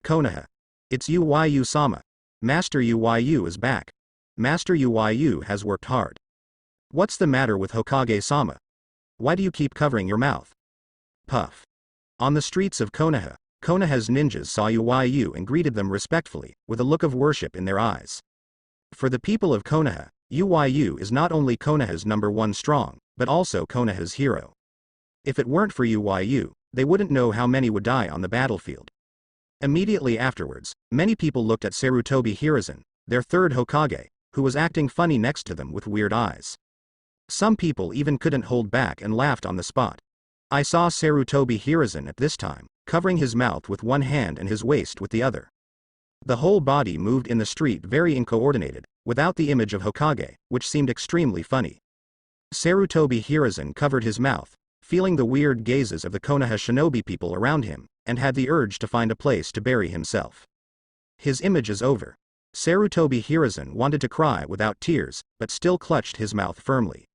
Konaha. It's Uyu-sama. Master Uyu is back. Master Uyu has worked hard. What's the matter with Hokage-sama? Why do you keep covering your mouth? Puff. On the streets of Konaha, Konaha's ninjas saw Uyu and greeted them respectfully, with a look of worship in their eyes. For the people of Konaha, Uyu is not only Konaha's #1 strong, but also Konaha's hero. If it weren't for Uyu, they wouldn't know how many would die on the battlefield. Immediately afterwards, many people looked at Sarutobi Hiruzen, their third Hokage, who was acting funny next to them with weird eyes. Some people even couldn't hold back and laughed on the spot. I saw Sarutobi Hiruzen at this time, covering his mouth with one hand and his waist with the other. The whole body moved in the street very uncoordinated, without the image of Hokage, which seemed extremely funny. Sarutobi Hiruzen covered his mouth, feeling the weird gazes of the Konoha shinobi people around him, and had the urge to find a place to bury himself. His image is over. Sarutobi Hiruzen wanted to cry without tears, but still clutched his mouth firmly.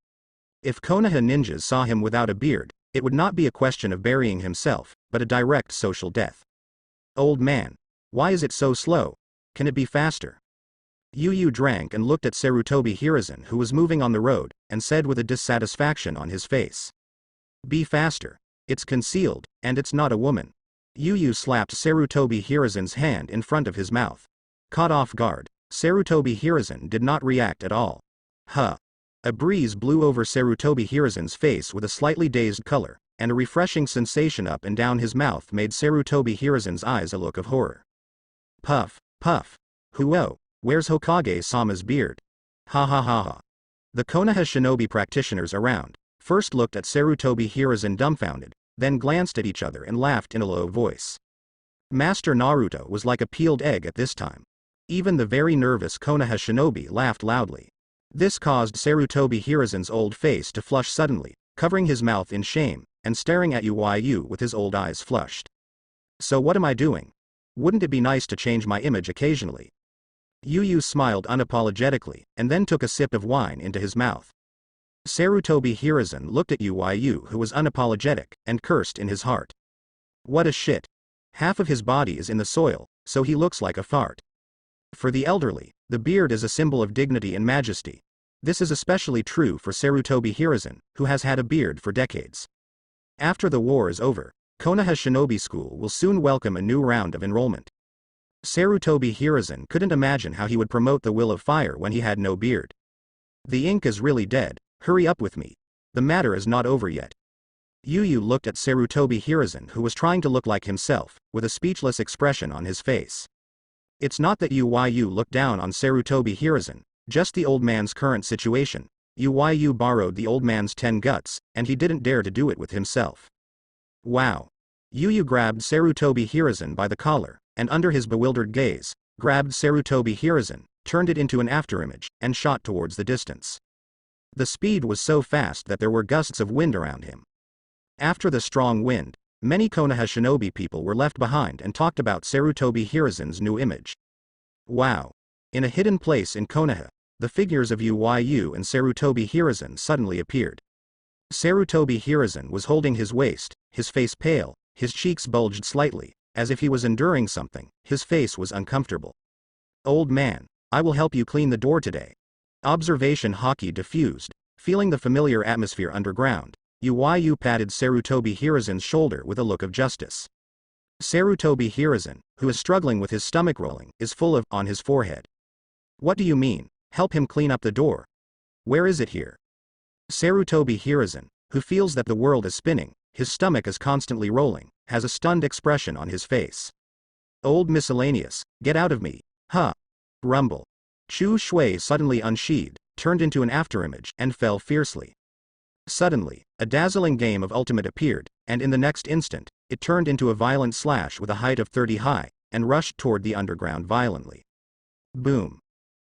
If Konoha ninjas saw him without a beard, it would not be a question of burying himself, but a direct social death. Old man. Why is it so slow? Can it be faster? Uyu drank and looked at Sarutobi Hiruzen, who was moving on the road, and said with a dissatisfaction on his face. Be faster. It's concealed, and it's not a woman. Uyu slapped Sarutobi Hiruzen's hand in front of his mouth. Caught off guard, Sarutobi Hiruzen did not react at all. Huh. A breeze blew over Sarutobi Hiruzen's face with a slightly dazed color, and a refreshing sensation up and down his mouth made Sarutobi Hiruzen's eyes a look of horror. Puff, puff. Huo, where's Hokage-sama's beard? Ha ha ha ha. The Konoha shinobi practitioners around first looked at Sarutobi Hiruzen dumbfounded, then glanced at each other and laughed in a low voice. Master Naruto was like a peeled egg at this time. Even the very nervous Konoha shinobi laughed loudly. This caused Sarutobi Hiruzen's old face to flush suddenly, covering his mouth in shame, and staring at Uyu with his old eyes flushed. So what am I doing? Wouldn't it be nice to change my image occasionally? Uyu smiled unapologetically, and then took a sip of wine into his mouth. Sarutobi Hiruzen looked at Uyu, who was unapologetic, and cursed in his heart. What a shit. Half of his body is in the soil, so he looks like a fart. For the elderly, the beard is a symbol of dignity and majesty. This is especially true for Sarutobi Hiruzen, who has had a beard for decades. After the war is over, Konoha Shinobi School will soon welcome a new round of enrollment. Sarutobi Hiruzen couldn't imagine how he would promote the will of fire when he had no beard. The ink is really dead. Hurry up with me. The matter is not over yet. Uyu looked at Sarutobi Hiruzen, who was trying to look like himself, with a speechless expression on his face. It's not that Uyu looked down on Sarutobi Hiruzen, just the old man's current situation. Uyu borrowed the old man's 10 guts, and he didn't dare to do it with himself. Wow. Uyu grabbed Sarutobi Hiruzen by the collar, and under his bewildered gaze, grabbed Sarutobi Hiruzen, turned it into an afterimage, and shot towards the distance. The speed was so fast that there were gusts of wind around him. After the strong wind, many Konoha shinobi people were left behind and talked about Sarutobi Hiruzen's new image. Wow. In a hidden place in Konoha, the figures of Uyu and Sarutobi Hiruzen suddenly appeared. Sarutobi Hiruzen was holding his waist, his face pale, his cheeks bulged slightly, as if he was enduring something. His face was uncomfortable. Old man, I will help you clean the door today. Observation Haki diffused, feeling the familiar atmosphere underground. Uyu patted Sarutobi Hiruzen's shoulder with a look of justice. Sarutobi Hiruzen, who is struggling with his stomach rolling, is full of on his forehead. What do you mean? Help him clean up the door. Where is it here? Sarutobi Hiruzen, who feels that the world is spinning, his stomach is constantly rolling, has a stunned expression on his face. Old miscellaneous, get out of me. Huh. Rumble. Chu Shui suddenly unsheathed, turned into an afterimage, and fell fiercely. Suddenly, a dazzling game of ultimate appeared, and in the next instant, it turned into a violent slash with a height of 30 high, and rushed toward the underground violently. Boom.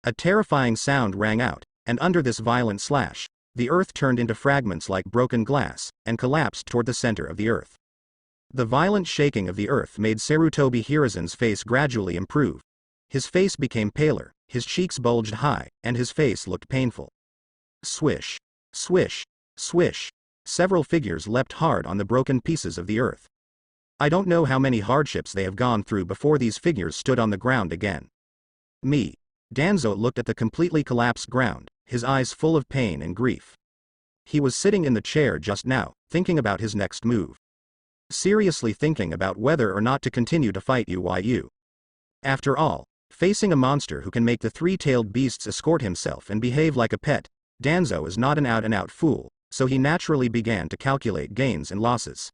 A terrifying sound rang out, and under this violent slash, the earth turned into fragments like broken glass, and collapsed toward the center of the earth. The violent shaking of the earth made Sarutobi Hiruzen's face gradually improve. His face became paler, his cheeks bulged high, and his face looked painful. Swish. Swish. Swish. Several figures leapt hard on the broken pieces of the earth. I don't know how many hardships they have gone through before these figures stood on the ground again. Me. Danzo looked at the completely collapsed ground, his eyes full of pain and grief. He was sitting in the chair just now, thinking about his next move. Seriously thinking about whether or not to continue to fight Uyu. After all, facing a monster who can make the three-tailed beasts escort himself and behave like a pet, Danzo is not an out-and-out fool, so he naturally began to calculate gains and losses.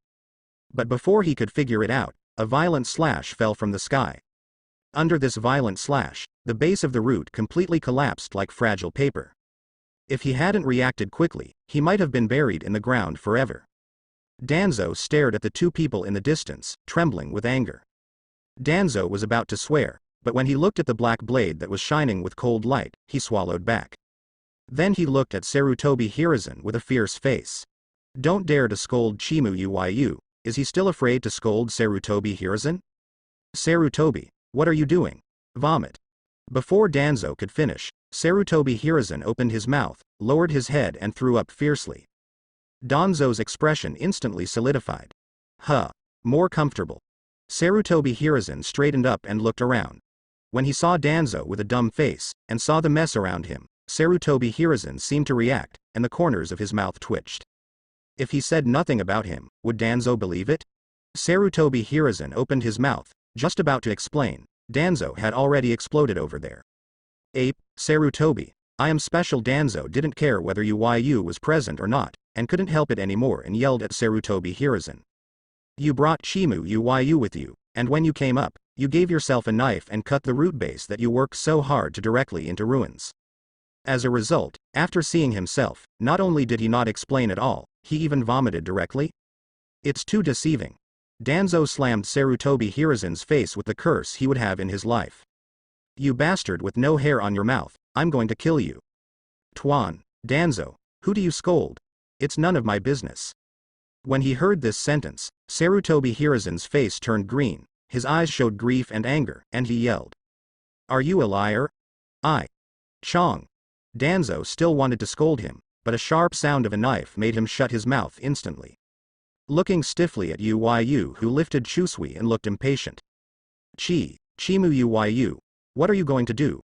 But before he could figure it out, a violent slash fell from the sky. Under this violent slash, the base of the root completely collapsed like fragile paper. If he hadn't reacted quickly, he might have been buried in the ground forever. Danzo stared at the two people in the distance, trembling with anger. Danzo was about to swear, but when he looked at the black blade that was shining with cold light, he swallowed back. Then he looked at Sarutobi Hiruzen with a fierce face. Don't dare to scold Chimu Uyu. Is he still afraid to scold Sarutobi Hiruzen? Sarutobi, what are you doing? Vomit. Before Danzo could finish, Sarutobi Hiruzen opened his mouth, lowered his head and threw up fiercely. Danzo's expression instantly solidified. Huh. More comfortable. Sarutobi Hiruzen straightened up and looked around. When he saw Danzo with a dumb face, and saw the mess around him, Sarutobi Hiruzen seemed to react, and the corners of his mouth twitched. If he said nothing about him, would Danzo believe it? Sarutobi Hiruzen opened his mouth, just about to explain. Danzo had already exploded over there. Ape, Sarutobi, I am special. Danzo didn't care whether Uyu was present or not, and couldn't help it anymore and yelled at Sarutobi Hiruzen. You brought Chimu Uyu with you, and when you came up, you gave yourself a knife and cut the root base that you worked so hard to directly into ruins. As a result, after seeing himself, not only did he not explain at all, he even vomited directly? It's too deceiving. Danzo slammed Sarutobi Hiruzen's face with the curse he would have in his life. You bastard with no hair on your mouth, I'm going to kill you. Tuan, Danzo, who do you scold? It's none of my business. When he heard this sentence, Sarutobi Hiruzen's face turned green, his eyes showed grief and anger, and he yelled. Are you a liar? Chong. Danzo still wanted to scold him, but a sharp sound of a knife made him shut his mouth instantly. Looking stiffly at Uyu, who lifted Chusui and looked impatient. Chimu Uyu, what are you going to do?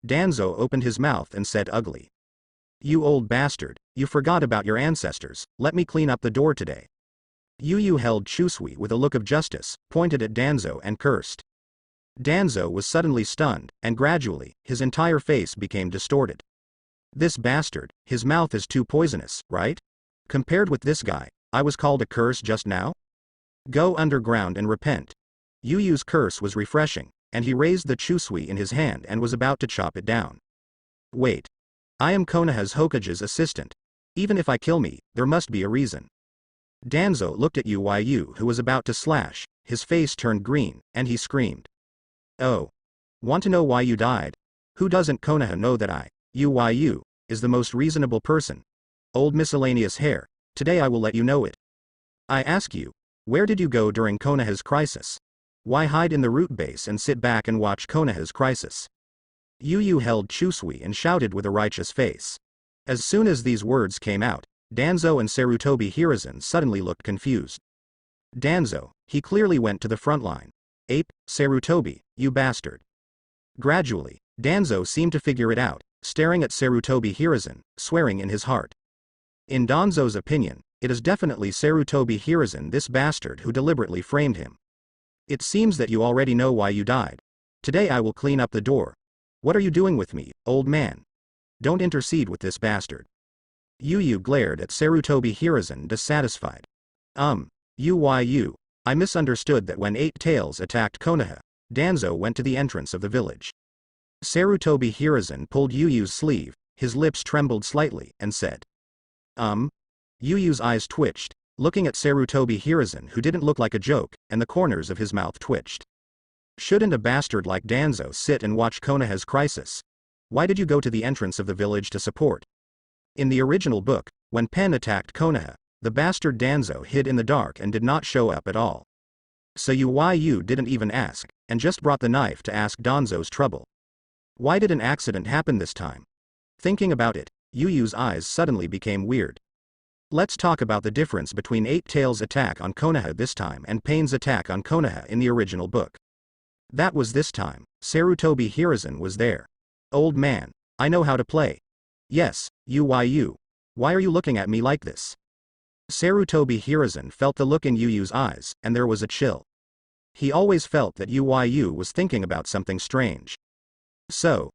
Danzo opened his mouth and said ugly. You old bastard, you forgot about your ancestors, let me clean up the door today. Uyu held Chusui with a look of justice, pointed at Danzo and cursed. Danzo was suddenly stunned, and gradually, his entire face became distorted. This bastard, his mouth is too poisonous, right? Compared with this guy, I was called a curse just now? Go underground and repent. Uyu's curse was refreshing, and he raised the Chusui in his hand and was about to chop it down. Wait. I am Konaha's Hokage's assistant. Even if I kill me, there must be a reason. Danzo looked at Uyu, who was about to slash, his face turned green, and he screamed. Oh. Want to know why you died? Who doesn't? Konaha know that Uyu, is the most reasonable person. Old miscellaneous hair, today I will let you know it. I ask you, where did you go during Konaha's crisis? Why hide in the root base and sit back and watch Konaha's crisis? Uyu held Chusui and shouted with a righteous face. As soon as these words came out, Danzo and Sarutobi Hiruzen suddenly looked confused. Danzo, he clearly went to the front line. Ape, Sarutobi, you bastard. Gradually, Danzo seemed to figure it out, staring at Sarutobi Hiruzen, swearing in his heart. In Danzo's opinion, it is definitely Sarutobi Hiruzen, this bastard, who deliberately framed him. It seems that you already know why you died. Today I will clean up the door. What are you doing with me, old man? Don't intercede with this bastard. Uyu glared at Sarutobi Hiruzen, dissatisfied. Uyu, I misunderstood that when 8 Tails attacked Konaha, Danzo went to the entrance of the village. Sarutobi Hiruzen pulled Uyu's sleeve, his lips trembled slightly, and said. Uyu's eyes twitched, looking at Sarutobi Hiruzen, who didn't look like a joke, and the corners of his mouth twitched. Shouldn't a bastard like Danzo sit and watch Konaha's crisis? Why did you go to the entrance of the village to support? In the original book, when Pen attacked Konaha, the bastard Danzo hid in the dark and did not show up at all. So Uyu didn't even ask, and just brought the knife to ask Danzo's trouble. Why did an accident happen this time? Thinking about it, Uyu's eyes suddenly became weird. Let's talk about the difference between Eight Tails' attack on Konaha this time and Pain's attack on Konaha in the original book. That was this time. Sarutobi Hiruzen was there. Old man, I know how to play. Yes, you. Why are you looking at me like this? Sarutobi Hiruzen felt the look in Yu's eyes, and there was a chill. He always felt that Yu was thinking about something strange. So,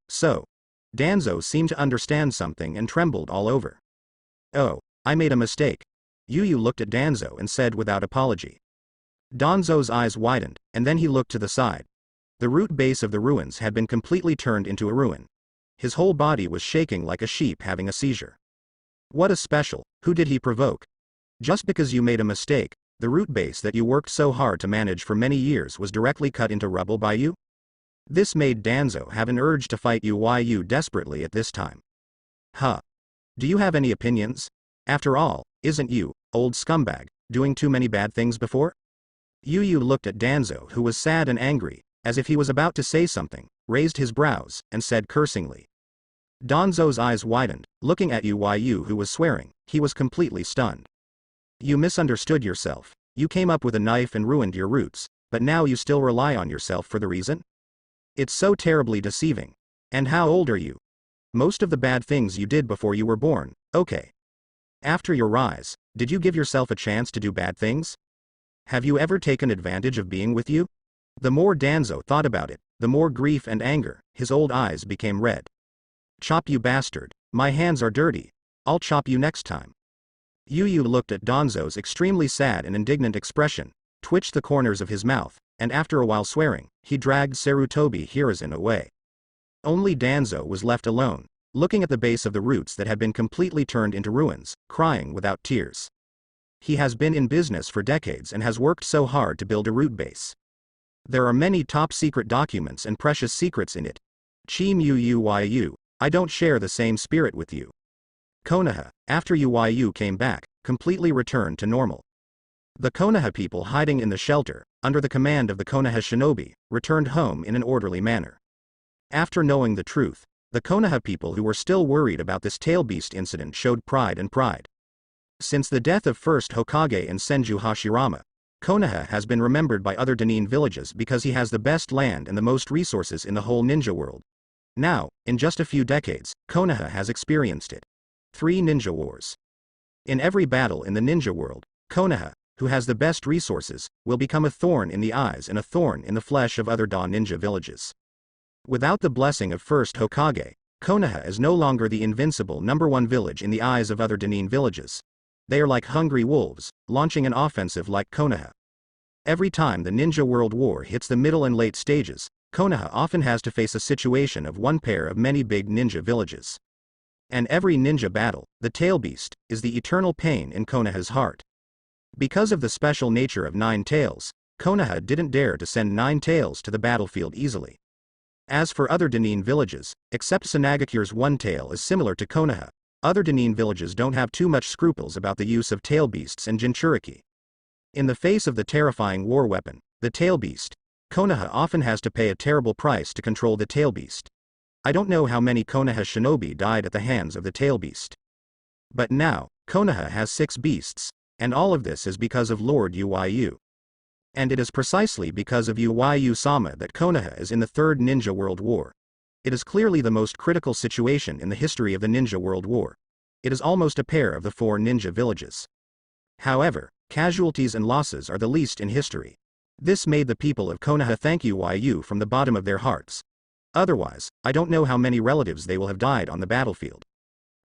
Danzo seemed to understand something and trembled all over. Oh, I made a mistake. Yu looked at Danzo and said without apology. Danzo's eyes widened, and then he looked to the side. The root base of the ruins had been completely turned into a ruin. His whole body was shaking like a sheep having a seizure. What a special, who did he provoke? Just because you made a mistake, the root base that you worked so hard to manage for many years was directly cut into rubble by you? This made Danzo have an urge to fight Yu desperately at this time. Huh. Do you have any opinions? After all, isn't you, old scumbag, doing too many bad things before? Yu looked at Danzo, who was sad and angry, as if he was about to say something, raised his brows, and said cursingly. Danzo's eyes widened, looking at Yu who was swearing. He was completely stunned. You misunderstood yourself. You came up with a knife and ruined your roots, but now you still rely on yourself for the reason? It's so terribly deceiving. And how old are you? Most of the bad things you did before you were born, okay. After your rise, did you give yourself a chance to do bad things? Have you ever taken advantage of being with you? The more Danzo thought about it, the more grief and anger, his old eyes became red. Chop you bastard, my hands are dirty, I'll chop you next time. Yu looked at Danzo's extremely sad and indignant expression, twitched the corners of his mouth, and after a while swearing, he dragged Sarutobi Hiruzen away. Only Danzo was left alone, looking at the base of the roots that had been completely turned into ruins, crying without tears. He has been in business for decades and has worked so hard to build a root base. There are many top-secret documents and precious secrets in it. Chim Yu, I don't share the same spirit with you. Konaha, after Yu came back, completely returned to normal. The Konaha people hiding in the shelter, under the command of the Konaha shinobi, returned home in an orderly manner. After knowing the truth, the Konaha people who were still worried about this tail beast incident showed pride. Since the death of first Hokage and Senju Hashirama, Konaha has been remembered by other Danin villages because he has the best land and the most resources in the whole ninja world. Now, in just a few decades, Konaha has experienced it. 3 ninja wars. In every battle in the ninja world, Konaha, who has the best resources, will become a thorn in the eyes and a thorn in the flesh of other Da ninja villages. Without the blessing of first Hokage, Konaha is no longer the invincible #1 village in the eyes of other Danin villages. They are like hungry wolves, launching an offensive like Konaha. Every time the Ninja World War hits the middle and late stages, Konaha often has to face a situation of one pair of many big ninja villages. And every ninja battle, the tail beast, is the eternal pain in Konaha's heart. Because of the special nature of 9 tails, Konaha didn't dare to send 9 tails to the battlefield easily. As for other Danin villages, except Sanagakure's 1 tail is similar to Konaha, other Danin villages don't have too much scruples about the use of tail beasts and Jinchuriki. In the face of the terrifying war weapon, the tail beast, Konaha often has to pay a terrible price to control the tail beast. I don't know how many Konaha shinobi died at the hands of the tail beast. But now, Konaha has 6 beasts, and all of this is because of Lord Yu. And it is precisely because of Yu-sama that Konaha is in the 3rd Ninja World War. It is clearly the most critical situation in the history of the Ninja World War. It is almost a pair of the 4 ninja villages. However, casualties and losses are the least in history. This made the people of Konaha thank Yu from the bottom of their hearts. Otherwise, I don't know how many relatives they will have died on the battlefield.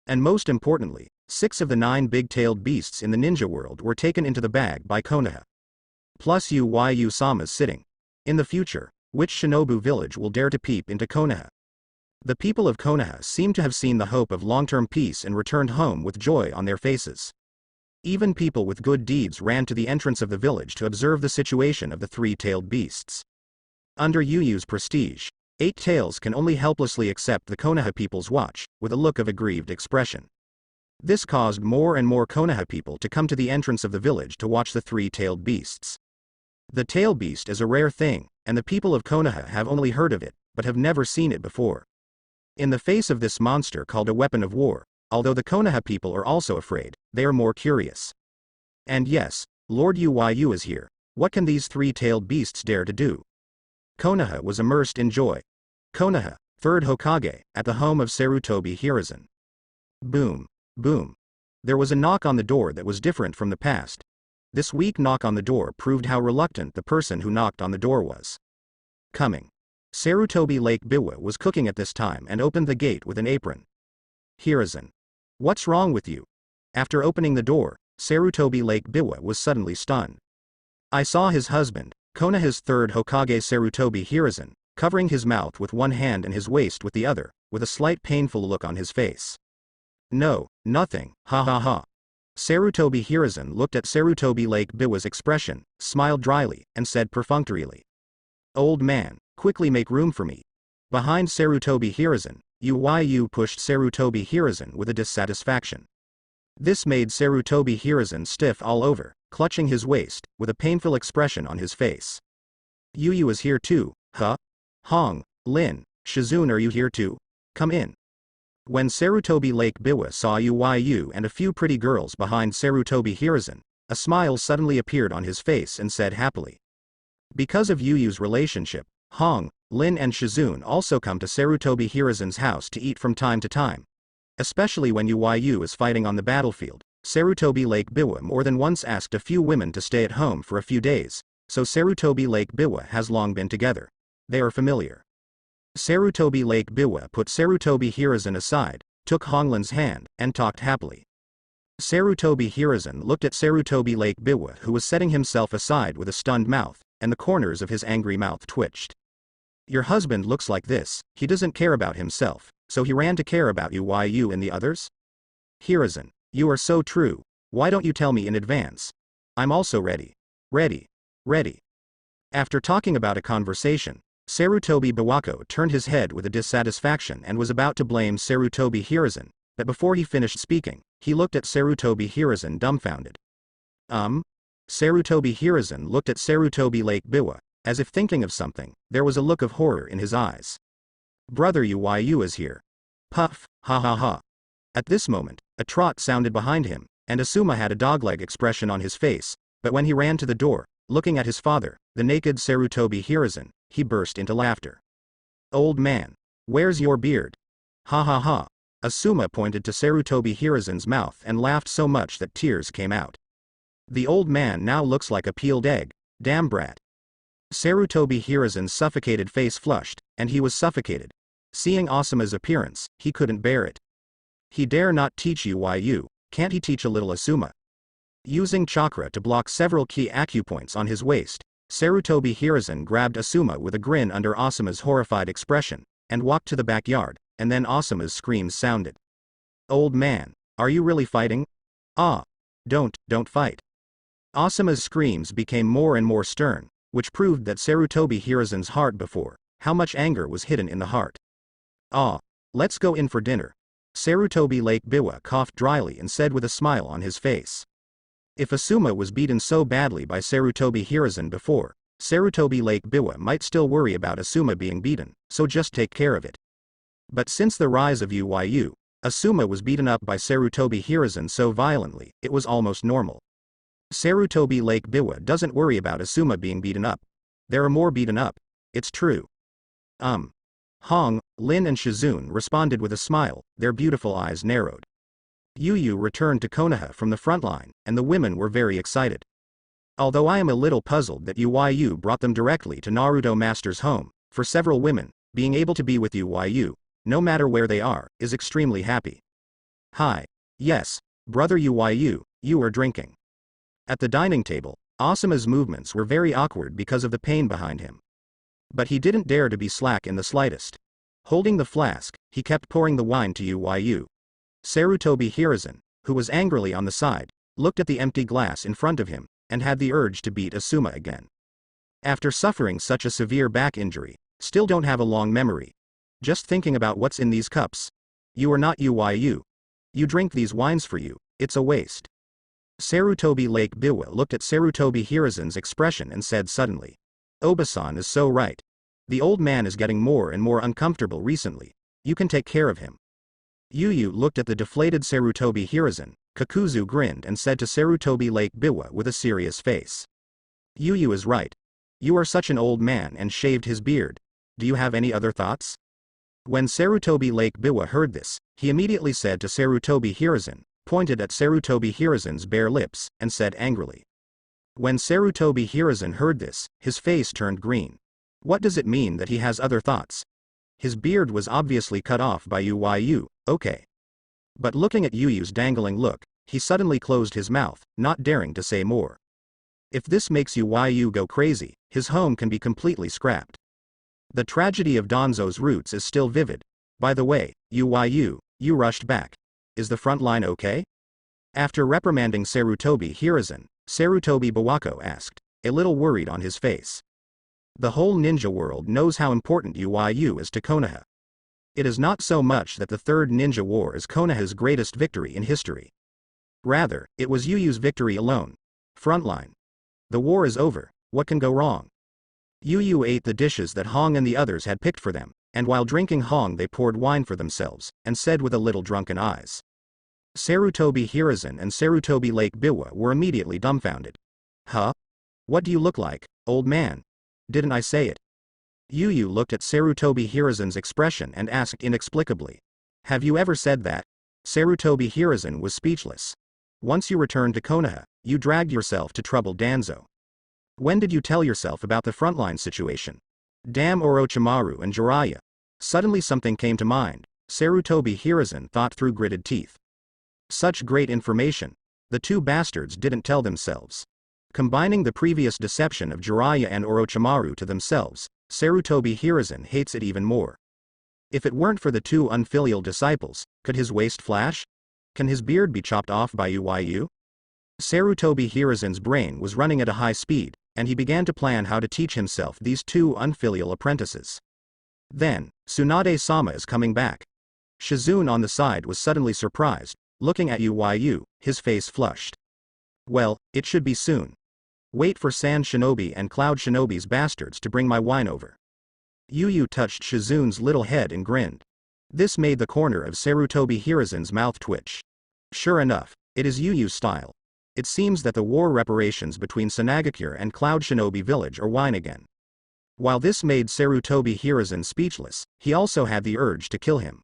And most importantly, 6 of the 9 big-tailed beasts in the ninja world were taken into the bag by Konaha. Plus Yu-sama's sitting. In the future, which Shinobu village will dare to peep into Konaha? The people of Konaha seem to have seen the hope of long-term peace and returned home with joy on their faces. Even people with good deeds ran to the entrance of the village to observe the situation of the 3-tailed beasts. Under Yu's prestige, 8 tails can only helplessly accept the Konaha people's watch, with a look of aggrieved expression. This caused more and more Konaha people to come to the entrance of the village to watch the 3-tailed beasts. The tail beast is a rare thing, and the people of Konaha have only heard of it, but have never seen it before. In the face of this monster called a weapon of war, Although the Konaha people are also afraid, they are more curious. And yes, Lord Uyu is here. What can these three-tailed beasts dare to do? Konaha was immersed in joy. Konaha, third Hokage, at the home of Sarutobi Hiruzen. Boom. Boom. There was a knock on the door that was different from the past. This weak knock on the door proved how reluctant the person who knocked on the door was. Coming. Sarutobi Lake Biwa was cooking at this time and opened the gate with an apron. Hiruzen. What's wrong with you? After opening the door, Sarutobi Lake Biwa was suddenly stunned. I saw his husband, Konaha's third Hokage Sarutobi Hiruzen, covering his mouth with one hand and his waist with the other, with a slight painful look on his face. No, nothing, ha ha ha. Sarutobi Hiruzen looked at Sarutobi Lake Biwa's expression, smiled dryly, and said perfunctorily. Old man, quickly make room for me. Behind Sarutobi Hiruzen, Uyu pushed Sarutobi Hiruzen with a dissatisfaction. This made Sarutobi Hiruzen stiff all over, clutching his waist, with a painful expression on his face. Uyu is here too, huh? Hong, Lin, Shizune, are you here too? Come in. When Sarutobi Lake Biwa saw Uyu and a few pretty girls behind Sarutobi Hiruzen, a smile suddenly appeared on his face and said happily. Because of Uyu's relationship, Hong, Lin and Shizune also come to Sarutobi Hiruzen's house to eat from time to time. Especially when Uyu is fighting on the battlefield, Sarutobi Lake Biwa more than once asked a few women to stay at home for a few days, so Sarutobi Lake Biwa has long been together. They are familiar. Sarutobi Lake Biwa put Sarutobi Hiruzen aside, took Honglin's hand, and talked happily. Sarutobi Hiruzen looked at Sarutobi Lake Biwa, who was setting himself aside with a stunned mouth, and the corners of his angry mouth twitched. Your husband looks like this, he doesn't care about himself, so he ran to care about Uyu and the others? Hiruzen, you are so true, why don't you tell me in advance? I'm also ready. Ready. Ready. After talking about a conversation, Sarutobi Biwako turned his head with a dissatisfaction and was about to blame Sarutobi Hiruzen, but before he finished speaking, he looked at Sarutobi Hiruzen dumbfounded. Sarutobi Hiruzen looked at Sarutobi Lake Biwa, as if thinking of something. There was a look of horror in his eyes. Brother Uyu is here. Puff, ha ha ha. At this moment, a trot sounded behind him, and Asuma had a dogleg expression on his face, but when he ran to the door, looking at his father, the naked Sarutobi Hiruzen, he burst into laughter. Old man, where's your beard? Ha ha ha. Asuma pointed to Sarutobi Hiruzen's mouth and laughed so much that tears came out. The old man now looks like a peeled egg, damn brat. Sarutobi Hiruzen's suffocated face flushed, and he was suffocated. Seeing Asuma's appearance, he couldn't bear it. He dare not teach Uyu, can't he teach a little Asuma? Using chakra to block several key acupoints on his waist, Sarutobi Hiruzen grabbed Asuma with a grin under Asuma's horrified expression, and walked to the backyard, and then Asuma's screams sounded. Old man, are you really fighting? Don't fight. Asuma's screams became more and more stern, which proved that Sarutobi Hiruzen's heart before, how much anger was hidden in the heart. Let's go in for dinner. Sarutobi Lake Biwa coughed dryly and said with a smile on his face. If Asuma was beaten so badly by Sarutobi Hiruzen before, Sarutobi Lake Biwa might still worry about Asuma being beaten, so just take care of it. But since the rise of Uyu, Asuma was beaten up by Sarutobi Hiruzen so violently, it was almost normal. Sarutobi Lake Biwa doesn't worry about Asuma being beaten up. There are more beaten up. It's true. Hong, Lin and Shizune responded with a smile, their beautiful eyes narrowed. Uyu returned to Konaha from the front line, and the women were very excited. Although I am a little puzzled that Uyu brought them directly to Naruto Master's home, for several women, being able to be with Uyu, no matter where they are, is extremely happy. Hi. Yes, brother Uyu, you are drinking. At the dining table, Asuma's movements were very awkward because of the pain behind him. But he didn't dare to be slack in the slightest. Holding the flask, he kept pouring the wine to Uyu. Sarutobi Hiruzen, who was angrily on the side, looked at the empty glass in front of him, and had the urge to beat Asuma again. After suffering such a severe back injury, still don't have a long memory. Just thinking about what's in these cups. You are not Uyu. You drink these wines for you, it's a waste. Sarutobi Lake Biwa looked at Sarutobi Hiruzen's expression and said suddenly. Obasan is so right. The old man is getting more and more uncomfortable recently. You can take care of him. Yuyu looked at the deflated Sarutobi Hiruzen. Kakuzu grinned and said to Sarutobi Lake Biwa with a serious face. Yuyu is right. You are such an old man, and shaved his beard. Do you have any other thoughts? When Sarutobi Lake Biwa heard this, he immediately said to Sarutobi Hiruzen, pointed at Sarutobi Hiruzen's bare lips, and said angrily. When Sarutobi Hiruzen heard this, his face turned green. What does it mean that he has other thoughts? His beard was obviously cut off by Yuyu, okay. But looking at Yuyu's dangling look, he suddenly closed his mouth, not daring to say more. If this makes Yuyu go crazy, his home can be completely scrapped. The tragedy of Danzo's roots is still vivid. By the way, Yuyu, you rushed back. Is the front line okay? After reprimanding Sarutobi Hiruzen, Sarutobi Bawako asked, a little worried on his face. The whole ninja world knows how important Yuyu is to Konaha. It is not so much that the Third Ninja War is Konaha's greatest victory in history. Rather, it was Yuyu's victory alone. Frontline. The war is over, what can go wrong? Yuyu ate the dishes that Hong and the others had picked for them, and while drinking Hong they poured wine for themselves, and said with a little drunken eyes. Sarutobi Hiruzen and Sarutobi Lake Biwa were immediately dumbfounded. Huh? What do you look like, old man? Didn't I say it? Yuyu looked at Sarutobi Hiruzen's expression and asked inexplicably. Have you ever said that? Sarutobi Hiruzen was speechless. Once you returned to Konaha, you dragged yourself to trouble Danzo. When did you tell yourself about the frontline situation? Damn Orochimaru and Jiraiya. Suddenly something came to mind. Sarutobi Hiruzen thought through gritted teeth. Such great information. The two bastards didn't tell themselves. Combining the previous deception of Jiraiya and Orochimaru to themselves, Sarutobi Hiruzen hates it even more. If it weren't for the two unfilial disciples, could his waist flash? Can his beard be chopped off by Yuyu? Sarutobi Hiruzen's brain was running at a high speed, and he began to plan how to teach himself these two unfilial apprentices. Then, Tsunade-sama is coming back. Shizune on the side was suddenly surprised, looking at Yuyu, his face flushed. Well, it should be soon. Wait for Sand Shinobi and Cloud Shinobi's bastards to bring my wine over. Yuyu touched Shizune's little head and grinned. This made the corner of Sarutobi Hiruzen's mouth twitch. Sure enough, it is Yuyu's style. It seems that the war reparations between Sanagakure and Cloud Shinobi village are wine again. While this made Sarutobi Hiruzen speechless, he also had the urge to kill him.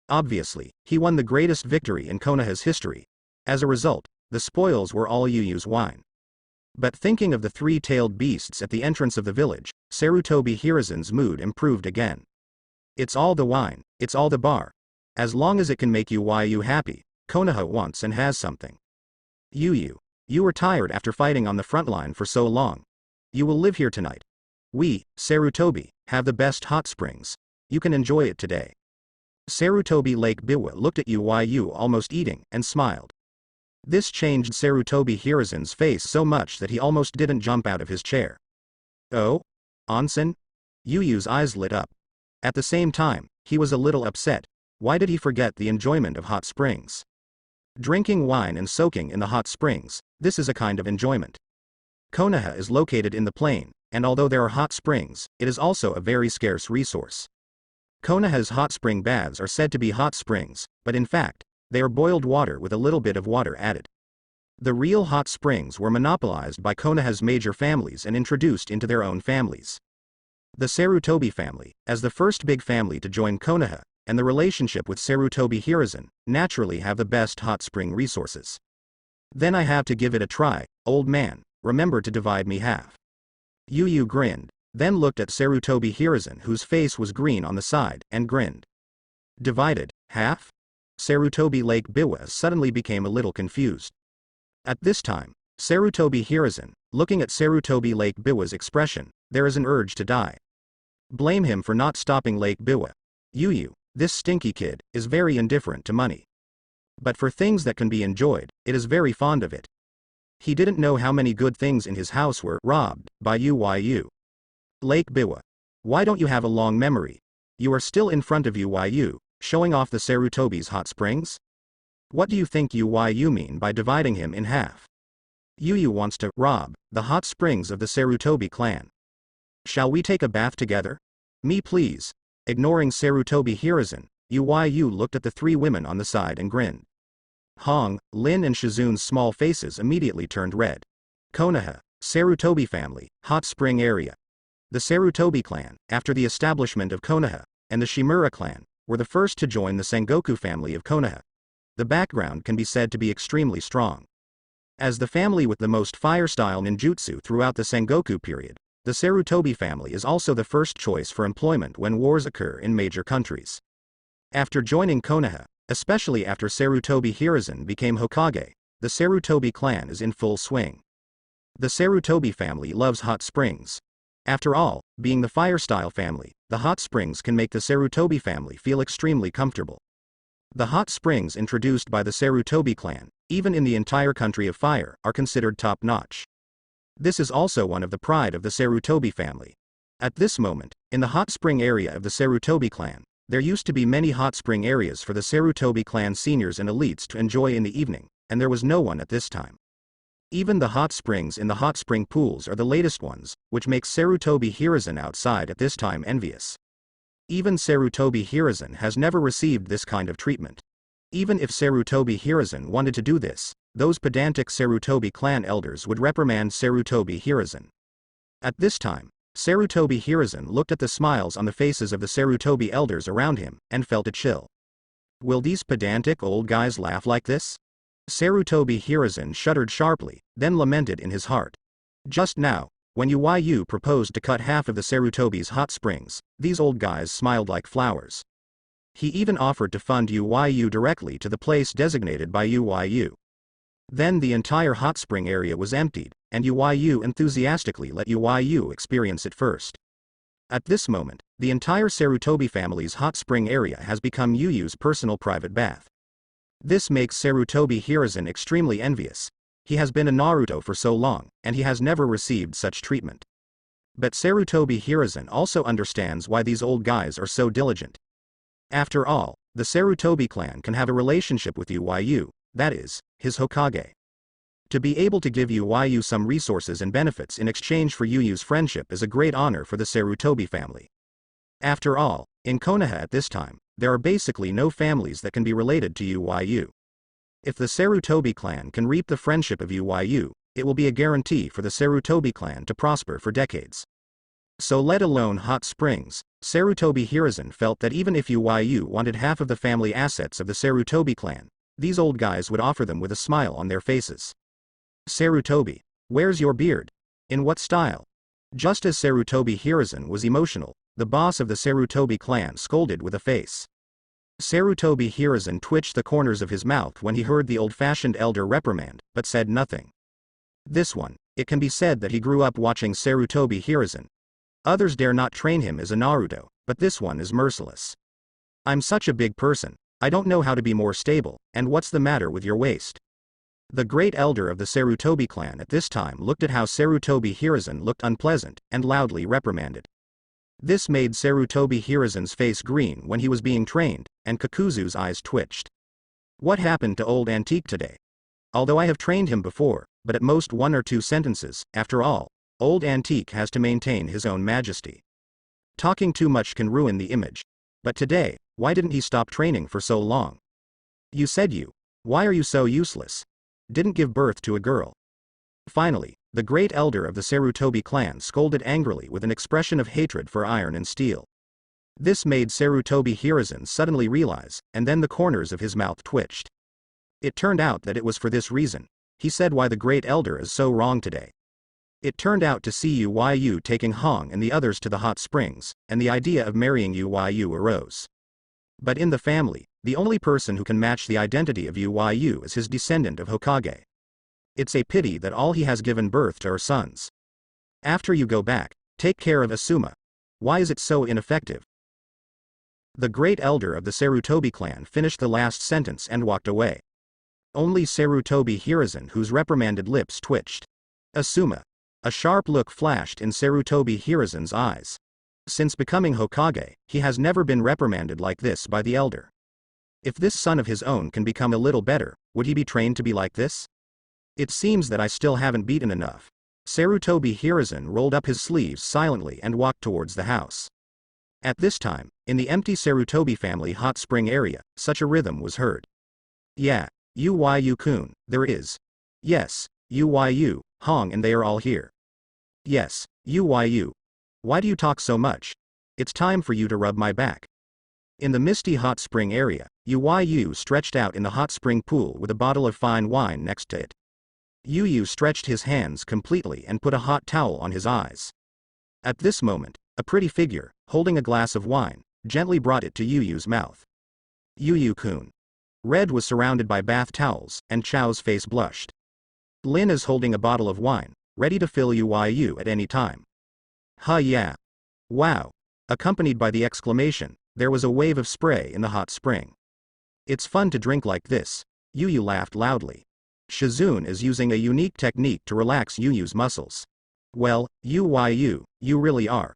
Obviously, he won the greatest victory in Konaha's history. As a result, the spoils were all Yuyu's wine. But thinking of the three-tailed beasts at the entrance of the village, Sarutobi Hiruzen's mood improved again. It's all the wine, it's all the bar. As long as it can make Yuyu happy, Konaha wants and has something. Yuyu, you were tired after fighting on the front line for so long. You will live here tonight. We, Sarutobi, have the best hot springs. You can enjoy it today. Sarutobi Lake Biwa looked at Yuyu almost eating, and smiled. This changed Sarutobi Hiruzen's face so much that he almost didn't jump out of his chair. Oh? Onsen? Yuyu's eyes lit up. At the same time, he was a little upset. Why did he forget the enjoyment of hot springs? Drinking wine and soaking in the hot springs, this is a kind of enjoyment. Konaha is located in the plain, and although there are hot springs, it is also a very scarce resource. Konaha's hot spring baths are said to be hot springs, but in fact, they are boiled water with a little bit of water added. The real hot springs were monopolized by Konaha's major families and introduced into their own families. The Sarutobi family, as the first big family to join Konaha, and the relationship with Sarutobi Hiruzen, naturally have the best hot spring resources. Then I have to give it a try, old man, remember to divide me half. Yuyu grinned, then looked at Sarutobi Hiruzen whose face was green on the side, and grinned. Divided, half? Sarutobi Lake Biwa suddenly became a little confused. At this time, Sarutobi Hiruzen, looking at Sarutobi Lake Biwa's expression, there is an urge to die. Blame him for not stopping Lake Biwa. Yuyu, this stinky kid, is very indifferent to money. But for things that can be enjoyed, it is very fond of it. He didn't know how many good things in his house were robbed by Yuyu. Lake Biwa. Why don't you have a long memory? You are still in front of Yuyu, showing off the Sarutobi's hot springs? What do you think Yuyu mean by dividing him in half? Yuyu wants to rob the hot springs of the Sarutobi clan. Shall we take a bath together? Me please. Ignoring Sarutobi Hiruzen, Yu looked at the three women on the side and grinned. Hong, Lin and Shizun's small faces immediately turned red. Konaha, Sarutobi family, hot spring area. The Sarutobi clan, after the establishment of Konaha, and the Shimura clan, were the first to join the Sengoku family of Konaha. The background can be said to be extremely strong. As the family with the most fire-style ninjutsu throughout the Sengoku period, the Sarutobi family is also the first choice for employment when wars occur in major countries. After joining Konaha, especially after Sarutobi Hiruzen became Hokage, the Sarutobi clan is in full swing. The Sarutobi family loves hot springs. After all, being the fire-style family, the hot springs can make the Sarutobi family feel extremely comfortable. The hot springs introduced by the Sarutobi clan, even in the entire country of fire, are considered top-notch. This is also one of the pride of the Sarutobi family. At this moment, in the hot spring area of the Sarutobi clan, there used to be many hot spring areas for the Sarutobi clan seniors and elites to enjoy in the evening, and there was no one at this time. Even the hot springs in the hot spring pools are the latest ones, which makes Sarutobi Hiruzen outside at this time envious. Even Sarutobi Hiruzen has never received this kind of treatment. Even if Sarutobi Hiruzen wanted to do this, those pedantic Sarutobi clan elders would reprimand Sarutobi Hiruzen. At this time, Sarutobi Hiruzen looked at the smiles on the faces of the Sarutobi elders around him, and felt a chill. Will these pedantic old guys laugh like this? Sarutobi Hiruzen shuddered sharply, then lamented in his heart. Just now, when Yu proposed to cut half of the Sarutobi's hot springs, these old guys smiled like flowers. He even offered to fund Yu directly to the place designated by Yu. Then the entire hot spring area was emptied, and Yu enthusiastically let Yu experience it first. At this moment, the entire Sarutobi family's hot spring area has become Yu's personal private bath. This makes Sarutobi Hiruzen extremely envious. He has been a Naruto for so long, and he has never received such treatment. But Sarutobi Hiruzen also understands why these old guys are so diligent. After all, the Sarutobi clan can have a relationship with Yu, that is, his Hokage. To be able to give Yu some resources and benefits in exchange for Yu's friendship is a great honor for the Sarutobi family. After all, in Konaha at this time, there are basically no families that can be related to Yu. If the Sarutobi clan can reap the friendship of Yu, it will be a guarantee for the Sarutobi clan to prosper for decades. So let alone hot springs, Sarutobi Hiruzen felt that even if Yu wanted half of the family assets of the Sarutobi clan, these old guys would offer them with a smile on their faces. Sarutobi, where's your beard? In what style? Just as Sarutobi Hiruzen was emotional, the boss of the Sarutobi clan scolded with a face. Sarutobi Hiruzen twitched the corners of his mouth when he heard the old-fashioned elder reprimand, but said nothing. This one, it can be said that he grew up watching Sarutobi Hiruzen. Others dare not train him as a Naruto, but this one is merciless. I'm such a big person, I don't know how to be more stable, and what's the matter with your waist? The great elder of the Sarutobi clan at this time looked at how Sarutobi Hiruzen looked unpleasant, and loudly reprimanded. This made Sarutobi Hiruzen's face green when he was being trained, and Kakuzu's eyes twitched. What happened to old Antique today? Although I have trained him before, but at most 1 or 2 sentences, after all, old Antique has to maintain his own majesty. Talking too much can ruin the image. But today, why didn't he stop training for so long? You said why are you so useless? Didn't give birth to a girl. Finally, the great elder of the Sarutobi clan scolded angrily with an expression of hatred for iron and steel. This made Sarutobi Hiruzen suddenly realize, and then the corners of his mouth twitched. It turned out that it was for this reason. He said why the great elder is so wrong today. It turned out to see Yu taking Hong and the others to the hot springs, and the idea of marrying Yu arose. But in the family, the only person who can match the identity of Yu is his descendant of Hokage. It's a pity that all he has given birth to are sons. After you go back, take care of Asuma. Why is it so ineffective? The great elder of the Sarutobi clan finished the last sentence and walked away. Only Sarutobi Hiruzen, whose reprimanded lips twitched. Asuma. A sharp look flashed in Sarutobi Hiruzen's eyes. Since becoming Hokage, he has never been reprimanded like this by the elder. If this son of his own can become a little better, would he be trained to be like this? It seems that I still haven't beaten enough. Sarutobi Hiruzen rolled up his sleeves silently and walked towards the house. At this time, in the empty Sarutobi family hot spring area, such a rhythm was heard. Yeah, Uyu-kun, there is. Yes, Uyu, Hong and they are all here. Yes, Uyu. Why do you talk so much? It's time for you to rub my back. In the misty hot spring area, Uyu stretched out in the hot spring pool with a bottle of fine wine next to it. Uyu stretched his hands completely and put a hot towel on his eyes. At this moment, a pretty figure, holding a glass of wine, gently brought it to Uyu's mouth. Uyu-kun. Red was surrounded by bath towels, and Chao's face blushed. Lin is holding a bottle of wine, ready to fill Uyu at any time. Huh, yeah. Wow. Accompanied by the exclamation, there was a wave of spray in the hot spring. It's fun to drink like this. Uyu laughed loudly. Shizune is using a unique technique to relax Uyu's muscles. Well, Uyu, you really are.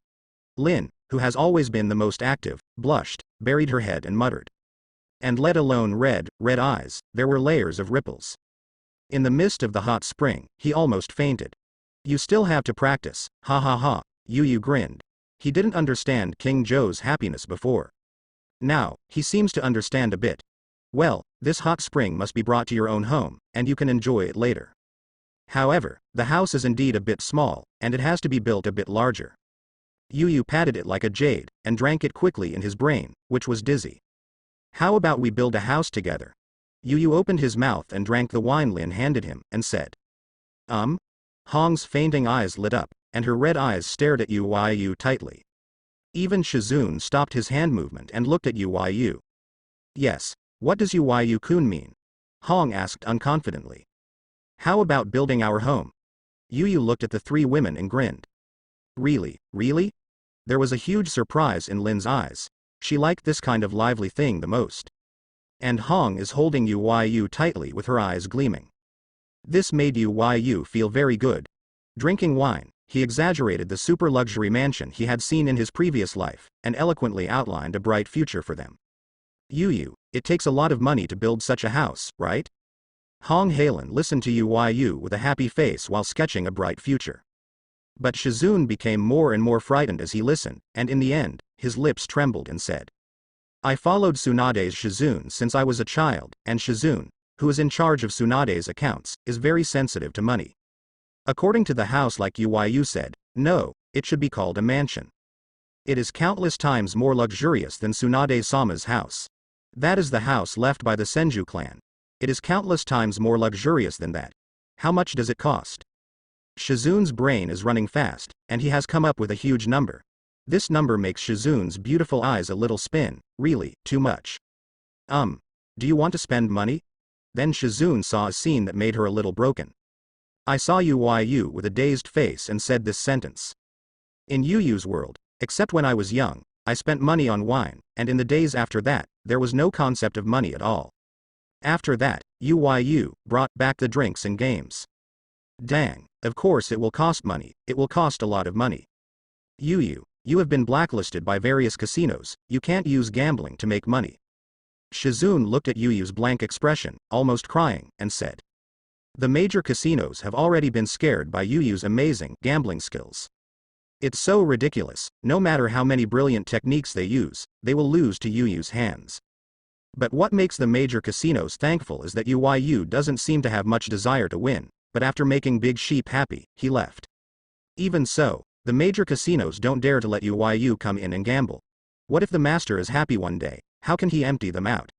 Lin, who has always been the most active, blushed, buried her head and muttered. And let alone red eyes, there were layers of ripples. In the midst of the hot spring, he almost fainted. You still have to practice, ha ha ha, Uyu grinned. He didn't understand King Joe's happiness before. Now, he seems to understand a bit. Well, this hot spring must be brought to your own home, and you can enjoy it later. However, the house is indeed a bit small, and it has to be built a bit larger. Uyu patted it like a jade, and drank it quickly in his brain, which was dizzy. How about we build a house together? Uyu opened his mouth and drank the wine Lin handed him, and said. Hong's fainting eyes lit up, and her red eyes stared at Uyu tightly. Even Shizune stopped his hand movement and looked at Uyu. Yes, what does Uyu-kun mean? Hong asked unconfidently. How about building our home? Uyu looked at the three women and grinned. Really? There was a huge surprise in Lin's eyes. She liked this kind of lively thing the most. And Hong is holding Uyu tightly with her eyes gleaming. This made Uyu feel very good. Drinking wine, he exaggerated the super luxury mansion he had seen in his previous life, and eloquently outlined a bright future for them. Uyu, it takes a lot of money to build such a house, right? Hong Halen listened to Uyu with a happy face while sketching a bright future. But Shizune became more and more frightened as he listened, and in the end, his lips trembled and said. I followed Tsunade's Shizune since I was a child, and Shizune, who is in charge of Tsunade's accounts, is very sensitive to money. According to the house like Uyu said, no, it should be called a mansion. It is countless times more luxurious than Tsunade-sama's house. That is the house left by the Senju clan. It is countless times more luxurious than that. How much does it cost? Shizune's brain is running fast, and he has come up with a huge number. This number makes Shizune's beautiful eyes a little spin, really, too much. Do you want to spend money? Then Shizune saw a scene that made her a little broken. I saw Uyu with a dazed face and said this sentence. In Uyu's world, except when I was young, I spent money on wine, and in the days after that, there was no concept of money at all. After that, Uyu brought back the drinks and games. Dang, of course it will cost money, it will cost a lot of money. Uyu, you have been blacklisted by various casinos, you can't use gambling to make money. Shizune looked at Uyu's blank expression, almost crying, and said. The major casinos have already been scared by Uyu's amazing gambling skills. It's so ridiculous, no matter how many brilliant techniques they use, they will lose to Uyu's hands. But what makes the major casinos thankful is that Uyu doesn't seem to have much desire to win, but after making Big Sheep happy, he left. Even so, the major casinos don't dare to let Uyu come in and gamble. What if the master is happy one day, how can he empty them out?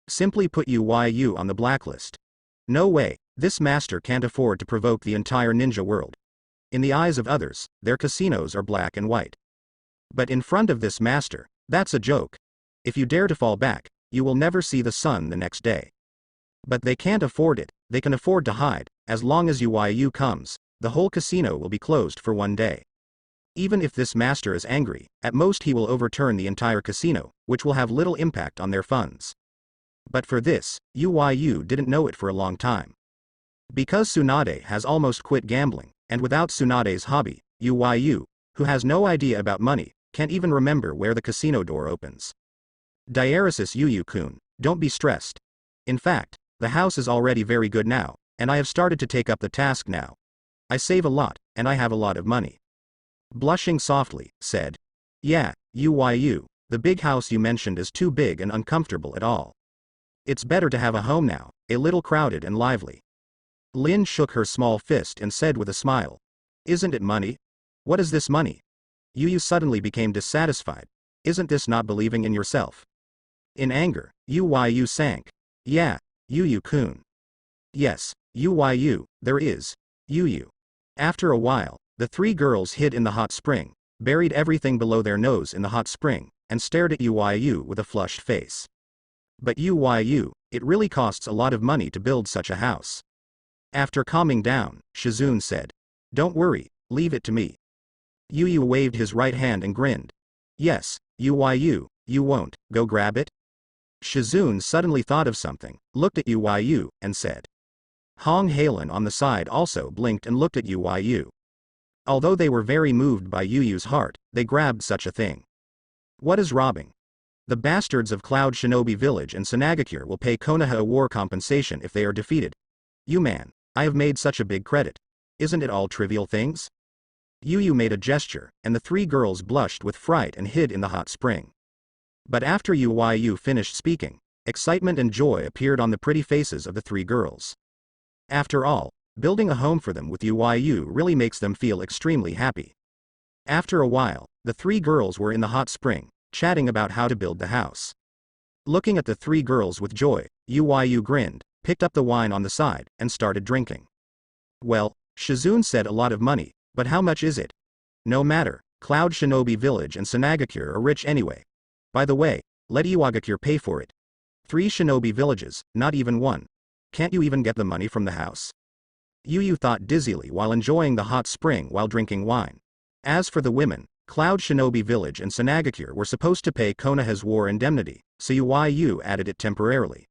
Simply put Uyu on the blacklist. No way, this master can't afford to provoke the entire ninja world. In the eyes of others, their casinos are black and white. But in front of this master, that's a joke. If you dare to fall back, you will never see the sun the next day. But they can't afford it, they can afford to hide. As long as Uyu comes, the whole casino will be closed for one day. Even if this master is angry, at most he will overturn the entire casino, which will have little impact on their funds. But for this, Uyu didn't know it for a long time. Because Tsunade has almost quit gambling, and without Tsunade's hobby, Uyu, who has no idea about money, can't even remember where the casino door opens. Diaresis Uyu-kun, don't be stressed. In fact, the house is already very good now, and I have started to take up the task now. I save a lot, and I have a lot of money. Blushing softly, said Yeah, Uyu, the big house you mentioned is too big and uncomfortable at all. It's better to have a home now, a little crowded and lively. Lin shook her small fist and said with a smile. Isn't it money? What is this money? Yu suddenly became dissatisfied. Isn't this not believing in yourself? In anger, Uyu sank. Yeah, Yu-kun. Yes, Uyu, there is. Yu. After a while, the three girls hid in the hot spring, buried everything below their nose in the hot spring, and stared at Uyu with a flushed face. But Uyu, it really costs a lot of money to build such a house. After calming down, Shizune said. Don't worry, leave it to me. Yu waved his right hand and grinned. Yes, Uyu, you won't go grab it? Shizune suddenly thought of something, looked at Uyu, and said. Hong Halen on the side also blinked and looked at Uyu. Although they were very moved by Uyu's heart, they grabbed such a thing. What is robbing? The bastards of Cloud Shinobi Village and Sanagakure will pay Konaha a war compensation if they are defeated. You man, I have made such a big credit. Isn't it all trivial things? Yu made a gesture, and the three girls blushed with fright and hid in the hot spring. But after Uyu finished speaking, excitement and joy appeared on the pretty faces of the three girls. After all, building a home for them with Uyu really makes them feel extremely happy. After a while, the three girls were in the hot spring, chatting about how to build the house. Looking at the three girls with joy, Uyu grinned, picked up the wine on the side, and started drinking. Well, Shizune said a lot of money, but how much is it? No matter, Cloud Shinobi Village and Sanagakure are rich anyway. By the way, let Iwagakure pay for it. 3 shinobi villages, not even one. Can't you even get the money from the house? Yu thought dizzily while enjoying the hot spring while drinking wine. As for the women, Cloud Shinobi Village and Sanagakure were supposed to pay Konaha's war indemnity, so Yu added it temporarily.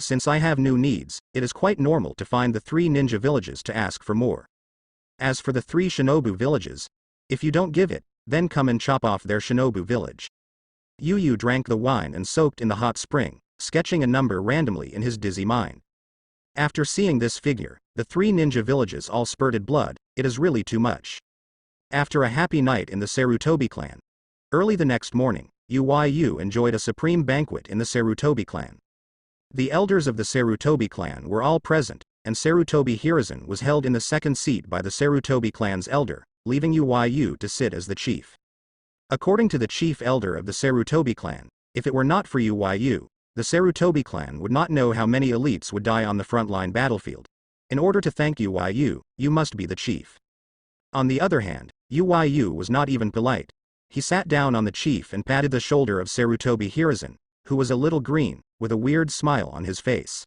Since I have new needs, it is quite normal to find the 3 ninja villages to ask for more. As for the 3 shinobu villages, if you don't give it, then come and chop off their shinobu village. Yu drank the wine and soaked in the hot spring, sketching a number randomly in his dizzy mind. After seeing this figure, the 3 ninja villages all spurted blood. It is really too much. After a happy night in the Sarutobi clan, early the next morning, Yu enjoyed a supreme banquet in the Sarutobi clan. The elders of the Sarutobi clan were all present, and Sarutobi Hiruzen was held in the second seat by the Sarutobi clan's elder, leaving Yu to sit as the chief. According to the chief elder of the Sarutobi clan, if it were not for Yu, the Sarutobi clan would not know how many elites would die on the frontline battlefield. In order to thank Yu, you must be the chief. On the other hand, Yu was not even polite. He sat down on the chief and patted the shoulder of Sarutobi Hiruzen, who was a little green, with a weird smile on his face.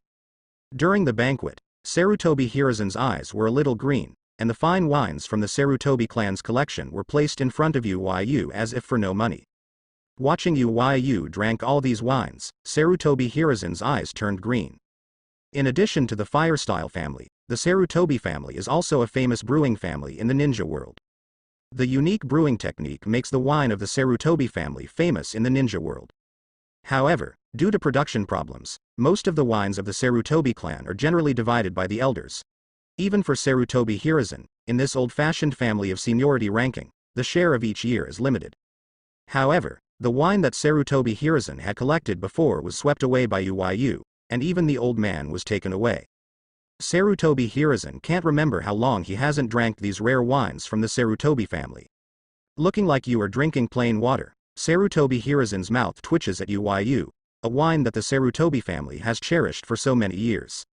During the banquet, Sarutobi Hiruzen's eyes were a little green, and the fine wines from the Sarutobi clan's collection were placed in front of Yu as if for no money. Watching Yu drank all these wines, Sarutobi Hiruzen's eyes turned green. In addition to the Firestyle family, the Sarutobi family is also a famous brewing family in the ninja world. The unique brewing technique makes the wine of the Sarutobi family famous in the ninja world. However, due to production problems, most of the wines of the Sarutobi clan are generally divided by the elders. Even for Sarutobi Hiruzen, in this old-fashioned family of seniority ranking, the share of each year is limited. However, the wine that Sarutobi Hiruzen had collected before was swept away by Yu, and even the old man was taken away. Sarutobi Hiruzen can't remember how long he hasn't drank these rare wines from the Sarutobi family. Looking like you are drinking plain water, Sarutobi Hiruzen's mouth twitches at Yu, a wine that the Sarutobi family has cherished for so many years.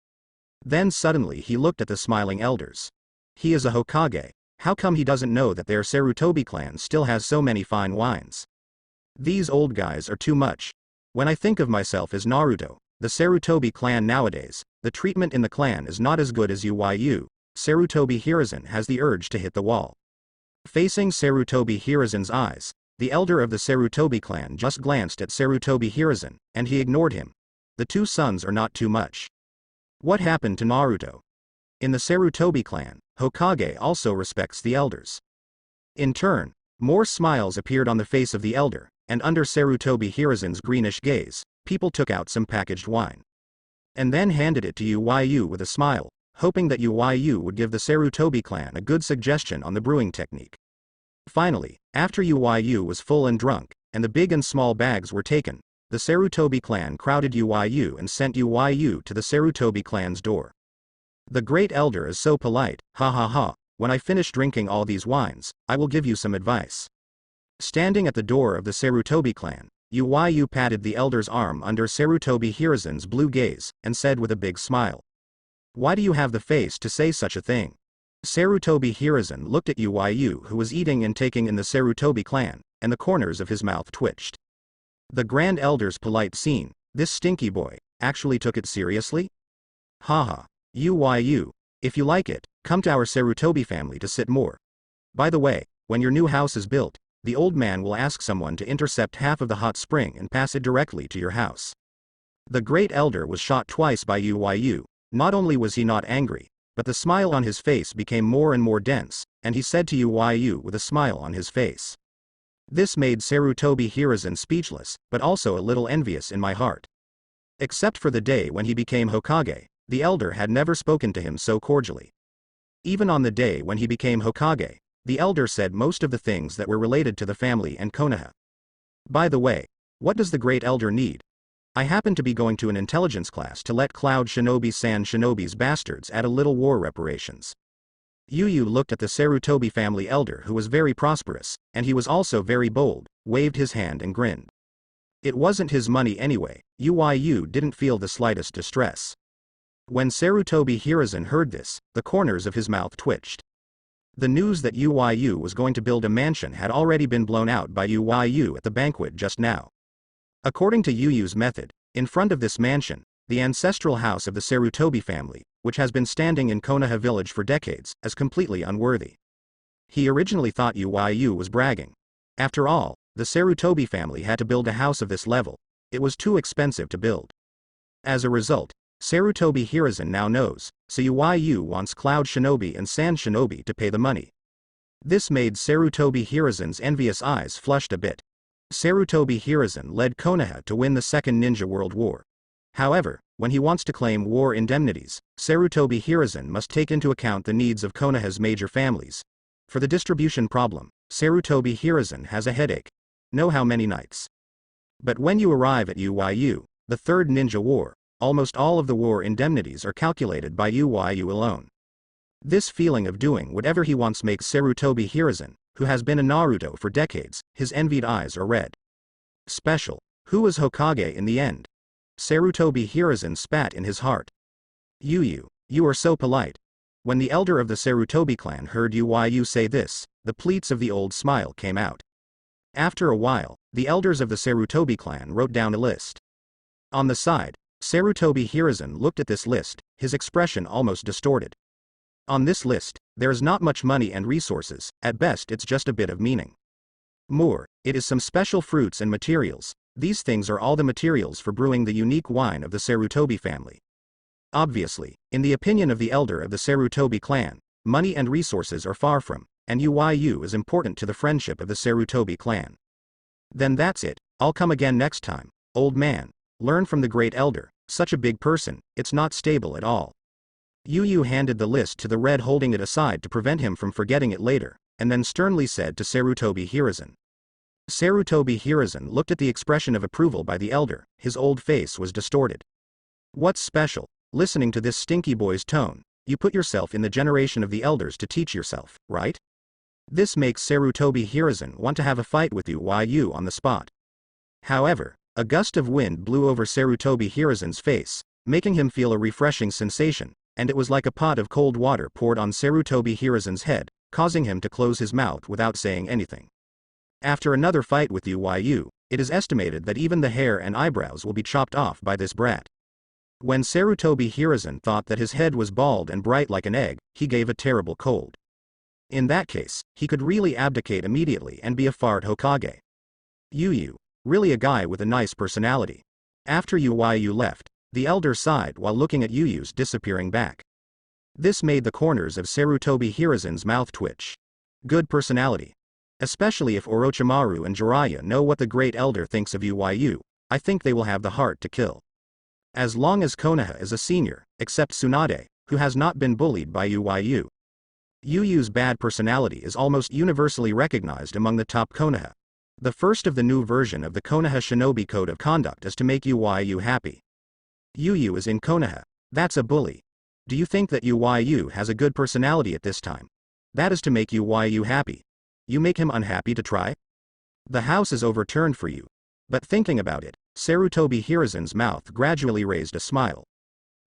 Then suddenly he looked at the smiling elders. He is a Hokage, how come he doesn't know that their Sarutobi clan still has so many fine wines? These old guys are too much. When I think of myself as Naruto, the Sarutobi clan nowadays, the treatment in the clan is not as good as Yu. Sarutobi Hiruzen has the urge to hit the wall. Facing Sarutobi Hiruzen's eyes, the elder of the Sarutobi clan just glanced at Sarutobi Hiruzen, and he ignored him. The 2 sons are not too much. What happened to Naruto? In the Sarutobi clan, Hokage also respects the elders. In turn, more smiles appeared on the face of the elder, and under Sarutobi Hiruzen's greenish gaze, people took out some packaged wine. And then handed it to Yu with a smile, hoping that Yu would give the Sarutobi clan a good suggestion on the brewing technique. Finally, after Uyu was full and drunk, and the big and small bags were taken, the Sarutobi clan crowded Uyu and sent Uyu to the Sarutobi clan's door. The great elder is so polite, ha ha ha, when I finish drinking all these wines, I will give you some advice. Standing at the door of the Sarutobi clan, Uyu patted the elder's arm under Sarutobi Hiruzen's blue gaze, and said with a big smile. Why do you have the face to say such a thing? Sarutobi Hiruzen looked at Uyu, who was eating and taking in the Sarutobi clan, and the corners of his mouth twitched. The grand elder's polite scene, this stinky boy, actually took it seriously? Haha. Uyu, if you like it, come to our Sarutobi family to sit more. By the way, when your new house is built, the old man will ask someone to intercept half of the hot spring and pass it directly to your house. The great elder was shot twice by Uyu. Not only was he not angry, but the smile on his face became more and more dense, and he said to Uyu with a smile on his face. This made Sarutobi Hiruzen speechless, but also a little envious in my heart. Except for the day when he became Hokage, the elder had never spoken to him so cordially. Even on the day when he became Hokage, the elder said most of the things that were related to the family and Konaha. By the way, what does the great elder need? I happen to be going to an intelligence class to let Cloud Shinobi-san Shinobi's bastards add a little war reparations. Uyu looked at the Sarutobi family elder, who was very prosperous, and he was also very bold, waved his hand and grinned. It wasn't his money anyway. Uyu didn't feel the slightest distress. When Sarutobi Hiruzen heard this, the corners of his mouth twitched. The news that Uyu was going to build a mansion had already been blown out by Uyu at the banquet just now. According to Uyu's method, in front of this mansion, the ancestral house of the Sarutobi family, which has been standing in Konaha village for decades, is completely unworthy. He originally thought Uyu was bragging. After all, the Sarutobi family had to build a house of this level. It was too expensive to build. As a result, Sarutobi Hiruzen now knows, so Uyu wants Cloud Shinobi and Sand Shinobi to pay the money. This made Sarutobi Hiruzen's envious eyes flushed a bit. Sarutobi Hiruzen led Konaha to win the Second Ninja World War. However, when he wants to claim war indemnities, Sarutobi Hiruzen must take into account the needs of Konaha's major families. For the distribution problem, Sarutobi Hiruzen has a headache. Know how many nights? But when you arrive at Uyu, the Third Ninja War, almost all of the war indemnities are calculated by Uyu alone. This feeling of doing whatever he wants makes Sarutobi Hiruzen, who has been a Naruto for decades, his envied eyes are red. Special. Who was Hokage in the end? Sarutobi Hiruzen spat in his heart. Uyu, you are so polite. When the elder of the Sarutobi clan heard Uyu say this, the pleats of the old smile came out. After a while, the elders of the Sarutobi clan wrote down a list. On the side, Sarutobi Hiruzen looked at this list, his expression almost distorted. On this list, there is not much money and resources, at best it's just a bit of meaning. More, it is some special fruits and materials. These things are all the materials for brewing the unique wine of the Sarutobi family. Obviously, in the opinion of the elder of the Sarutobi clan, money and resources are far from, and Uyu is important to the friendship of the Sarutobi clan. Then that's it, I'll come again next time, old man. Learn from the great elder, such a big person, it's not stable at all. Uyu handed the list to the red, holding it aside to prevent him from forgetting it later, and then sternly said to Sarutobi Hiruzen. Sarutobi Hiruzen looked at the expression of approval by the elder, his old face was distorted. What's special? Listening to this stinky boy's tone, you put yourself in the generation of the elders to teach yourself, right? This makes Sarutobi Hiruzen want to have a fight with Uyu on the spot. However, a gust of wind blew over Sarutobi Hiruzen's face, making him feel a refreshing sensation, and it was like a pot of cold water poured on Sarutobi Hiruzen's head, causing him to close his mouth without saying anything. After another fight with Uyu, it is estimated that even the hair and eyebrows will be chopped off by this brat. When Sarutobi Hiruzen thought that his head was bald and bright like an egg, he gave a terrible cold. In that case, he could really abdicate immediately and be a fart Hokage. Uyu, really a guy with a nice personality. After Uyu left, the elder sighed while looking at Uyu's disappearing back. This made the corners of Sarutobi Hiruzen's mouth twitch. Good personality. Especially if Orochimaru and Jiraiya know what the great elder thinks of Uyu, I think they will have the heart to kill. As long as Konaha is a senior, except Tsunade, who has not been bullied by Uyu. Yu Yu's bad personality is almost universally recognized among the top Konoha. The first of the new version of the Konoha Shinobi Code of Conduct is to make Yu happy. Yu is in Konoha. That's a bully. Do you think that Yu has a good personality at this time? That is to make Yu happy. You make him unhappy to try? The house is overturned for you. But thinking about it, Sarutobi Hiruzen's mouth gradually raised a smile.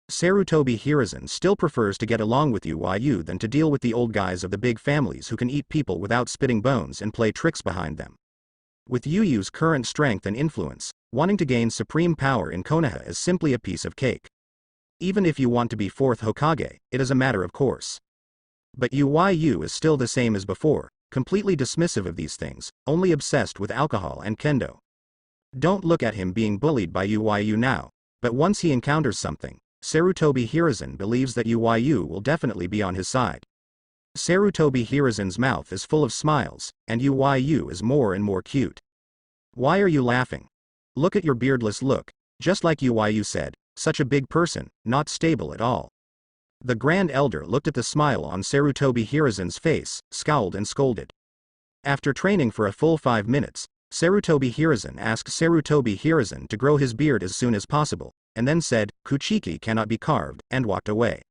Sarutobi Hiruzen still prefers to get along with Yu than to deal with the old guys of the big families who can eat people without spitting bones and play tricks behind them. With Yu's current strength and influence, wanting to gain supreme power in Konoha is simply a piece of cake. Even if you want to be 4th Hokage, it is a matter of course. But Yu is still the same as before, completely dismissive of these things, only obsessed with alcohol and kendo. Don't look at him being bullied by Yu now, but once he encounters something, Sarutobi Hiruzen believes that Yu will definitely be on his side. Sarutobi Hiruzen's mouth is full of smiles, and Yu is more and more cute. Why are you laughing? Look at your beardless look, just like Yu said, such a big person, not stable at all. The Grand Elder looked at the smile on Sarutobi Hiruzen's face, scowled and scolded. After training for a full 5 minutes, Sarutobi Hiruzen asked Sarutobi Hiruzen to grow his beard as soon as possible, and then said, "Kuchiki cannot be carved," and walked away.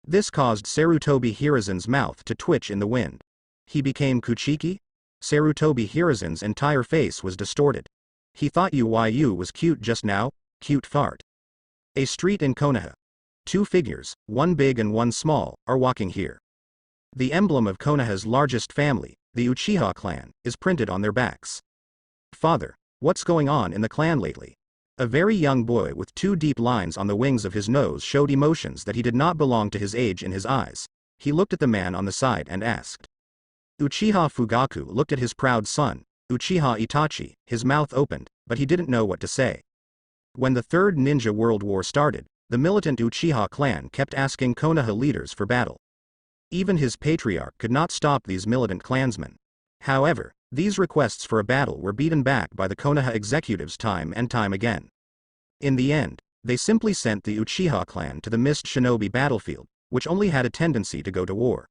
This caused Sarutobi Hiruzen's mouth to twitch in the wind. He became Kuchiki? Sarutobi Hiruzen's entire face was distorted. He thought Yu was cute just now, cute fart. A street in Konoha. 2 figures, one big and one small, are walking here. The emblem of Konoha's largest family, the Uchiha clan, is printed on their backs. Father, what's going on in the clan lately? A very young boy with 2 deep lines on the wings of his nose showed emotions that he did not belong to his age in his eyes. He looked at the man on the side and asked. Uchiha Fugaku looked at his proud son, Uchiha Itachi, his mouth opened, but he didn't know what to say. When the Third Ninja World War started, the militant Uchiha clan kept asking Konoha leaders for battle. Even his patriarch could not stop these militant clansmen. However, these requests for a battle were beaten back by the Konoha executives time and time again. In the end, they simply sent the Uchiha clan to the Mist Shinobi battlefield, which only had a tendency to go to war.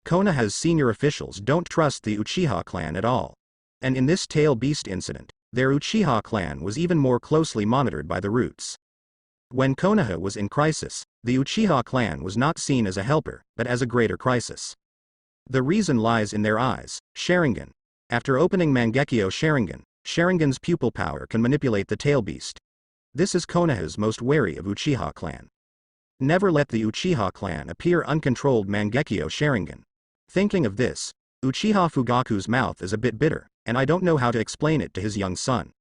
Konoha's senior officials don't trust the Uchiha clan at all. And in this tail beast incident, their Uchiha clan was even more closely monitored by the roots. When Konoha was in crisis, the Uchiha clan was not seen as a helper, but as a greater crisis. The reason lies in their eyes. Sharingan. After opening Mangekyo Sharingan, Sharingan's pupil power can manipulate the tail beast. This is Konoha's most wary of Uchiha clan. Never let the Uchiha clan appear uncontrolled Mangekyo Sharingan. Thinking of this, Uchiha Fugaku's mouth is a bit bitter, and I don't know how to explain it to his young son.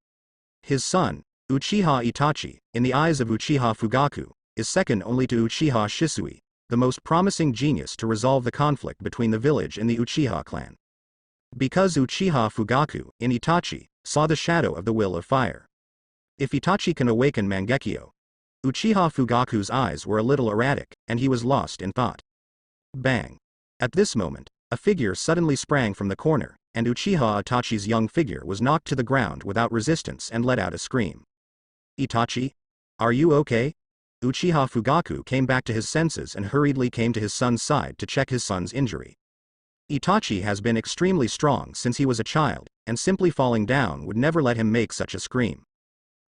His son, Uchiha Itachi, in the eyes of Uchiha Fugaku, is second only to Uchiha Shisui, the most promising genius to resolve the conflict between the village and the Uchiha clan. Because Uchiha Fugaku, in Itachi, saw the shadow of the will of fire. If Itachi can awaken Mangekyo, Uchiha Fugaku's eyes were a little erratic, and he was lost in thought. Bang! At this moment, a figure suddenly sprang from the corner, and Uchiha Itachi's young figure was knocked to the ground without resistance and let out a scream. Itachi? Are you okay? Uchiha Fugaku came back to his senses and hurriedly came to his son's side to check his son's injury. Itachi has been extremely strong since he was a child, and simply falling down would never let him make such a scream.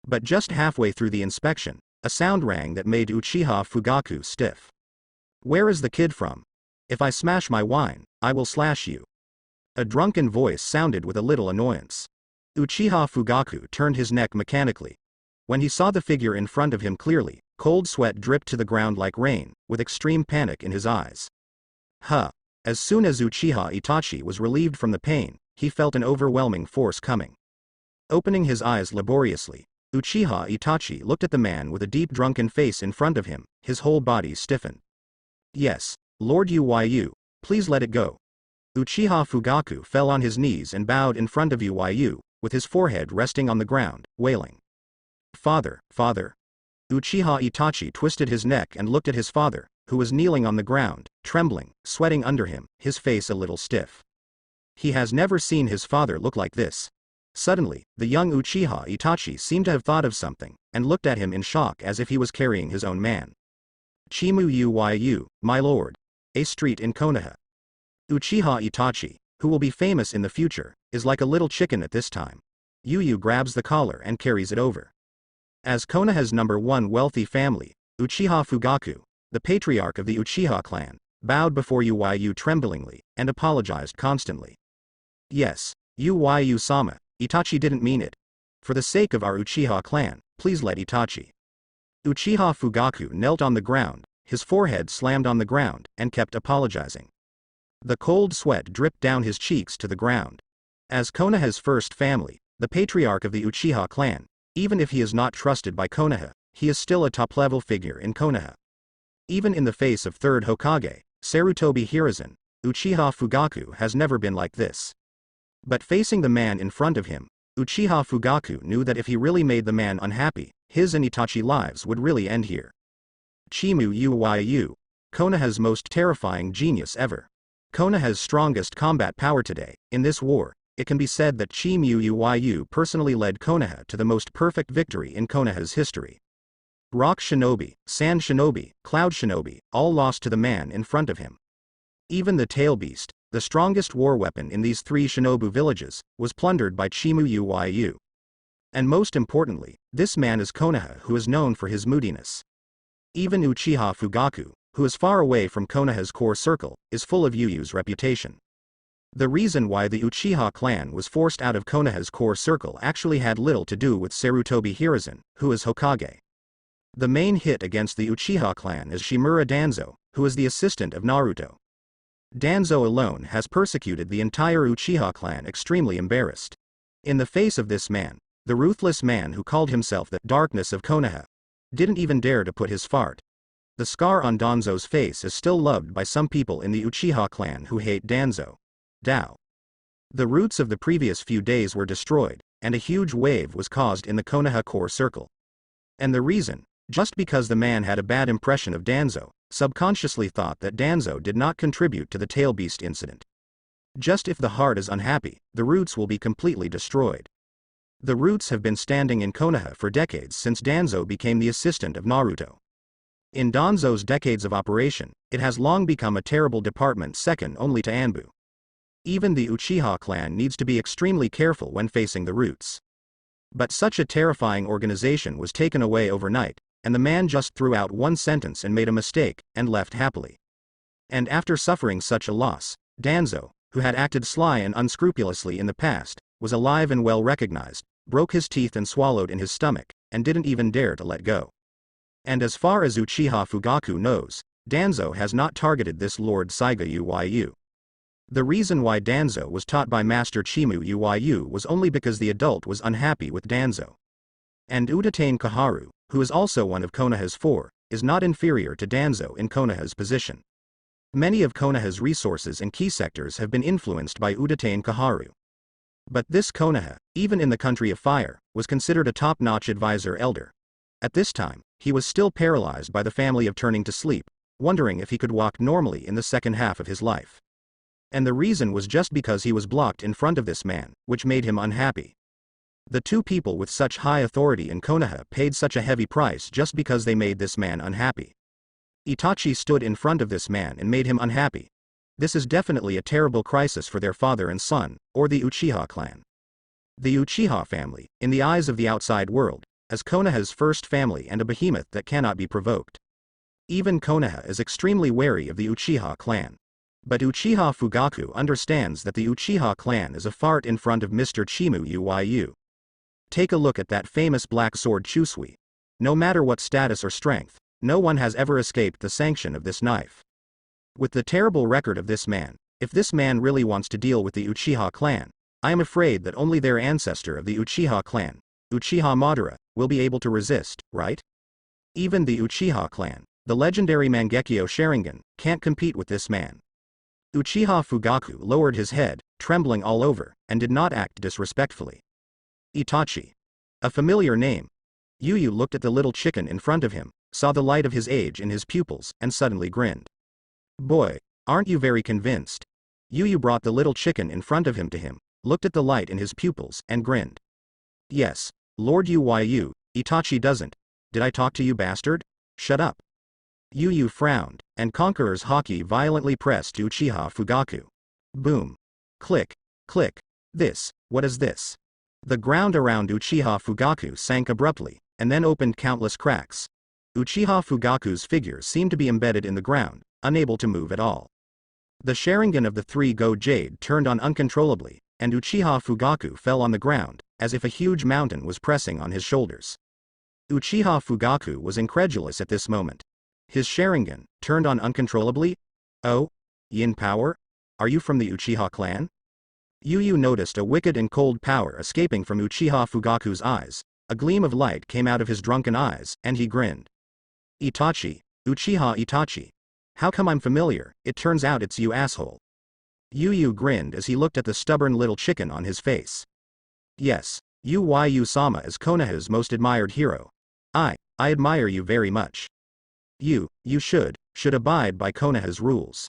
But just halfway through the inspection, a sound rang that made Uchiha Fugaku stiff. Where is the kid from? If I smash my wine, I will slash you. A drunken voice sounded with a little annoyance. Uchiha Fugaku turned his neck mechanically. When he saw the figure in front of him clearly, cold sweat dripped to the ground like rain, with extreme panic in his eyes. As soon as Uchiha Itachi was relieved from the pain, he felt an overwhelming force coming. Opening his eyes laboriously, Uchiha Itachi looked at the man with a deep drunken face in front of him, his whole body stiffened. Yes, Lord Yu, please let it go. Uchiha Fugaku fell on his knees and bowed in front of Yu, with his forehead resting on the ground, wailing. Father. Uchiha Itachi twisted his neck and looked at his father, who was kneeling on the ground, trembling, sweating under him, his face a little stiff. He has never seen his father look like this. Suddenly, the young Uchiha Itachi seemed to have thought of something, and looked at him in shock as if he was carrying his own man. Chimu Yu, my lord. A street in Konoha. Uchiha Itachi, who will be famous in the future, is like a little chicken at this time. Yu grabs the collar and carries it over. As Konoha's #1 wealthy family, Uchiha Fugaku, the patriarch of the Uchiha clan, bowed before Yu tremblingly, and apologized constantly. Yes, Yu-sama, Itachi didn't mean it. For the sake of our Uchiha clan, please let Itachi. Uchiha Fugaku knelt on the ground, his forehead slammed on the ground, and kept apologizing. The cold sweat dripped down his cheeks to the ground. As Konoha's first family, the patriarch of the Uchiha clan, even if he is not trusted by Konoha, he is still a top-level figure in Konoha. Even in the face of third Hokage, Sarutobi Hiruzen, Uchiha Fugaku has never been like this. But facing the man in front of him, Uchiha Fugaku knew that if he really made the man unhappy, his and Itachi lives would really end here. Chimu Uyu, Konoha's most terrifying genius ever. Konoha's strongest combat power today. In this war, it can be said that Chimu Uyu personally led Konoha to the most perfect victory in Konoha's history. Rock Shinobi, Sand Shinobi, Cloud Shinobi, all lost to the man in front of him. Even the Tail Beast, the strongest war weapon in these 3 Shinobu villages, was plundered by Chimu Uyu. And most importantly, this man is Konoha, who is known for his moodiness. Even Uchiha Fugaku, who is far away from Konoha's core circle, is full of Uyu's reputation. The reason why the Uchiha clan was forced out of Konoha's core circle actually had little to do with Sarutobi Hiruzen, who is Hokage. The main hit against the Uchiha clan is Shimura Danzo, who is the assistant of Naruto. Danzo alone has persecuted the entire Uchiha clan, extremely embarrassed. In the face of this man, the ruthless man who called himself the darkness of Konoha, didn't even dare to put his fart. The scar on Danzo's face is still loved by some people in the Uchiha clan who hate Danzo. Dao. The roots of the previous few days were destroyed, and a huge wave was caused in the Konoha core circle. And the reason, just because the man had a bad impression of Danzo, subconsciously thought that Danzo did not contribute to the Tail Beast incident. Just if the heart is unhappy, the roots will be completely destroyed. The roots have been standing in Konoha for decades since Danzo became the assistant of Naruto. In Danzo's decades of operation, it has long become a terrible department second only to Anbu. Even the Uchiha clan needs to be extremely careful when facing the roots. But such a terrifying organization was taken away overnight, and the man just threw out one sentence and made a mistake, and left happily. And after suffering such a loss, Danzo, who had acted sly and unscrupulously in the past, was alive and well recognized, broke his teeth and swallowed in his stomach, and didn't even dare to let go. And as far as Uchiha Fugaku knows, Danzo has not targeted this Lord Saiga Uyu. The reason why Danzo was taught by Master Chimu Uyu was only because the adult was unhappy with Danzo. And Udatain Kaharu, who is also one of Konoha's 4, is not inferior to Danzo in Konoha's position. Many of Konoha's resources and key sectors have been influenced by Udatain Kaharu. But this Konoha, even in the country of fire, was considered a top-notch advisor elder. At this time, he was still paralyzed by the family of turning to sleep, wondering if he could walk normally in the second half of his life. And the reason was just because he was blocked in front of this man, which made him unhappy. The 2 people with such high authority in Konoha paid such a heavy price just because they made this man unhappy. Itachi stood in front of this man and made him unhappy. This is definitely a terrible crisis for their father and son, or the Uchiha clan. The Uchiha family, in the eyes of the outside world, as Konoha's first family and a behemoth that cannot be provoked. Even Konoha is extremely wary of the Uchiha clan. But Uchiha Fugaku understands that the Uchiha clan is a fart in front of Mr. Chimu Uyu. Take a look at that famous black sword Chusui. No matter what status or strength, no one has ever escaped the sanction of this knife. With the terrible record of this man, if this man really wants to deal with the Uchiha clan, I am afraid that only their ancestor of the Uchiha clan, Uchiha Madara, will be able to resist, right? Even the Uchiha clan, the legendary Mangekyo Sharingan, can't compete with this man. Uchiha Fugaku lowered his head, trembling all over, and did not act disrespectfully. Itachi. A familiar name. Yu looked at the little chicken in front of him, saw the light of his age in his pupils, and suddenly grinned. Boy, aren't you very convinced? Yu brought the little chicken in front of him to him, looked at the light in his pupils, and grinned. Yes, Lord Uyu, Itachi doesn't. Did I talk to you, bastard? Shut up. Yu frowned, and Conqueror's haki violently pressed Uchiha Fugaku. Boom. Click. Click. What is this? The ground around Uchiha Fugaku sank abruptly, and then opened countless cracks. Uchiha Fugaku's figure seemed to be embedded in the ground, unable to move at all. The Sharingan of the three-go jade turned on uncontrollably, and Uchiha Fugaku fell on the ground, as if a huge mountain was pressing on his shoulders. Uchiha Fugaku was incredulous at this moment. His Sharingan turned on uncontrollably? Oh? Yin power? Are you from the Uchiha clan? Yu noticed a wicked and cold power escaping from Uchiha Fugaku's eyes. A gleam of light came out of his drunken eyes, and he grinned. Itachi, Uchiha Itachi. How come I'm familiar? It turns out it's you, asshole. Yu grinned as he looked at the stubborn little chicken on his face. Yes, Yu-Sama is Konaha's most admired hero. I admire you very much. You should abide by Konaha's rules.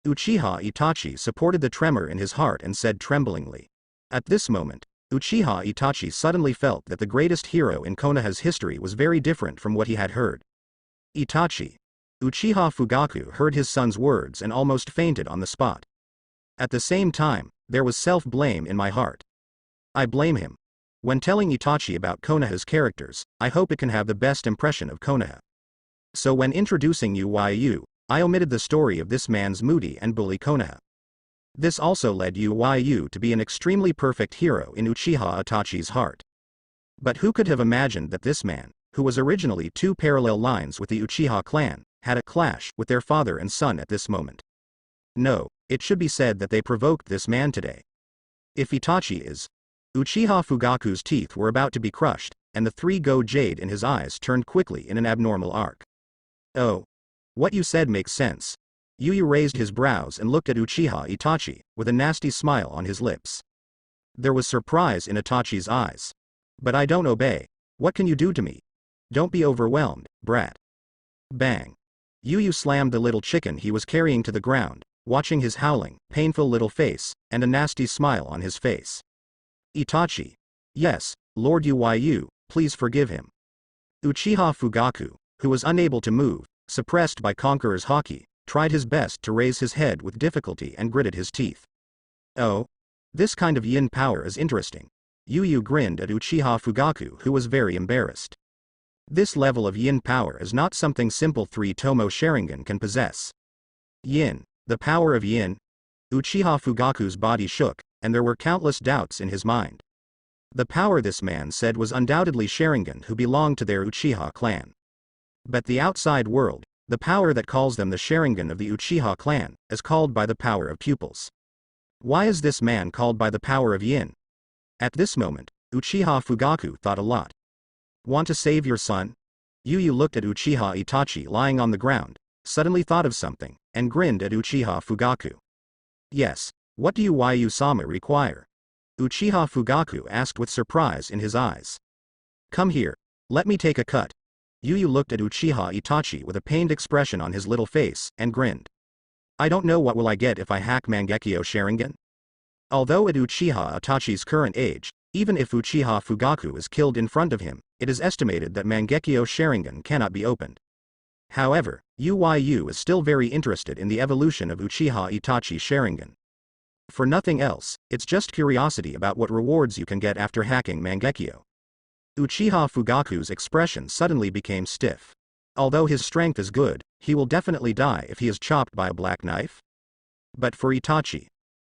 Uchiha Itachi supported the tremor in his heart and said tremblingly. At this moment, Uchiha Itachi suddenly felt that the greatest hero in Konaha's history was very different from what he had heard. Itachi. Uchiha Fugaku heard his son's words and almost fainted on the spot. At the same time, there was self-blame in my heart. I blame him. When telling Itachi about Konaha's characters, I hope it can have the best impression of Konaha. So when introducing Yu, I omitted the story of this man's moody and bully Konaha. This also led Yu to be an extremely perfect hero in Uchiha Itachi's heart. But who could have imagined that this man, who was originally two parallel lines with the Uchiha clan, had a clash with their father and son at this moment? No, it should be said that they provoked this man today. If Itachi is... Uchiha Fugaku's teeth were about to be crushed, and the three-go jade in his eyes turned quickly in an abnormal arc. Oh. What you said makes sense. Yu raised his brows and looked at Uchiha Itachi, with a nasty smile on his lips. There was surprise in Itachi's eyes. But I don't obey. What can you do to me? Don't be overwhelmed, brat. Bang. Yu slammed the little chicken he was carrying to the ground, watching his howling, painful little face, and a nasty smile on his face. Itachi. Yes, Lord Yu, please forgive him. Uchiha Fugaku, who was unable to move, suppressed by Conqueror's haki, tried his best to raise his head with difficulty and gritted his teeth. Oh? This kind of yin power is interesting. Yu grinned at Uchiha Fugaku, who was very embarrassed. This level of yin power is not something simple 3-tomo Sharingan can possess. Yin, the power of yin? Uchiha Fugaku's body shook, and there were countless doubts in his mind. The power this man said was undoubtedly Sharingan who belonged to their Uchiha clan. But the outside world, the power that calls them the Sharingan of the Uchiha clan, is called by the power of pupils. Why is this man called by the power of yin? At this moment, Uchiha Fugaku thought a lot. Want to save your son? Yu looked at Uchiha Itachi lying on the ground, suddenly thought of something, and grinned at Uchiha Fugaku. Yes, what do Yu-Sama require? Uchiha Fugaku asked with surprise in his eyes. Come here, let me take a cut. Yu looked at Uchiha Itachi with a pained expression on his little face, and grinned. I don't know what will I get if I hack Mangekyo Sharingan? Although at Uchiha Itachi's current age, even if Uchiha Fugaku is killed in front of him, it is estimated that Mangekyo Sharingan cannot be opened. However, Yu is still very interested in the evolution of Uchiha Itachi Sharingan. For nothing else, it's just curiosity about what rewards you can get after hacking Mangekyo. Uchiha Fugaku's expression suddenly became stiff. Although his strength is good, he will definitely die if he is chopped by a black knife. But for Itachi,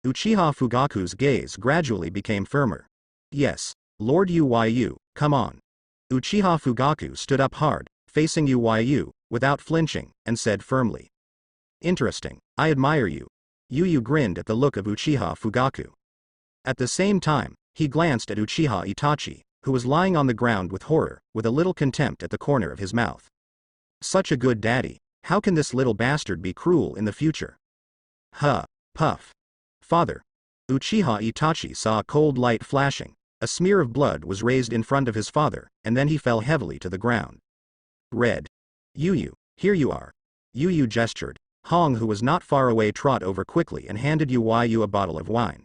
Uchiha Fugaku's gaze gradually became firmer. Yes, Lord Yu, come on. Uchiha Fugaku stood up hard, facing Yu, without flinching, and said firmly. Interesting, I admire you. Yu grinned at the look of Uchiha Fugaku. At the same time, he glanced at Uchiha Itachi, who was lying on the ground with horror, with a little contempt at the corner of his mouth. Such a good daddy, how can this little bastard be cruel in the future? Huh, puff. Father. Uchiha Itachi saw a cold light flashing, a smear of blood was raised in front of his father, and then he fell heavily to the ground. Red. Yu, here you are. Yu gestured. Hong, who was not far away, trot over quickly and handed Yu a bottle of wine.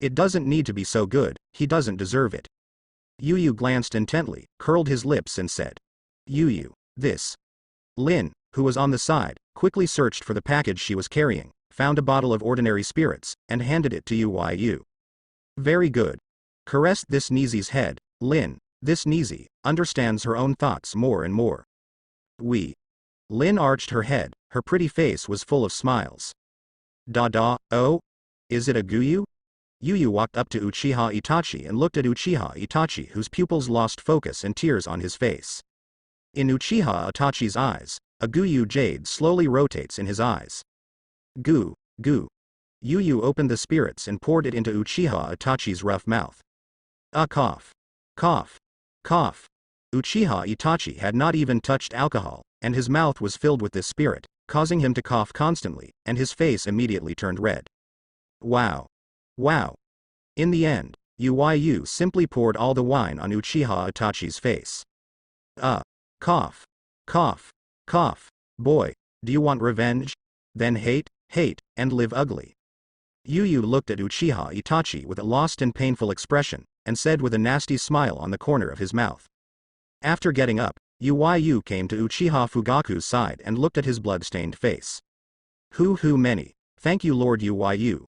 It doesn't need to be so good, he doesn't deserve it. Yu glanced intently, curled his lips and said. Yu, this. Lin, who was on the side, quickly searched for the package she was carrying, found a bottle of ordinary spirits, and handed it to Uyu. Very good. Caressed this Nizi's head, Lin. This Nizi understands her own thoughts more and more. Lin arched her head, her pretty face was full of smiles. Oh? Is it a Guyu? Yuyu walked up to Uchiha Itachi and looked at Uchiha Itachi, whose pupils lost focus and tears on his face. In Uchiha Itachi's eyes, a Guyu jade slowly rotates in his eyes. Goo. Yuyu opened the spirits and poured it into Uchiha Itachi's rough mouth. Cough. Uchiha Itachi had not even touched alcohol, and his mouth was filled with this spirit, causing him to cough constantly, and his face immediately turned red. Wow. In the end, Uyu simply poured all the wine on Uchiha Itachi's face. Cough. Boy, do you want revenge? Then hate, and live ugly. Yuyu looked at Uchiha Itachi with a lost and painful expression, and said with a nasty smile on the corner of his mouth. After getting up, Uyu came to Uchiha Fugaku's side and looked at his blood-stained face. Many. Thank you, Lord Uyu.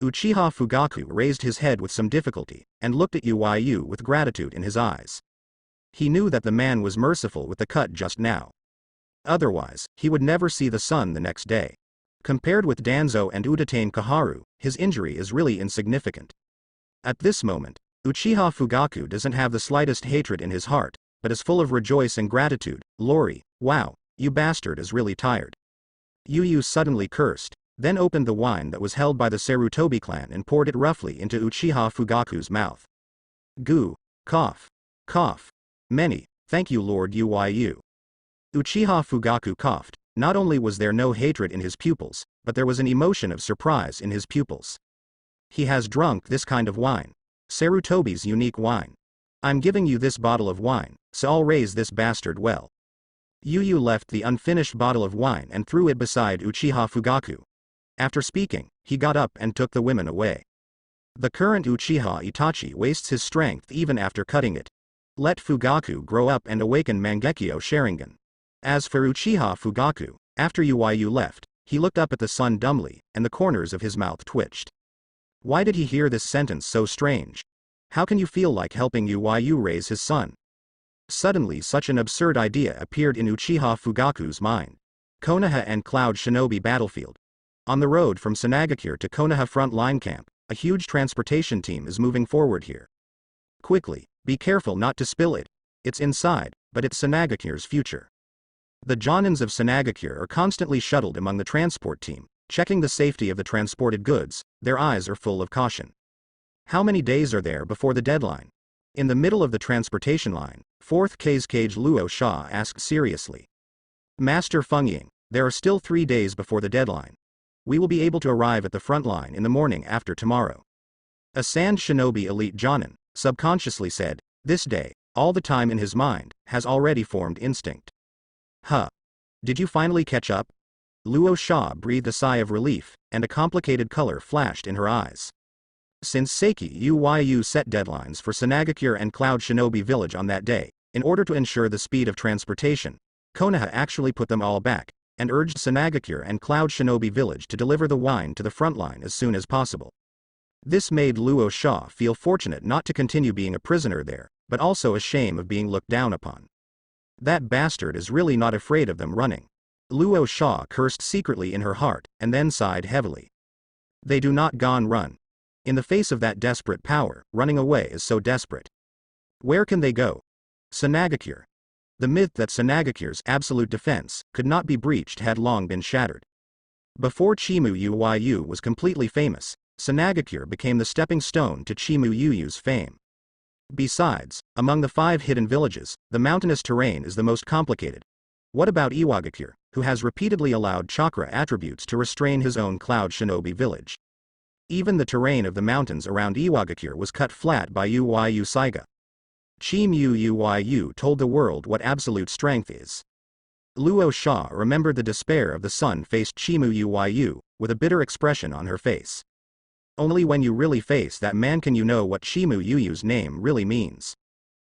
Uchiha Fugaku raised his head with some difficulty, and looked at Uyu with gratitude in his eyes. He knew that the man was merciful with the cut just now. Otherwise, he would never see the sun the next day. Compared with Danzo and Udatain Kaharu, his injury is really insignificant. At this moment, Uchiha Fugaku doesn't have the slightest hatred in his heart, but is full of rejoice and gratitude. Lori, wow, you bastard is really tired. Yuyu suddenly cursed, then opened the wine that was held by the Sarutobi clan and poured it roughly into Uchiha Fugaku's mouth. Goo. Cough. Many. Thank you, Lord Uyu. Uchiha Fugaku coughed. Not only was there no hatred in his pupils, but there was an emotion of surprise in his pupils. He has drunk this kind of wine. Sarutobi's unique wine. I'm giving you this bottle of wine, so I'll raise this bastard well. Yuyu left the unfinished bottle of wine and threw it beside Uchiha Fugaku. After speaking, he got up and took the women away. The current Uchiha Itachi wastes his strength even after cutting it. Let Fugaku grow up and awaken Mangekyo Sharingan. As for Uchiha Fugaku, after Uyu left, he looked up at the sun dumbly, and the corners of his mouth twitched. Why did he hear this sentence so strange? How can you feel like helping Uyu raise his son? Suddenly such an absurd idea appeared in Uchiha Fugaku's mind. Konaha and Cloud Shinobi Battlefield. On the road from Tsunade to Konaha front line camp, a huge transportation team is moving forward here. Quickly, be careful not to spill it. It's inside, but it's Tsunade's future. The Jonins of Tsunade are constantly shuttled among the transport team, checking the safety of the transported goods. Their eyes are full of caution. How many days are there before the deadline? In the middle of the transportation line, 4th Cage Luo Sha asked seriously. Master Fengying, there are still 3 days before the deadline. We will be able to arrive at the front line in the morning after tomorrow. A Sand Shinobi elite Jonin subconsciously said, this day, all the time in his mind, has already formed instinct. Did you finally catch up? Luo Sha breathed a sigh of relief, and a complicated color flashed in her eyes. Since Seiki Uyu set deadlines for Tsunade and Cloud Shinobi Village on that day, in order to ensure the speed of transportation, Konaha actually put them all back, and urged Tsunade and Cloud Shinobi Village to deliver the wine to the front line as soon as possible. This made Luo Sha feel fortunate not to continue being a prisoner there, but also ashamed of being looked down upon. That bastard is really not afraid of them running. Luo Sha cursed secretly in her heart, and then sighed heavily. They do not run. In the face of that desperate power, running away is so desperate. Where can they go? Tsunade. The myth that Tsunade's absolute defense could not be breached had long been shattered. Before Chimu Uyu was completely famous, Tsunade became the stepping stone to Chimu Uyu's fame. Besides, among the 5 hidden villages, the mountainous terrain is the most complicated. What about Iwagakure, who has repeatedly allowed chakra attributes to restrain his own Cloud Shinobi village? Even the terrain of the mountains around Iwagakure was cut flat by Uyu Saiga. Chimu Uyu told the world what absolute strength is. Luo Sha remembered the despair of the sun-faced Chimu Uyu, with a bitter expression on her face. Only when you really face that man can you know what Chimu Uyu's name really means.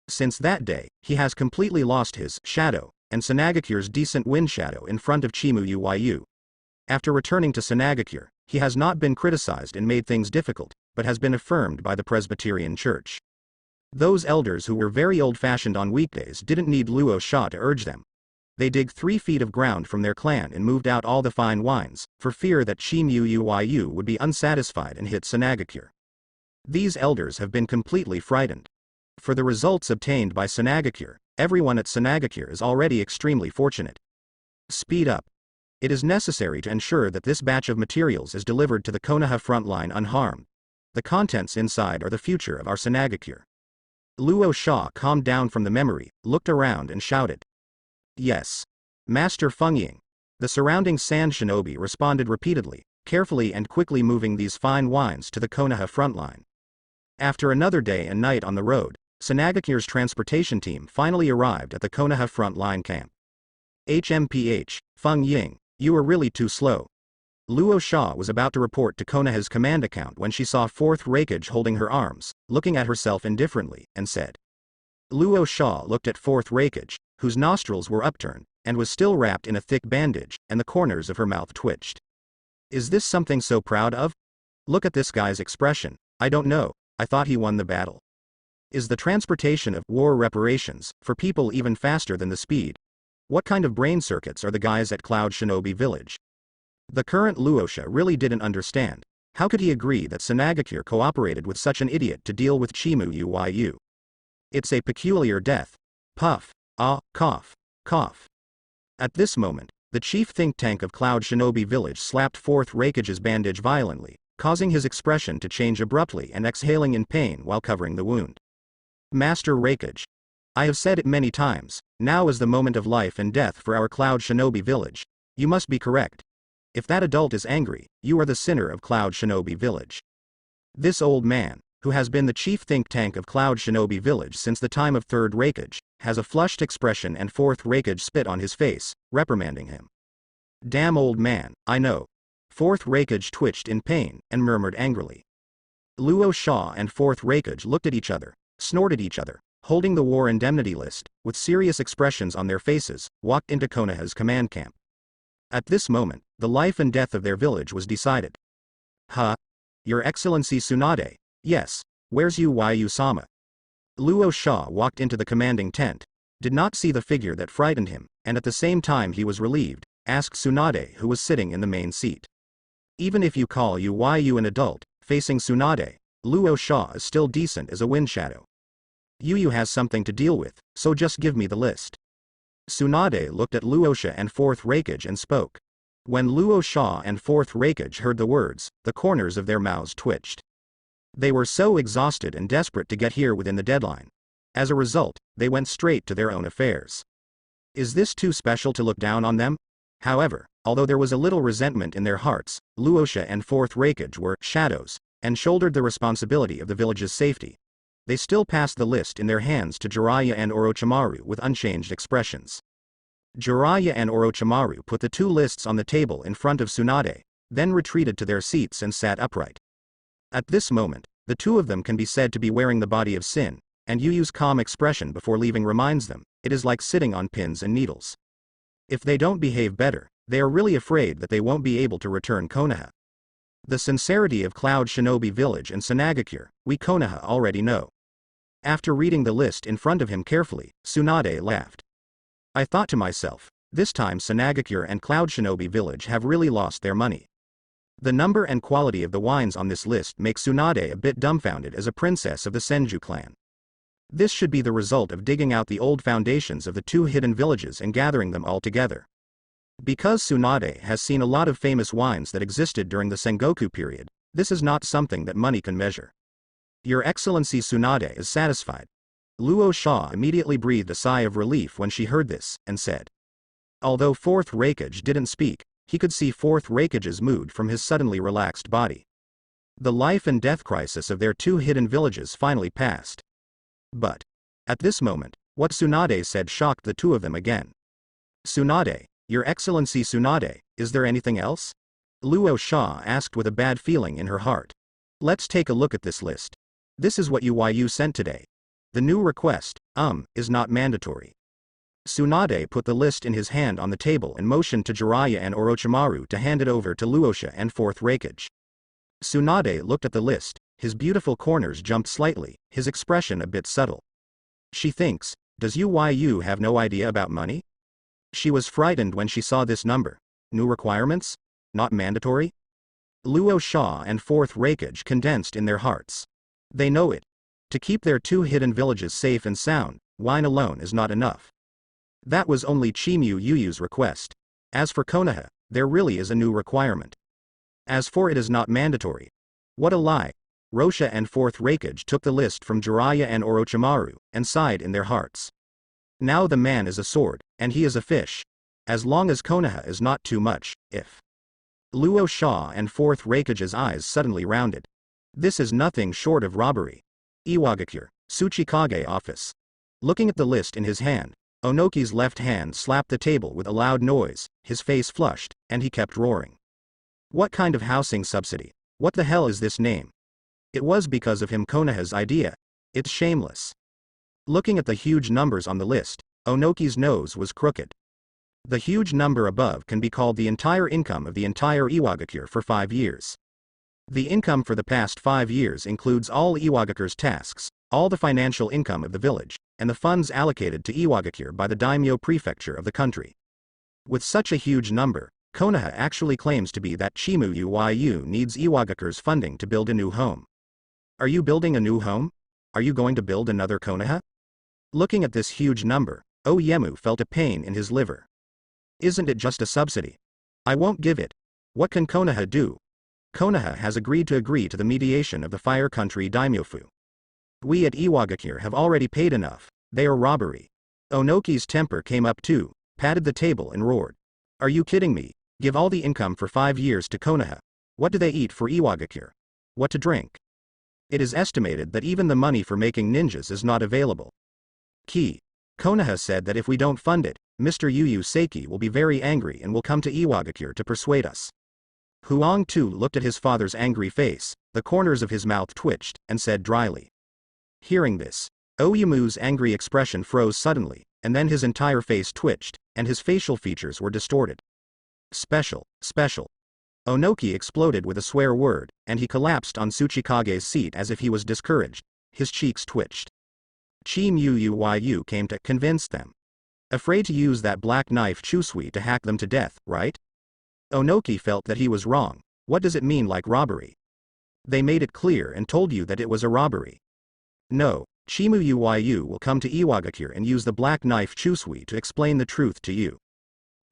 Since that day, he has completely lost his shadow, and Tsunade's decent wind shadow in front of Chimu Uyu. After returning to Tsunade, he has not been criticized and made things difficult, but has been affirmed by the Presbyterian Church. Those elders who were very old-fashioned on weekdays didn't need Luo Sha to urge them. They digged 3 feet of ground from their clan and moved out all the fine wines, for fear that Chi Mu Yu would be unsatisfied and hit Tsunade. These elders have been completely frightened. For the results obtained by Tsunade, everyone at Tsunade is already extremely fortunate. Speed up. It is necessary to ensure that this batch of materials is delivered to the Konaha front line unharmed. The contents inside are the future of our Tsunade. Luo Sha calmed down from the memory, looked around and shouted. Yes. Master Fengying. The surrounding sand shinobi responded repeatedly, carefully and quickly moving these fine wines to the Konaha front line. After another day and night on the road, Tsunade's transportation team finally arrived at the Konaha front line camp. HMPH, Fengying, you were really too slow. Luo Sha was about to report to Konaha's command account when she saw 4th Hokage holding her arms, looking at herself indifferently, and said. Luo Sha looked at 4th Hokage, whose nostrils were upturned, and was still wrapped in a thick bandage, and the corners of her mouth twitched. Is this something so proud of? Look at this guy's expression. I don't know, I thought he won the battle. Is the transportation of war reparations for people even faster than the speed? What kind of brain circuits are the guys at Cloud Shinobi Village? The current Luosha really didn't understand. How could he agree that Tsunade cooperated with such an idiot to deal with Chimu Yu? It's a peculiar death. Puff. Ah, cough. Cough. At this moment, the chief think tank of Cloud Shinobi Village slapped 4th Hokage's bandage violently, causing his expression to change abruptly and exhaling in pain while covering the wound. Master Hokage. I have said it many times, now is the moment of life and death for our Cloud Shinobi Village. You must be correct. If that adult is angry, you are the sinner of Cloud Shinobi Village. This old man, who has been the chief think tank of Cloud Shinobi Village since the time of 3rd Hokage, has a flushed expression and 4th Hokage spit on his face, reprimanding him. Damn old man, I know. 4th Hokage twitched in pain, and murmured angrily. Luo Sha and 4th Hokage looked at each other, snorted each other, holding the war indemnity list, with serious expressions on their faces, walked into Konaha's command camp. At this moment, the life and death of their village was decided. Huh? Your Excellency Tsunade, yes, where's Yu-sama? Luo Sha walked into the commanding tent, did not see the figure that frightened him, and at the same time he was relieved, asked Tsunade who was sitting in the main seat. Even if you call Yu an adult, facing Tsunade, Luo Sha is still decent as a wind shadow. Yu has something to deal with, so just give me the list. Tsunade looked at Luo Sha and 4th Hokage and spoke. When Luo Sha and 4th Hokage heard the words, the corners of their mouths twitched. They were so exhausted and desperate to get here within the deadline. As a result, they went straight to their own affairs. Is this too special to look down on them? However, although there was a little resentment in their hearts, Luo Sha and 4th Hokage were shadows, and shouldered the responsibility of the village's safety. They still passed the list in their hands to Jiraiya and Orochimaru with unchanged expressions. Jiraiya and Orochimaru put the 2 lists on the table in front of Tsunade, then retreated to their seats and sat upright. At this moment, the 2 of them can be said to be wearing the body of sin, and Yu's calm expression before leaving reminds them, it is like sitting on pins and needles. If they don't behave better, they are really afraid that they won't be able to return Konaha. The sincerity of Cloud Shinobi Village and Tsunade, we Konaha already know. After reading the list in front of him carefully, Tsunade laughed. I thought to myself, this time Tsunade and Cloud Shinobi Village have really lost their money. The number and quality of the wines on this list make Tsunade a bit dumbfounded as a princess of the Senju clan. This should be the result of digging out the old foundations of the 2 hidden villages and gathering them all together. Because Tsunade has seen a lot of famous wines that existed during the Sengoku period, this is not something that money can measure. Your Excellency Tsunade is satisfied. Luo Sha immediately breathed a sigh of relief when she heard this, and said. Although 4th Hokage didn't speak, he could see 4th Hokage's mood from his suddenly relaxed body. The life and death crisis of their 2 hidden villages finally passed. But, at this moment, what Tsunade said shocked the 2 of them again. Tsunade, Your Excellency Tsunade, is there anything else? Luo Sha asked with a bad feeling in her heart. Let's take a look at this list. This is what Yu sent today. The new request, is not mandatory. Tsunade put the list in his hand on the table and motioned to Jiraiya and Orochimaru to hand it over to Luosha and fourth Raikage. Tsunade looked at the list, his beautiful corners jumped slightly, his expression a bit subtle. She thinks, does UYU have no idea about money? She was frightened when she saw this number. New requirements? Not mandatory? Luosha and fourth Raikage condensed in their hearts. They know it. To keep their two hidden villages safe and sound, wine alone is not enough. That was only Chimu Yuyu's request. As for Konaha, there really is a new requirement. As for it is not mandatory. What a lie. Rosha and fourth Raikage took the list from Jiraiya and Orochimaru, and sighed in their hearts. Now the man is a sword, and he is a fish. As long as Konaha is not too much, if. Luosha and fourth Raikage's eyes suddenly rounded. This is nothing short of robbery. Iwagakure, Tsuchikage office. Looking at the list in his hand, Onoiki's left hand slapped the table with a loud noise, his face flushed, and he kept roaring. What kind of housing subsidy? What the hell is this name? It was because of him Konaha's idea. It's shameless. Looking at the huge numbers on the list, Onoiki's nose was crooked. The huge number above can be called the entire income of the entire Iwagakure for 5 years. The income for the past 5 years includes all Iwagakure's tasks, all the financial income of the village, and the funds allocated to Iwagakure by the daimyo prefecture of the country. With such a huge number, Konaha actually claims to be that Chimu Yu needs Iwagakure's funding to build a new home. Are you building a new home? Are you going to build another Konaha? Looking at this huge number, Oyemu felt a pain in his liver. Isn't it just a subsidy? I won't give it. What can Konaha do? Konaha has agreed to the mediation of the Fire Country Daimyofu. We at Iwagakure have already paid enough, they are robbery. Onoiki's temper came up too, patted the table and roared. Are you kidding me? Give all the income for 5 years to Konaha. What do they eat for Iwagakure? What to drink? It is estimated that even the money for making ninjas is not available. Key. Konaha said that if we don't fund it, Mr. Yu Seiki will be very angry and will come to Iwagakure to persuade us. Huang Tu looked at his father's angry face, the corners of his mouth twitched, and said dryly. Hearing this, Oyemu's angry expression froze suddenly, and then his entire face twitched, and his facial features were distorted. Special. Onoiki exploded with a swear word, and he collapsed on Tsuchikage's seat as if he was discouraged. His cheeks twitched. Chimu Yu came to convince them. Afraid to use that black knife Chusui to hack them to death, right? Onoiki felt that he was wrong. What does it mean like robbery? They made it clear and told you that it was a robbery. No, Chimu Yu will come to Iwagakure and use the black knife Chusui to explain the truth to you.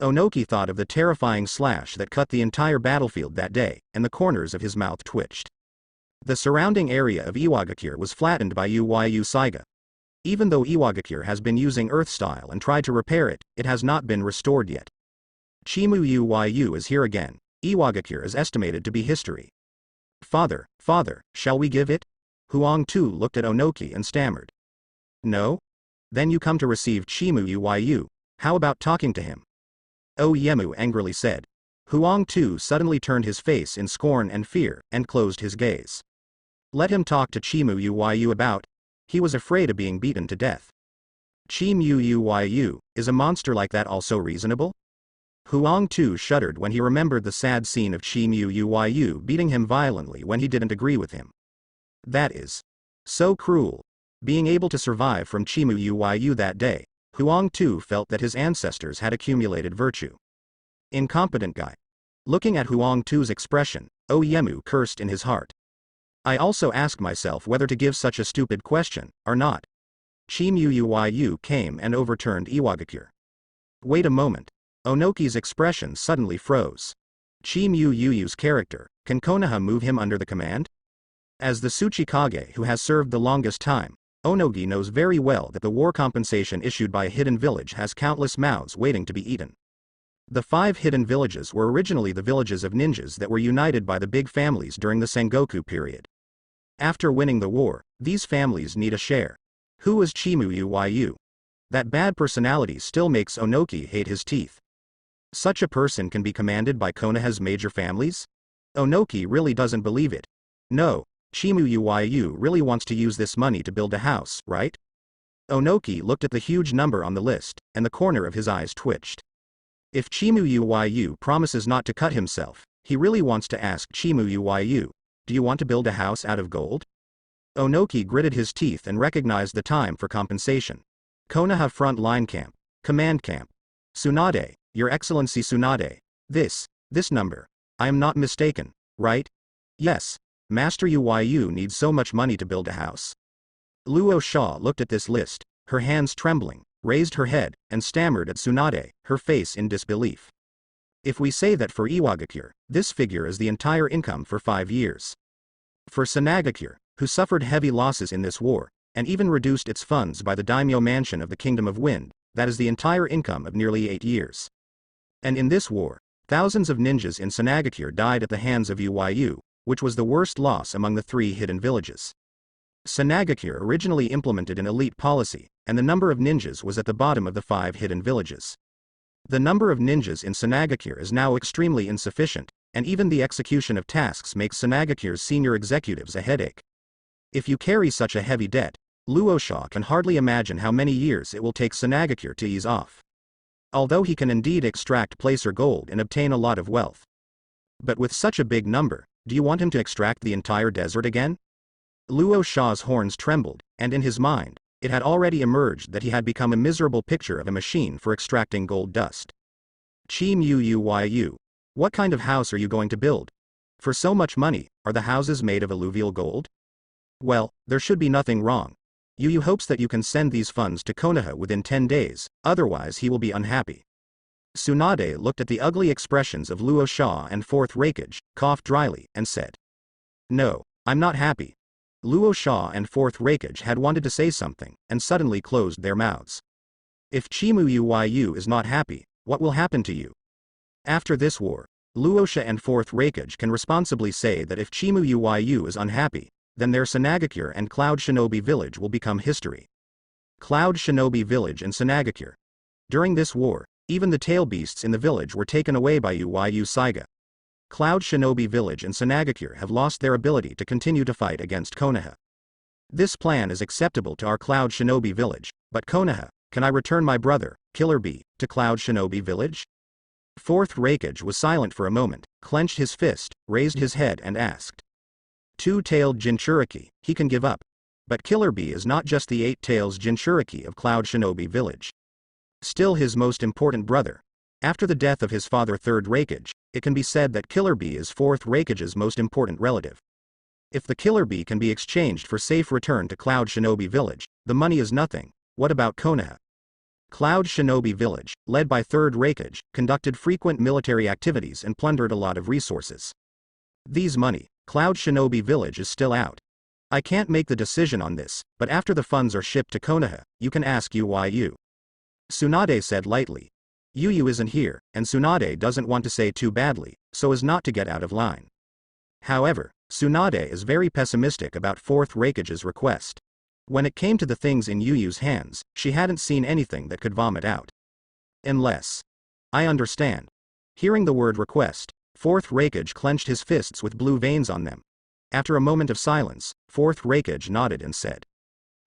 Onoiki thought of the terrifying slash that cut the entire battlefield that day, and the corners of his mouth twitched. The surrounding area of Iwagakure was flattened by Yu Saiga. Even though Iwagakure has been using Earth style and tried to repair it, it has not been restored yet. Chimu Yu is here again. Iwagakure is estimated to be history. Father, shall we give it? Huang Tu looked at Onoiki and stammered. No? Then you come to receive Chimu Yu. How about talking to him? Oyemu angrily said. Huang Tu suddenly turned his face in scorn and fear, and closed his gaze. Let him talk to Chimu Yu about. He was afraid of being beaten to death. Chimu Yu, is a monster like that also reasonable? Huang Tu shuddered when he remembered the sad scene of Chimu Yu beating him violently when he didn't agree with him. That is so cruel. Being able to survive from Chimu Yu that day, Huang Tu felt that his ancestors had accumulated virtue. Incompetent guy. Looking at Huang Tu's expression, Oyemu cursed in his heart. I also ask myself whether to give such a stupid question, or not. Chimu Yu came and overturned Iwagakure. Wait a moment. Onoiki's expression suddenly froze. Chimu Yu's character, can Konaha move him under the command? As the Tsuchikage who has served the longest time, Onogi knows very well that the war compensation issued by a hidden village has countless mouths waiting to be eaten. The 5 hidden villages were originally the villages of ninjas that were united by the big families during the Sengoku period. After winning the war, these families need a share. Who is Chimu Yu? That bad personality still makes Onoiki hate his teeth. Such a person can be commanded by Konaha's major families? Onoiki really doesn't believe it. No, Chimu Yu really wants to use this money to build a house, right? Onoiki looked at the huge number on the list, and the corner of his eyes twitched. If Chimu promises not to cut himself, he really wants to ask Chimu, do you want to build a house out of gold? Onoiki gritted his teeth and recognized the time for compensation. Konaha front line camp. Command camp. Tsunade, Your Excellency Tsunade. This number. I am not mistaken, right? Yes. Master Uyu needs so much money to build a house. Luo Sha looked at this list, her hands trembling, raised her head, and stammered at Tsunade, her face in disbelief. If we say that for Iwagakure, this figure is the entire income for 5 years. For Tsunagakure, who suffered heavy losses in this war, and even reduced its funds by the daimyo mansion of the Kingdom of Wind, that is the entire income of nearly 8 years. And in this war, thousands of ninjas in Tsunagakure died at the hands of Uyu, which was the worst loss among the 3 hidden villages. Tsunagakure originally implemented an elite policy, and the number of ninjas was at the bottom of the 5 hidden villages. The number of ninjas in Tsunagakure is now extremely insufficient, and even the execution of tasks makes Tsunagakure's senior executives a headache. If you carry such a heavy debt, Luosha can hardly imagine how many years it will take Tsunagakure to ease off. Although he can indeed extract placer gold and obtain a lot of wealth. But with such a big number, do you want him to extract the entire desert again? Luo Sha's horns trembled, and in his mind, it had already emerged that he had become a miserable picture of a machine for extracting gold dust. Chimu, what kind of house are you going to build? For so much money, are the houses made of alluvial gold? Well, there should be nothing wrong. Yu hopes that you can send these funds to Konaha within 10 days, otherwise he will be unhappy. Tsunade looked at the ugly expressions of Luo Sha and Fourth Raikage, coughed dryly, and said, No, I'm not happy. Luo Sha and Fourth Raikage had wanted to say something, and suddenly closed their mouths. If Chimu Yu is not happy, what will happen to you? After this war, Luosha and Fourth Raikage can responsibly say that if Chimu Yu is unhappy, then their Tsunagakure and Cloud Shinobi Village will become history. Cloud Shinobi Village and Tsunagakure. During this war, even the tail beasts in the village were taken away by Uyu Saiga. Cloud Shinobi Village and Tsunagakure have lost their ability to continue to fight against Konaha. This plan is acceptable to our Cloud Shinobi Village, but Konaha, can I return my brother, Killer Bee, to Cloud Shinobi Village? Fourth Raikage was silent for a moment, clenched his fist, raised his head and asked. Two-tailed Jinchuriki, he can give up. But Killer Bee is not just the 8 tails Jinchuriki of Cloud Shinobi Village. Still his most important brother. After the death of his father Third Raikage, it can be said that Killer Bee is Fourth Raikage's most important relative. If the Killer Bee can be exchanged for safe return to Cloud Shinobi Village, the money is nothing. What about Konaha? Cloud Shinobi Village, led by Third Raikage, conducted frequent military activities and plundered a lot of resources. These money, Cloud Shinobi Village is still out. I can't make the decision on this, but after the funds are shipped to Konaha, you can ask Uyu. Tsunade said lightly. Uyu isn't here, and Tsunade doesn't want to say too badly, so as not to get out of line. However, Tsunade is very pessimistic about Fourth Raikage's request. When it came to the things in Uyu's hands, she hadn't seen anything that could vomit out. Unless. I understand. Hearing the word request, Fourth Raikage clenched his fists with blue veins on them. After a moment of silence, Fourth Raikage nodded and said.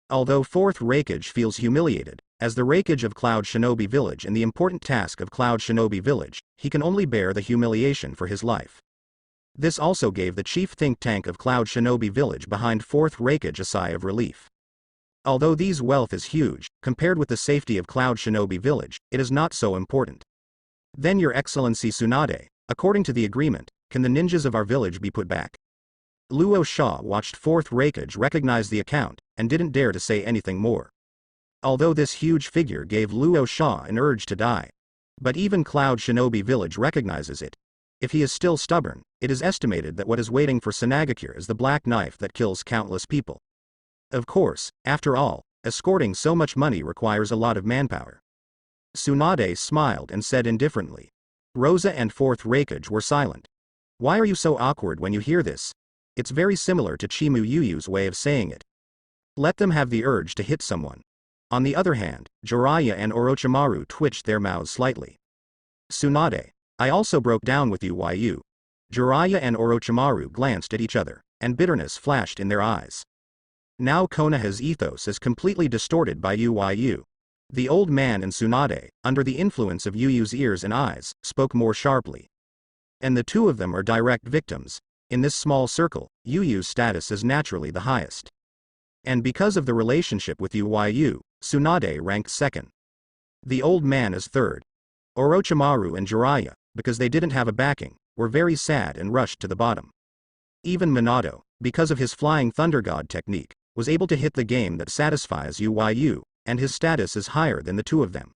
Although Fourth Raikage feels humiliated, as the Raikage of Cloud Shinobi Village in the important task of Cloud Shinobi Village, he can only bear the humiliation for his life. This also gave the chief think tank of Cloud Shinobi Village behind Fourth Raikage a sigh of relief. Although these wealth is huge, compared with the safety of Cloud Shinobi Village, it is not so important. Then Your Excellency Tsunade, according to the agreement, can the ninjas of our village be put back? Luo Sha watched Fourth Raikage recognize the account, and didn't dare to say anything more. Although this huge figure gave Luo Sha an urge to die. But even Cloud Shinobi Village recognizes it. If he is still stubborn, it is estimated that what is waiting for Tsunagakure is the black knife that kills countless people. Of course, after all, escorting so much money requires a lot of manpower. Tsunade smiled and said indifferently. Rosa and Fourth Raikage were silent. Why are you so awkward when you hear this? It's very similar to Chimu Yuyu's way of saying it. Let them have the urge to hit someone. On the other hand, Jiraiya and Orochimaru twitched their mouths slightly. Tsunade, I also broke down with Uyu. Jiraiya and Orochimaru glanced at each other, and bitterness flashed in their eyes. Now Konaha's ethos is completely distorted by Uyu. The old man and Tsunade, under the influence of Uyu's ears and eyes, spoke more sharply. And the two of them are direct victims. In this small circle, Uyu's status is naturally the highest. And because of the relationship with Uyu, Tsunade ranked second. The old man is third. Orochimaru and Jiraiya, because they didn't have a backing, were very sad and rushed to the bottom. Even Minato, because of his flying thunder god technique, was able to hit the game that satisfies Uyu, and his status is higher than the two of them.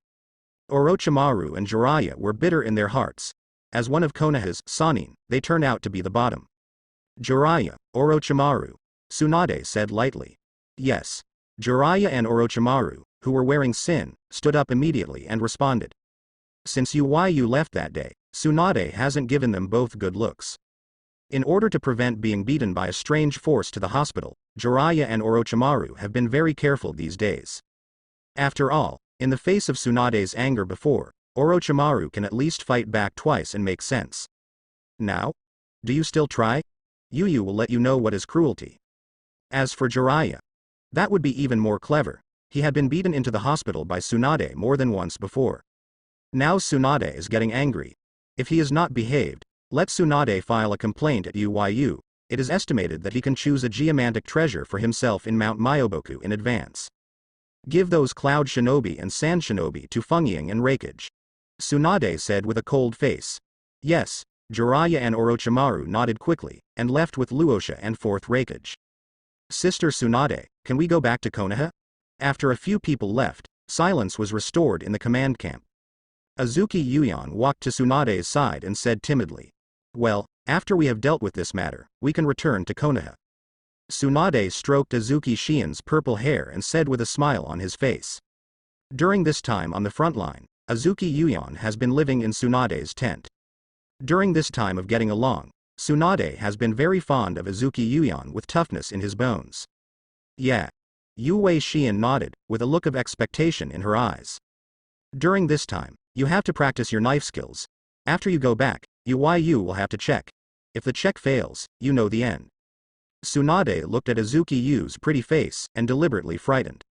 Orochimaru and Jiraiya were bitter in their hearts. As one of Konoha's Sannin, they turn out to be the bottom. Jiraiya, Orochimaru, Tsunade said lightly. Yes. Jiraiya and Orochimaru, who were wearing sin, stood up immediately and responded. Since Uyu left that day, Tsunade hasn't given them both good looks. In order to prevent being beaten by a strange force to the hospital, Jiraiya and Orochimaru have been very careful these days. After all, in the face of Tsunade's anger before, Orochimaru can at least fight back twice and make sense. Now? Do you still try? Uyu will let you know what is cruelty. As for Jiraiya, that would be even more clever. He had been beaten into the hospital by Tsunade more than once before. Now Tsunade is getting angry. If he is not behaved, let Tsunade file a complaint at Uyu. It is estimated that he can choose a geomantic treasure for himself in Mount Myoboku in advance. Give those Cloud Shinobi and Sand Shinobi to Fungying and Raikage. Tsunade said with a cold face. Yes, Jiraiya and Orochimaru nodded quickly, and left with Luosha and 4th Raikage. Sister Tsunade, can we go back to Konoha? After a few people left, silence was restored in the command camp. Azuki Yuyan walked to Tsunade's side and said timidly. Well, after we have dealt with this matter, we can return to Konoha. Tsunade stroked Azuki Shien's purple hair and said with a smile on his face. During this time on the front line, Azuki Yuyan has been living in Tsunade's tent. During this time of getting along, Tsunade has been very fond of Azuki Yuyan with toughness in his bones. Yeah. Yue Shien nodded, with a look of expectation in her eyes. During this time, you have to practice your knife skills. After you go back, Uyu will have to check. If the check fails, you know the end. Tsunade looked at Azuki Yu's pretty face and deliberately frightened.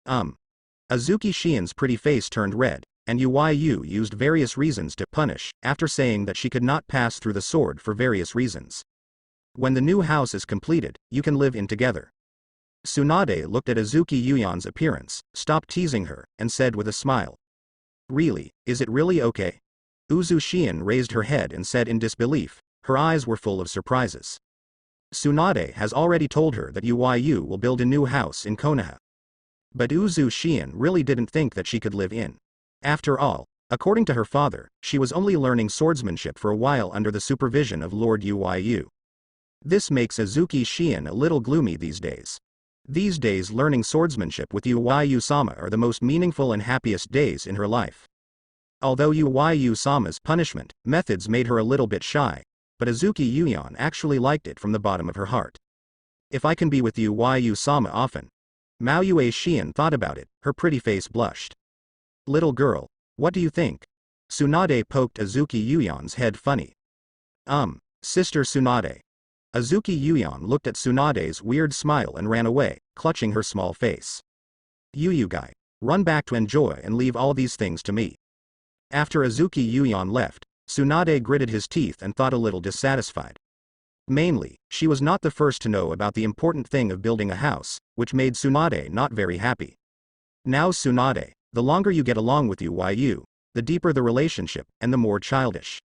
Azuki Shien's pretty face turned red, and Uyu used various reasons to punish, after saying that she could not pass through the sword for various reasons. When the new house is completed, you can live in together. Tsunade looked at Azuki Yuyan's appearance, stopped teasing her, and said with a smile. Really, is it really okay? Uzu Shien raised her head and said in disbelief, her eyes were full of surprises. Tsunade has already told her that Uyu will build a new house in Konoha. But Uzu Shien really didn't think that she could live in. After all, according to her father, she was only learning swordsmanship for a while under the supervision of Lord Uyu. This makes Azuki Shien a little gloomy these days. These days learning swordsmanship with Uyu-sama are the most meaningful and happiest days in her life. Although Uyu-sama's punishment methods made her a little bit shy, but Azuki Yuyan actually liked it from the bottom of her heart. If I can be with Uyu-sama often. Mao Yue Shien thought about it, her pretty face blushed. Little girl, what do you think? Tsunade poked Azuki Yuyan's head funny. Sister Tsunade. Azuki Yuyan looked at Tsunade's weird smile and ran away, clutching her small face. Uyu guy, run back to enjoy and leave all these things to me. After Azuki Yuyan left, Tsunade gritted his teeth and thought a little dissatisfied. Mainly, she was not the first to know about the important thing of building a house, which made Tsunade not very happy. Now Tsunade, the longer you get along with Uyu, the deeper the relationship and the more childish.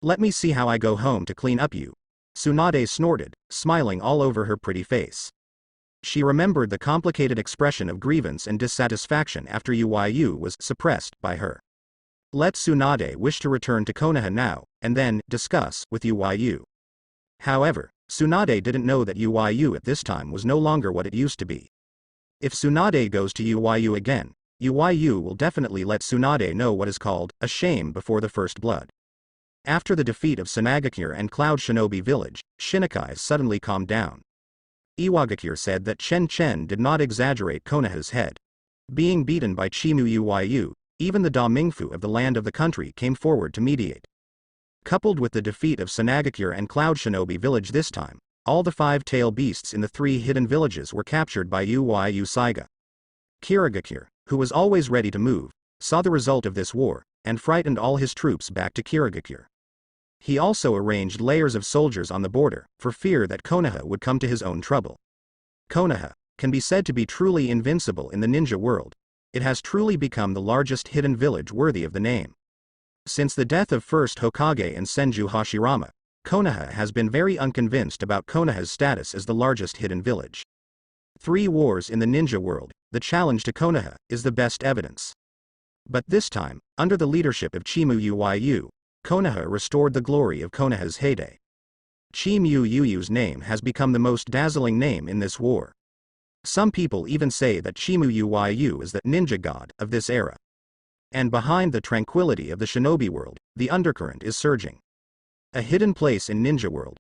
Let me see how I go home to clean up you. Tsunade snorted, smiling all over her pretty face. She remembered the complicated expression of grievance and dissatisfaction after Uyu was suppressed by her. Let Tsunade wish to return to Konoha now, and then discuss with Uyu. However, Tsunade didn't know that Uyu at this time was no longer what it used to be. If Tsunade goes to Uyu again, Uyu will definitely let Tsunade know what is called a shame before the first blood. After the defeat of Sanagakure and Cloud Shinobi village, Shinnekai suddenly calmed down. Iwagakure said that Chen Chen did not exaggerate Konoha's head. Being beaten by Chimu Uyu, even the Damingfu of the land of the country came forward to mediate. Coupled with the defeat of Sanagakure and Cloud Shinobi village this time, All the 5-tail beasts in the 3 hidden villages were captured by Uyu Saiga. Kirigakure, who was always ready to move, saw the result of this war, and frightened all his troops back to Kirigakure. He also arranged layers of soldiers on the border, for fear that Konaha would come to his own trouble. Konaha can be said to be truly invincible in the ninja world. It has truly become the largest hidden village worthy of the name. Since the death of first Hokage and Senju Hashirama, Konaha has been very unconvinced about Konaha's status as the largest hidden village. 3 wars in the ninja world, the challenge to Konaha is the best evidence. But this time, under the leadership of Chimu Uyu, Konaha restored the glory of Konaha's heyday. Chimu Uyu's name has become the most dazzling name in this war. Some people even say that Chimu Uyu is the ninja god of this era. And behind the tranquility of the shinobi world, the undercurrent is surging. A hidden place in ninja world.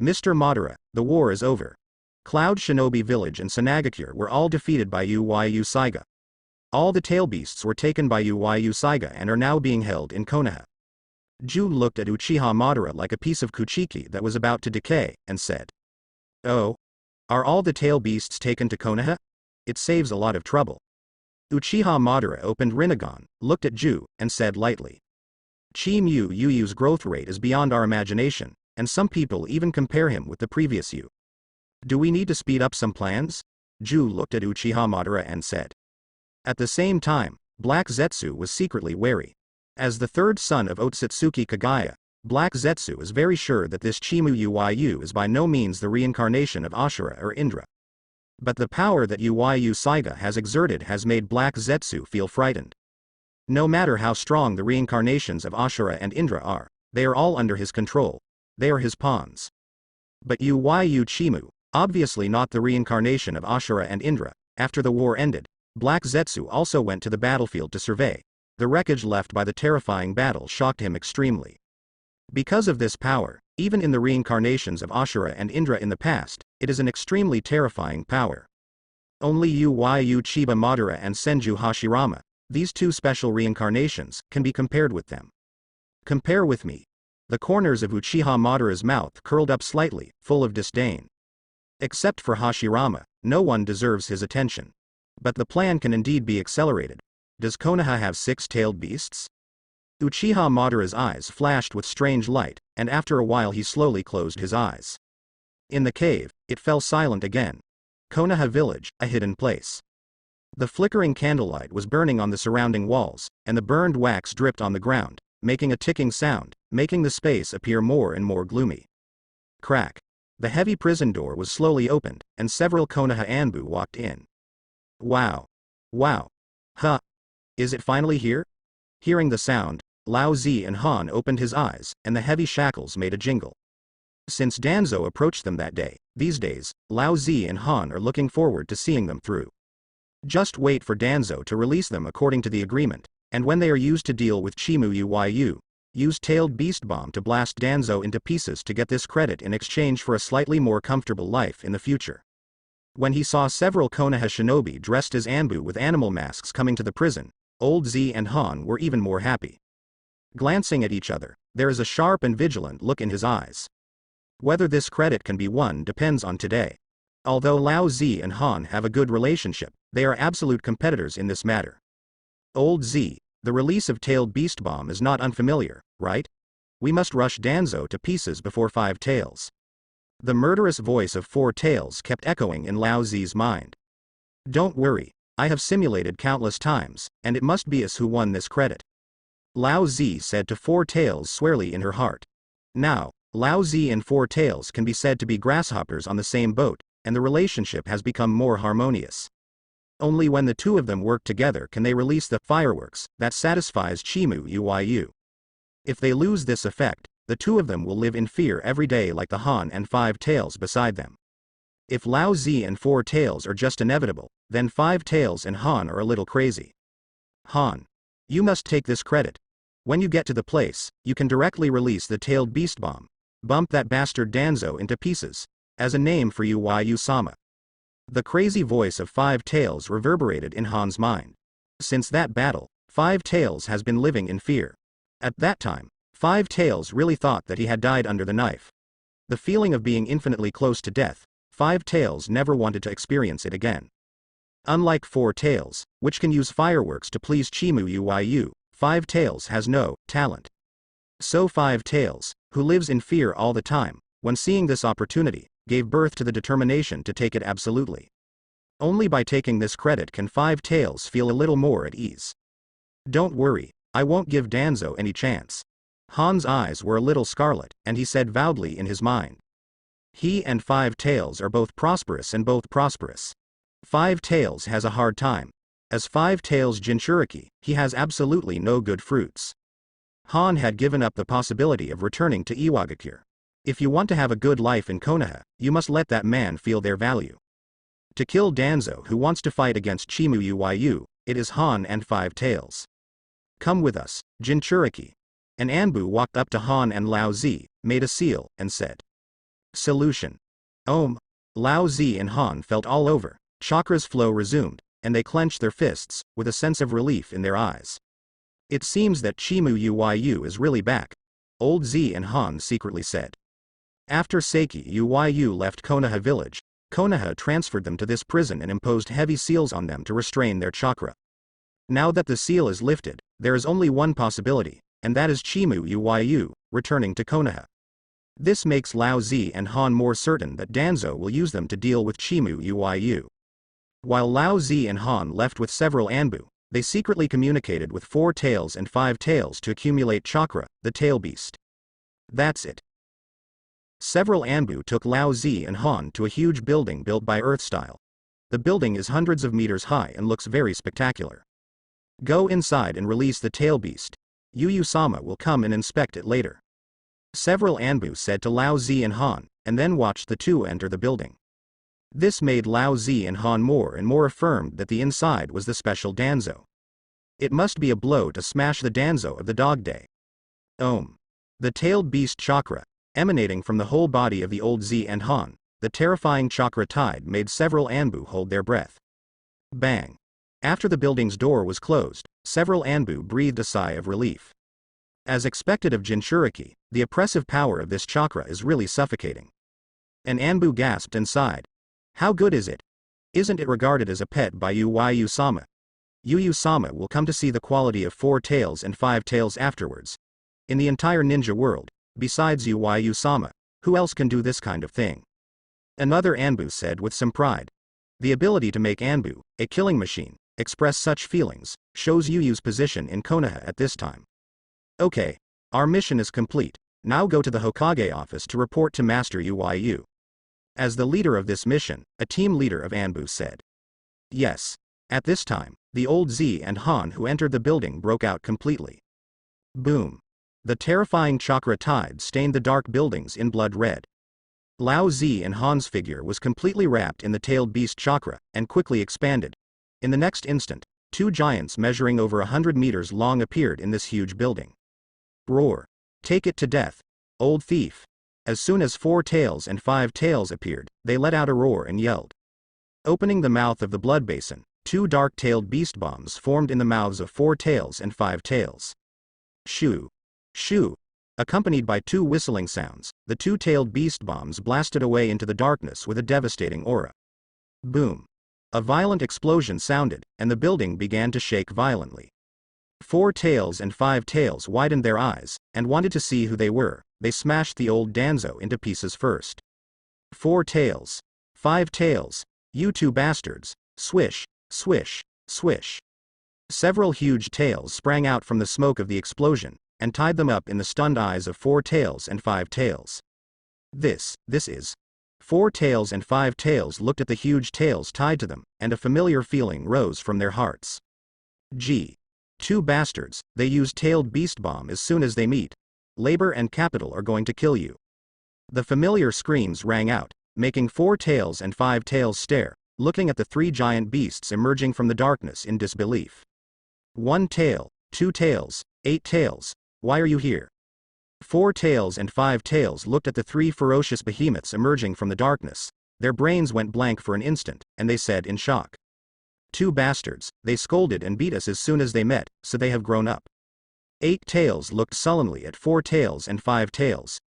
Mr. Madara, the war is over. Cloud Shinobi Village and Sanagakure were all defeated by Uyu Saiga. All the tail beasts were taken by Uyu Saiga and are now being held in Konaha. Ju looked at Uchiha Madara like a piece of kuchiki that was about to decay, and said, "Oh? Are all the tail beasts taken to Konaha? It saves a lot of trouble." Uchiha Madara opened Rinnegan, looked at Ju, and said lightly, "Chimu Uyu's growth rate is beyond our imagination, and some people even compare him with the previous Yu. Do we need to speed up some plans?" Ju looked at Uchiha Madara and said. At the same time, Black Zetsu was secretly wary. As the 3rd son of Otsutsuki Kagaya, Black Zetsu is very sure that this Chimu Uyu is by no means the reincarnation of Ashura or Indra. But the power that Uyu Saiga has exerted has made Black Zetsu feel frightened. No matter how strong the reincarnations of Ashura and Indra are, they are all under his control. They are his pawns. But Uyu Chimu, obviously not the reincarnation of Ashura and Indra, after the war ended, Black Zetsu also went to the battlefield to survey. The wreckage left by the terrifying battle shocked him extremely. Because of this power, even in the reincarnations of Ashura and Indra in the past, it is an extremely terrifying power. Only Uyu Chiba Madara and Senju Hashirama, these 2 special reincarnations, can be compared with them. Compare with me. The corners of Uchiha Madara's mouth curled up slightly, full of disdain. Except for Hashirama, no one deserves his attention. But the plan can indeed be accelerated. Does Konaha have 6-tailed beasts? Uchiha Madara's eyes flashed with strange light, and after a while he slowly closed his eyes. In the cave, it fell silent again. Konaha village, a hidden place. The flickering candlelight was burning on the surrounding walls, and the burned wax dripped on the ground, making a ticking sound, making the space appear more and more gloomy. Crack. The heavy prison door was slowly opened, and several Konaha Anbu walked in. Wow. Wow. Huh. Is it finally here? Hearing the sound, Lao Zi and Han opened his eyes, and the heavy shackles made a jingle. Since Danzo approached them that day, these days, Lao Zi and Han are looking forward to seeing them through. Just wait for Danzo to release them according to the agreement, and when they are used to deal with Chimu Uyu, use Tailed Beast Bomb to blast Danzo into pieces to get this credit in exchange for a slightly more comfortable life in the future. When he saw several Konaha shinobi dressed as Anbu with animal masks coming to the prison, Old Z and Han were even more happy. Glancing at each other, there is a sharp and vigilant look in his eyes. Whether this credit can be won depends on today. Although Lao Z and Han have a good relationship, they are absolute competitors in this matter. Old Z, the release of Tailed Beast Bomb is not unfamiliar, right? We must rush Danzo to pieces before 5 tails. The murderous voice of 4 tails kept echoing in Lao Z's mind. Don't worry, I have simulated countless times, and it must be us who won this credit. Lao Z said to 4 tails swearly in her heart. Now, Lao Z and 4 tails can be said to be grasshoppers on the same boat, and the relationship has become more harmonious. Only when the 2 of them work together can they release the fireworks that satisfies Chimu Uyu. If they lose this effect, the 2 of them will live in fear every day like the Han and 5 tails beside them. If Lao Z and 4 tails are just inevitable, then 5 tails and Han are a little crazy. Han, you must take this credit. When you get to the place, you can directly release the Tailed Beast Bomb. Bump that bastard Danzo into pieces, as a name for Uyu-sama. The crazy voice of 5 tails reverberated in Han's mind. Since that battle, 5 tails has been living in fear. At that time, 5 tails really thought that he had died under the knife. The feeling of being infinitely close to death, Five Tails never wanted to experience it again. Unlike Four Tails, which can use fireworks to please Chimu Uyu, Five Tails has no talent. So Five Tails, who lives in fear all the time, when seeing this opportunity, gave birth to the determination to take it absolutely. Only by taking this credit can Five Tails feel a little more at ease. Don't worry, I won't give Danzo any chance. Han's eyes were a little scarlet, and he said loudly in his mind. He and Five Tails are both prosperous and both prosperous. Five Tails has a hard time. As Five Tails Jinchuriki, he has absolutely no good fruits. Han had given up the possibility of returning to Iwagakure. If you want to have a good life in Konaha, you must let that man feel their value. To kill Danzo who wants to fight against Chimu Uyu, it is Han and Five Tails. Come with us, Jinchuriki. An Anbu walked up to Han and Lao Zi, made a seal, and said. Solution. Lao Zi and Han felt all over, chakra's flow resumed, and they clenched their fists, with a sense of relief in their eyes. It seems that Chimu Uyu is really back, Old Zi and Han secretly said. After Seiki Uyu left Konaha village, Konaha transferred them to this prison and imposed heavy seals on them to restrain their chakra. Now that the seal is lifted, there is only one possibility, and that is Chimu Uyu, returning to Konaha. This makes Lao Zi and Han more certain that Danzo will use them to deal with Chimu Uyu. While Lao Zi and Han left with several Anbu, they secretly communicated with Four Tails and Five Tails to accumulate chakra, the tail beast. That's it. Several Anbu took Lao Zi and Han to a huge building built by Earth style. The building is hundreds of meters high and looks very spectacular. Go inside and release the tail beast. Yuyu-sama will come and inspect it later. Several Anbu said to Lao Zi and Han, and then watched the two enter the building. This made Lao Zi and Han more and more affirmed that the inside was the special Danzo. It must be a blow to smash the Danzo of the Dog Day. The tailed beast chakra, emanating from the whole body of the old Zi and Han, the terrifying chakra tide made several Anbu hold their breath. Bang. After the building's door was closed, several Anbu breathed a sigh of relief. As expected of Jinchuriki, the oppressive power of this chakra is really suffocating. An Anbu gasped and sighed. How good is it? Isn't it regarded as a pet by Uyu-sama? Yuyu-sama will come to see the quality of Four Tails and Five Tails afterwards. In the entire ninja world, besides Uyu-sama, who else can do this kind of thing? Another Anbu said with some pride. The ability to make Anbu, a killing machine, express such feelings, shows Yuyu's position in Konaha at this time. Okay, our mission is complete, now go to the Hokage office to report to Master Uyu. As the leader of this mission, a team leader of Anbu said. Yes. At this time, the old Zi and Han who entered the building broke out completely. Boom. The terrifying chakra tide stained the dark buildings in blood red. Lao Zi and Han's figure was completely wrapped in the tailed beast chakra, and quickly expanded. In the next instant, two giants measuring over 100 meters long appeared in this huge building. Roar. Take it to death, old thief. As soon as Four Tails and Five Tails appeared, they let out a roar and yelled. Opening the mouth of the blood basin, two dark-tailed beast bombs formed in the mouths of Four Tails and Five Tails. Shoo. Shoo. Accompanied by two whistling sounds, the two-tailed beast bombs blasted away into the darkness with a devastating aura. Boom. A violent explosion sounded, and the building began to shake violently. Four Tails and Five Tails widened their eyes, and wanted to see who they were. They smashed the old Danzo into pieces first. Four Tails. Five Tails. You two bastards. Swish, swish, swish. Several huge tails sprang out from the smoke of the explosion, and tied them up in the stunned eyes of Four Tails and Five Tails. This is. Four Tails and Five Tails looked at the huge tails tied to them, and a familiar feeling rose from their hearts. Gee. Two bastards, they use tailed beast bomb as soon as they meet. Labor and capital are going to kill you. The familiar screams rang out, making Four Tails and Five Tails stare, looking at the three giant beasts emerging from the darkness in disbelief. One tail, two tails, 8 tails, why are you here? Four Tails and Five Tails looked at the three ferocious behemoths emerging from the darkness. Their brains went blank for an instant, and they said in shock. Two bastards, they scolded and beat us as soon as they met, so they have grown up. 8 Tails looked sullenly at Four Tails and Five Tails.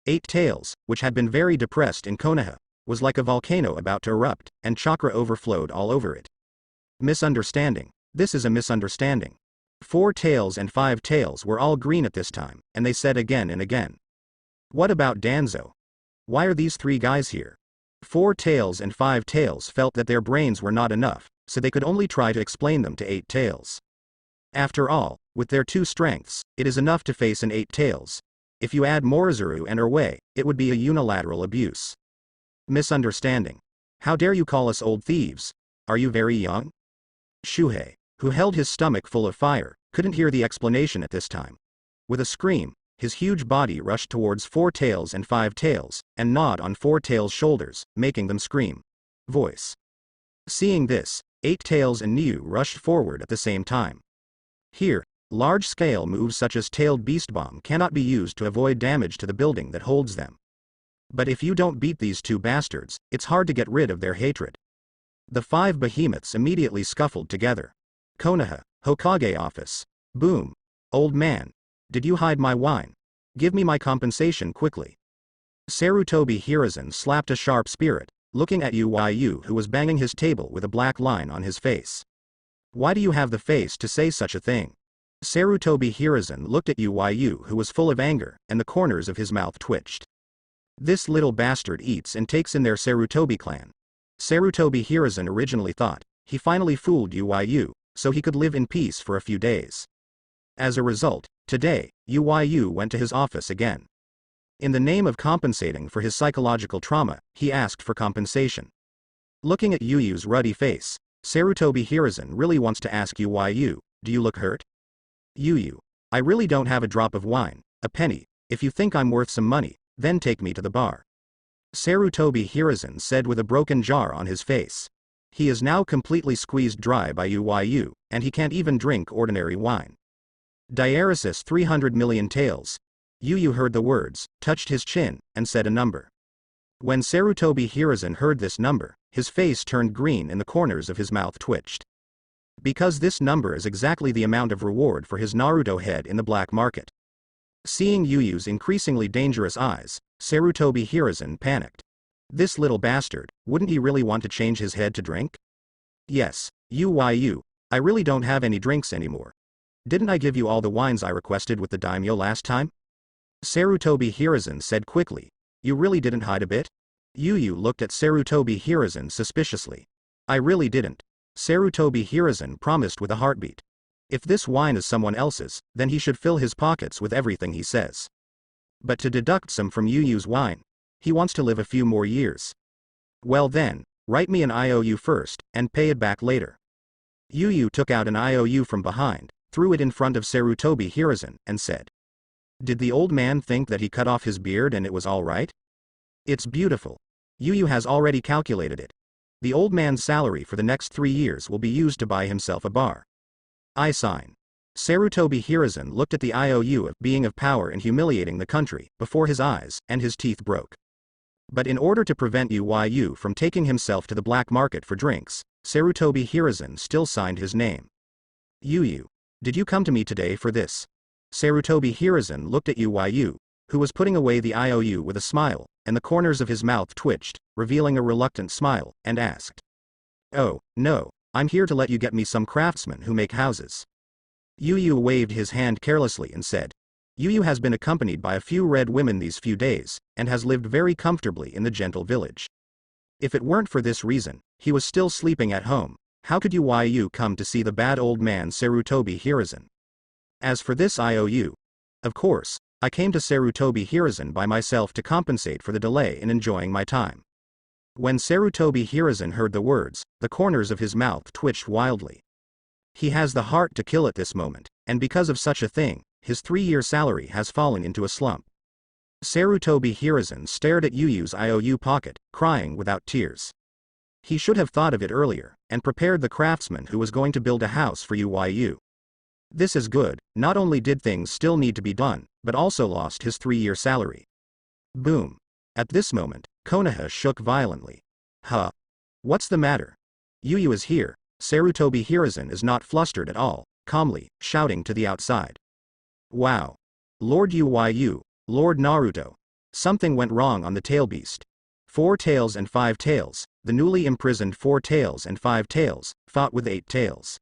8 Tails, which had been very depressed in Konaha, was like a volcano about to erupt, and chakra overflowed all over it. Misunderstanding. This is a misunderstanding. 4 tails and 5 tails were all green at this time, and they said again and again. What about Danzo? Why are these 3 guys here? 4 tails and 5 tails felt that their brains were not enough, so they could only try to explain them to 8 tails. After all, with their 2 strengths, it is enough to face an 8 tails. If you add Morizuru and Erway, it would be a unilateral abuse. Misunderstanding. How dare you call us old thieves? Are you very young? Shuhei, who held his stomach full of fire, couldn't hear the explanation at this time. With a scream, his huge body rushed towards 4 tails and 5 tails, and gnawed on 4 tails' shoulders, making them scream. Voice. Seeing this, 8 tails and Niu rushed forward at the same time. Here, large-scale moves such as Tailed Beast Bomb cannot be used to avoid damage to the building that holds them. But if you don't beat these 2 bastards, it's hard to get rid of their hatred. The 5 behemoths immediately scuffled together. Konaha, Hokage office. Boom. Old man. Did you hide my wine? Give me my compensation quickly. Sarutobi Hiruzen slapped a sharp spirit, looking at Uyu who was banging his table with a black line on his face. Why do you have the face to say such a thing? Sarutobi Hiruzen looked at Uyu who was full of anger, and the corners of his mouth twitched. This little bastard eats and takes in their Sarutobi clan. Sarutobi Hiruzen originally thought, he finally fooled Uyu, so he could live in peace for a few days. As a result, today, Uyu went to his office again. In the name of compensating for his psychological trauma, he asked for compensation. Looking at Uyu's ruddy face, Sarutobi Hiruzen really wants to ask Uyu, do you look hurt? Uyu, I really don't have a drop of wine, a penny. If you think I'm worth some money, then take me to the bar. Sarutobi Hiruzen said with a broken jar on his face. He is now completely squeezed dry by Uyu, and he can't even drink ordinary wine. Diaresis 300 million taels. Uyu heard the words, touched his chin, and said a number. When Sarutobi Hiruzen heard this number, his face turned green and the corners of his mouth twitched. Because this number is exactly the amount of reward for his Naruto head in the black market. Seeing Uyu's increasingly dangerous eyes, Sarutobi Hiruzen panicked. This little bastard, wouldn't he really want to change his head to drink? Yes, Uyu, I really don't have any drinks anymore. Didn't I give you all the wines I requested with the daimyo last time? Sarutobi Hiruzen said quickly. You really didn't hide a bit? Uyu looked at Sarutobi Hiruzen suspiciously. I really didn't. Sarutobi Hiruzen promised with a heartbeat. If this wine is someone else's, then he should fill his pockets with everything he says. But to deduct some from Uyu's wine, he wants to live a few more years. Well then, write me an IOU first, and pay it back later. Uyu took out an IOU from behind, threw it in front of Sarutobi Hiruzen, and said. Did the old man think that he cut off his beard and it was all right? It's beautiful. Uyu has already calculated it. The old man's salary for the next 3 years will be used to buy himself a bar. I sign. Sarutobi Hiruzen looked at the IOU of being of power and humiliating the country, before his eyes, and his teeth broke. But in order to prevent Uyu from taking himself to the black market for drinks, Sarutobi Hiruzen still signed his name. Uyu, did you come to me today for this? Sarutobi Hiruzen looked at Uyu, who was putting away the IOU with a smile, and the corners of his mouth twitched, revealing a reluctant smile, and asked. Oh, no, I'm here to let you get me some craftsmen who make houses. Uyu waved his hand carelessly and said. Uyu has been accompanied by a few red women these few days, and has lived very comfortably in the gentle village. If it weren't for this reason, he was still sleeping at home. How could Uyu come to see the bad old man Sarutobi Hiruzen? As for this IOU, of course, I came to Sarutobi Hiruzen by myself to compensate for the delay in enjoying my time. When Sarutobi Hiruzen heard the words, the corners of his mouth twitched wildly. He has the heart to kill at this moment, and because of such a thing, his 3-year salary has fallen into a slump. Sarutobi Hiruzen stared at Uyu's IOU pocket, crying without tears. He should have thought of it earlier, and prepared the craftsman who was going to build a house for Uyu. This is good. Not only did things still need to be done, but also lost his 3-year salary. Boom. At this moment, Konaha shook violently. Huh? What's the matter? Uyu is here. Sarutobi Hiruzen is not flustered at all, calmly, shouting to the outside. Wow. Lord Uyu, Lord Naruto. Something went wrong on the tail beast. 4 tails and 5 tails, the newly imprisoned 4 tails and 5 tails, fought with 8 tails.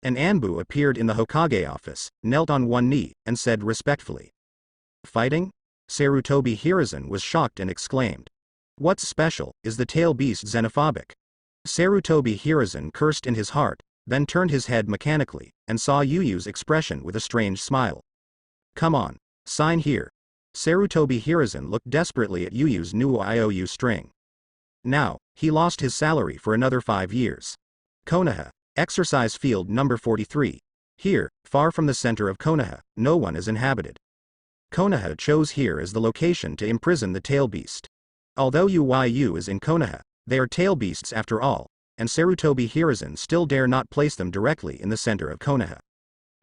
An Anbu appeared in the Hokage office, knelt on one knee, and said respectfully. Fighting? Sarutobi Hiruzen was shocked and exclaimed. What's special, is the tail beast xenophobic? Sarutobi Hiruzen cursed in his heart, then turned his head mechanically, and saw Yuyu's expression with a strange smile. Come on, sign here. Sarutobi Hiruzen looked desperately at Yuyu's new IOU string. Now, he lost his salary for another 5 years. Konaha, exercise field number 43. Here, far from the center of Konaha, no one is inhabited. Konaha chose here as the location to imprison the tail beast. Although Uyu is in Konaha, they are tail beasts after all, and Sarutobi Hiruzen still dare not place them directly in the center of Konaha.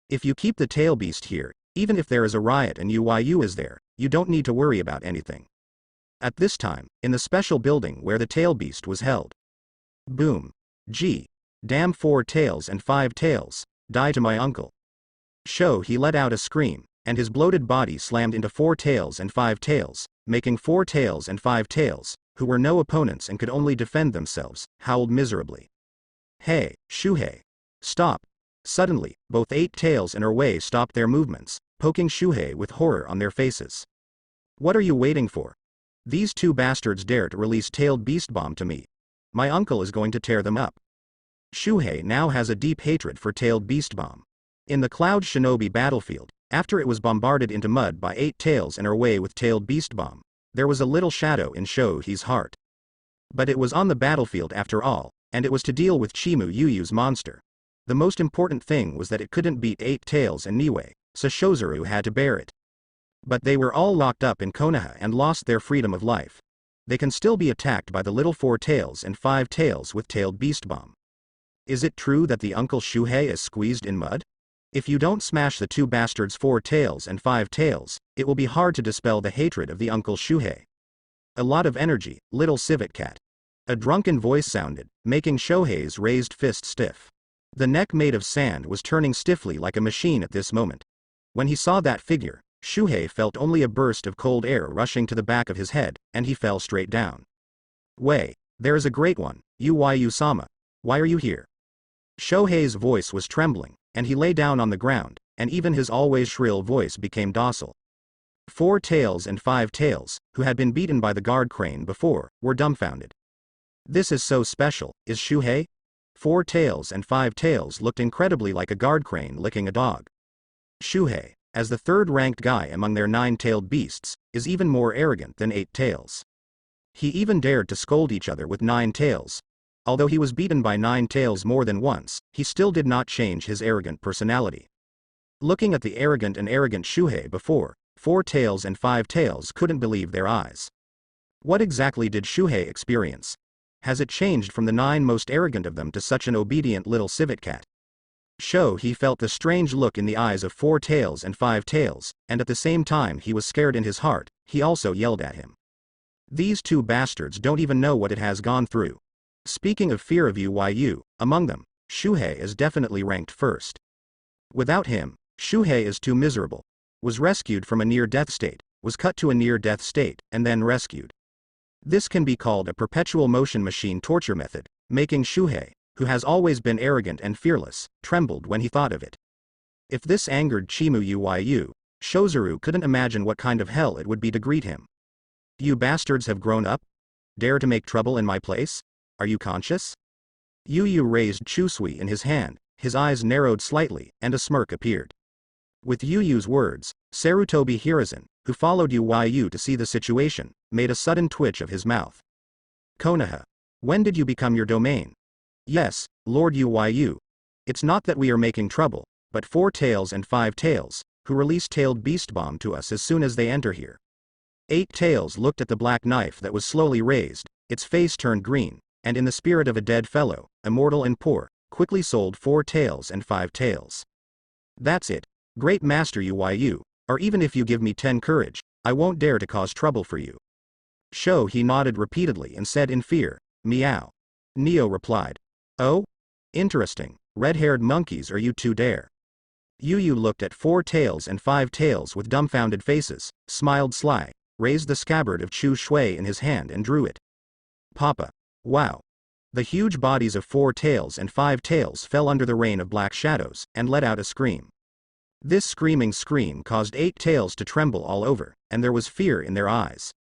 If you keep the tail beast here, even if there is a riot and Uyu is there, you don't need to worry about anything. At this time, in the special building where the tail beast was held. Boom. Gee. Damn 4 tails and 5 tails, die to my uncle. He let out a scream, and his bloated body slammed into 4 tails and 5 tails, making 4 tails and 5 tails, who were no opponents and could only defend themselves, howled miserably. Hey, Shuhei. Stop. Suddenly, both 8 tails and Erwei stopped their movements, poking Shuhei with horror on their faces. What are you waiting for? These 2 bastards dare to release tailed beast bomb to me. My uncle is going to tear them up. Shuhei now has a deep hatred for tailed beast bomb. In the Cloud Shinobi battlefield, after it was bombarded into mud by 8 tails and Erwei with tailed beast bomb, there was a little shadow in Shohei's heart. But it was on the battlefield after all, and it was to deal with Chimu Yuyu's monster. The most important thing was that it couldn't beat 8 tails and Niue, so Shozuru had to bear it. But they were all locked up in Konaha and lost their freedom of life. They can still be attacked by the little 4 tails and 5 tails with tailed beast bomb. Is it true that the Uncle Shuhei is squeezed in mud? If you don't smash the 2 bastards 4 tails and 5 tails, it will be hard to dispel the hatred of the Uncle Shuhei. A lot of energy, little civet cat. A drunken voice sounded, making Shohei's raised fist stiff. The neck made of sand was turning stiffly like a machine at this moment. When he saw that figure, Shuhei felt only a burst of cold air rushing to the back of his head, and he fell straight down. Wei, there is a great one, Uyu-sama. Why are you here? Shohei's voice was trembling, and he lay down on the ground, and even his always shrill voice became docile. 4 tails and 5 tails, who had been beaten by the guard crane before, were dumbfounded. This is so special, is Shuhei? 4 tails and 5 tails looked incredibly like a guard crane licking a dog. Shuhei, as the 3rd-ranked guy among their 9-tailed beasts, is even more arrogant than 8 tails. He even dared to scold each other with 9 tails. Although he was beaten by 9 tails more than once, he still did not change his arrogant personality. Looking at the arrogant Shuhei before, 4 tails and 5 tails couldn't believe their eyes. What exactly did Shuhei experience? Has it changed from the 9 most arrogant of them to such an obedient little civet cat? He felt the strange look in the eyes of 4 tails and 5 tails, and at the same time he was scared in his heart. He also yelled at him. These 2 bastards don't even know what it has gone through. Speaking of fear of Uyu, among them, Shuhei is definitely ranked first. Without him, Shuhei is too miserable. Was rescued from a near-death state, was cut to a near-death state, and then rescued. This can be called a perpetual motion machine torture method, making Shuhei, who has always been arrogant and fearless, trembled when he thought of it. If this angered Chimu Uyu, Shozuru couldn't imagine what kind of hell it would be to greet him. You bastards have grown up? Dare to make trouble in my place? Are you conscious? Yuyu raised Chusui in his hand, his eyes narrowed slightly, and a smirk appeared. With Yuyu's words, Sarutobi Hiruzen, who followed Uyu to see the situation, made a sudden twitch of his mouth. Konaha. When did you become your domain? Yes, Lord Uyu. It's not that we are making trouble, but 4 tails and 5 tails, who release tailed beast bomb to us as soon as they enter here. 8 tails looked at the black knife that was slowly raised, its face turned green, and in the spirit of a dead fellow, immortal and poor, quickly sold 4 tails and 5 tails. That's it, great master Uyu, or even if you give me 10 courage, I won't dare to cause trouble for you. He nodded repeatedly and said in fear, meow. Neo replied. Oh? Interesting, red-haired monkeys, are you 2 dare? Yuyu looked at 4 tails and 5 tails with dumbfounded faces, smiled sly, raised the scabbard of Chu Shui in his hand and drew it. Papa. Wow. The huge bodies of 4 tails and 5 tails fell under the rain of black shadows, and let out a scream. This screaming scream caused 8 tails to tremble all over, and there was fear in their eyes.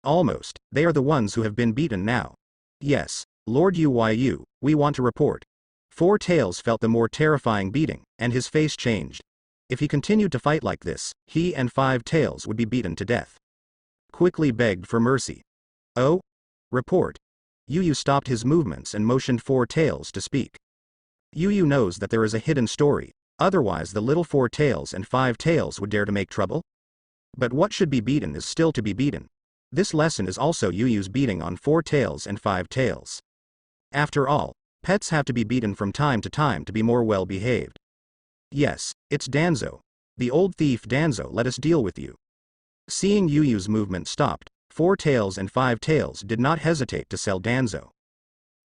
Almost, they are the ones who have been beaten now. Yes, Lord Uyu, we want to report. 4 tails felt the more terrifying beating, and his face changed. If he continued to fight like this, he and 5 tails would be beaten to death. Quickly begged for mercy. Oh? Report. Uyu stopped his movements and motioned 4 tails to speak. Uyu knows that there is a hidden story, otherwise the little 4 tails and 5 tails would dare to make trouble. But what should be beaten is still to be beaten. This lesson is also Uyu's beating on 4 tails and 5 tails. After all, pets have to be beaten from time to be more well behaved. Yes, it's Danzo. The old thief Danzo let us deal with you. Seeing Uyu's movement stopped, 4 tails and 5 tails did not hesitate to sell Danzo.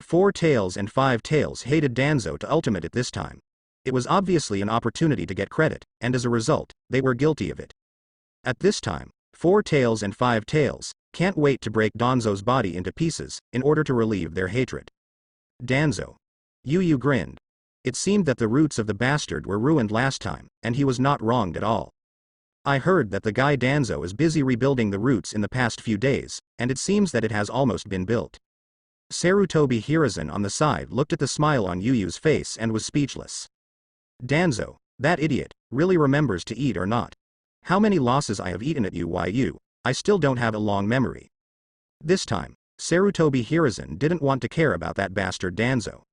4 tails and 5 tails hated Danzo to ultimate it this time. It was obviously an opportunity to get credit, and as a result, they were guilty of it. At this time, 4 tails and 5 tails can't wait to break Danzo's body into pieces in order to relieve their hatred. Danzo. Uyu grinned. It seemed that the roots of the bastard were ruined last time, and he was not wronged at all. I heard that the guy Danzo is busy rebuilding the roots in the past few days, and it seems that it has almost been built. Sarutobi Hiruzen on the side looked at the smile on Uyu's face and was speechless. Danzo, that idiot, really remembers to eat or not. How many losses I have eaten at Uyu, I still don't have a long memory. This time, Sarutobi Hiruzen didn't want to care about that bastard Danzo.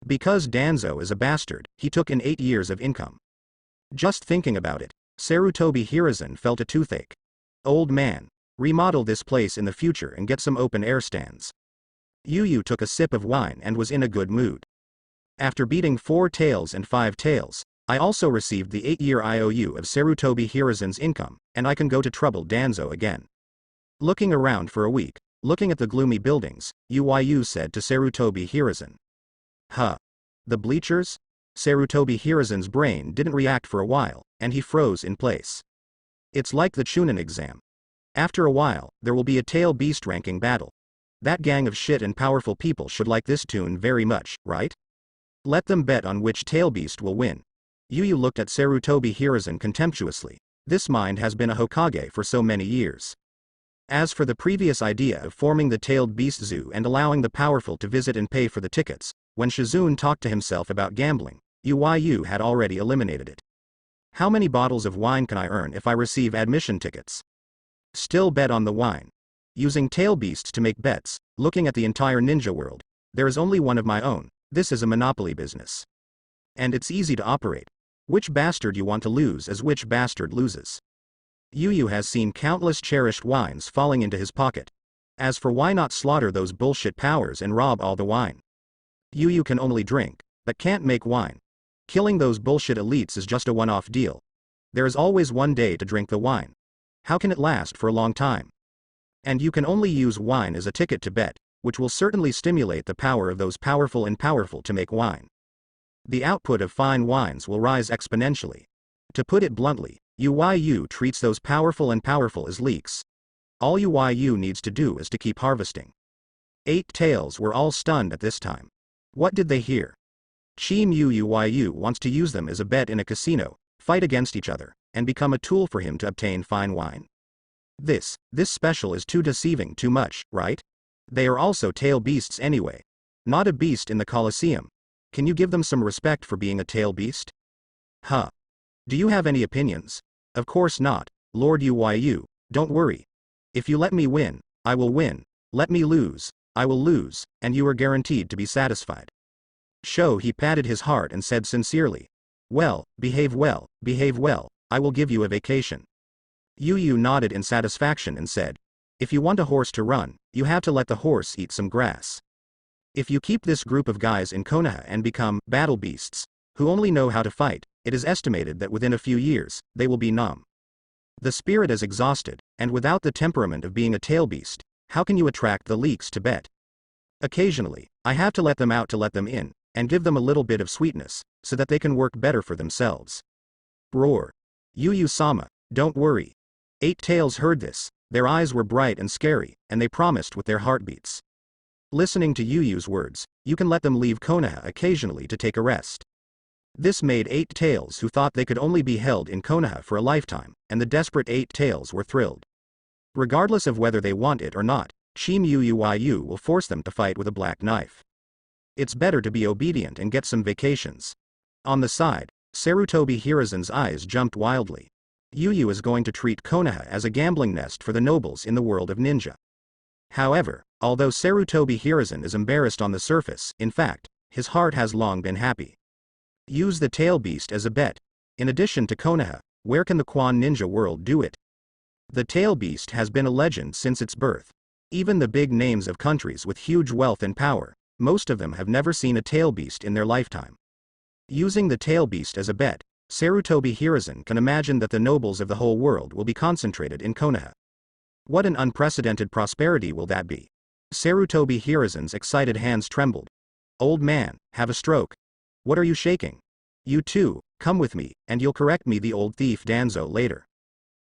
Because Danzo is a bastard, he took in 8 years of income. Just thinking about it, Sarutobi Hiruzen felt a toothache. Old man, remodel this place in the future and get some open air stands. Uyu took a sip of wine and was in a good mood. After beating 4 tails and 5 tails, I also received the 8-year IOU of Sarutobi Hiruzen's income, and I can go to trouble Danzo again. Looking around for a week, looking at the gloomy buildings, Uyu said to Sarutobi Hiruzen. Huh. The bleachers? Sarutobi Hiruzen's brain didn't react for a while, and he froze in place. It's like the Chunin exam. After a while, there will be a tail beast ranking battle. That gang of shit and powerful people should like this tune very much, right? Let them bet on which tail beast will win. Uyu looked at Sarutobi Hiruzen contemptuously. This mind has been a Hokage for so many years. As for the previous idea of forming the tailed beast zoo and allowing the powerful to visit and pay for the tickets, when Shizune talked to himself about gambling, Uyu had already eliminated it. How many bottles of wine can I earn if I receive admission tickets? Still bet on the wine. Using tail beasts to make bets, looking at the entire ninja world, there is only one of my own. This is a monopoly business. And it's easy to operate. Which bastard you want to lose as which bastard loses. Uyu has seen countless cherished wines falling into his pocket. As for why not slaughter those bullshit powers and rob all the wine? Uyu can only drink, but can't make wine. Killing those bullshit elites is just a one-off deal. There is always one day to drink the wine. How can it last for a long time? And you can only use wine as a ticket to bet, which will certainly stimulate the power of those powerful to make wine. The output of fine wines will rise exponentially. To put it bluntly, Uyu treats those powerful as leeks. All Uyu needs to do is to keep harvesting. 8 tails were all stunned at this time. What did they hear? Chim Uyu wants to use them as a bet in a casino, fight against each other, and become a tool for him to obtain fine wine. This special is too deceiving too much, right? They are also tail beasts anyway. Not a beast in the Coliseum. Can you give them some respect for being a tail beast? Huh. Do you have any opinions? Of course not, Lord Uyu, don't worry. If you let me win, I will win. Let me lose, I will lose, and you are guaranteed to be satisfied. He patted his heart and said sincerely. Well, behave well, I will give you a vacation. Uyu nodded in satisfaction and said. If you want a horse to run, you have to let the horse eat some grass. If you keep this group of guys in Konaha and become battle beasts, who only know how to fight, it is estimated that within a few years, they will be numb. The spirit is exhausted, and without the temperament of being a tail beast, how can you attract the leeks to bet? Occasionally, I have to let them out to let them in, and give them a little bit of sweetness, so that they can work better for themselves. Roar. Uyu-sama, don't worry. 8 Tails heard this, Their eyes were bright and scary, and they promised with their heartbeats. Listening to Yuyu's words, you can let them leave Konaha occasionally to take a rest. This made 8 tails who thought they could only be held in Konaha for a lifetime, and the desperate 8 tails were thrilled. Regardless of whether they want it or not, Chimuyu will force them to fight with a black knife. It's better to be obedient and get some vacations. On the side, Sarutobi Hiruzen's eyes jumped wildly. Yuyu is going to treat Konaha as a gambling nest for the nobles in the world of ninja. However, although Sarutobi Hiruzen is embarrassed on the surface, in fact, his heart has long been happy. Use the tail beast as a bet. In addition to Konaha, where can the Quan ninja world do it? The tail beast has been a legend since its birth. Even the big names of countries with huge wealth and power, most of them have never seen a tail beast in their lifetime. Using the tail beast as a bet, Sarutobi Hiruzen can imagine that the nobles of the whole world will be concentrated in Konaha. What an unprecedented prosperity will that be? Sarutobi Hiruzen's excited hands trembled. Old man, have a stroke. What are you shaking? You too, come with me, and you'll correct me the old thief Danzo later.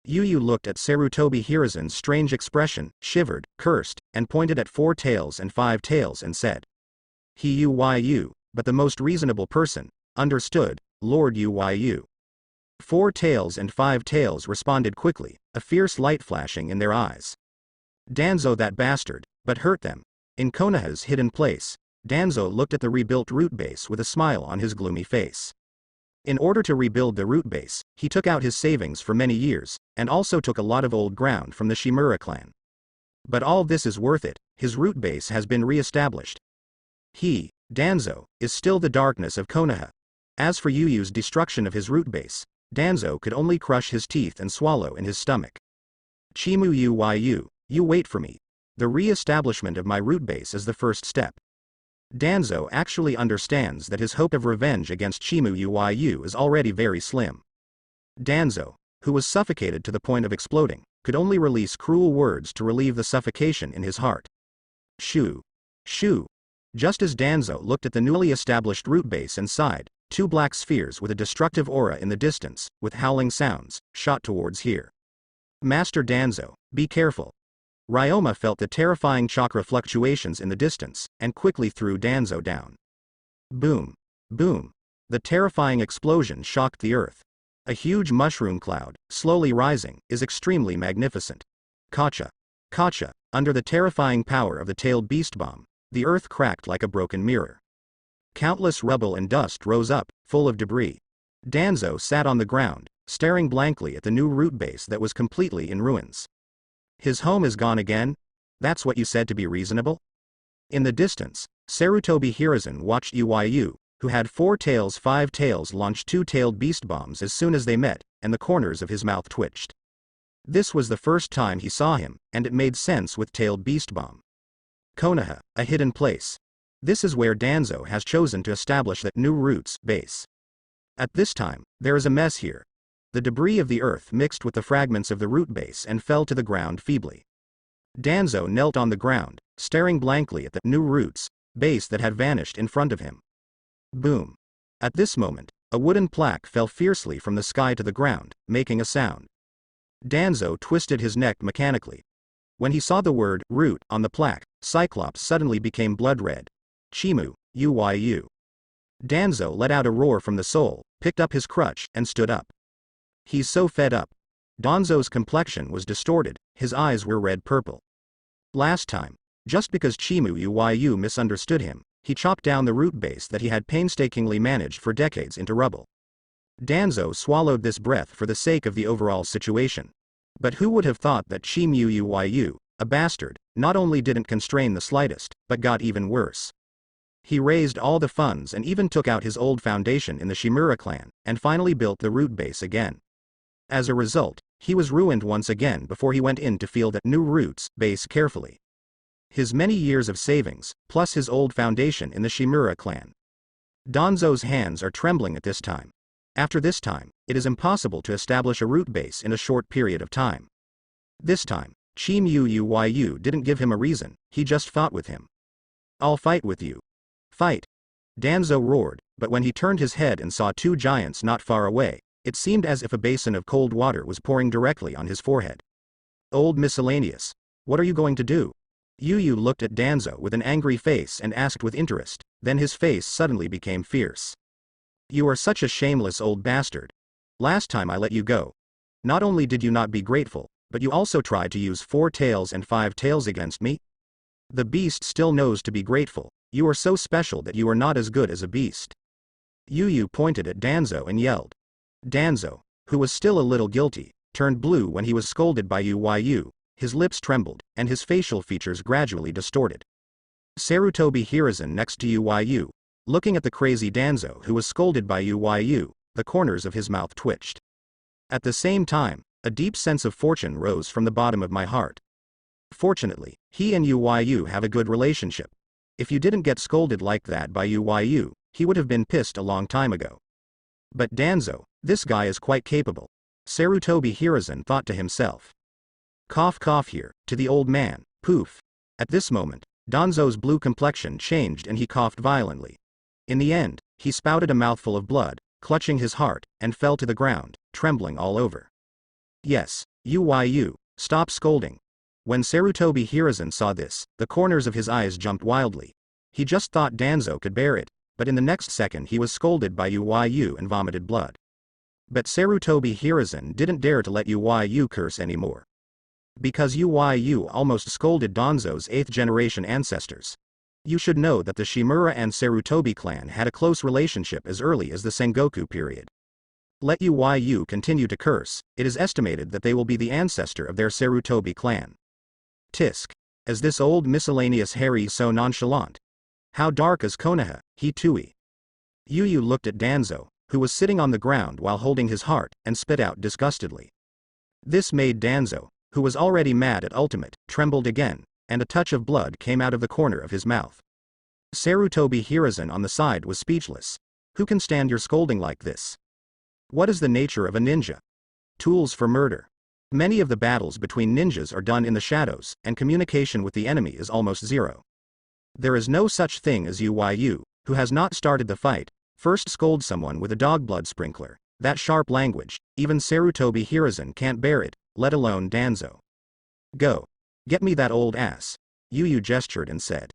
Yuyu looked at Sarutobi Hiruzen's strange expression, shivered, cursed, and pointed at 4 tails and 5 tails and said. He but the most reasonable person, understood, Lord Uyu. 4 tails and 5 tails responded quickly, a fierce light flashing in their eyes. Danzo that bastard, but hurt them. In Konaha's hidden place, Danzo looked at the rebuilt root base with a smile on his gloomy face. In order to rebuild the root base, he took out his savings for many years, and also took a lot of old ground from the Shimura clan. But all this is worth it, his root base has been re-established. He, Danzo, is still the darkness of Konaha. As for Yuyu's destruction of his root base, Danzo could only crush his teeth and swallow in his stomach. Chimuyu, you wait for me. The re-establishment of my root base is the first step. Danzo actually understands that his hope of revenge against Chimuyu is already very slim. Danzo, who was suffocated to the point of exploding, could only release cruel words to relieve the suffocation in his heart. Shoo. Shoo. Just as Danzo looked at the newly established root base and sighed, 2 black spheres with a destructive aura in the distance, with howling sounds, shot towards here. Master Danzo, be careful. Ryoma felt the terrifying chakra fluctuations in the distance, and quickly threw Danzo down. Boom. Boom. The terrifying explosion shocked the earth. A huge mushroom cloud, slowly rising, is extremely magnificent. Kacha. Kacha, under the terrifying power of the tailed beast bomb, the earth cracked like a broken mirror. Countless rubble and dust rose up, full of debris. Danzo sat on the ground, staring blankly at the new root base that was completely in ruins. His home is gone again? That's what you said to be reasonable? In the distance, Sarutobi Hiruzen watched Uyu, who had 4 tails 5 tails launch 2-tailed beast bombs as soon as they met, and the corners of his mouth twitched. This was the first time he saw him, and it made sense with tailed beast bomb. Konaha, a hidden place. This is where Danzo has chosen to establish that new roots base. At this time, there is a mess here. The debris of the earth mixed with the fragments of the root base and fell to the ground feebly. Danzo knelt on the ground, staring blankly at the new roots base that had vanished in front of him. Boom. At this moment, a wooden plaque fell fiercely from the sky to the ground, making a sound. Danzo twisted his neck mechanically. When he saw the word root on the plaque, Cyclops suddenly became blood red. Uyu. Danzo let out a roar from the soul, picked up his crutch, and stood up. He's so fed up. Danzo's complexion was distorted, his eyes were red-purple. Last time, just because Chimuyu misunderstood him, he chopped down the root base that he had painstakingly managed for decades into rubble. Danzo swallowed this breath for the sake of the overall situation. But who would have thought that Chimuyu, a bastard, not only didn't constrain the slightest, but got even worse. He raised all the funds and even took out his old foundation in the Shimura clan, and finally built the root base again. As a result, he was ruined once again before he went in to feel that new roots base carefully. His many years of savings, plus his old foundation in the Shimura clan. Danzo's hands are trembling at this time. After this time, it is impossible to establish a root base in a short period of time. This time, Chimuyu didn't give him a reason, he just fought with him. I'll fight with you. Fight. Danzo roared, but when he turned his head and saw 2 giants not far away, it seemed as if a basin of cold water was pouring directly on his forehead. Old miscellaneous. What are you going to do? Yu looked at Danzo with an angry face and asked with interest, then his face suddenly became fierce. You are such a shameless old bastard. Last time I let you go. Not only did you not be grateful, but you also tried to use 4 tails and 5 tails against me? The beast still knows to be grateful. You are so special that you are not as good as a beast. Yu pointed at Danzo and yelled. Danzo, who was still a little guilty, turned blue when he was scolded by Yu. His lips trembled, and his facial features gradually distorted. Sarutobi Hiruzen next to Yu, looking at the crazy Danzo who was scolded by Yu, the corners of his mouth twitched. At the same time, a deep sense of fortune rose from the bottom of my heart. Fortunately, he and Yu have a good relationship. If you didn't get scolded like that by Yu, he would have been pissed a long time ago. But Danzo, this guy is quite capable. Sarutobi Hiruzen thought to himself. Cough here, to the old man, poof. At this moment, Danzo's blue complexion changed and he coughed violently. In the end, he spouted a mouthful of blood, clutching his heart, and fell to the ground, trembling all over. Yes, Yu, stop scolding. When Sarutobi Hiruzen saw this, the corners of his eyes jumped wildly. He just thought Danzo could bear it, but in the next second he was scolded by Yu and vomited blood. But Sarutobi Hiruzen didn't dare to let Yu curse anymore. Because Yu almost scolded Danzo's 8th generation ancestors. You should know that the Shimura and Sarutobi clan had a close relationship as early as the Sengoku period. Let Yu continue to curse, it is estimated that they will be the ancestor of their Sarutobi clan. Tisk. Is this old miscellaneous Harry so nonchalant? How dark is Konaha, he tooey. Yu looked at Danzo, who was sitting on the ground while holding his heart, and spit out disgustedly. This made Danzo, who was already mad at ultimate, trembled again, and a touch of blood came out of the corner of his mouth. Sarutobi Hiruzen on the side was speechless. Who can stand your scolding like this? What is the nature of a ninja? Tools for murder. Many of the battles between ninjas are done in the shadows, and communication with the enemy is almost zero. There is no such thing as Yu, who has not started the fight, first scold someone with a dog blood sprinkler. That sharp language, even Sarutobi Hiruzen can't bear it, let alone Danzo. Go. Get me that old ass. Yu gestured and said.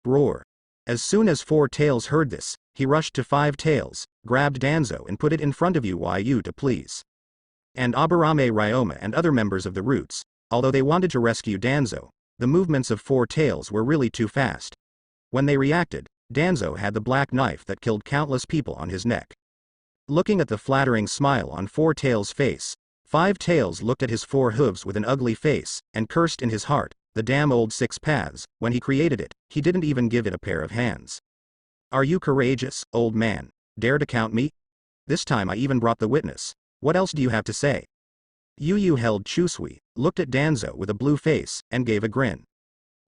Roar. As soon as 4 tails heard this, he rushed to 5 tails, grabbed Danzo and put it in front of Yu to please. And Aburame Ryoma and other members of the Roots, although they wanted to rescue Danzo, the movements of 4 tails were really too fast. When they reacted, Danzo had the black knife that killed countless people on his neck. Looking at the flattering smile on 4 tails' face, 5 tails looked at his 4 hooves with an ugly face, and cursed in his heart, the damn old 6 paths, when he created it, he didn't even give it a pair of hands. Are you courageous, old man? Dare to count me? This time I even brought the witness. What else do you have to say? Yu held Chusui, looked at Danzo with a blue face, and gave a grin.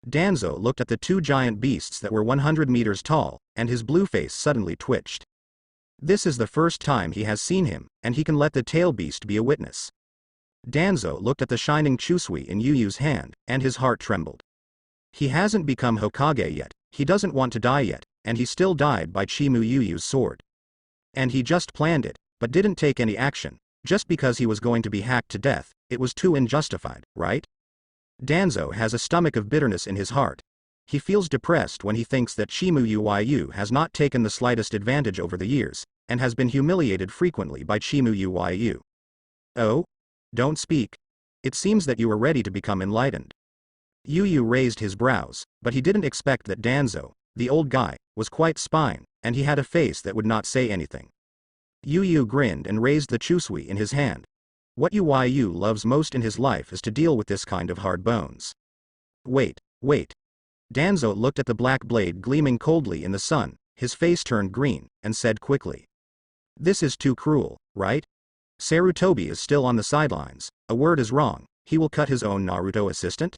Danzo looked at the 2 giant beasts that were 100 meters tall, and his blue face suddenly twitched. This is the first time he has seen him, and he can let the tail beast be a witness. Danzo looked at the shining Chusui in Yu's hand, and his heart trembled. He hasn't become Hokage yet, he doesn't want to die yet, and he still died by Chimu Yu's sword. And he just planned it, but didn't take any action, just because he was going to be hacked to death. It was too unjustified, right? Danzo has a stomach of bitterness in his heart. He feels depressed when he thinks that Chimu Yu has not taken the slightest advantage over the years, and has been humiliated frequently by Chimu Yu. Oh? Don't speak. It seems that you are ready to become enlightened. Yu raised his brows, but he didn't expect that Danzo, the old guy, was quite spine, and he had a face that would not say anything. Yu grinned and raised the Chusui in his hand. What Yu loves most in his life is to deal with this kind of hard bones. Wait. Danzo looked at the black blade gleaming coldly in the sun, his face turned green, and said quickly. This is too cruel, right? Sarutobi is still on the sidelines, a word is wrong, he will cut his own Naruto assistant?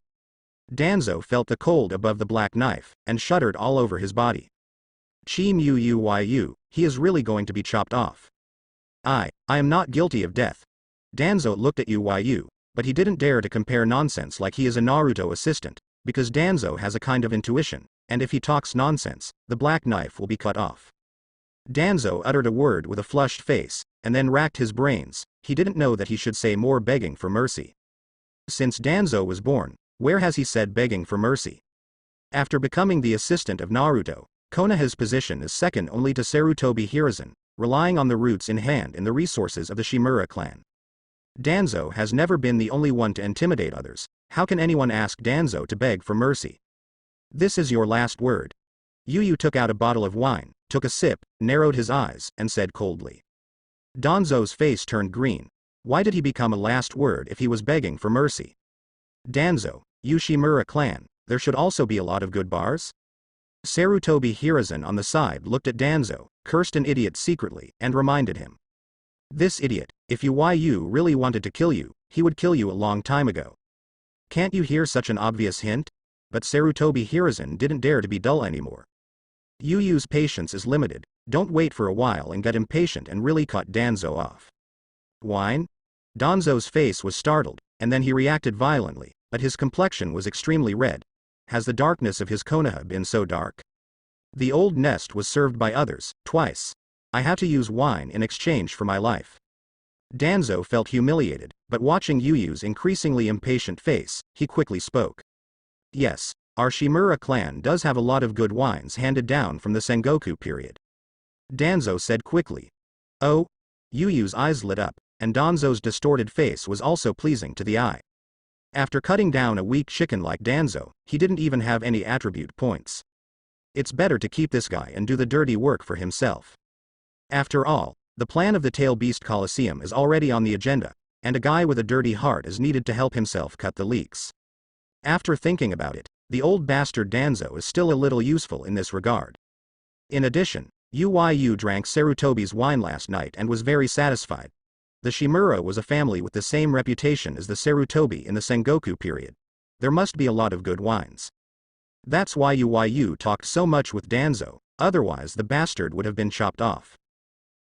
Danzo felt the cold above the black knife, and shuddered all over his body. Chimu Yu, he is really going to be chopped off. I am not guilty of death. Danzo looked at Yu, but he didn't dare to compare nonsense like he is a Naruto assistant, because Danzo has a kind of intuition, and if he talks nonsense, the black knife will be cut off. Danzo uttered a word with a flushed face, and then racked his brains. He didn't know that he should say more, begging for mercy. Since Danzo was born, where has he said begging for mercy? After becoming the assistant of Naruto, Konaha's position is second only to Sarutobi Hiruzen, relying on the roots in hand in the resources of the Shimura clan. Danzo has never been the only one to intimidate others. How can anyone ask Danzo to beg for mercy? This is your last word. Yu took out a bottle of wine, took a sip, narrowed his eyes, and said coldly. Danzo's face turned green. Why did he become a last word if he was begging for mercy? Danzo, Shimura clan, there should also be a lot of good bars? Sarutobi Hiruzen on the side looked at Danzo, cursed an idiot secretly, and reminded him. This idiot, if Yu really wanted to kill you, he would kill you a long time ago. Can't you hear such an obvious hint? But Sarutobi Hiruzen didn't dare to be dull anymore. Yu's patience is limited. Don't wait for a while and get impatient and really cut Danzo off. Wine? Danzo's face was startled, and then he reacted violently, but his complexion was extremely red. Has the darkness of his Konoha been so dark? The old nest was served by others, twice. I had to use wine in exchange for my life. Danzo felt humiliated, but watching Yu's increasingly impatient face, he quickly spoke. Yes, our Shimura clan does have a lot of good wines handed down from the Sengoku period. Danzo said quickly. Oh? Yu's eyes lit up, and Danzo's distorted face was also pleasing to the eye. After cutting down a weak chicken like Danzo, he didn't even have any attribute points. It's better to keep this guy and do the dirty work for himself. After all, the plan of the Tail Beast Coliseum is already on the agenda, and a guy with a dirty heart is needed to help himself cut the leaks. After thinking about it, the old bastard Danzo is still a little useful in this regard. In addition, Yu drank Sarutobi's wine last night and was very satisfied. The Shimura was a family with the same reputation as the Sarutobi in the Sengoku period. There must be a lot of good wines. That's why Yu talked so much with Danzo, otherwise the bastard would have been chopped off.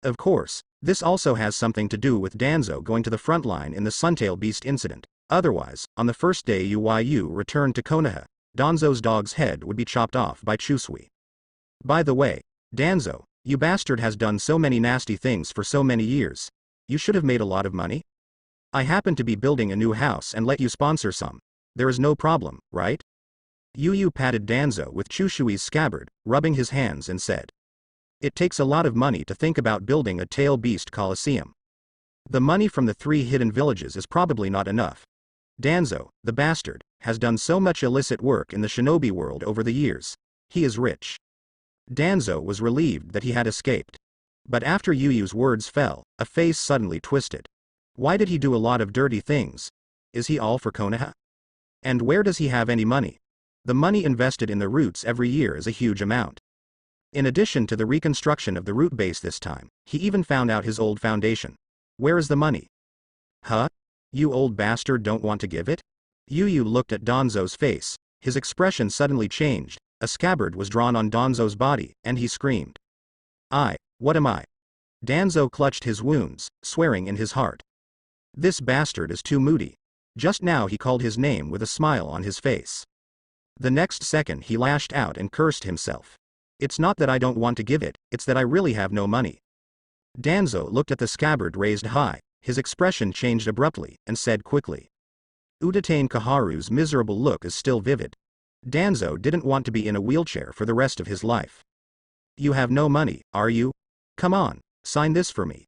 Of course, this also has something to do with Danzo going to the front line in the Suntail Beast incident. Otherwise, on the first day Yu returned to Konoha, Danzo's dog's head would be chopped off by Chusui. By the way, Danzo, you bastard has done so many nasty things for so many years. You should have made a lot of money. I happen to be building a new house and let you sponsor some. There is no problem, right? Yu patted Danzo with Chusui's scabbard, rubbing his hands and said. It takes a lot of money to think about building a Tail Beast Coliseum. The money from the 3 hidden villages is probably not enough. Danzo, the bastard, has done so much illicit work in the shinobi world over the years. He is rich. Danzo was relieved that he had escaped. But after Yu's words fell, a face suddenly twisted. Why did he do a lot of dirty things? Is he all for Konoha? And where does he have any money? The money invested in the roots every year is a huge amount. In addition to the reconstruction of the root base this time, he even found out his old foundation. Where is the money? Huh? You old bastard don't want to give it? Yu looked at Danzo's face, his expression suddenly changed, a scabbard was drawn on Danzo's body, and he screamed. What am I? Danzo clutched his wounds, swearing in his heart. This bastard is too moody. Just now he called his name with a smile on his face. The next second he lashed out and cursed himself. It's not that I don't want to give it, it's that I really have no money. Danzo looked at the scabbard raised high, his expression changed abruptly, and said quickly. Udatane Kaharu's miserable look is still vivid. Danzo didn't want to be in a wheelchair for the rest of his life. You have no money, are you? Come on, sign this for me.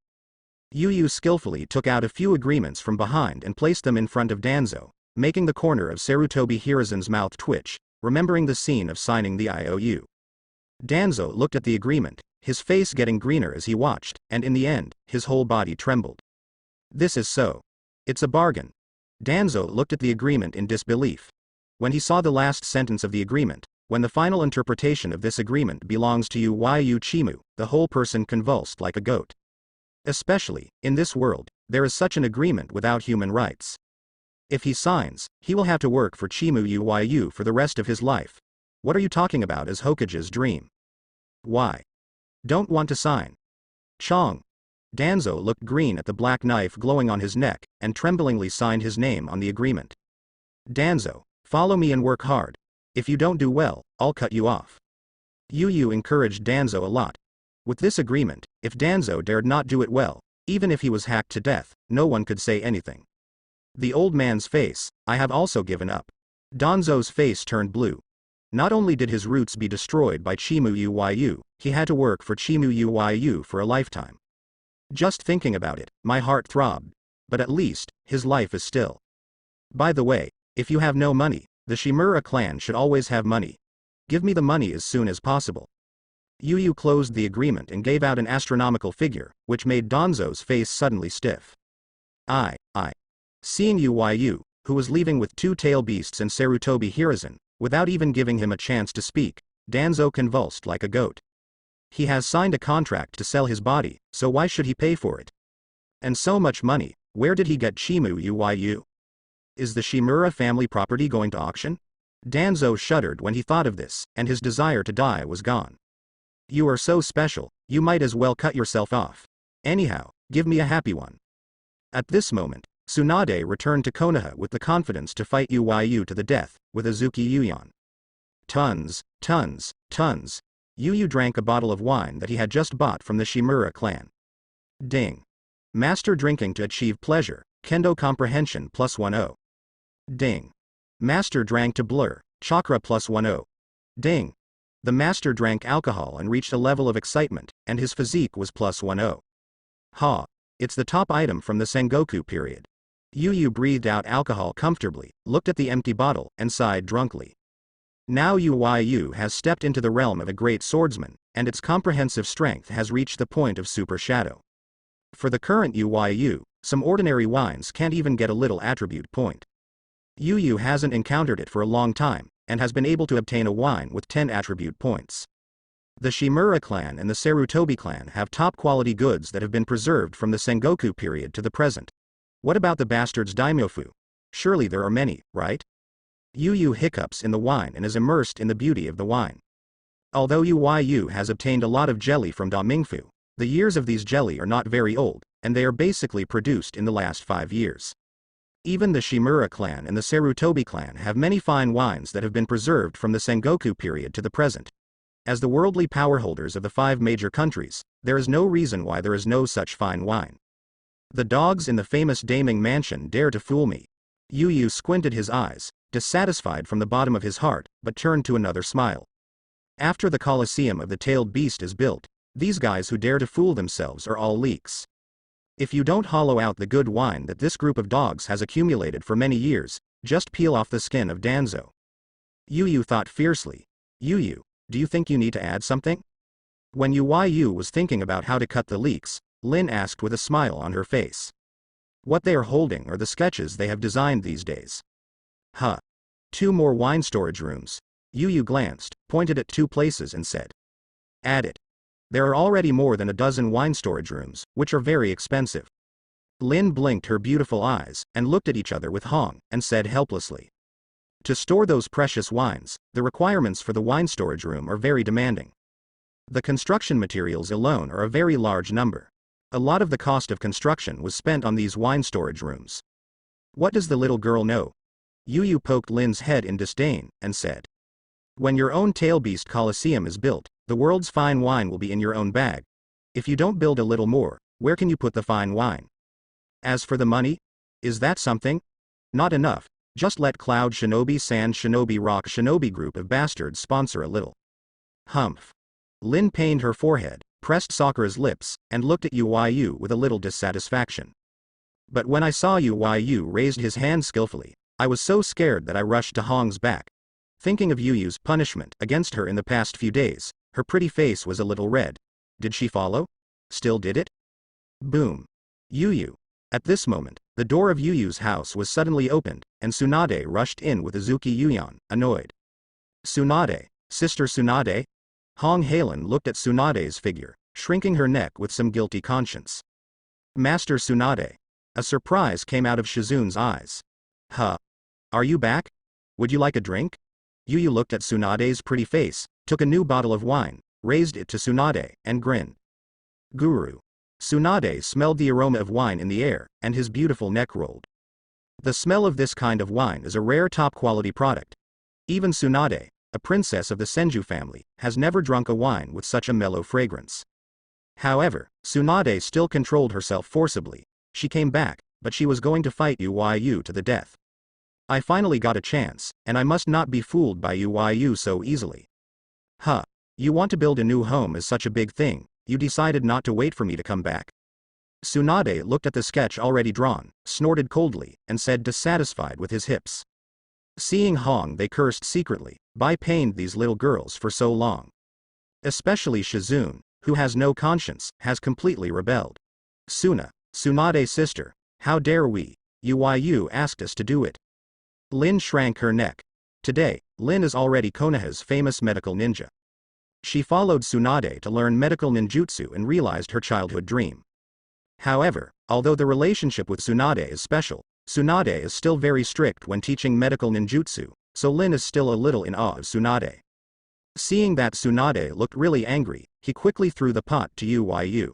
Yu skillfully took out a few agreements from behind and placed them in front of Danzo, making the corner of Sarutobi Hiruzen's mouth twitch, remembering the scene of signing the IOU. Danzo looked at the agreement, his face getting greener as he watched, and in the end, his whole body trembled. This is so. It's a bargain. Danzo looked at the agreement in disbelief. When he saw the last sentence of the agreement, when the final interpretation of this agreement belongs to Yu Chimu, the whole person convulsed like a goat. Especially, in this world, there is such an agreement without human rights. If he signs, he will have to work for Chimu Yu for the rest of his life. What are you talking about as Hokage's dream? Why? Don't want to sign. Chong. Danzo looked green at the black knife glowing on his neck, and tremblingly signed his name on the agreement. Danzo, follow me and work hard. If you don't do well, I'll cut you off. Yu encouraged Danzo a lot. With this agreement, if Danzo dared not do it well, even if he was hacked to death, no one could say anything. The old man's face, I have also given up. Danzo's face turned blue. Not only did his roots be destroyed by Chimu Uyu, he had to work for Chimu Uyu for a lifetime. Just thinking about it, my heart throbbed. But at least, his life is still. By the way, if you have no money, the Shimura clan should always have money. Give me the money as soon as possible. Yu closed the agreement and gave out an astronomical figure, which made Danzo's face suddenly stiff. I. Seeing Uyu, who was leaving with 2 tail beasts and Sarutobi Hiruzen, without even giving him a chance to speak, Danzo convulsed like a goat. He has signed a contract to sell his body, so why should he pay for it? And so much money, where did he get Chimu Uyu? Is the Shimura family property going to auction? Danzo shuddered when he thought of this, and his desire to die was gone. You are so special, you might as well cut yourself off. Anyhow, give me a happy one. At this moment, Tsunade returned to Konaha with the confidence to fight Uyu to the death, with Azuki Yuyan. Tons. Yu drank a bottle of wine that he had just bought from the Shimura clan. Ding. Master drinking to achieve pleasure, Kendo comprehension +10. Ding. Master drank to blur, chakra +10. Ding. The master drank alcohol and reached a level of excitement, and his physique was +10. Ha. It's the top item from the Sengoku period. Yu breathed out alcohol comfortably, looked at the empty bottle, and sighed drunkenly. Now Uyu has stepped into the realm of a great swordsman, and its comprehensive strength has reached the point of super shadow. For the current Uyu, some ordinary wines can't even get a little attribute point. Yu hasn't encountered it for a long time, and has been able to obtain a wine with 10 attribute points. The Shimura clan and the Sarutobi clan have top quality goods that have been preserved from the Sengoku period to the present. What about the bastard's daimyofu? Surely there are many, right? Yu hiccups in the wine and is immersed in the beauty of the wine. Although Uyu has obtained a lot of jelly from Damingfu, the years of these jelly are not very old, and they are basically produced in the last 5 years. Even the Shimura clan and the Sarutobi clan have many fine wines that have been preserved from the Sengoku period to the present. As the worldly power holders of the 5 major countries, there is no reason why there is no such fine wine. The dogs in the famous Daming mansion dare to fool me. Yu squinted his eyes, dissatisfied from the bottom of his heart, but turned to another smile. After the Coliseum of the tailed beast is built, these guys who dare to fool themselves are all leaks. If you don't hollow out the good wine that this group of dogs has accumulated for many years, just peel off the skin of Danzo. Yu thought fiercely. Yu, do you think you need to add something? When Uyu was thinking about how to cut the leaks, Lin asked with a smile on her face. What they are holding are the sketches they have designed these days. Huh. 2 more wine storage rooms. Yu glanced, pointed at 2 places and said. Add it. There are already more than a dozen wine storage rooms, which are very expensive. Lin blinked her beautiful eyes, and looked at each other with Hong, and said helplessly. To store those precious wines, the requirements for the wine storage room are very demanding. The construction materials alone are a very large number. A lot of the cost of construction was spent on these wine storage rooms. What does the little girl know? Yu poked Lin's head in disdain, and said. When your own tailbeast Coliseum is built, the world's fine wine will be in your own bag. If you don't build a little more, where can you put the fine wine? As for the money? Is that something? Not enough, just let Cloud Shinobi Sand Shinobi Rock Shinobi group of bastards sponsor a little. Humph. Lin pained her forehead, pressed Sakura's lips, and looked at Uyu with a little dissatisfaction. But when I saw Uyu raised his hand skillfully, I was so scared that I rushed to Hong's back. Thinking of Yuyu's punishment against her in the past few days, her pretty face was a little red. Did she follow? Still did it? Boom. Yu. At this moment, the door of Yuyu's house was suddenly opened, and Tsunade rushed in with Azuki Yuyan, annoyed. Tsunade, Sister Tsunade? Hong Halen looked at Tsunade's figure, shrinking her neck with some guilty conscience. Master Tsunade. A surprise came out of Shizun's eyes. Huh. Are you back? Would you like a drink? Yu looked at Tsunade's pretty face, took a new bottle of wine, raised it to Tsunade, and grinned. Guru. Tsunade smelled the aroma of wine in the air, and his beautiful neck rolled. The smell of this kind of wine is a rare top-quality product. Even Tsunade, a princess of the Senju family, has never drunk a wine with such a mellow fragrance. However, Tsunade still controlled herself forcibly. She came back, but she was going to fight Uyu to the death. I finally got a chance, and I must not be fooled by Uyu so easily. Huh. You want to build a new home is such a big thing, you decided not to wait for me to come back. Tsunade looked at the sketch already drawn, snorted coldly, and said dissatisfied with his hips. Seeing Hong, they cursed secretly, "Why pained these little girls for so long?" Especially Shizune, who has no conscience, has completely rebelled. Tsunade's sister, how dare we? Uyu asked us to do it. Lin shrank her neck. Today, Lin is already Konaha's famous medical ninja. She followed Tsunade to learn medical ninjutsu and realized her childhood dream. However, although the relationship with Tsunade is special, Tsunade is still very strict when teaching medical ninjutsu, so Lin is still a little in awe of Tsunade. Seeing that Tsunade looked really angry, he quickly threw the pot to Uyu.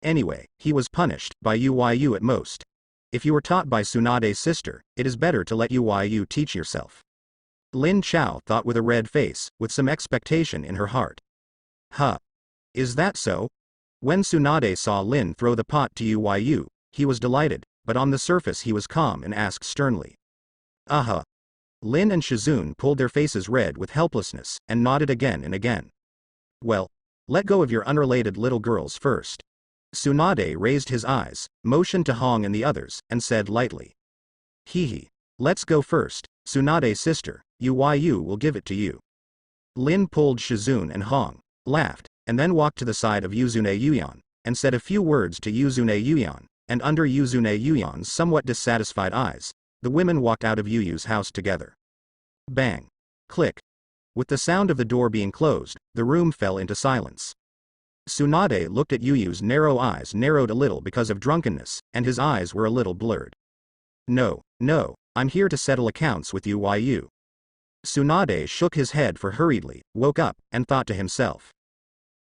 Anyway, he was punished by Uyu at most. If you were taught by Tsunade's sister, it is better to let Uyu teach yourself. Lin Chao thought with a red face, with some expectation in her heart. Huh. Is that so? When Tsunade saw Lin throw the pot to Uyu, he was delighted, but on the surface he was calm and asked sternly. Lin and Shizune pulled their faces red with helplessness, and nodded again and again. Well, let go of your unrelated little girls first. Tsunade raised his eyes, motioned to Hong and the others, and said lightly. Hehe. Let's go first, Tsunade's sister, Uyu will give it to you. Lin pulled Shizune and Hong, laughed, and then walked to the side of Yuzune Yuyan, and said a few words to Yuzune Yuyan, and under Yuzune Yuyan's somewhat dissatisfied eyes, the women walked out of Yuyu's house together. Bang. Click. With the sound of the door being closed, the room fell into silence. Tsunade looked at Yuyu's narrow eyes narrowed a little because of drunkenness, and his eyes were a little blurred. No, I'm here to settle accounts with Uyu. Tsunade shook his head hurriedly, woke up, and thought to himself.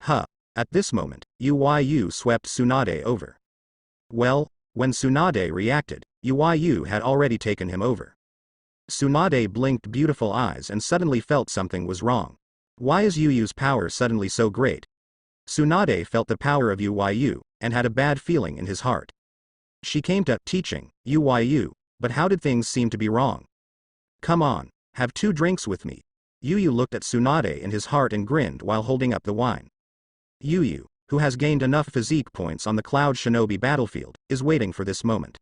At this moment, Uyu swept Tsunade over. Well, when Tsunade reacted, Uyu had already taken him over. Tsunade blinked beautiful eyes and suddenly felt something was wrong. Why is Yuyu's power suddenly so great? Tsunade felt the power of Uyu, and had a bad feeling in his heart. She came to teaching Uyu, but how did things seem to be wrong? Come on, have 2 drinks with me. Yuyu looked at Tsunade in his heart and grinned while holding up the wine. Yuyu, who has gained enough physique points on the Cloud Shinobi battlefield, is waiting for this moment.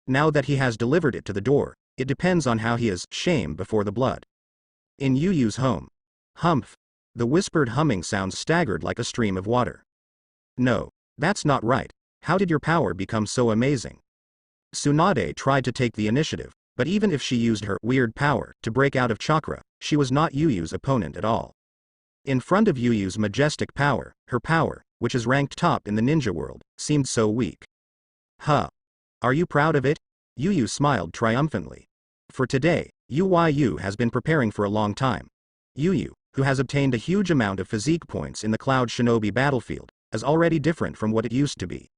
Now that he has delivered it to the door, it depends on how he is shame before the blood. In Yuyu's home. Humph. The whispered humming sounds staggered like a stream of water. No, that's not right. How did your power become so amazing? Tsunade tried to take the initiative, but even if she used her weird power to break out of chakra, she was not Yuyu's opponent at all. In front of Yuyu's majestic power, her power, which is ranked top in the ninja world, seemed so weak. Are you proud of it? Yuyu smiled triumphantly. For today, Uyu has been preparing for a long time. Yuyu, who has obtained a huge amount of physique points in the Cloud Shinobi battlefield, is already different from what it used to be.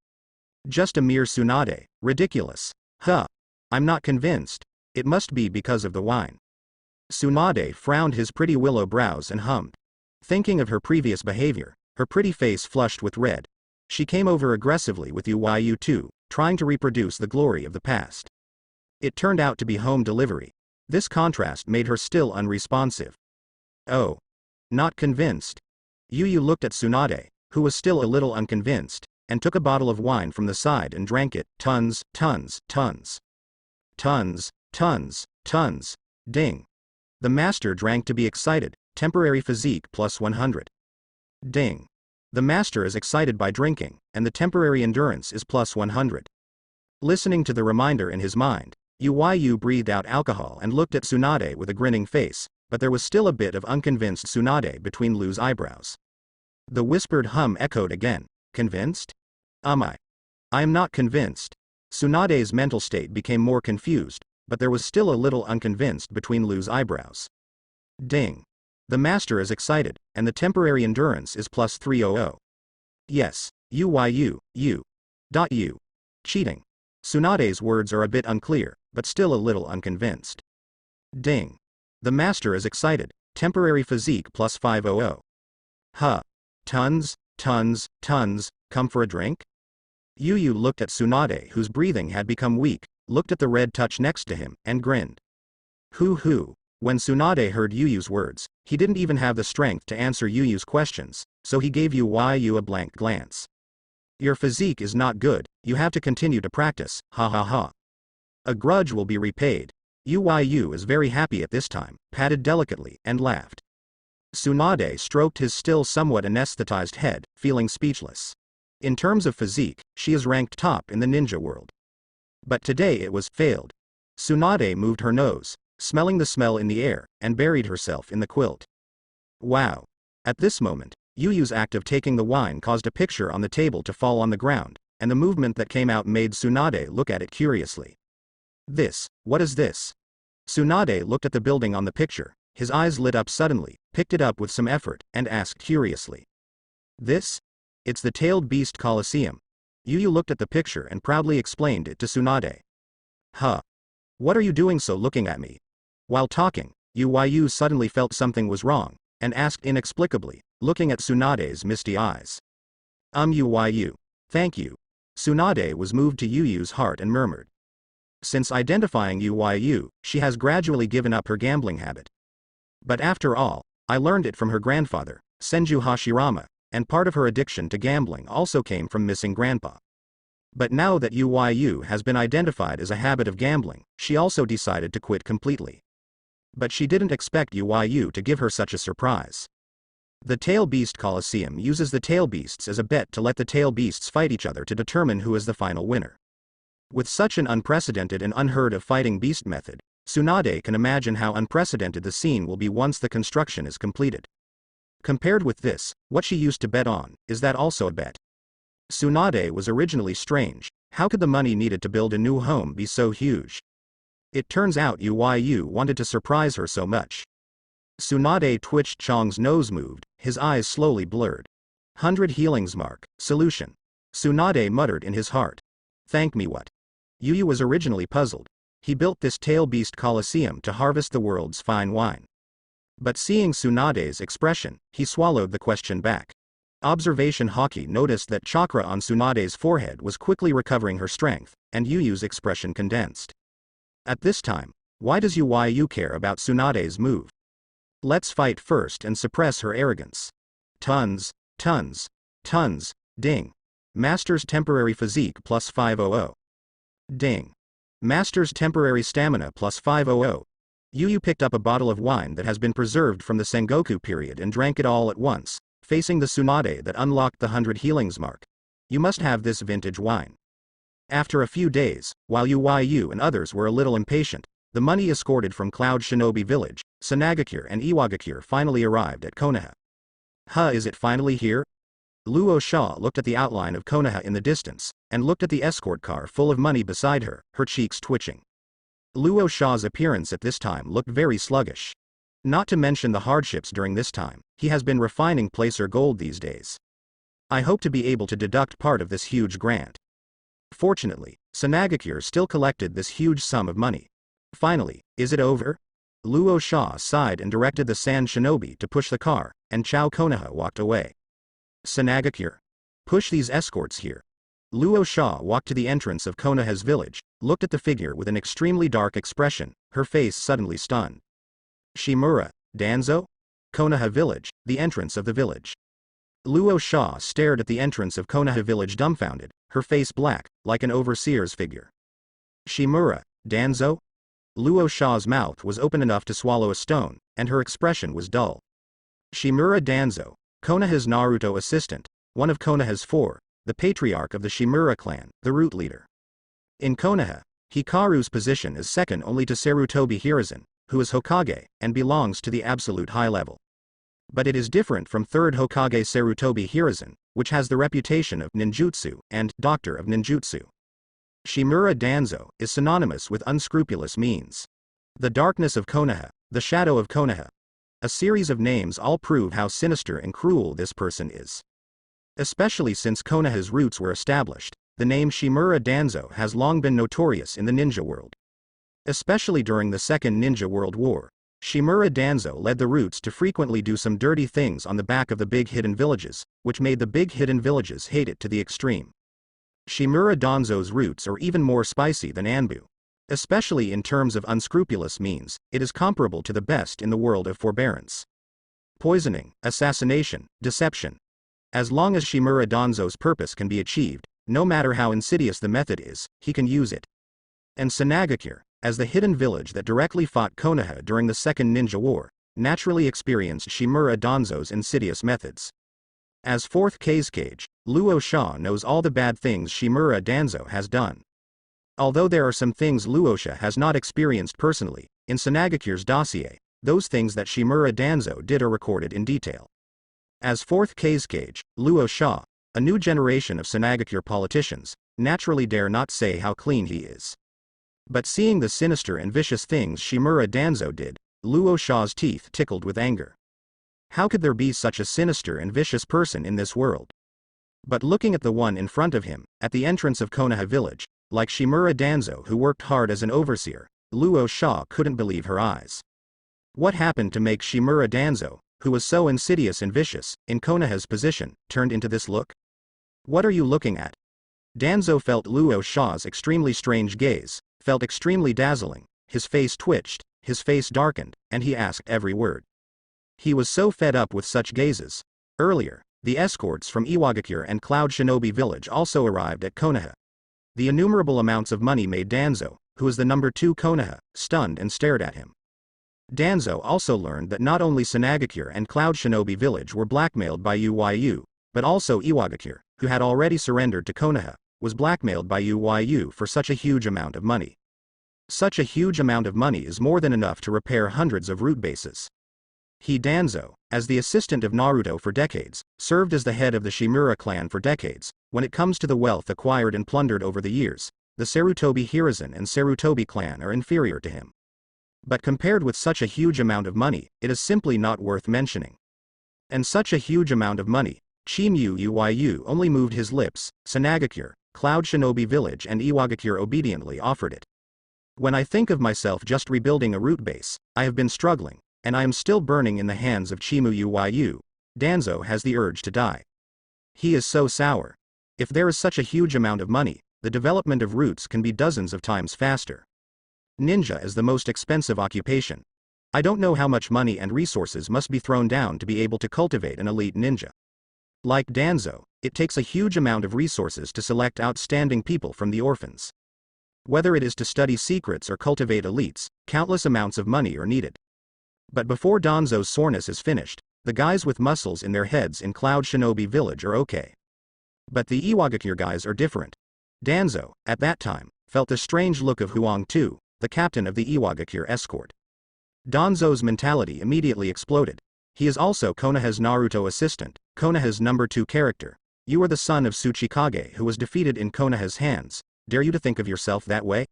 Just a mere Tsunade, ridiculous. I'm not convinced. It must be because of the wine. Tsunade frowned his pretty willow brows and hummed. Thinking of her previous behavior, her pretty face flushed with red. She came over aggressively with Uyu too, trying to reproduce the glory of the past. It turned out to be home delivery. This contrast made her still unresponsive. Oh. Not convinced. Yuyu looked at Tsunade, who was still a little unconvinced, and took a bottle of wine from the side and drank it, tons. Ding. The master drank to be excited, temporary physique plus 100. Ding. The master is excited by drinking, and the temporary endurance is plus 100. Listening to the reminder in his mind, Uyu breathed out alcohol and looked at Tsunade with a grinning face, but there was still a bit of unconvinced Tsunade between Lu's eyebrows. The whispered hum echoed again. Convinced? I am not convinced. Tsunade's mental state became more confused, but there was still a little unconvinced between Lu's eyebrows. Ding. The master is excited, and the temporary endurance is plus 300. Yes, Uyu. Cheating. Tsunade's words are a bit unclear, but still a little unconvinced. Ding. The master is excited, temporary physique plus 500. Tons, come for a drink? Yu looked at Tsunade, whose breathing had become weak, looked at the red touch next to him, and grinned. Hoo. When Tsunade heard Yu's words, he didn't even have the strength to answer Yu's questions, so he gave Yu a blank glance. Your physique is not good, you have to continue to practice, ha ha ha. A grudge will be repaid. Yu is very happy at this time, patted delicately, and laughed. Tsunade stroked his still somewhat anesthetized head, feeling speechless. In terms of physique, she is ranked top in the ninja world. But today it was failed. Tsunade moved her nose, smelling the smell in the air, and buried herself in the quilt. Wow. At this moment, Yu's act of taking the wine caused a picture on the table to fall on the ground, and the movement that came out made Tsunade look at it curiously. What is this? Tsunade looked at the building on the picture, his eyes lit up suddenly, picked it up with some effort, and asked curiously. This? It's the tailed beast Coliseum. Yu looked at the picture and proudly explained it to Tsunade. Huh. What are you doing so looking at me? While talking, Yu suddenly felt something was wrong, and asked inexplicably, looking at Tsunade's misty eyes. Yu. Thank you. Tsunade was moved to Yu's heart and murmured. Since identifying Yu, she has gradually given up her gambling habit. But after all, I learned it from her grandfather, Senju Hashirama, and part of her addiction to gambling also came from missing grandpa. But now that Yu has been identified as a habit of gambling, she also decided to quit completely. But she didn't expect Yu to give her such a surprise. The Tail Beast Coliseum uses the tail beasts as a bet to let the tail beasts fight each other to determine who is the final winner. With such an unprecedented and unheard of fighting beast method, Tsunade can imagine how unprecedented the scene will be once the construction is completed. Compared with this, what she used to bet on, is that also a bet? Tsunade was originally strange. How could the money needed to build a new home be so huge? It turns out Yu wanted to surprise her so much. Tsunade twitched. Chong's nose moved, his eyes slowly blurred. 100 healings mark, solution. Tsunade muttered in his heart. Thank me what? Yu was originally puzzled. He built this tail beast Coliseum to harvest the world's fine wine. But seeing Tsunade's expression, he swallowed the question back. Observation Haki noticed that chakra on Tsunade's forehead was quickly recovering her strength, and Yu's expression condensed. At this time, why does Yu care about Tsunade's move? Let's fight first and suppress her arrogance. Tons. Ding. Master's temporary physique plus 500. Ding. Master's temporary stamina plus 500. Yu picked up a bottle of wine that has been preserved from the Sengoku period and drank it all at once, facing the Tsunade that unlocked the 100 healings mark. You must have this vintage wine. After a few days, while Yu and others were a little impatient, the money escorted from Cloud Shinobi Village, Tsunagakure and Iwagakure finally arrived at Konaha. Is it finally here? Luo Sha looked at the outline of Konaha in the distance, and looked at the escort car full of money beside her, her cheeks twitching. Luo Sha's appearance at this time looked very sluggish. Not to mention the hardships during this time, he has been refining placer gold these days. I hope to be able to deduct part of this huge grant. Fortunately, Tsunagakure still collected this huge sum of money. Finally, is it over? Luo Sha sighed and directed the Sand Shinobi to push the car, and Chao Konaha walked away. Tsunagakure. Push these escorts here. Luo Sha walked to the entrance of Konaha's village, looked at the figure with an extremely dark expression, her face suddenly stunned. Shimura, Danzo? Konaha village, the entrance of the village. Luo Sha stared at the entrance of Konaha village dumbfounded, her face black, like an overseer's figure. Shimura, Danzo? Luo Sha's mouth was open enough to swallow a stone, and her expression was dull. Shimura Danzo, Konaha's Naruto assistant, one of Konaha's four, the patriarch of the Shimura clan, the root leader. In Konaha, Hikaru's position is second only to Sarutobi Hiruzen, who is Hokage, and belongs to the absolute high level. But it is different from third Hokage Sarutobi Hiruzen, which has the reputation of ninjutsu, and doctor of ninjutsu. Shimura Danzo is synonymous with unscrupulous means. The darkness of Konaha, the shadow of Konaha. A series of names all prove how sinister and cruel this person is. Especially since Konaha's roots were established, the name Shimura Danzo has long been notorious in the ninja world. Especially during the Second Ninja World War, Shimura Danzo led the roots to frequently do some dirty things on the back of the big hidden villages, which made the big hidden villages hate it to the extreme. Shimura Danzo's roots are even more spicy than Anbu. Especially in terms of unscrupulous means, it is comparable to the best in the world of forbearance. Poisoning, assassination, deception. As long as Shimura Danzo's purpose can be achieved, no matter how insidious the method is, he can use it. And Tsunade, as the hidden village that directly fought Konaha during the Second Ninja War, naturally experienced Shimura Danzo's insidious methods. As fourth Kage, Luo Sha knows all the bad things Shimura Danzo has done. Although there are some things Luosha has not experienced personally, in Tsunade's dossier, those things that Shimura Danzo did are recorded in detail. As fourth Kage, Luo Sha, a new generation of Tsunade politicians, naturally dare not say how clean he is. But seeing the sinister and vicious things Shimura Danzo did, Luo Sha's teeth tickled with anger. How could there be such a sinister and vicious person in this world? But looking at the one in front of him, at the entrance of Konaha village, like Shimura Danzo who worked hard as an overseer, Luo Sha couldn't believe her eyes. What happened to make Shimura Danzo, who was so insidious and vicious, in Konaha's position, turned into this look? What are you looking at? Danzo felt Luo Sha's extremely strange gaze, felt extremely dazzling, his face twitched, his face darkened, and he asked every word. He was so fed up with such gazes. Earlier, the escorts from Iwagakure and Cloud Shinobi village also arrived at Konaha. The innumerable amounts of money made Danzo, who was the number 2 Konaha, stunned and stared at him. Danzo also learned that not only Tsunade and Cloud Shinobi village were blackmailed by Uyu, but also Iwagakure, who had already surrendered to Konaha, was blackmailed by Uyu for such a huge amount of money. Such a huge amount of money is more than enough to repair hundreds of root bases. He Danzo, as the assistant of Naruto for decades, served as the head of the Shimura clan for decades. When it comes to the wealth acquired and plundered over the years, the Sarutobi Hiruzen and Sarutobi clan are inferior to him. But compared with such a huge amount of money, it is simply not worth mentioning. And such a huge amount of money, Chimu Uyu only moved his lips. Tsunade, Cloud Shinobi village and Iwagakure obediently offered it. When I think of myself just rebuilding a root base, I have been struggling, and I am still burning in the hands of Chimu Uyu. Danzo has the urge to die. He is so sour. If there is such a huge amount of money, the development of roots can be dozens of times faster. Ninja is the most expensive occupation. I don't know how much money and resources must be thrown down to be able to cultivate an elite ninja. Like Danzo, it takes a huge amount of resources to select outstanding people from the orphans. Whether it is to study secrets or cultivate elites, countless amounts of money are needed. But before Danzo's soreness is finished, the guys with muscles in their heads in Cloud Shinobi village are okay. But the Iwagakure guys are different. Danzo, at that time, felt the strange look of Huang Tu, the captain of the Iwagakure escort. Danzo's mentality immediately exploded. He is also Konaha's Naruto assistant, Konaha's number 2 character. You are the son of Tsuchikage who was defeated in Konaha's hands. Dare you to think of yourself that way?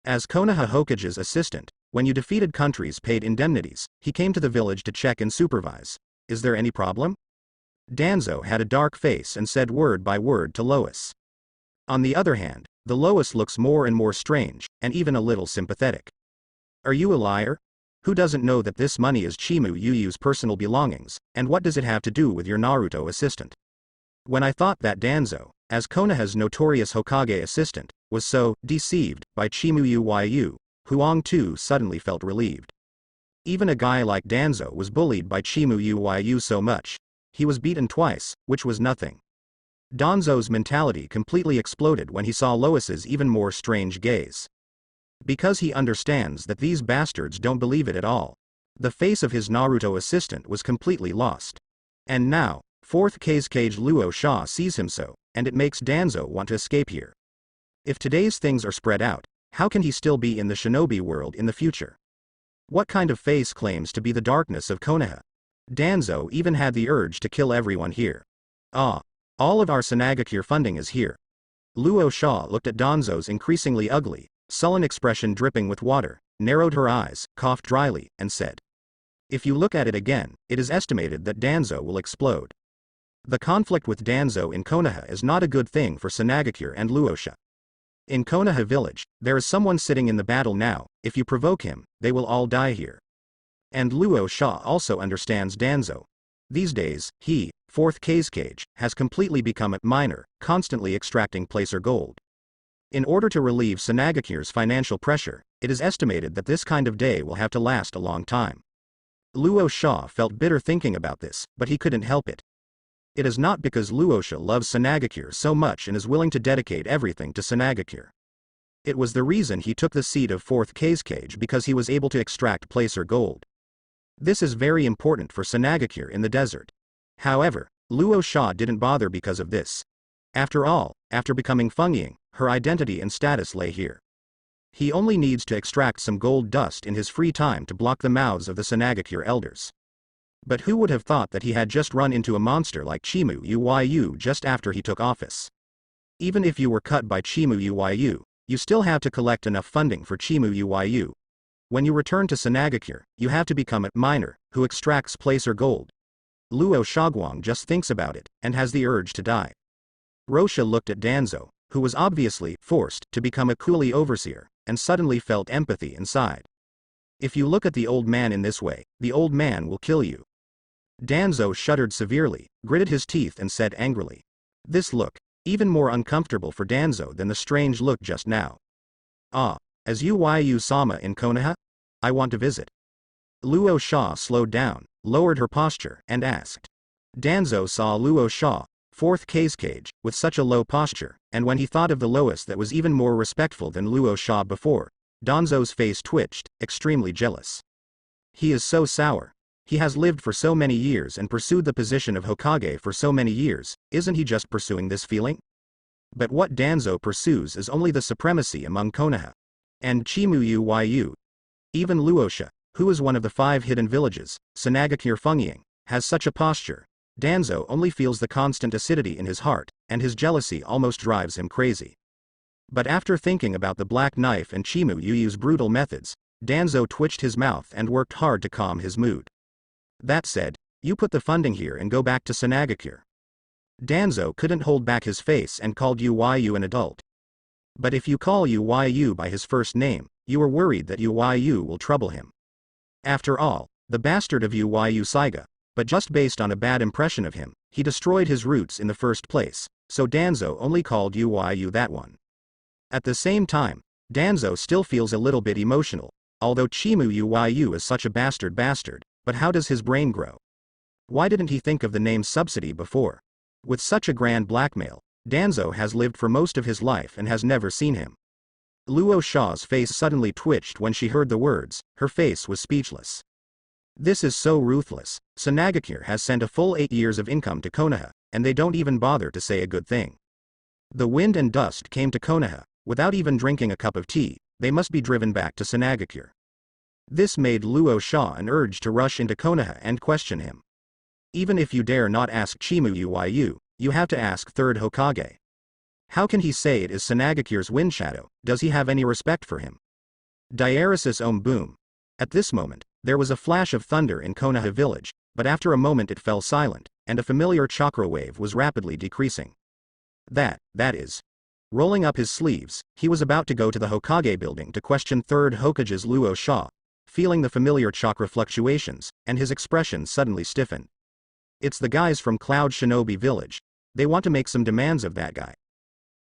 As Konaha Hokage's assistant, when you defeated countries paid indemnities, he came to the village to check and supervise. Is there any problem? Danzo had a dark face and said word by word to Lois. On the other hand, the Lois looks more and more strange, and even a little sympathetic. Are you a liar? Who doesn't know that this money is Chimu Uyu's personal belongings, and what does it have to do with your Naruto assistant? When I thought that Danzo, as Konaha's notorious Hokage assistant, was so deceived by Chimu Uyu, Huang Tu suddenly felt relieved. Even a guy like Danzo was bullied by Chimu Uyu so much. He was beaten twice, which was nothing. Danzo's mentality completely exploded when he saw Lois's even more strange gaze. Because he understands that these bastards don't believe it at all. The face of his Naruto assistant was completely lost. And now, fourth Kage Luo Sha sees him so, and it makes Danzo want to escape here. If today's things are spread out, how can he still be in the shinobi world in the future? What kind of face claims to be the darkness of Konaha? Danzo even had the urge to kill everyone here. Ah, all of our Tsunade funding is here. Luo Sha looked at Danzo's increasingly ugly, sullen expression dripping with water, narrowed her eyes, coughed dryly, and said. If you look at it again, it is estimated that Danzo will explode. The conflict with Danzo in Konaha is not a good thing for Tsunade and Luosha. In Konaha village, there is someone sitting in the battle now. If you provoke him, they will all die here. And Luo Sha also understands Danzo. These days, he, 4th Kage, has completely become a miner, constantly extracting placer gold. In order to relieve Tsunade's financial pressure, it is estimated that this kind of day will have to last a long time. Luo felt bitter thinking about this, but he couldn't help it. It is not because Luo loves Tsunade so much and is willing to dedicate everything to Tsunade. It was the reason he took the seat of 4th Kage because he was able to extract placer gold. This is very important for Tsunade in the desert. However, Luo didn't bother because of this. After all, after becoming Fungying, her identity and status lay here. He only needs to extract some gold dust in his free time to block the mouths of the Tsunade elders. But who would have thought that he had just run into a monster like Chimu Uyu just after he took office? Even if you were cut by Chimu Uyu, you still have to collect enough funding for Chimu Uyu. When you return to Tsunade, you have to become a miner who extracts placer gold. Luo Shaguang just thinks about it, and has the urge to die. Rosha looked at Danzo, who was obviously forced to become a coolie overseer, and suddenly felt empathy and sighed. If you look at the old man in this way, the old man will kill you. Danzo shuddered severely, gritted his teeth and said angrily. This look, even more uncomfortable for Danzo than the strange look just now. Ah, as Uyu-sama in Konaha? I want to visit. Luo slowed down, lowered her posture, and asked. Danzo saw Luo 4th Kage, with such a low posture, and when he thought of the lowest that was even more respectful than Luo before, Danzo's face twitched, extremely jealous. He is so sour. He has lived for so many years and pursued the position of Hokage for so many years, isn't he just pursuing this feeling? But what Danzo pursues is only the supremacy among Konaha. And Chimu Uyu. Even Luo, who is one of the 5 hidden villages, Tsunade Fungying, has such a posture. Danzo only feels the constant acidity in his heart, and his jealousy almost drives him crazy. But after thinking about the black knife and Chimu Uyu's brutal methods, Danzo twitched his mouth and worked hard to calm his mood. That said, you put the funding here and go back to Tsunade. Danzo couldn't hold back his face and called Uyu an adult. But if you call Uyu by his first name, you are worried that Uyu will trouble him. After all, the bastard of Uyu Saiga, but just based on a bad impression of him, he destroyed his roots in the first place, so Danzo only called Uyu that one. At the same time, Danzo still feels a little bit emotional, although Chimu Uyu is such a bastard, but how does his brain grow? Why didn't he think of the name subsidy before? With such a grand blackmail, Danzo has lived for most of his life and has never seen him. Luo's face suddenly twitched when she heard the words, her face was speechless. This is so ruthless. Tsunade has sent a full 8 years of income to Konaha, and they don't even bother to say a good thing. The wind and dust came to Konaha, without even drinking a cup of tea, they must be driven back to Tsunade. This made Luo an urge to rush into Konaha and question him. Even if you dare not ask Chimu Uyu, you have to ask 3rd Hokage. How can he say it is Tsunade's wind shadow? Does he have any respect for him? Diaresis boom. At this moment, there was a flash of thunder in Konaha village, but after a moment it fell silent, and a familiar chakra wave was rapidly decreasing. That is. Rolling up his sleeves, he was about to go to the Hokage building to question 3rd Hokage's Luo, feeling the familiar chakra fluctuations, and his expression suddenly stiffened. It's the guys from Cloud Shinobi Village. They want to make some demands of that guy.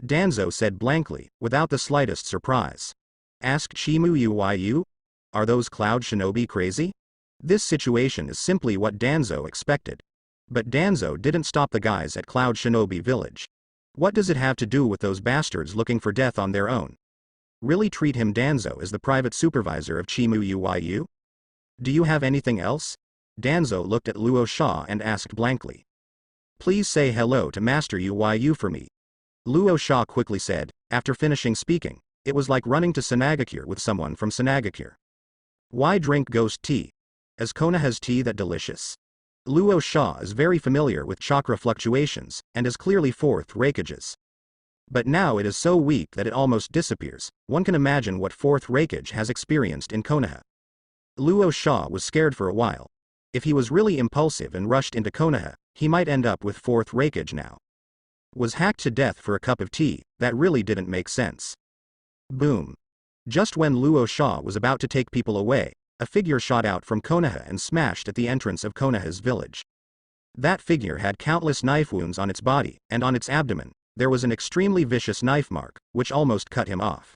Danzo said blankly, without the slightest surprise. Asked Chimu Uyu? Are those Cloud Shinobi crazy? This situation is simply what Danzo expected. But Danzo didn't stop the guys at Cloud Shinobi Village. What does it have to do with those bastards looking for death on their own? Really treat him Danzo as the private supervisor of Chimu Uyu? Do you have anything else? Danzo looked at Luo and asked blankly. Please say hello to Master Uyu for me. Luo quickly said, after finishing speaking. It was like running to Tsunade with someone from Tsunade. Why drink ghost tea? Is Konaha's tea that delicious? Luo is very familiar with chakra fluctuations, and is clearly 4th Raikage's. But now it is so weak that it almost disappears. One can imagine what 4th Raikage has experienced in Konaha. Luo was scared for a while. If he was really impulsive and rushed into Konaha, he might end up with 4th Raikage now. Was hacked to death for a cup of tea, that really didn't make sense. Boom. Just when Luo was about to take people away, a figure shot out from Konaha and smashed at the entrance of Konaha's village. That figure had countless knife wounds on its body, and on its abdomen, there was an extremely vicious knife mark, which almost cut him off.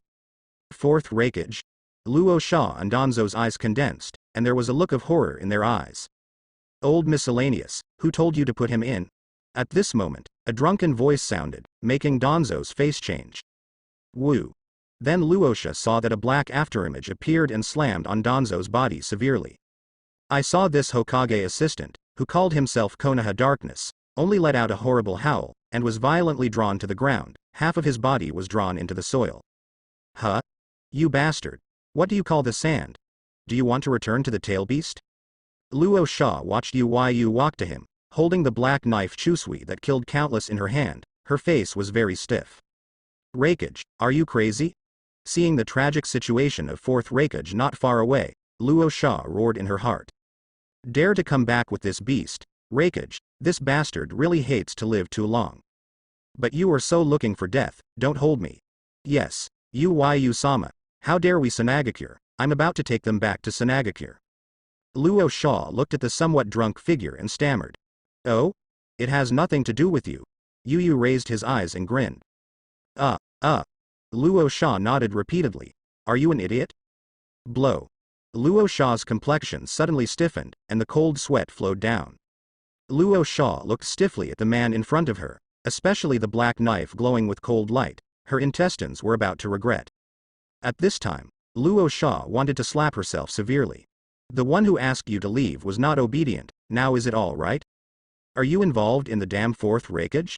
Fourth Hokage. Luo Sha and Danzo's eyes condensed, and there was a look of horror in their eyes. Old miscellaneous, who told you to put him in? At this moment, a drunken voice sounded, making Danzo's face change. Woo. Then Luosha saw that a black afterimage appeared and slammed on Danzo's body severely. I saw this Hokage assistant, who called himself Konaha Darkness, only let out a horrible howl, and was violently drawn to the ground. Half of his body was drawn into the soil. Huh? You bastard. What do you call the sand? Do you want to return to the tail beast? Luo Sha watched Yu walk to him, holding the black knife Chusui that killed countless in her hand. Her face was very stiff. Hokage, are you crazy? Seeing the tragic situation of fourth Hokage not far away, Luo Sha roared in her heart. Dare to come back with this beast, Hokage, this bastard really hates to live too long. But you are so looking for death, don't hold me. Yes, Yu-sama, how dare we Tsunade? I'm about to take them back to Tsunade. Luo Sha looked at the somewhat drunk figure and stammered. Oh? It has nothing to do with you. Yu raised his eyes and grinned. Luo Sha nodded repeatedly. Are you an idiot? Blow. Luo Sha's complexion suddenly stiffened, and the cold sweat flowed down. Luo Sha looked stiffly at the man in front of her, especially the black knife glowing with cold light. Her intestines were about to regret. At this time, Luo Sha wanted to slap herself severely. The one who asked you to leave was not obedient. Now is it all right? Are you involved in the damn fourth Hokage?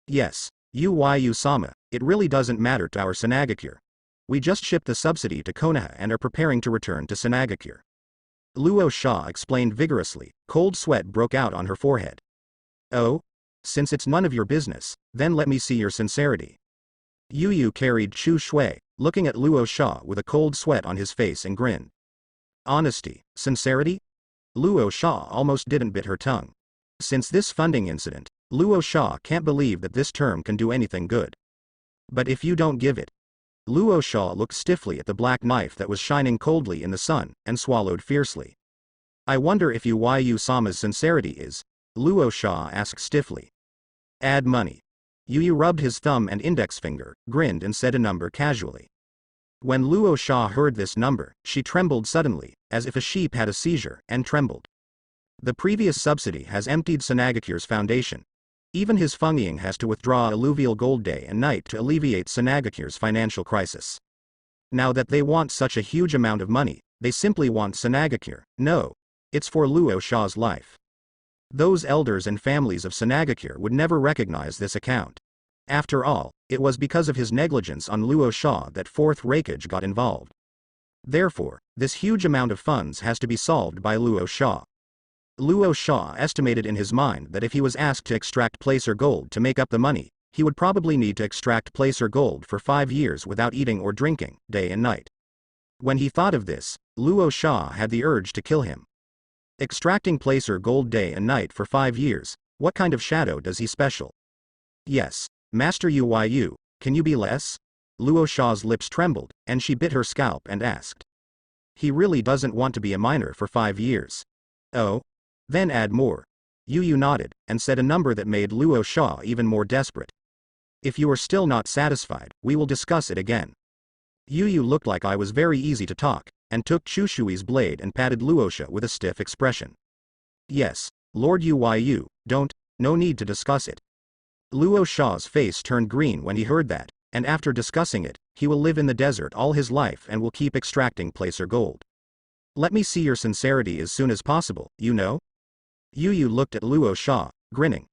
Yes, Yu-sama, it really doesn't matter to our Tsunade. We just shipped the subsidy to Konaha and are preparing to return to Tsunade. Luo Sha explained vigorously. Cold sweat broke out on her forehead. Oh? Since it's none of your business, then let me see your sincerity. Yu carried Chu Shui, looking at Luo Sha with a cold sweat on his face and grinned. Honesty, sincerity? Luo Sha almost didn't bite her tongue. Since this funding incident, Luo Sha can't believe that this term can do anything good. But if you don't give it. Luo Sha looked stiffly at the black knife that was shining coldly in the sun, and swallowed fiercely. I wonder if Yu-sama's sincerity is? Luo Sha asked stiffly. Add money. Yu rubbed his thumb and index finger, grinned and said a number casually. When Luo Sha heard this number, she trembled suddenly, as if a sheep had a seizure, and trembled. The previous subsidy has emptied Tsunade's foundation. Even his Fengiying has to withdraw alluvial gold day and night to alleviate Tsunade's financial crisis. Now that they want such a huge amount of money, they simply want Tsunade. No. It's for Luo Sha's life. Those elders and families of Tsunade would never recognize this account. After all, it was because of his negligence on Luo Sha that fourth Hokage got involved. Therefore, this huge amount of funds has to be solved by Luo Sha. Luo Sha estimated in his mind that if he was asked to extract placer gold to make up the money, he would probably need to extract placer gold for 5 years without eating or drinking, day and night. When he thought of this, Luo Sha had the urge to kill him. Extracting placer gold day and night for 5 years, what kind of shadow does he special? Yes, Master Yu, can you be less? Luo Sha's lips trembled, and she bit her scalp and asked. He really doesn't want to be a miner for 5 years. Oh? Then add more. Yu nodded, and said a number that made Luo Sha even more desperate. If you are still not satisfied, we will discuss it again. Yu looked like I was very easy to talk, and took Chushui's blade and patted Luo Sha with a stiff expression. Yes, Lord Yu, no need to discuss it. Luo Sha's face turned green when he heard that, and after discussing it, he will live in the desert all his life and will keep extracting placer gold. Let me see your sincerity as soon as possible, you know? Yu looked at Luo Sha, grinning.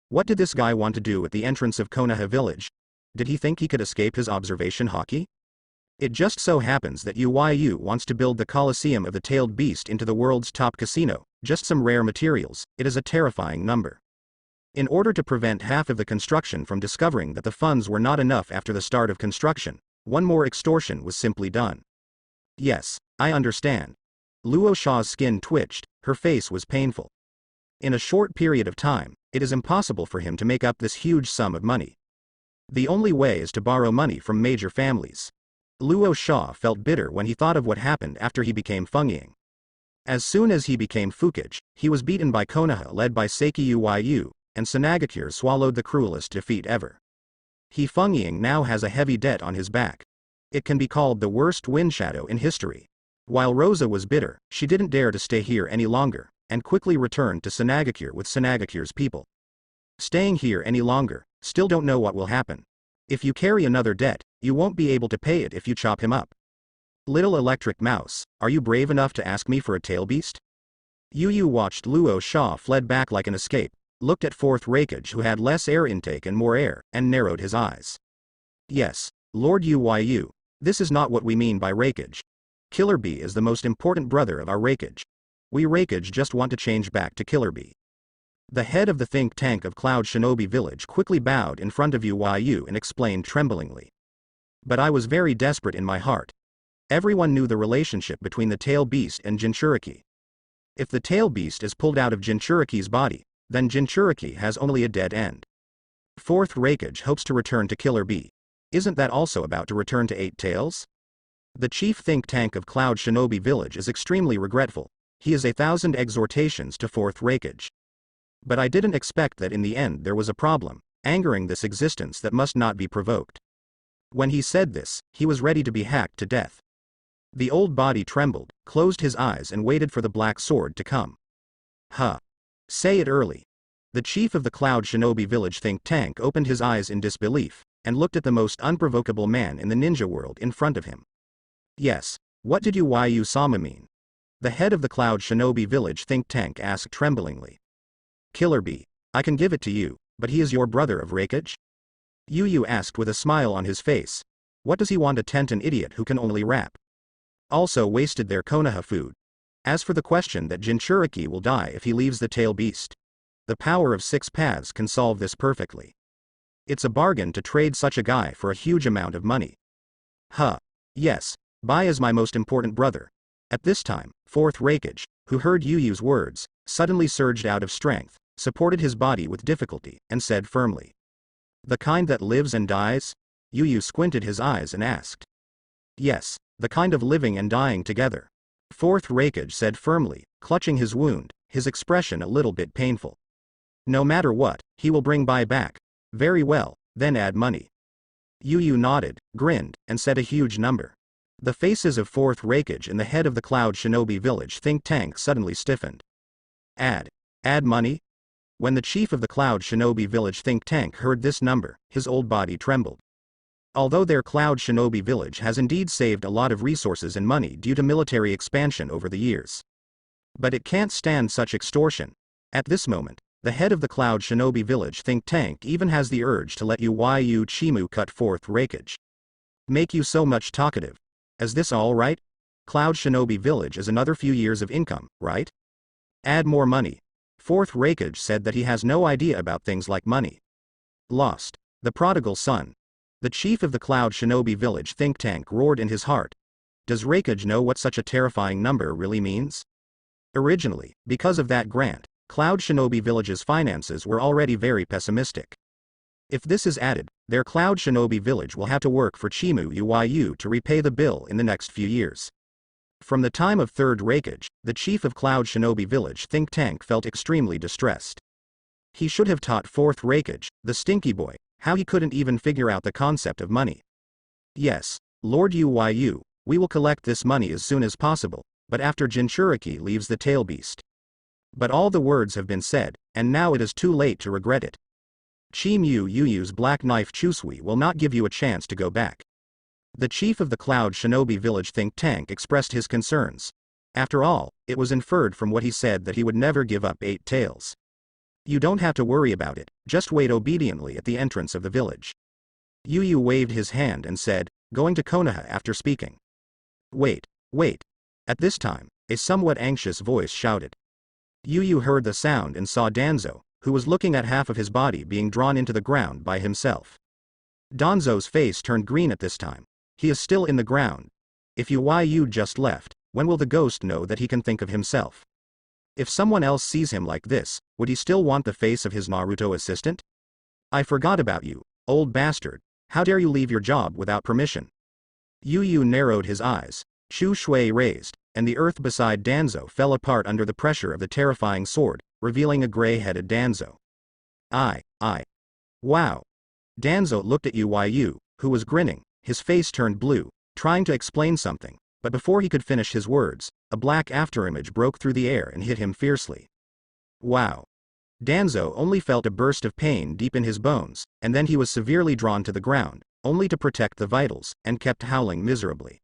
What did this guy want to do at the entrance of Konaha village? Did he think he could escape his observation hockey? It just so happens that Yu wants to build the Coliseum of the Tailed Beast into the world's top casino, just some rare materials. It is a terrifying number. In order to prevent half of the construction from discovering that the funds were not enough after the start of construction, one more extortion was simply done. Yes, I understand. Luo Sha's skin twitched, her face was painful. In a short period of time, it is impossible for him to make up this huge sum of money. The only way is to borrow money from major families. Luo Sha felt bitter when he thought of what happened after he became Fengiying. As soon as he became Fugaku, he was beaten by Konaha led by Seiki Uyu, and Tsunade swallowed the cruelest defeat ever. He Fengying now has a heavy debt on his back. It can be called the worst wind shadow in history. While Rosa was bitter, she didn't dare to stay here any longer, and quickly returned to Tsunade with Tsunade's people. Staying here any longer, still don't know what will happen. If you carry another debt, you won't be able to pay it if you chop him up. Little electric mouse, are you brave enough to ask me for a tail beast? Yu watched Luo Sha fled back like an escape, looked at fourth Hokage who had less air intake and more air, and narrowed his eyes. Yes, Lord Yu, this is not what we mean by Hokage. Killer Bee is the most important brother of our Hokage. We Hokage just want to change back to Killer Bee. The head of the think tank of Cloud Shinobi Village quickly bowed in front of Yu and explained tremblingly. But I was very desperate in my heart. Everyone knew the relationship between the tail beast and Jinchuriki. If the tail beast is pulled out of Jinchuriki's body, then Jinchuriki has only a dead end. Fourth Hokage hopes to return to Killer Bee. Isn't that also about to return to Eight Tails? The chief think tank of Cloud Shinobi Village is extremely regretful. He is 1,000 exhortations to fourth Hokage. But I didn't expect that in the end there was a problem, angering this existence that must not be provoked. When he said this, he was ready to be hacked to death. The old body trembled, closed his eyes and waited for the black sword to come. Say it early. The chief of the Cloud Shinobi Village think tank opened his eyes in disbelief, and looked at the most unprovocable man in the ninja world in front of him. Yes, what did Yu-sama mean? The head of the Cloud Shinobi Village think tank asked tremblingly. Killer Bee, I can give it to you, but he is your brother of Hokage? Yu asked with a smile on his face. What does he want to tempt an idiot who can only rap? Also wasted their Konaha food. As for the question that Jinchuriki will die if he leaves the tail beast, the power of 6 paths can solve this perfectly. It's a bargain to trade such a guy for a huge amount of money. Yes, Bai is my most important brother. At this time, fourth Hokage, who heard Yu's words, suddenly surged out of strength, supported his body with difficulty, and said firmly. The kind that lives and dies? Yu squinted his eyes and asked. Yes, the kind of living and dying together. Fourth Hokage said firmly, clutching his wound, his expression a little bit painful. No matter what, he will bring Bai back. Very well, then add money. Yu nodded, grinned, and said a huge number. The faces of fourth Hokage and the head of the Cloud Shinobi Village think tank suddenly stiffened. Add money? When the chief of the Cloud Shinobi Village think tank heard this number, his old body trembled. Although their Cloud Shinobi Village has indeed saved a lot of resources and money due to military expansion over the years. But it can't stand such extortion. At this moment, the head of the Cloud Shinobi Village think tank even has the urge to let Yu Chimu cut fourth Hokage. Make you so much talkative. Is this all right? Cloud Shinobi Village is another few years of income, right? Add more money. Fourth Hokage said that he has no idea about things like money. Lost. The prodigal son. The chief of the Cloud Shinobi Village think tank roared in his heart. Does Hokage know what such a terrifying number really means? Originally, because of that grant, Cloud Shinobi Village's finances were already very pessimistic. If this is added, their Cloud Shinobi Village will have to work for Chimu Yu to repay the bill in the next few years. From the time of third Hokage, the chief of Cloud Shinobi Village think tank felt extremely distressed. He should have taught fourth Hokage, the stinky boy, how he couldn't even figure out the concept of money. Yes, Lord Yu, we will collect this money as soon as possible, but after Jinchuriki leaves the tail beast. But all the words have been said, and now it is too late to regret it. Chimu Yu's black knife Chusui will not give you a chance to go back. The chief of the Cloud Shinobi Village think tank expressed his concerns. After all, it was inferred from what he said that he would never give up 8 tails. You don't have to worry about it, just wait obediently at the entrance of the village. Yu waved his hand and said, going to Konaha after speaking. Wait. At this time, a somewhat anxious voice shouted. Yu heard the sound and saw Danzo, who was looking at half of his body being drawn into the ground by himself. Danzo's face turned green at this time. He is still in the ground. If Yu just left, when will the ghost know that he can think of himself? If someone else sees him like this, would he still want the face of his Naruto assistant? I forgot about you, old bastard. How dare you leave your job without permission? Yu narrowed his eyes. Chu Shui raised, and the earth beside Danzo fell apart under the pressure of the terrifying sword, revealing a gray-headed Danzo. I. Wow. Danzo looked at Yu, who was grinning, his face turned blue, trying to explain something, but before he could finish his words, a black afterimage broke through the air and hit him fiercely. Wow. Danzo only felt a burst of pain deep in his bones, and then he was severely drawn to the ground, only to protect the vitals, and kept howling miserably.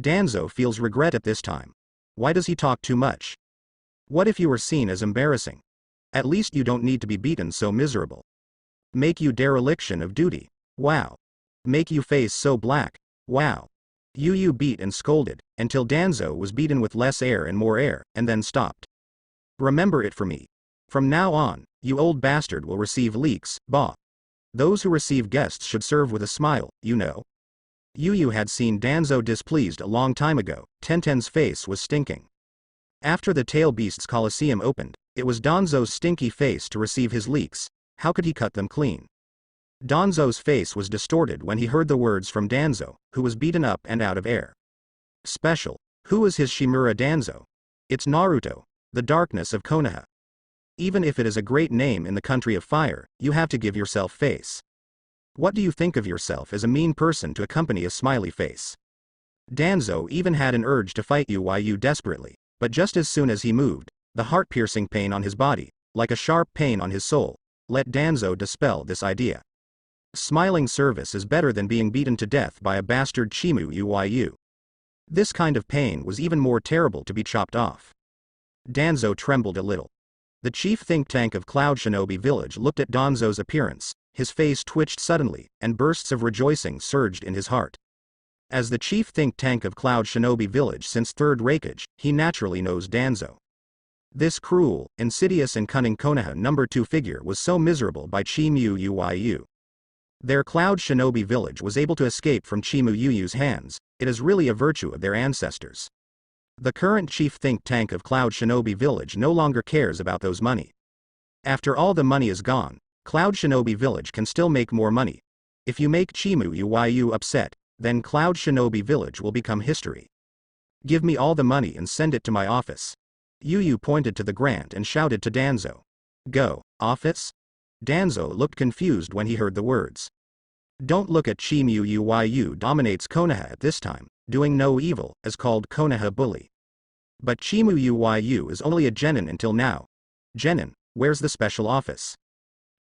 Danzo feels regret at this time. Why does he talk too much? What if you were seen as embarrassing? At least you don't need to be beaten so miserable. Make you dereliction of duty. Wow. Make you face so black. Wow. Yu beat and scolded, until Danzo was beaten with less air and more air, and then stopped. Remember it for me. From now on, you old bastard will receive leeks, bah. Those who receive guests should serve with a smile, you know. Yu had seen Danzo displeased a long time ago. Tenten's face was stinking. After the tail beast's Coliseum opened, it was Danzo's stinky face to receive his leeks. How could he cut them clean? Danzo's face was distorted when he heard the words from Danzo, who was beaten up and out of air. Special. Who is his Shimura Danzo? It's Naruto, the darkness of Konaha. Even if it is a great name in the country of fire, you have to give yourself face. What do you think of yourself as a mean person to accompany a smiley face? Danzo even had an urge to fight Yu desperately, but just as soon as he moved, the heart-piercing pain on his body, like a sharp pain on his soul, let Danzo dispel this idea. Smiling service is better than being beaten to death by a bastard Chimu Yu. This kind of pain was even more terrible to be chopped off. Danzo trembled a little. The chief think tank of Cloud Shinobi Village looked at Danzo's appearance, his face twitched suddenly, and bursts of rejoicing surged in his heart. As the chief think tank of Cloud Shinobi Village since 3rd Hokage, he naturally knows Danzo. This cruel, insidious and cunning Konaha No. 2 figure was so miserable by Chimu Yu. Their Cloud Shinobi Village was able to escape from Chimu Yu's hands. It is really a virtue of their ancestors. The current chief think tank of Cloud Shinobi Village no longer cares about those money. After all the money is gone, Cloud Shinobi Village can still make more money. If you make Chimu Yu upset, then Cloud Shinobi Village will become history. Give me all the money and send it to my office. Yu pointed to the grant and shouted to Danzo. Go, office? Danzo looked confused when he heard the words. Don't look at Chimu Yu dominates Konaha at this time, doing no evil, as called Konaha bully. But Chimu Yu is only a genin until now. Genin, where's the special office?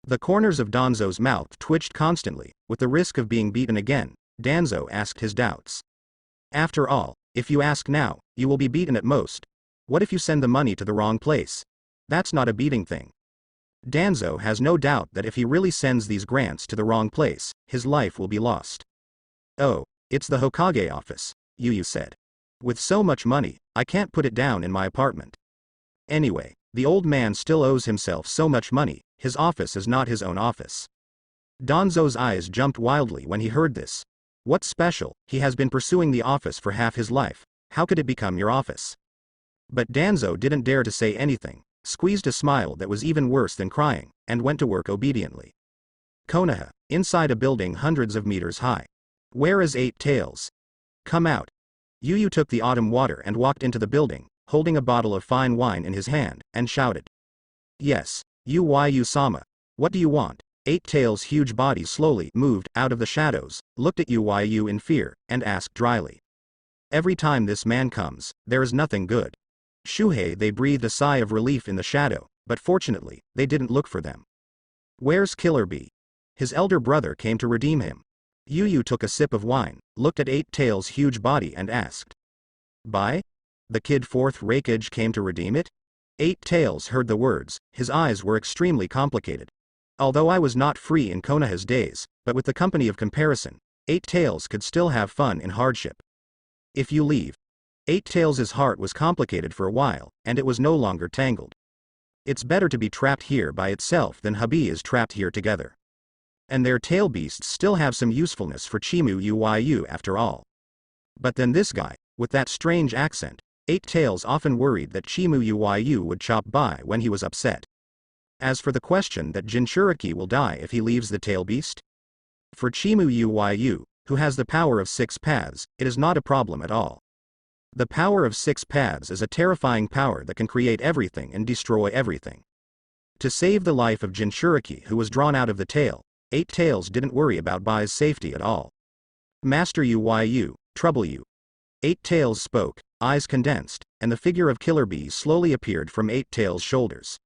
The corners of Danzo's mouth twitched constantly, with the risk of being beaten again. Danzo asked his doubts. After all, if you ask now, you will be beaten at most. What if you send the money to the wrong place? That's not a beating thing. Danzo has no doubt that if he really sends these grants to the wrong place, his life will be lost. Oh, it's the Hokage office, Yu said. With so much money, I can't put it down in my apartment. Anyway, the old man still owes himself so much money, his office is not his own office. Danzo's eyes jumped wildly when he heard this. What's special? He has been pursuing the office for half his life. How could it become your office? But Danzo didn't dare to say anything, squeezed a smile that was even worse than crying, and went to work obediently. Konaha, inside a building hundreds of meters high. Where is 8 Tails? Come out. Yu took the autumn water and walked into the building, holding a bottle of fine wine in his hand, and shouted. Yes, Yu-sama. What do you want? 8 Tails' huge body slowly moved out of the shadows, looked at Yu in fear, and asked dryly. Every time this man comes, there is nothing good. Shuhei they breathed a sigh of relief in the shadow, but fortunately, they didn't look for them. Where's Killer Bee? His elder brother came to redeem him. Yu took a sip of wine, looked at 8 Tails' huge body and asked. Bye? The kid 4th Hokage came to redeem it? 8 Tails heard the words, his eyes were extremely complicated. Although I was not free in Konaha's days, but with the company of comparison, 8 Tails could still have fun in hardship. If you leave. 8 Tails' heart was complicated for a while, and it was no longer tangled. It's better to be trapped here by itself than hubby is trapped here together. And their tail beasts still have some usefulness for Chimu Yu after all. But then this guy, with that strange accent, 8 Tails often worried that Chimu Yu would chop by when he was upset. As for the question that Jinchuriki will die if he leaves the tail beast? For Chimu Yu, who has the power of 6 paths, it is not a problem at all. The power of 6 paths is a terrifying power that can create everything and destroy everything. To save the life of Jinchuriki, who was drawn out of the tail, 8 Tails didn't worry about Bai's safety at all. Master Uyu, trouble you. 8 Tails spoke, eyes condensed, and the figure of Killer Bee slowly appeared from 8 Tails' shoulders.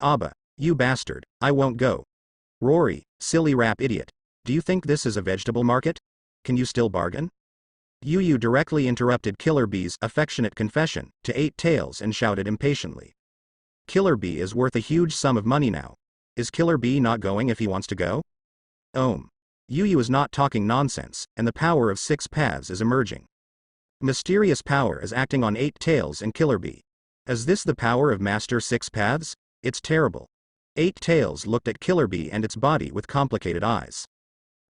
Abba, you bastard, I won't go. Rory, silly rap idiot. Do you think this is a vegetable market? Can you still bargain? Uyu directly interrupted Killer Bee's affectionate confession to 8 Tails and shouted impatiently. Killer Bee is worth a huge sum of money now. Is Killer Bee not going if he wants to go? Uyu is not talking nonsense, and the power of 6 paths is emerging. Mysterious power is acting on 8 Tails and Killer Bee. Is this the power of Master 6 Paths? It's terrible. 8 Tails looked at Killer Bee and its body with complicated eyes.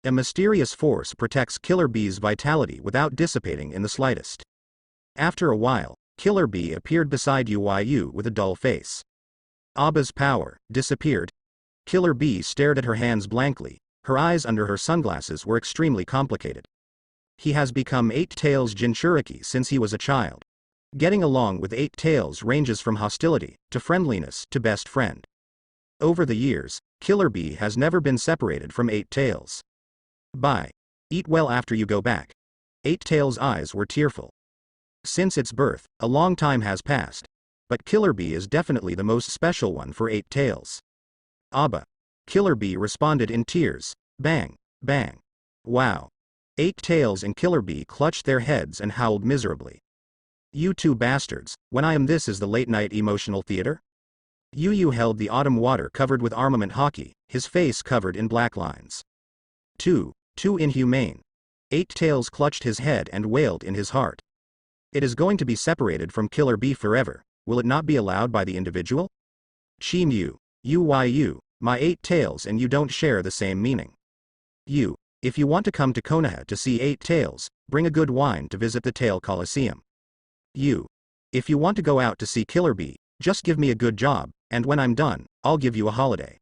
A mysterious force protects Killer Bee's vitality without dissipating in the slightest. After a while, Killer Bee appeared beside Uyu with a dull face. Abba's power disappeared. Killer Bee stared at her hands blankly. Her eyes under her sunglasses were extremely complicated. He has become 8 Tails Jinchuriki since he was a child. Getting along with 8 Tails ranges from hostility to friendliness to best friend. Over the years, Killer Bee has never been separated from 8 Tails. Bye. Eat well after you go back. 8 Tails' eyes were tearful. Since its birth, a long time has passed. But Killer Bee is definitely the most special one for 8 Tails. Abba. Killer Bee responded in tears. Bang, bang. Wow. 8 Tails and Killer Bee clutched their heads and howled miserably. You two bastards, when I am this is the late-night emotional theater? Uyu held the autumn water covered with armament hockey, his face covered in black lines. Too inhumane. 8 Tails clutched his head and wailed in his heart. It is going to be separated from Killer Bee forever, will it not be allowed by the individual? Chimu, Uyu, my 8 Tails and you don't share the same meaning. You, if you want to come to Konaha to see 8 Tails, bring a good wine to visit the Tail Coliseum. You, if you want to go out to see Killer Bee, just give me a good job, and when I'm done, I'll give you a holiday.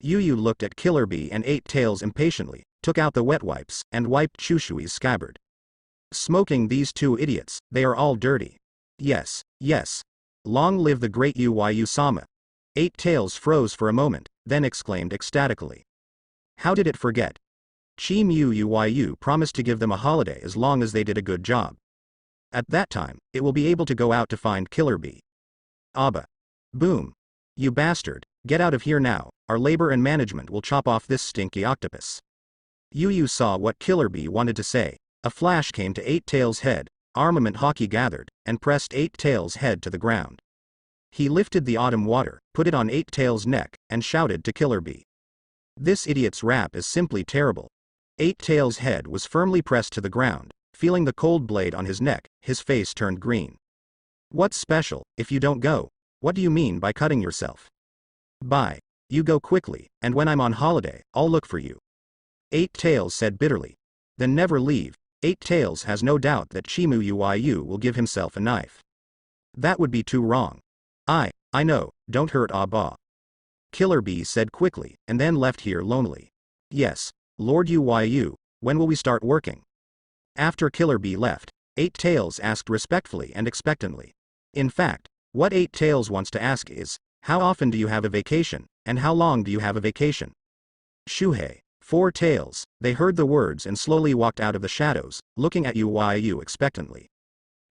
Uyu looked at Killer Bee and 8 Tails impatiently, took out the wet wipes, and wiped Chushui's scabbard. Smoking these 2 idiots, they are all dirty. Yes. Long live the great Uyu-sama. 8 Tails froze for a moment, then exclaimed ecstatically. How did it forget? Uyu promised to give them a holiday as long as they did a good job. At that time, it will be able to go out to find Killer Bee. Abba. Boom. You bastard, get out of here now, our labor and management will chop off this stinky octopus. Uyu saw what Killer Bee wanted to say. A flash came to 8 Tails' head, armament hockey gathered, and pressed 8 Tails' head to the ground. He lifted the autumn water, put it on 8 Tails' neck, and shouted to Killer Bee. This idiot's rap is simply terrible. 8 Tails' head was firmly pressed to the ground, feeling the cold blade on his neck, his face turned green. What's special, if you don't go? What do you mean by cutting yourself? Bye. You go quickly, and when I'm on holiday, I'll look for you. 8 Tails said bitterly. Then never leave. 8 Tails has no doubt that Uyu will give himself a knife. That would be too wrong. I know, don't hurt Abba. Killer Bee said quickly, and then left here lonely. Yes, Lord Uyu, when will we start working? After Killer Bee left, 8 Tails asked respectfully and expectantly. In fact, what 8 Tails wants to ask is, how often do you have a vacation, and how long do you have a vacation? Shuhei, 4 Tails, they heard the words and slowly walked out of the shadows, looking at Uyu expectantly.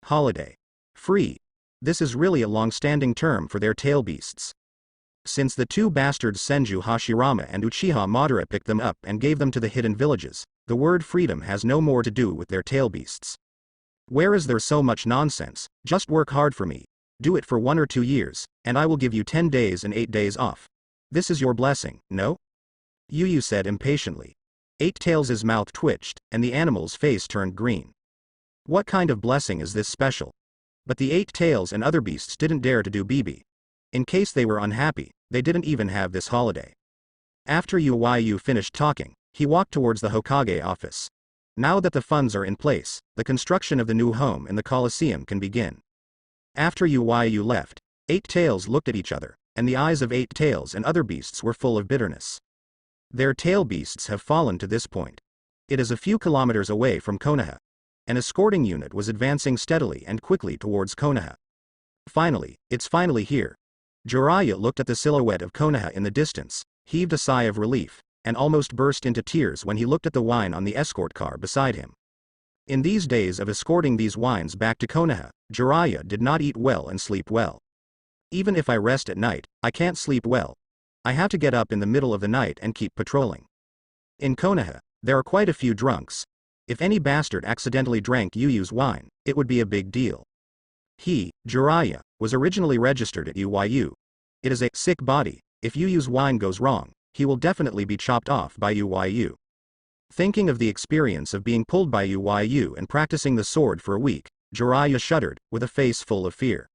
Holiday. Free. This is really a long-standing term for their tail beasts. Since the 2 bastards Senju Hashirama and Uchiha Madara picked them up and gave them to the hidden villages, the word freedom has no more to do with their tail beasts. Where is there so much nonsense? Just work hard for me. Do it for 1 or 2 years, and I will give you 10 days and 8 days off. This is your blessing, no? Uyu said impatiently. 8 Tails' mouth twitched, and the animal's face turned green. What kind of blessing is this special? But the 8 Tails and other beasts didn't dare to do BB. In case they were unhappy, they didn't even have this holiday. After Uyu finished talking, he walked towards the Hokage office. Now that the funds are in place, the construction of the new home in the Coliseum can begin. After Uyu left, 8 Tails looked at each other, and the eyes of 8 Tails and other beasts were full of bitterness. Their tail beasts have fallen to this point. It is a few kilometers away from Konaha. An escorting unit was advancing steadily and quickly towards Konaha. Finally, it's finally here. Jiraiya looked at the silhouette of Konaha in the distance, heaved a sigh of relief, and almost burst into tears when he looked at the wine on the escort car beside him. In these days of escorting these wines back to Konaha, Jiraiya did not eat well and sleep well. Even if I rest at night, I can't sleep well. I have to get up in the middle of the night and keep patrolling. In Konaha, there are quite a few drunks. If any bastard accidentally drank Uyu's wine, it would be a big deal. He, Jiraiya, was originally registered at Uyu. It is a sick body. If Uyu's wine goes wrong, he will definitely be chopped off by Uyu. Thinking of the experience of being pulled by Uyu and practicing the sword for a week, Jiraiya shuddered, with a face full of fear.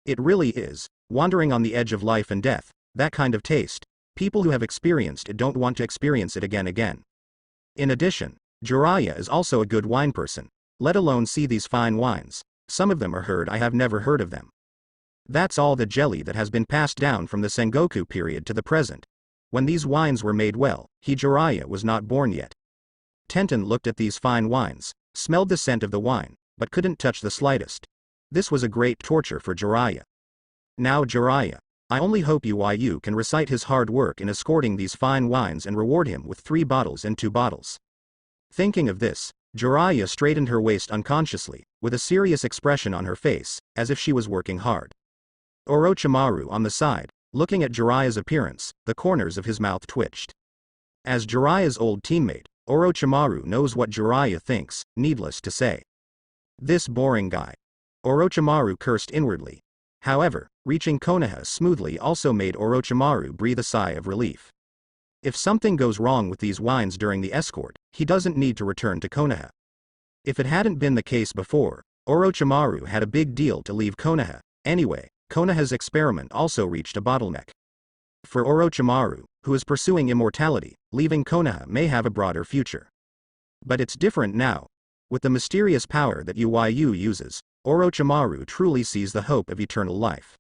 It really is, wandering on the edge of life and death, that kind of taste. People who have experienced it don't want to experience it again. In addition, Jiraiya is also a good wine person, let alone see these fine wines. Some of them are heard I have never heard of them. That's all the jelly that has been passed down from the Sengoku period to the present. When these wines were made well, Jiraiya was not born yet. Tenten looked at these fine wines, smelled the scent of the wine, but couldn't touch the slightest. This was a great torture for Jiraiya. Now Jiraiya, I only hope Uyu can recite his hard work in escorting these fine wines and reward him with 3 bottles and 2 bottles. Thinking of this, Jiraiya straightened her waist unconsciously, with a serious expression on her face, as if she was working hard. Orochimaru on the side, looking at Jiraiya's appearance, the corners of his mouth twitched. As Jiraiya's old teammate, Orochimaru knows what Jiraiya thinks, needless to say. This boring guy. Orochimaru cursed inwardly. However, reaching Konaha smoothly also made Orochimaru breathe a sigh of relief. If something goes wrong with these wines during the escort, he doesn't need to return to Konaha. If it hadn't been the case before, Orochimaru had a big deal to leave Konaha. Anyway, Konaha's experiment also reached a bottleneck. For Orochimaru, who is pursuing immortality, leaving Konaha may have a broader future. But it's different now. With the mysterious power that Uyu uses, Orochimaru truly sees the hope of eternal life.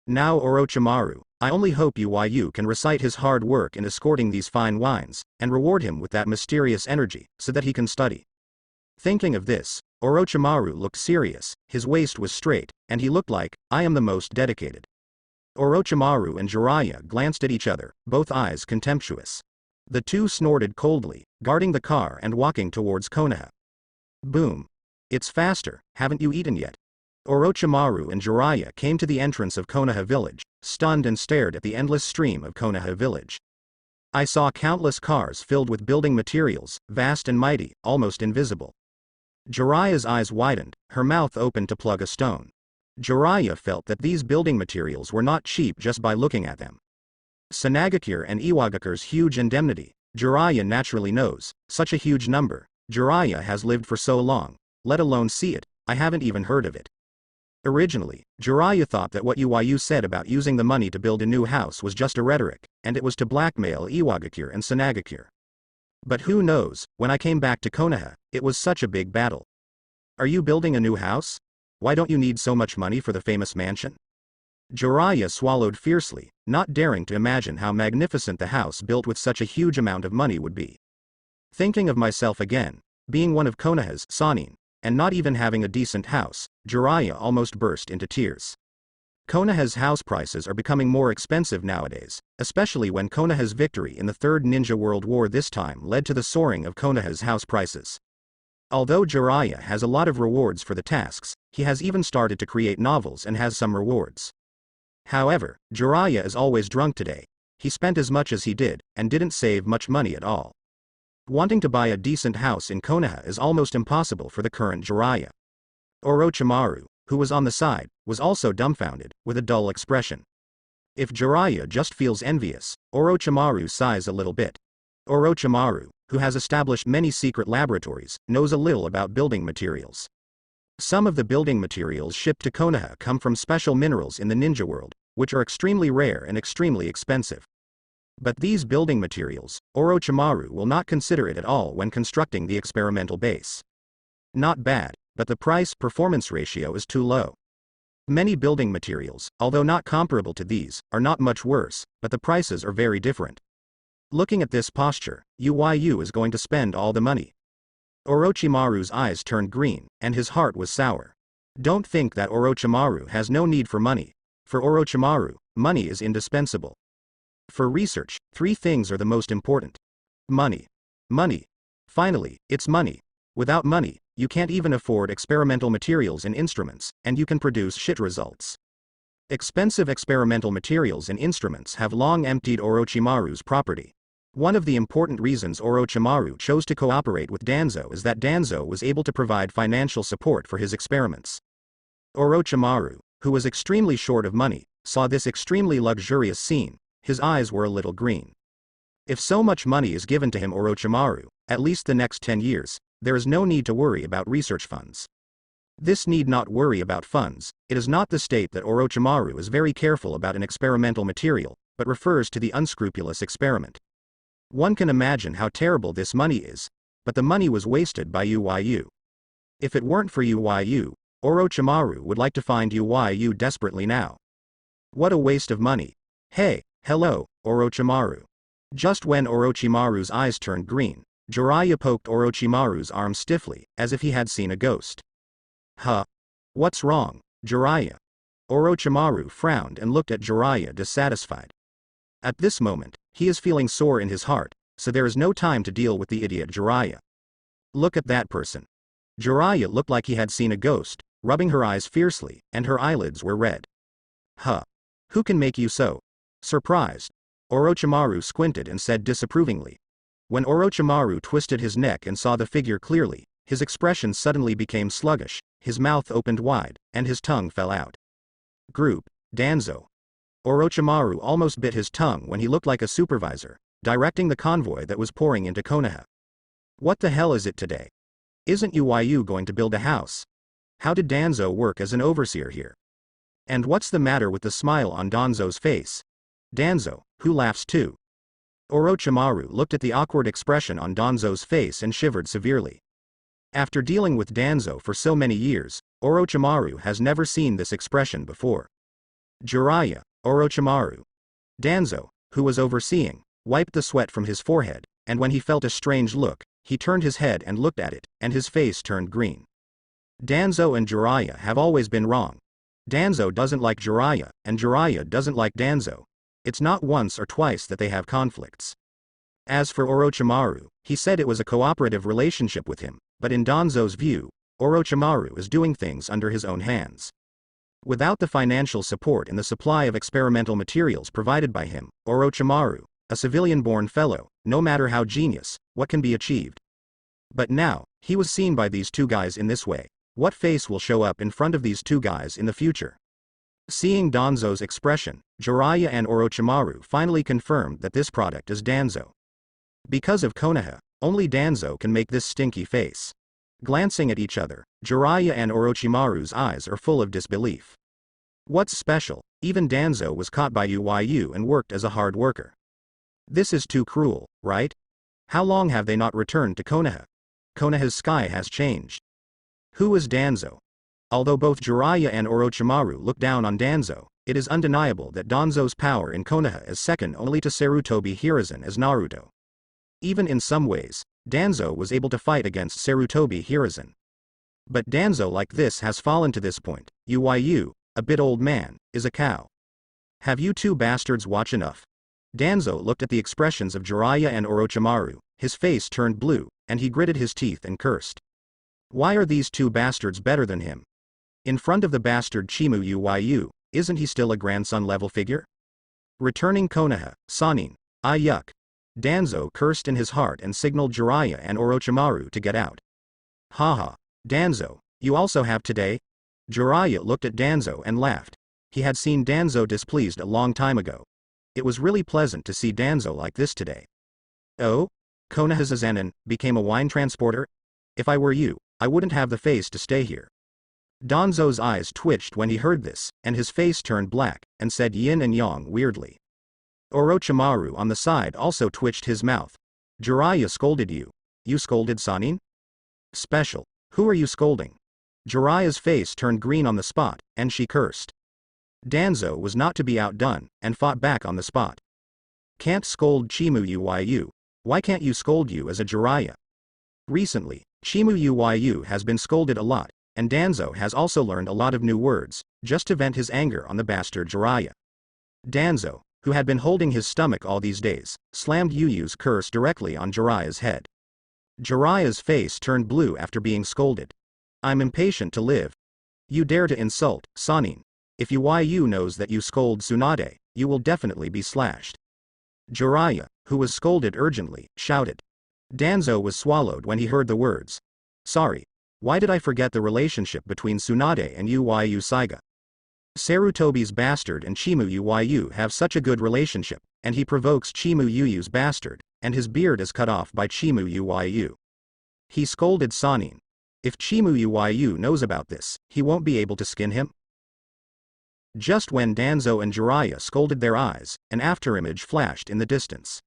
Now Orochimaru, I only hope Uyu can recite his hard work in escorting these fine wines, and reward him with that mysterious energy, so that he can study. Thinking of this, Orochimaru looked serious, his waist was straight, and he looked like, I am the most dedicated. Orochimaru and Jiraiya glanced at each other, both eyes contemptuous. The two snorted coldly, guarding the car and walking towards Konaha. Boom. It's faster, haven't you eaten yet? Orochimaru and Jiraiya came to the entrance of Konaha village, stunned and stared at the endless stream of Konaha village. I saw countless cars filled with building materials, vast and mighty, almost invisible. Jiraiya's eyes widened, her mouth opened to plug a stone. Jiraiya felt that these building materials were not cheap just by looking at them. Tsunade and Iwagakure's huge indemnity, Jiraiya naturally knows, such a huge number. Jiraiya has lived for so long, let alone see it, I haven't even heard of it. Originally, Jiraiya thought that what Uyu said about using the money to build a new house was just a rhetoric, and it was to blackmail Iwagakure and Tsunade. But who knows, when I came back to Konaha, it was such a big battle. Are you building a new house? Why don't you need so much money for the famous mansion? Jiraiya swallowed fiercely, not daring to imagine how magnificent the house built with such a huge amount of money would be. Thinking of myself again, being one of Konaha's Sanin, and not even having a decent house, Jiraiya almost burst into tears. Konaha's house prices are becoming more expensive nowadays, especially when Konaha's victory in the Third Ninja World War this time led to the soaring of Konaha's house prices. Although Jiraiya has a lot of rewards for the tasks, he has even started to create novels and has some rewards. However, Jiraiya is always drunk today. He spent as much as he did, and didn't save much money at all. Wanting to buy a decent house in Konaha is almost impossible for the current Jiraiya. Orochimaru, who was on the side, was also dumbfounded, with a dull expression. If Jiraiya just feels envious, Orochimaru sighs a little bit. Orochimaru, who has established many secret laboratories, knows a little about building materials. Some of the building materials shipped to Konaha come from special minerals in the ninja world, which are extremely rare and extremely expensive. But these building materials, Orochimaru will not consider it at all when constructing the experimental base. Not bad, but the price-performance ratio is too low. Many building materials, although not comparable to these, are not much worse, but the prices are very different. Looking at this posture, Uyu is going to spend all the money. Orochimaru's eyes turned green, and his heart was sour. Don't think that Orochimaru has no need for money. For Orochimaru, money is indispensable. For research, 3 things are the most important. Money. Money. Finally, it's money. Without money, you can't even afford experimental materials and instruments, and you can produce shit results. Expensive experimental materials and instruments have long emptied Orochimaru's property. One of the important reasons Orochimaru chose to cooperate with Danzo is that Danzo was able to provide financial support for his experiments. Orochimaru, who was extremely short of money, saw this extremely luxurious scene. His eyes were a little green. If so much money is given to him, Orochimaru, at least the next 10 years, there is no need to worry about research funds. This need not worry about funds, it is not the state that Orochimaru is very careful about an experimental material, but refers to the unscrupulous experiment. One can imagine how terrible this money is, but the money was wasted by Uyu. If it weren't for Uyu, Orochimaru would like to find Uyu desperately now. What a waste of money. Hey, hello, Orochimaru. Just when Orochimaru's eyes turned green, Jiraiya poked Orochimaru's arm stiffly, as if he had seen a ghost. Huh? What's wrong, Jiraiya? Orochimaru frowned and looked at Jiraiya dissatisfied. At this moment, he is feeling sore in his heart, so there is no time to deal with the idiot Jiraiya. Look at that person. Jiraiya looked like he had seen a ghost, rubbing her eyes fiercely, and her eyelids were red. Huh? Who can make you so surprised? Orochimaru squinted and said disapprovingly. When Orochimaru twisted his neck and saw the figure clearly, his expression suddenly became sluggish, his mouth opened wide, and his tongue fell out. Group, Danzo. Orochimaru almost bit his tongue when he looked like a supervisor, directing the convoy that was pouring into Konaha. What the hell is it today? Isn't Uyu going to build a house? How did Danzo work as an overseer here? And what's the matter with the smile on Danzo's face? Danzo, who laughs too? Orochimaru looked at the awkward expression on Danzo's face and shivered severely. After dealing with Danzo for so many years, Orochimaru has never seen this expression before. Jiraiya, Orochimaru. Danzo, who was overseeing, wiped the sweat from his forehead, and when he felt a strange look, he turned his head and looked at it, and his face turned green. Danzo and Jiraiya have always been wrong. Danzo doesn't like Jiraiya, and Jiraiya doesn't like Danzo. It's not once or twice that they have conflicts. As for Orochimaru, he said it was a cooperative relationship with him, but in Danzo's view, Orochimaru is doing things under his own hands. Without the financial support and the supply of experimental materials provided by him, Orochimaru, a civilian-born fellow, no matter how genius, what can be achieved? But now, he was seen by these two guys in this way. What face will show up in front of these two guys in the future? Seeing Danzo's expression, Jiraiya and Orochimaru finally confirmed that this product is Danzo. Because of Konaha, only Danzo can make this stinky face. Glancing at each other, Jiraiya and Orochimaru's eyes are full of disbelief. What's special? Even Danzo was caught by Uyu and worked as a hard worker. This is too cruel, right? How long have they not returned to Konaha? Konaha's sky has changed. Who is Danzo? Although both Jiraiya and Orochimaru look down on Danzo, it is undeniable that Danzo's power in Konaha is second only to Sarutobi Hiruzen as Naruto. Even in some ways, Danzo was able to fight against Sarutobi Hiruzen. But Danzo like this has fallen to this point. Uyu, a bit old man, is a cow. Have you two bastards watched enough? Danzo looked at the expressions of Jiraiya and Orochimaru, his face turned blue, and he gritted his teeth and cursed. Why are these two bastards better than him? In front of the bastard Chimu Uyu, isn't he still a grandson-level figure? Returning Konaha, Sanin, yuck. Danzo cursed in his heart and signaled Jiraiya and Orochimaru to get out. Haha, Danzo, you also have today? Jiraiya looked at Danzo and laughed. He had seen Danzo displeased a long time ago. It was really pleasant to see Danzo like this today. Oh? Konaha Zazanin became a wine transporter? If I were you, I wouldn't have the face to stay here. Danzo's eyes twitched when he heard this, and his face turned black, and said yin and yang weirdly. Orochimaru on the side also twitched his mouth. Jiraiya scolded you. You scolded Sanin? Special. Who are you scolding? Jiraiya's face turned green on the spot, and she cursed. Danzo was not to be outdone, and fought back on the spot. Can't scold Chimu Uyu. Why can't you scold you as a Jiraiya? Recently, Chimu Uyu has been scolded a lot, and Danzo has also learned a lot of new words, just to vent his anger on the bastard Jiraiya. Danzo, who had been holding his stomach all these days, slammed Uyu's curse directly on Jiraiya's head. Jiraiya's face turned blue after being scolded. I'm impatient to live. You dare to insult, Sanin. If Uyu knows that you scold Tsunade, you will definitely be slashed. Jiraiya, who was scolded urgently, shouted. Danzo was swallowed when he heard the words. Sorry. Why did I forget the relationship between Tsunade and Uyu Saiga? Sarutobi's bastard and Chimu Uyu have such a good relationship, and he provokes Chimu Uyu's bastard, and his beard is cut off by Chimu Uyu. He scolded Sanin. If Chimu Uyu knows about this, he won't be able to skin him? Just when Danzo and Jiraiya scolded, their eyes, an afterimage flashed in the distance.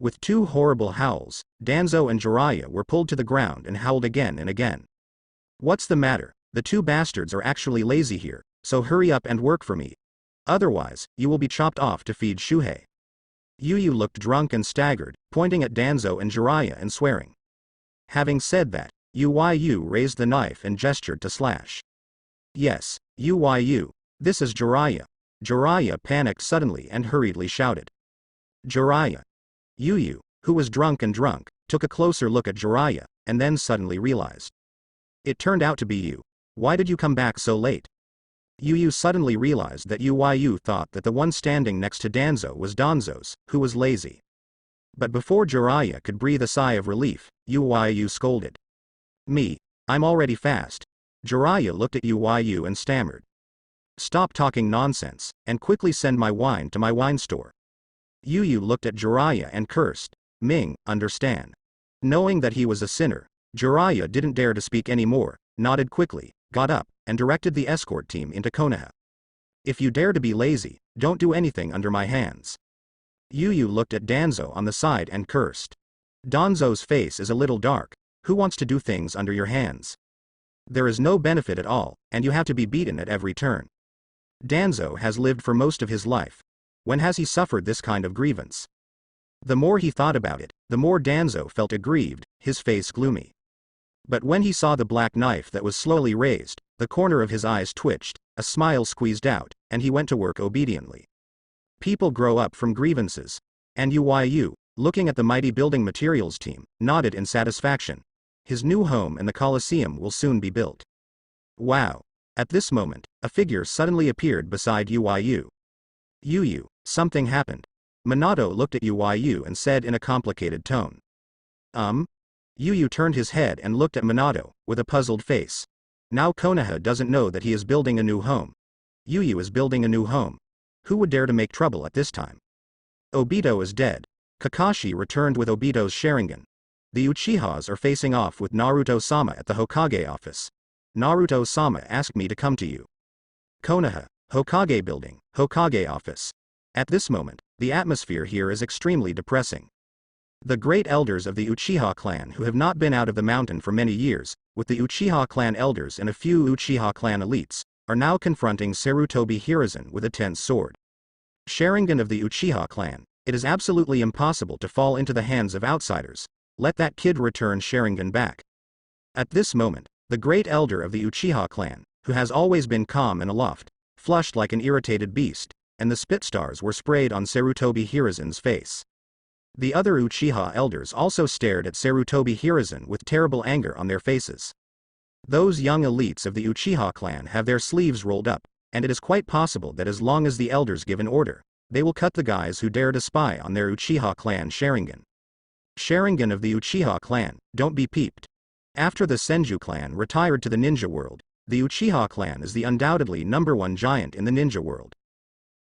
With two horrible howls, Danzo and Jiraiya were pulled to the ground and howled again and again. What's the matter? The two bastards are actually lazy here, so hurry up and work for me. Otherwise, you will be chopped off to feed Shuhei. Uyu looked drunk and staggered, pointing at Danzo and Jiraiya and swearing. Having said that, Uyu raised the knife and gestured to slash. Yes, Uyu. This is Jiraiya. Jiraiya panicked suddenly and hurriedly shouted. Jiraiya. Uyu, who was drunk, took a closer look at Jiraiya, and then suddenly realized. It turned out to be you. Why did you come back so late? Uyu suddenly realized that Uyu thought that the one standing next to Danzo was Danzo's, who was lazy. But before Jiraiya could breathe a sigh of relief, Uyu scolded. Me. I'm already fast. Jiraiya looked at Uyu and stammered. Stop talking nonsense, and quickly send my wine to my wine store. Uyu looked at Jiraiya and cursed. Ming, understand. Knowing that he was a sinner, Jiraiya didn't dare to speak anymore, nodded quickly, got up, and directed the escort team into Konaha. If you dare to be lazy, don't do anything under my hands. Uyu looked at Danzo on the side and cursed. Danzo's face is a little dark. Who wants to do things under your hands? There is no benefit at all, and you have to be beaten at every turn. Danzo has lived for most of his life. When has he suffered this kind of grievance? The more he thought about it, the more Danzo felt aggrieved, his face gloomy. But when he saw the black knife that was slowly raised, the corner of his eyes twitched, a smile squeezed out, and he went to work obediently. People grow up from grievances. And Uyu, looking at the mighty building materials team, nodded in satisfaction. His new home and the Coliseum will soon be built. Wow. At this moment, a figure suddenly appeared beside Uyu. Uyu, something happened. Minato looked at Uyu and said in a complicated tone. Uyu turned his head and looked at Minato, with a puzzled face. Now Konaha doesn't know that he is building a new home. Uyu is building a new home. Who would dare to make trouble at this time? Obito is dead. Kakashi returned with Obito's Sharingan. The Uchihas are facing off with Naruto-sama at the Hokage office. Naruto-sama asked me to come to you. Konaha, Hokage building, Hokage office. At this moment, the atmosphere here is extremely depressing. The great elders of the Uchiha clan who have not been out of the mountain for many years, with the Uchiha clan elders and a few Uchiha clan elites, are now confronting Sarutobi Hiruzen with a tense sword. Sharingan of the Uchiha clan, it is absolutely impossible to fall into the hands of outsiders. Let that kid return Sharingan back. At this moment, the great elder of the Uchiha clan, who has always been calm and aloft, flushed like an irritated beast, and the spit stars were sprayed on Sarutobi Hiruzen's face. The other Uchiha elders also stared at Sarutobi Hiruzen with terrible anger on their faces. Those young elites of the Uchiha clan have their sleeves rolled up, and it is quite possible that as long as the elders give an order, they will cut the guys who dare to spy on their Uchiha clan Sharingan. Sharingan of the Uchiha clan, don't be peeped. After the Senju clan retired to the ninja world, the Uchiha clan is the undoubtedly #1 giant in the ninja world.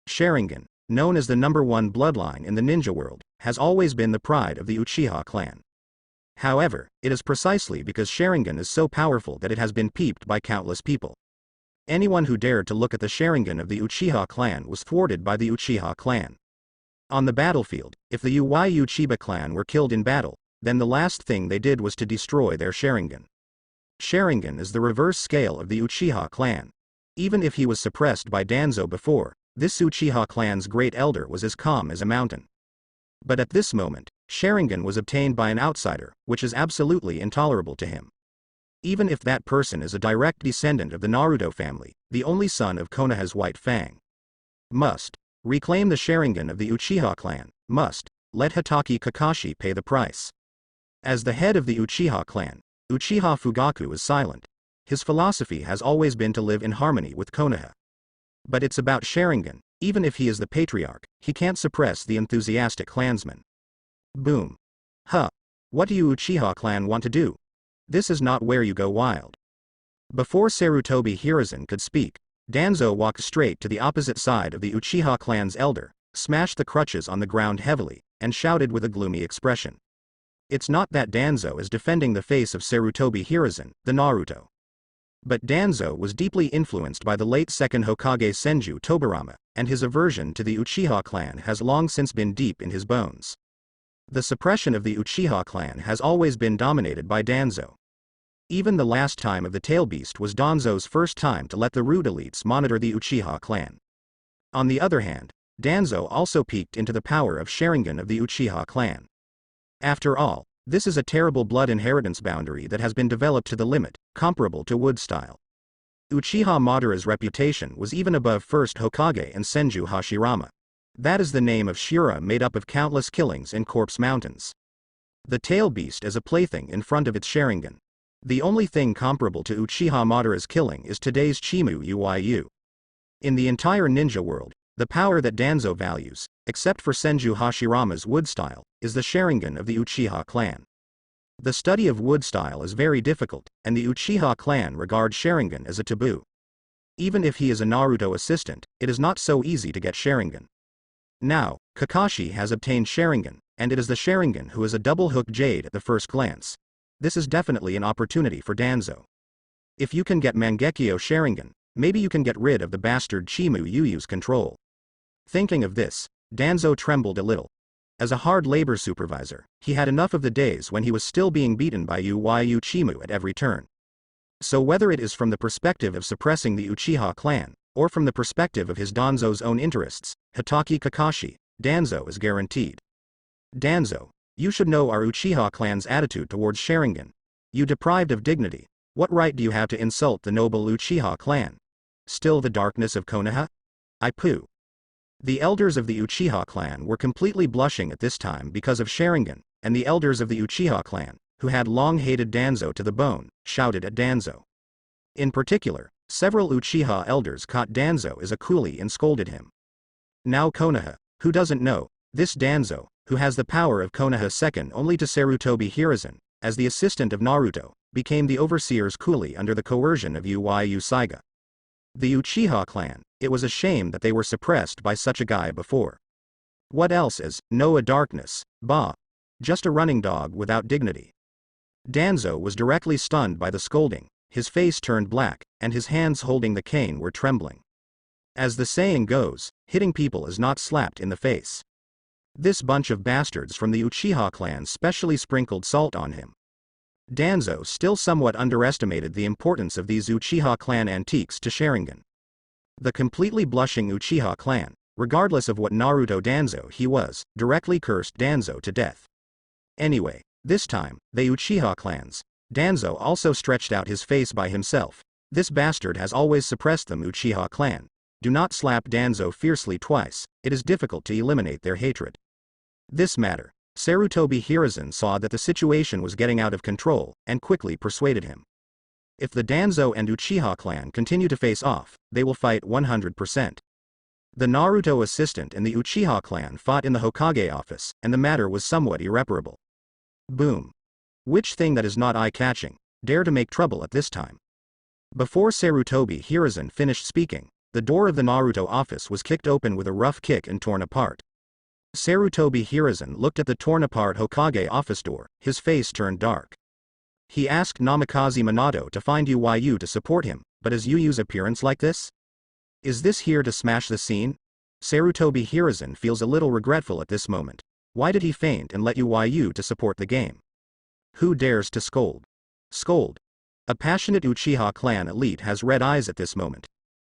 Sharingan, known as the #1 bloodline in the ninja world, has always been the pride of the Uchiha clan. However, it is precisely because Sharingan is so powerful that it has been peeped by countless people. Anyone who dared to look at the Sharingan of the Uchiha clan was thwarted by the Uchiha clan. On the battlefield, if the Uchiba clan were killed in battle, then the last thing they did was to destroy their Sharingan. Sharingan is the reverse scale of the Uchiha clan. Even if he was suppressed by Danzo before, this Uchiha clan's great elder was as calm as a mountain. But at this moment, Sharingan was obtained by an outsider, which is absolutely intolerable to him. Even if that person is a direct descendant of the Naruto family, the only son of Konaha's White Fang. Must reclaim the Sharingan of the Uchiha clan, must let Hitaki Kakashi pay the price. As the head of the Uchiha clan, Uchiha Fugaku is silent. His philosophy has always been to live in harmony with Konoha. But it's about Sharingan. Even if he is the patriarch, he can't suppress the enthusiastic clansmen. Boom. Huh. What do you Uchiha clan want to do? This is not where you go wild. Before Sarutobi Hiruzen could speak, Danzo walked straight to the opposite side of the Uchiha clan's elder, smashed the crutches on the ground heavily, and shouted with a gloomy expression. It's not that Danzo is defending the face of Sarutobi Hiruzen, the Naruto. But Danzo was deeply influenced by the late second Hokage Senju Tobirama, and his aversion to the Uchiha clan has long since been deep in his bones. The suppression of the Uchiha clan has always been dominated by Danzo. Even the last time of the Tail Beast was Danzo's first time to let the root elites monitor the Uchiha clan. On the other hand, Danzo also peeked into the power of Sharingan of the Uchiha clan. After all, this is a terrible blood inheritance boundary that has been developed to the limit, comparable to wood style. Uchiha Madara's reputation was even above first Hokage and Senju Hashirama. That is the name of Shura made up of countless killings in Corpse Mountains. The Tail Beast as a plaything in front of its Sharingan. The only thing comparable to Uchiha Madara's killing is today's Chimu Uyu. In the entire ninja world, the power that Danzo values, except for Senju Hashirama's wood style, is the Sharingan of the Uchiha clan. The study of wood style is very difficult, and the Uchiha clan regard Sharingan as a taboo. Even if he is a Naruto assistant, it is not so easy to get Sharingan. Now, Kakashi has obtained Sharingan, and it is the Sharingan who is a double hook jade at the first glance. This is definitely an opportunity for Danzo. If you can get Mangekyo Sharingan, maybe you can get rid of the bastard Chimu Uyu's control. Thinking of this, Danzo trembled a little. As a hard labor supervisor, he had enough of the days when he was still being beaten by Uyu Chimu at every turn. So whether it is from the perspective of suppressing the Uchiha clan, or from the perspective of his Danzo's own interests, Hitaki Kakashi, Danzo is guaranteed. Danzo, you should know our Uchiha clan's attitude towards Sharingan. You deprived of dignity, what right do you have to insult the noble Uchiha clan? Still the darkness of Konaha? I poo. The elders of the Uchiha clan were completely blushing at this time because of Sharingan, and the elders of the Uchiha clan, who had long hated Danzo to the bone, shouted at Danzo. In particular, several Uchiha elders caught Danzo as a coolie and scolded him. Now Konaha, who doesn't know, this Danzo, who has the power of Konaha second only to Sarutobi Hiruzen, as the assistant of Naruto, became the overseer's coolie under the coercion of Uyu Saiga. The Uchiha clan, it was a shame that they were suppressed by such a guy before. What else is, no a darkness, bah. Just a running dog without dignity. Danzo was directly stunned by the scolding, his face turned black, and his hands holding the cane were trembling. As the saying goes, hitting people is not slapped in the face. This bunch of bastards from the Uchiha clan specially sprinkled salt on him. Danzo still somewhat underestimated the importance of these Uchiha clan antiques to Sharingan. The completely blushing Uchiha clan, regardless of what Naruto Danzo he was, directly cursed Danzo to death. Anyway, this time, the Uchiha clans, Danzo also stretched out his face by himself. This bastard has always suppressed them Uchiha clan. Do not slap Danzo fiercely twice, it is difficult to eliminate their hatred. This matter, Sarutobi Hiruzen saw that the situation was getting out of control, and quickly persuaded him. If the Danzo and Uchiha clan continue to face off, they will fight 100%. The Naruto assistant and the Uchiha clan fought in the Hokage office, and the matter was somewhat irreparable. Boom. Which thing that is not eye-catching, dare to make trouble at this time? Before Sarutobi Hiruzen finished speaking, the door of the Naruto office was kicked open with a rough kick and torn apart. Sarutobi Hiruzen looked at the torn-apart Hokage office door, his face turned dark. He asked Namikaze Minato to find Uyu to support him, but is Uyu's appearance like this? Is this here to smash the scene? Sarutobi Hiruzen feels a little regretful at this moment. Why did he faint and let Uyu to support the game? Who dares to scold? Scold. A passionate Uchiha clan elite has red eyes at this moment.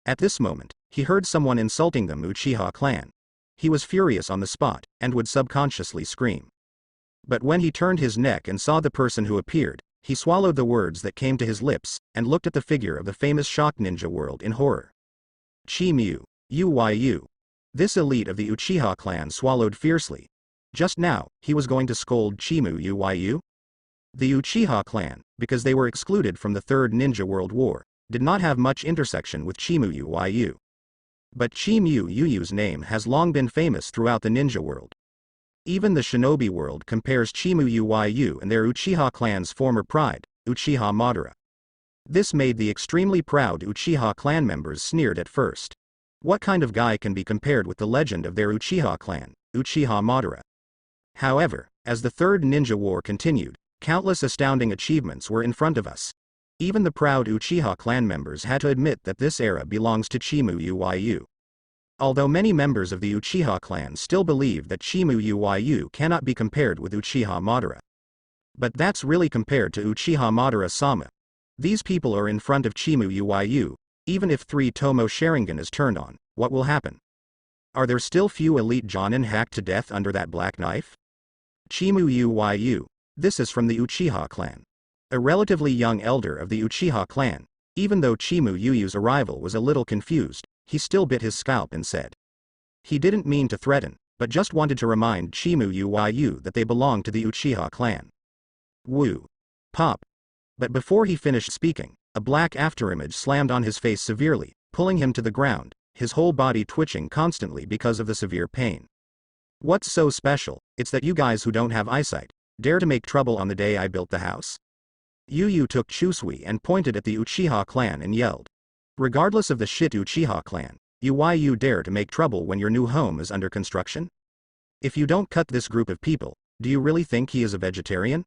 At this moment, he heard someone insulting them Uchiha clan. he was furious on the spot, and would subconsciously scream. But when he turned his neck and saw the person who appeared, he swallowed the words that came to his lips, and looked at the figure of the famous shock ninja world in horror. Chi-Mu, Uyu. This elite of the Uchiha clan swallowed fiercely. Just now, he was going to scold Chi-Mu Uyu? The Uchiha clan, because they were excluded from the Third Ninja World War, did not have much intersection with Chi-Mu Uyu. But Chi-Mu Uyu's name has long been famous throughout the ninja world. Even the shinobi world compares Chi-Mu Uyu and their Uchiha clan's former pride, Uchiha Madara. This made the extremely proud Uchiha clan members sneered at first. What kind of guy can be compared with the legend of their Uchiha clan, Uchiha Madara? However, as the Third Ninja War continued, countless astounding achievements were in front of us. Even the proud Uchiha clan members had to admit that this era belongs to Chi-Mu Uyu. Although many members of the Uchiha clan still believe that Chi-Mu Uyu cannot be compared with Uchiha Madara. But that's really compared to Uchiha Madara-sama. These people are in front of Chi-Mu Uyu. Even if 3 Tomo Sharingan is turned on, what will happen? Are there still few elite Jonin hacked to death under that black knife? Chi-Mu Uyu. This is from the Uchiha clan. A relatively young elder of the Uchiha clan. Even though Chi-Mu Uyu's arrival was a little confused, he still bit his scalp and said. He didn't mean to threaten, but just wanted to remind Chi-Mu Uyu that they belong to the Uchiha clan. Woo. Pop. But before he finished speaking, a black afterimage slammed on his face severely, pulling him to the ground, his whole body twitching constantly because of the severe pain. What's so special? It's that you guys who don't have eyesight dare to make trouble on the day I built the house? Uyu took Chusui and pointed at the Uchiha clan and yelled. Regardless of the shit Uchiha clan, you dare to make trouble when your new home is under construction? If you don't cut this group of people, do you really think he is a vegetarian?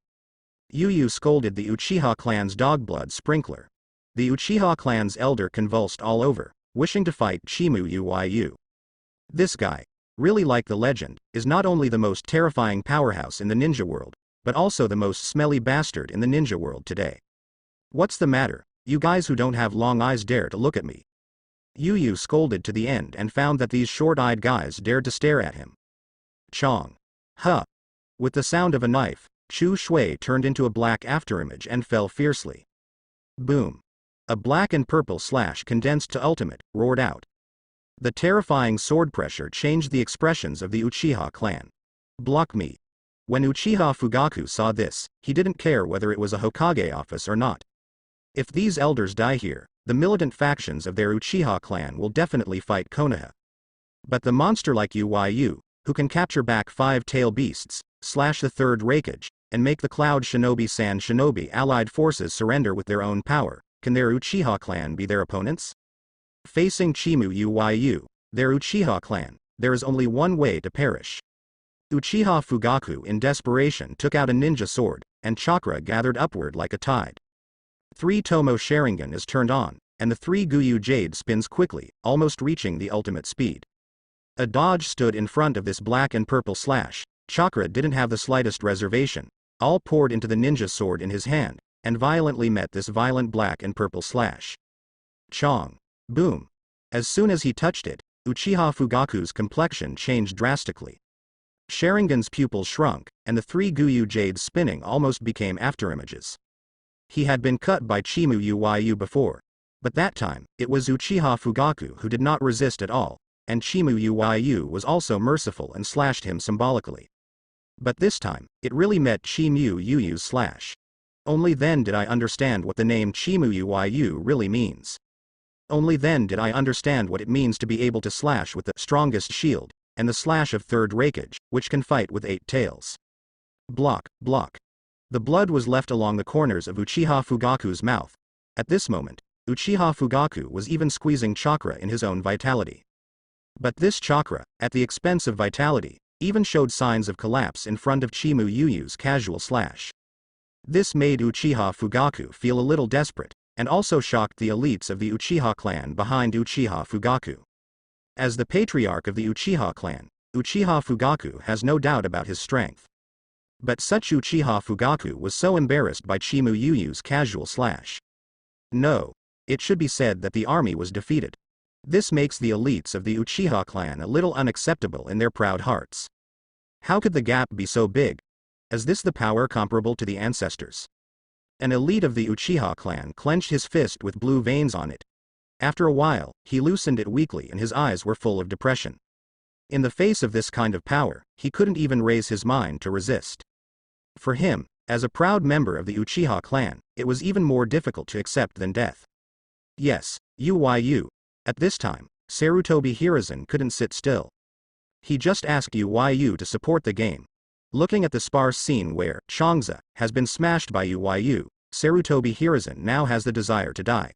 Uyu scolded the Uchiha clan's dog blood sprinkler. The Uchiha clan's elder convulsed all over, wishing to fight Chi-Mu Uyu. This guy, really like the legend, is not only the most terrifying powerhouse in the ninja world, but also the most smelly bastard in the ninja world today. What's the matter? You guys who don't have long eyes dare to look at me. Uyu scolded to the end and found that these short-eyed guys dared to stare at him. Chong. Huh. With the sound of a knife, Chu Shui turned into a black afterimage and fell fiercely. Boom. A black and purple slash condensed to ultimate, roared out. The terrifying sword pressure changed the expressions of the Uchiha clan. Block me. When Uchiha Fugaku saw this, he didn't care whether it was a Hokage office or not. If these elders die here, the militant factions of their Uchiha clan will definitely fight Konaha. But the monster like Uyu, who can capture back 5 tail beasts, slash the third Raikage, and make the Cloud Shinobi-san Shinobi allied forces surrender with their own power, can their Uchiha clan be their opponents? Facing Chi-Mu Uyu, their Uchiha clan, there is only one way to perish. Uchiha Fugaku in desperation took out a ninja sword, and chakra gathered upward like a tide. 3 Tomo Sharingan is turned on, and the 3 Guyu Jade spins quickly, almost reaching the ultimate speed. A dodge stood in front of this black and purple slash. Chakra didn't have the slightest reservation, all poured into the ninja sword in his hand, and violently met this violent black and purple slash. Chong. Boom. As soon as he touched it, Uchiha Fugaku's complexion changed drastically. Sharingan's pupils shrunk, and the 3 Guyu Jades spinning almost became afterimages. He had been cut by Chi-Mu Uyu before, but that time, it was Uchiha Fugaku who did not resist at all, and Chi-Mu Uyu was also merciful and slashed him symbolically. But this time, it really met Chi-Mu Uyu's slash. Only then did I understand what the name Chi-Mu Uyu really means. Only then did I understand what it means to be able to slash with the strongest shield, and the slash of third Raikage, which can fight with 8 tails. Block, block. The blood was left along the corners of Uchiha Fugaku's mouth. At this moment, Uchiha Fugaku was even squeezing chakra in his own vitality. But this chakra, at the expense of vitality, even showed signs of collapse in front of Chi-Mu Uyu's casual slash. This made Uchiha Fugaku feel a little desperate, and also shocked the elites of the Uchiha clan behind Uchiha Fugaku. As the patriarch of the Uchiha clan, Uchiha Fugaku has no doubt about his strength. But such Uchiha Fugaku was so embarrassed by Chi-Mu Uyu's casual slash. No. It should be said that the army was defeated. This makes the elites of the Uchiha clan a little unacceptable in their proud hearts. How could the gap be so big? Is this the power comparable to the ancestors? An elite of the Uchiha clan clenched his fist with blue veins on it. After a while, he loosened it weakly and his eyes were full of depression. In the face of this kind of power, he couldn't even raise his mind to resist. For him, as a proud member of the Uchiha clan, it was even more difficult to accept than death. Yes, Uyu. At this time, Sarutobi Hiruzen couldn't sit still. He just asked Uyu to support the game. Looking at the sparse scene where Changza has been smashed by Uyu, Sarutobi Hiruzen now has the desire to die.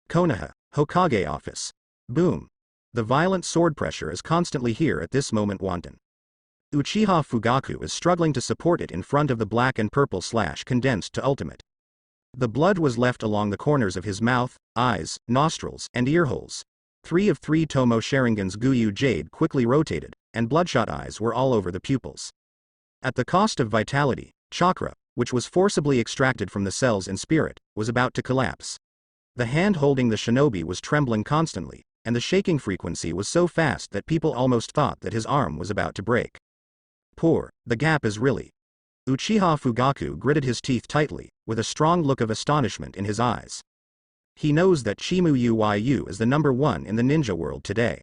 Konaha, Hokage office. Boom. The violent sword pressure is constantly here at this moment wanton. Uchiha Fugaku is struggling to support it in front of the black and purple / condensed to ultimate. The blood was left along the corners of his mouth, eyes, nostrils, and earholes. 3 of 3 Tomo Sharingan's Guyu Jade quickly rotated, and bloodshot eyes were all over the pupils. At the cost of vitality, chakra, which was forcibly extracted from the cells in spirit, was about to collapse. The hand holding the shinobi was trembling constantly, and the shaking frequency was so fast that people almost thought that his arm was about to break. Poor, the gap is really. Uchiha Fugaku gritted his teeth tightly, with a strong look of astonishment in his eyes. He knows that Chimu Uyu is the number 1 in the ninja world today.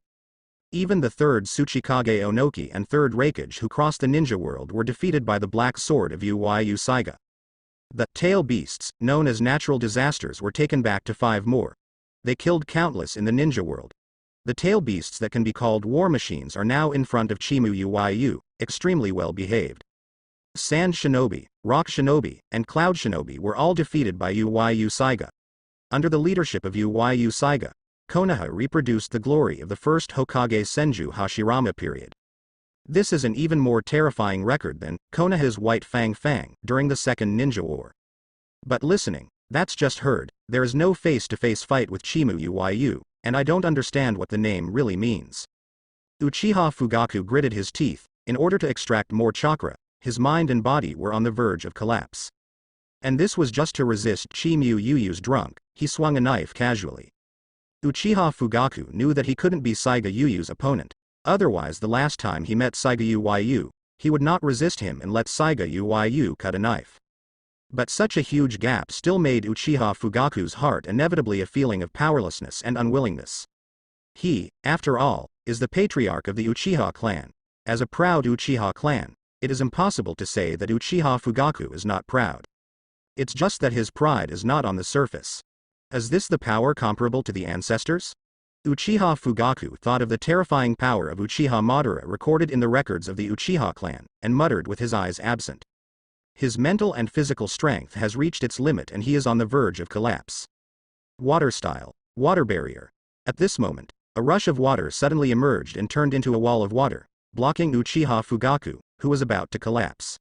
Even the 3rd Tsuchikage Onoiki and 3rd Raikage who crossed the ninja world were defeated by the black sword of Uyu Saiga. The tail beasts, known as natural disasters, were taken back to 5 more. They killed countless in the ninja world. The tail beasts that can be called war machines are now in front of Chimu Uyu, extremely well behaved. Sand Shinobi, Rock Shinobi, and Cloud Shinobi were all defeated by Uyu Saiga. Under the leadership of Uyu Saiga, Konaha reproduced the glory of the first Hokage Senju Hashirama period. This is an even more terrifying record than Konaha's White Fang during the Second Ninja War. But listening, that's just heard, there is no face-to-face fight with Chimu Uyu, and I don't understand what the name really means. Uchiha Fugaku gritted his teeth. In order to extract more chakra, his mind and body were on the verge of collapse. And this was just to resist Chimu Uyu's drunk. He swung a knife casually. Uchiha Fugaku knew that he couldn't be Saiga Uyu's opponent. Otherwise, the last time he met Saiga Uyu, he would not resist him and let Saiga Uyu cut a knife. But such a huge gap still made Uchiha Fugaku's heart inevitably a feeling of powerlessness and unwillingness. He, after all, is the patriarch of the Uchiha clan. As a proud Uchiha clan, it is impossible to say that Uchiha Fugaku is not proud. It's just that his pride is not on the surface. Is this the power comparable to the ancestors? Uchiha Fugaku thought of the terrifying power of Uchiha Madara recorded in the records of the Uchiha clan, and muttered with his eyes absent. His mental and physical strength has reached its limit and he is on the verge of collapse. Water style, water barrier. At this moment, a rush of water suddenly emerged and turned into a wall of water, blocking Uchiha Fugaku, who was about to collapse.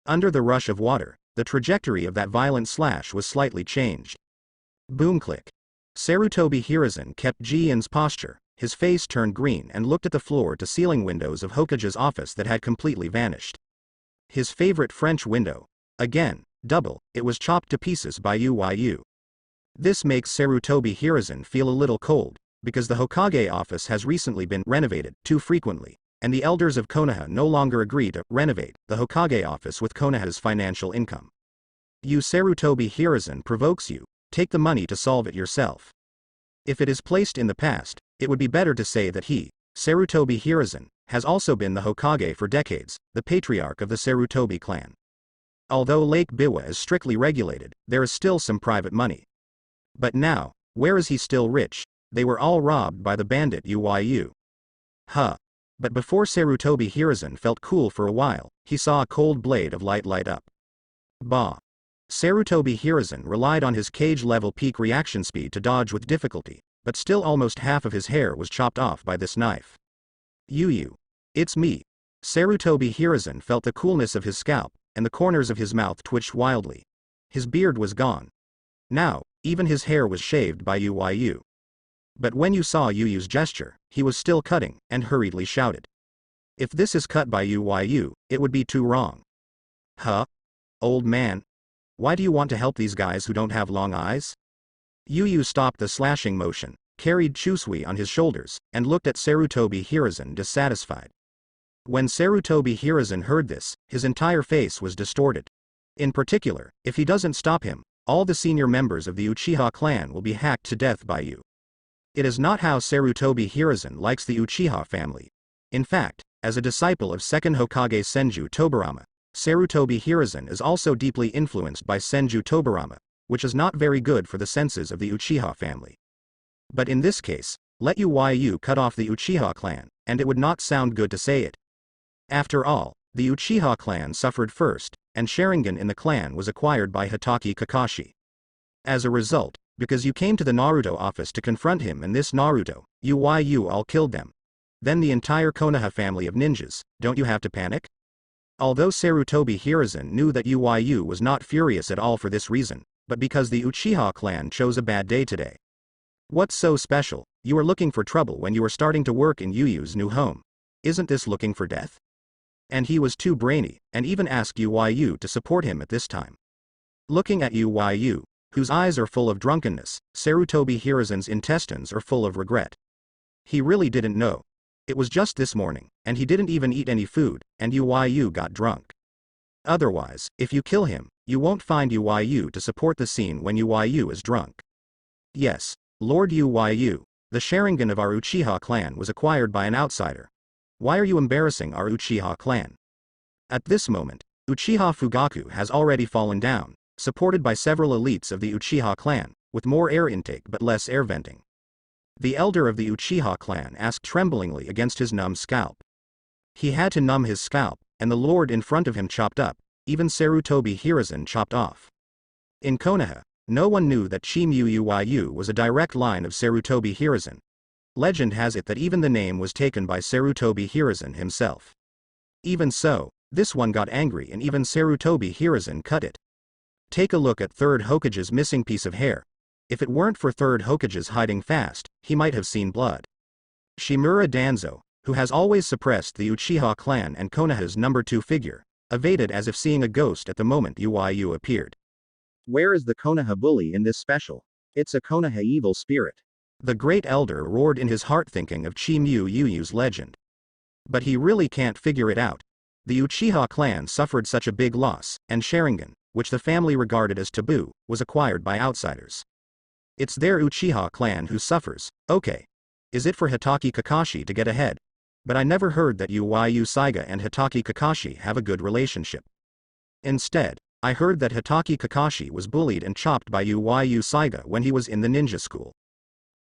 Under the rush of water, the trajectory of that violent slash was slightly changed. Boom click. Sarutobi Hiruzen kept Jin's posture, his face turned green and looked at the floor-to-ceiling windows of Hokage's office that had completely vanished. His favorite French window. Again, double, it was chopped to pieces by Uyu. This makes Sarutobi Hiruzen feel a little cold, because the Hokage office has recently been renovated too frequently, and the elders of Konaha no longer agree to renovate the Hokage office with Konaha's financial income. Sarutobi Hiruzen provokes you, take the money to solve it yourself. If it is placed in the past, it would be better to say that he, Sarutobi Hiruzen, has also been the Hokage for decades, the patriarch of the Sarutobi clan. Although Lake Biwa is strictly regulated, there is still some private money. But now, where is he still rich? They were all robbed by the bandit Uyu. Huh. But before Sarutobi Hiruzen felt cool for a while, he saw a cold blade of light light up. Bah. Sarutobi Hiruzen relied on his cage-level peak reaction speed to dodge with difficulty, but still almost half of his hair was chopped off by this knife. Uyu. It's me. Sarutobi Hiruzen felt the coolness of his scalp, and the corners of his mouth twitched wildly. His beard was gone. Now, even his hair was shaved by Uyu. But when you saw Uyu's gesture, he was still cutting, and hurriedly shouted. If this is cut by Uyu, it would be too wrong. Huh? Old man? Why do you want to help these guys who don't have long eyes? Uyu stopped the slashing motion, carried Chusui on his shoulders, and looked at Sarutobi Hiruzen dissatisfied. When Sarutobi Hiruzen heard this, his entire face was distorted. In particular, if he doesn't stop him, all the senior members of the Uchiha clan will be hacked to death by you. It is not how Sarutobi Hiruzen likes the Uchiha family. In fact, as a disciple of second Hokage Senju Tobirama, Sarutobi Hiruzen is also deeply influenced by Senju Tobirama, which is not very good for the senses of the Uchiha family. But in this case, let Yu cut off the Uchiha clan, and it would not sound good to say it. After all, the Uchiha clan suffered first, and Sharingan in the clan was acquired by Hitaki Kakashi. As a result, because you came to the Naruto office to confront him and this Naruto, Yu all killed them. Then the entire Konaha family of ninjas, don't you have to panic? Although Sarutobi Hiruzen knew that Yu was not furious at all for this reason, but because the Uchiha clan chose a bad day today. What's so special? You are looking for trouble when you are starting to work in Yu's new home. Isn't this looking for death? And he was too brainy, and even asked Yu to support him at this time. Looking at Yu, whose eyes are full of drunkenness, Sarutobi Hiruzen's intestines are full of regret. He really didn't know. It was just this morning, and he didn't even eat any food, and Yu got drunk. Otherwise, if you kill him, you won't find Yu to support the scene when Yu is drunk. Yes, Lord Yu, the Sharingan of our Uchiha clan was acquired by an outsider. Why are you embarrassing our Uchiha clan? At this moment, Uchiha Fugaku has already fallen down, supported by several elites of the Uchiha clan, with more air intake but less air venting. The elder of the Uchiha clan asked tremblingly against his numb scalp. He had to numb his scalp, and the lord in front of him chopped up, even Sarutobi Hiruzen chopped off. In Konaha, no one knew that Chimu Yu was a direct line of Sarutobi Hiruzen. Legend has it that even the name was taken by Sarutobi Hiruzen himself. Even so, this one got angry and even Sarutobi Hiruzen cut it. Take a look at 3rd Hokage's missing piece of hair. If it weren't for 3rd Hokage's hiding fast, he might have seen blood. Shimura Danzo, who has always suppressed the Uchiha clan and Konaha's number 2 figure, evaded as if seeing a ghost at the moment Yu appeared. Where is the Konaha bully in this special? It's a Konaha evil spirit. The great elder roared in his heart thinking of Chimu Yu's legend. But he really can't figure it out. The Uchiha clan suffered such a big loss, and Sharingan, which the family regarded as taboo, was acquired by outsiders. It's their Uchiha clan who suffers, okay. Is it for Hitaki Kakashi to get ahead? But I never heard that Yu Saiga and Hitaki Kakashi have a good relationship. Instead, I heard that Hitaki Kakashi was bullied and chopped by Yu Saiga when he was in the ninja school.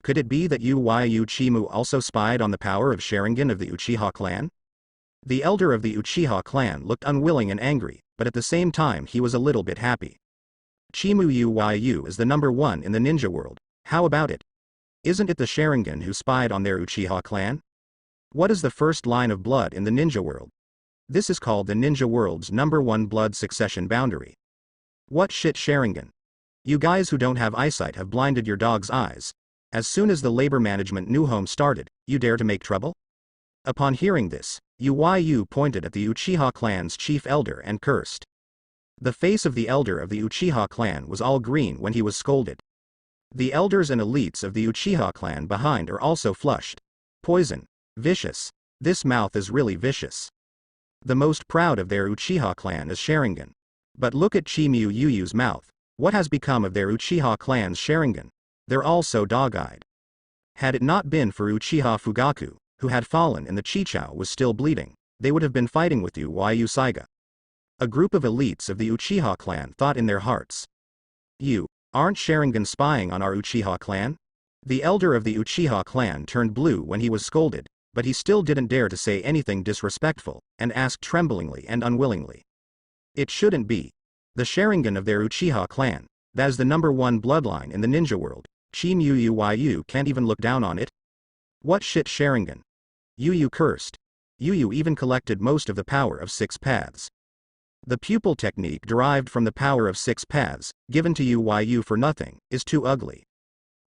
Could it be that Yu Chimu also spied on the power of Sharingan of the Uchiha clan? The elder of the Uchiha clan looked unwilling and angry, but at the same time he was a little bit happy. Chimu Yu is the number 1 in the ninja world, how about it? Isn't it the Sharingan who spied on their Uchiha clan? What is the first line of blood in the ninja world? This is called the ninja world's number 1 blood succession boundary. What shit Sharingan? You guys who don't have eyesight have blinded your dog's eyes. As soon as the labor management new home started, you dare to make trouble? Upon hearing this, Yu pointed at the Uchiha clan's chief elder and cursed. The face of the elder of the Uchiha clan was all green when he was scolded. The elders and elites of the Uchiha clan behind are also flushed. Poison. Vicious. This mouth is really vicious. The most proud of their Uchiha clan is Sharingan. But look at Chimu Yu's mouth. What has become of their Uchiha clan's Sharingan? They're all so dog-eyed. Had it not been for Uchiha Fugaku, who had fallen and the Chichao was still bleeding, they would have been fighting with Yu Saiga. A group of elites of the Uchiha clan thought in their hearts. Aren't Sharingan spying on our Uchiha clan? The elder of the Uchiha clan turned blue when he was scolded, but he still didn't dare to say anything disrespectful, and asked tremblingly and unwillingly. It shouldn't be. The Sharingan of their Uchiha clan, that is the number 1 bloodline in the ninja world, Chimu Yu can't even look down on it? What shit Sharingan? Yu cursed. Yu even collected most of the power of 6 paths. The pupil technique derived from the power of 6 paths, given to Yu for nothing, is too ugly.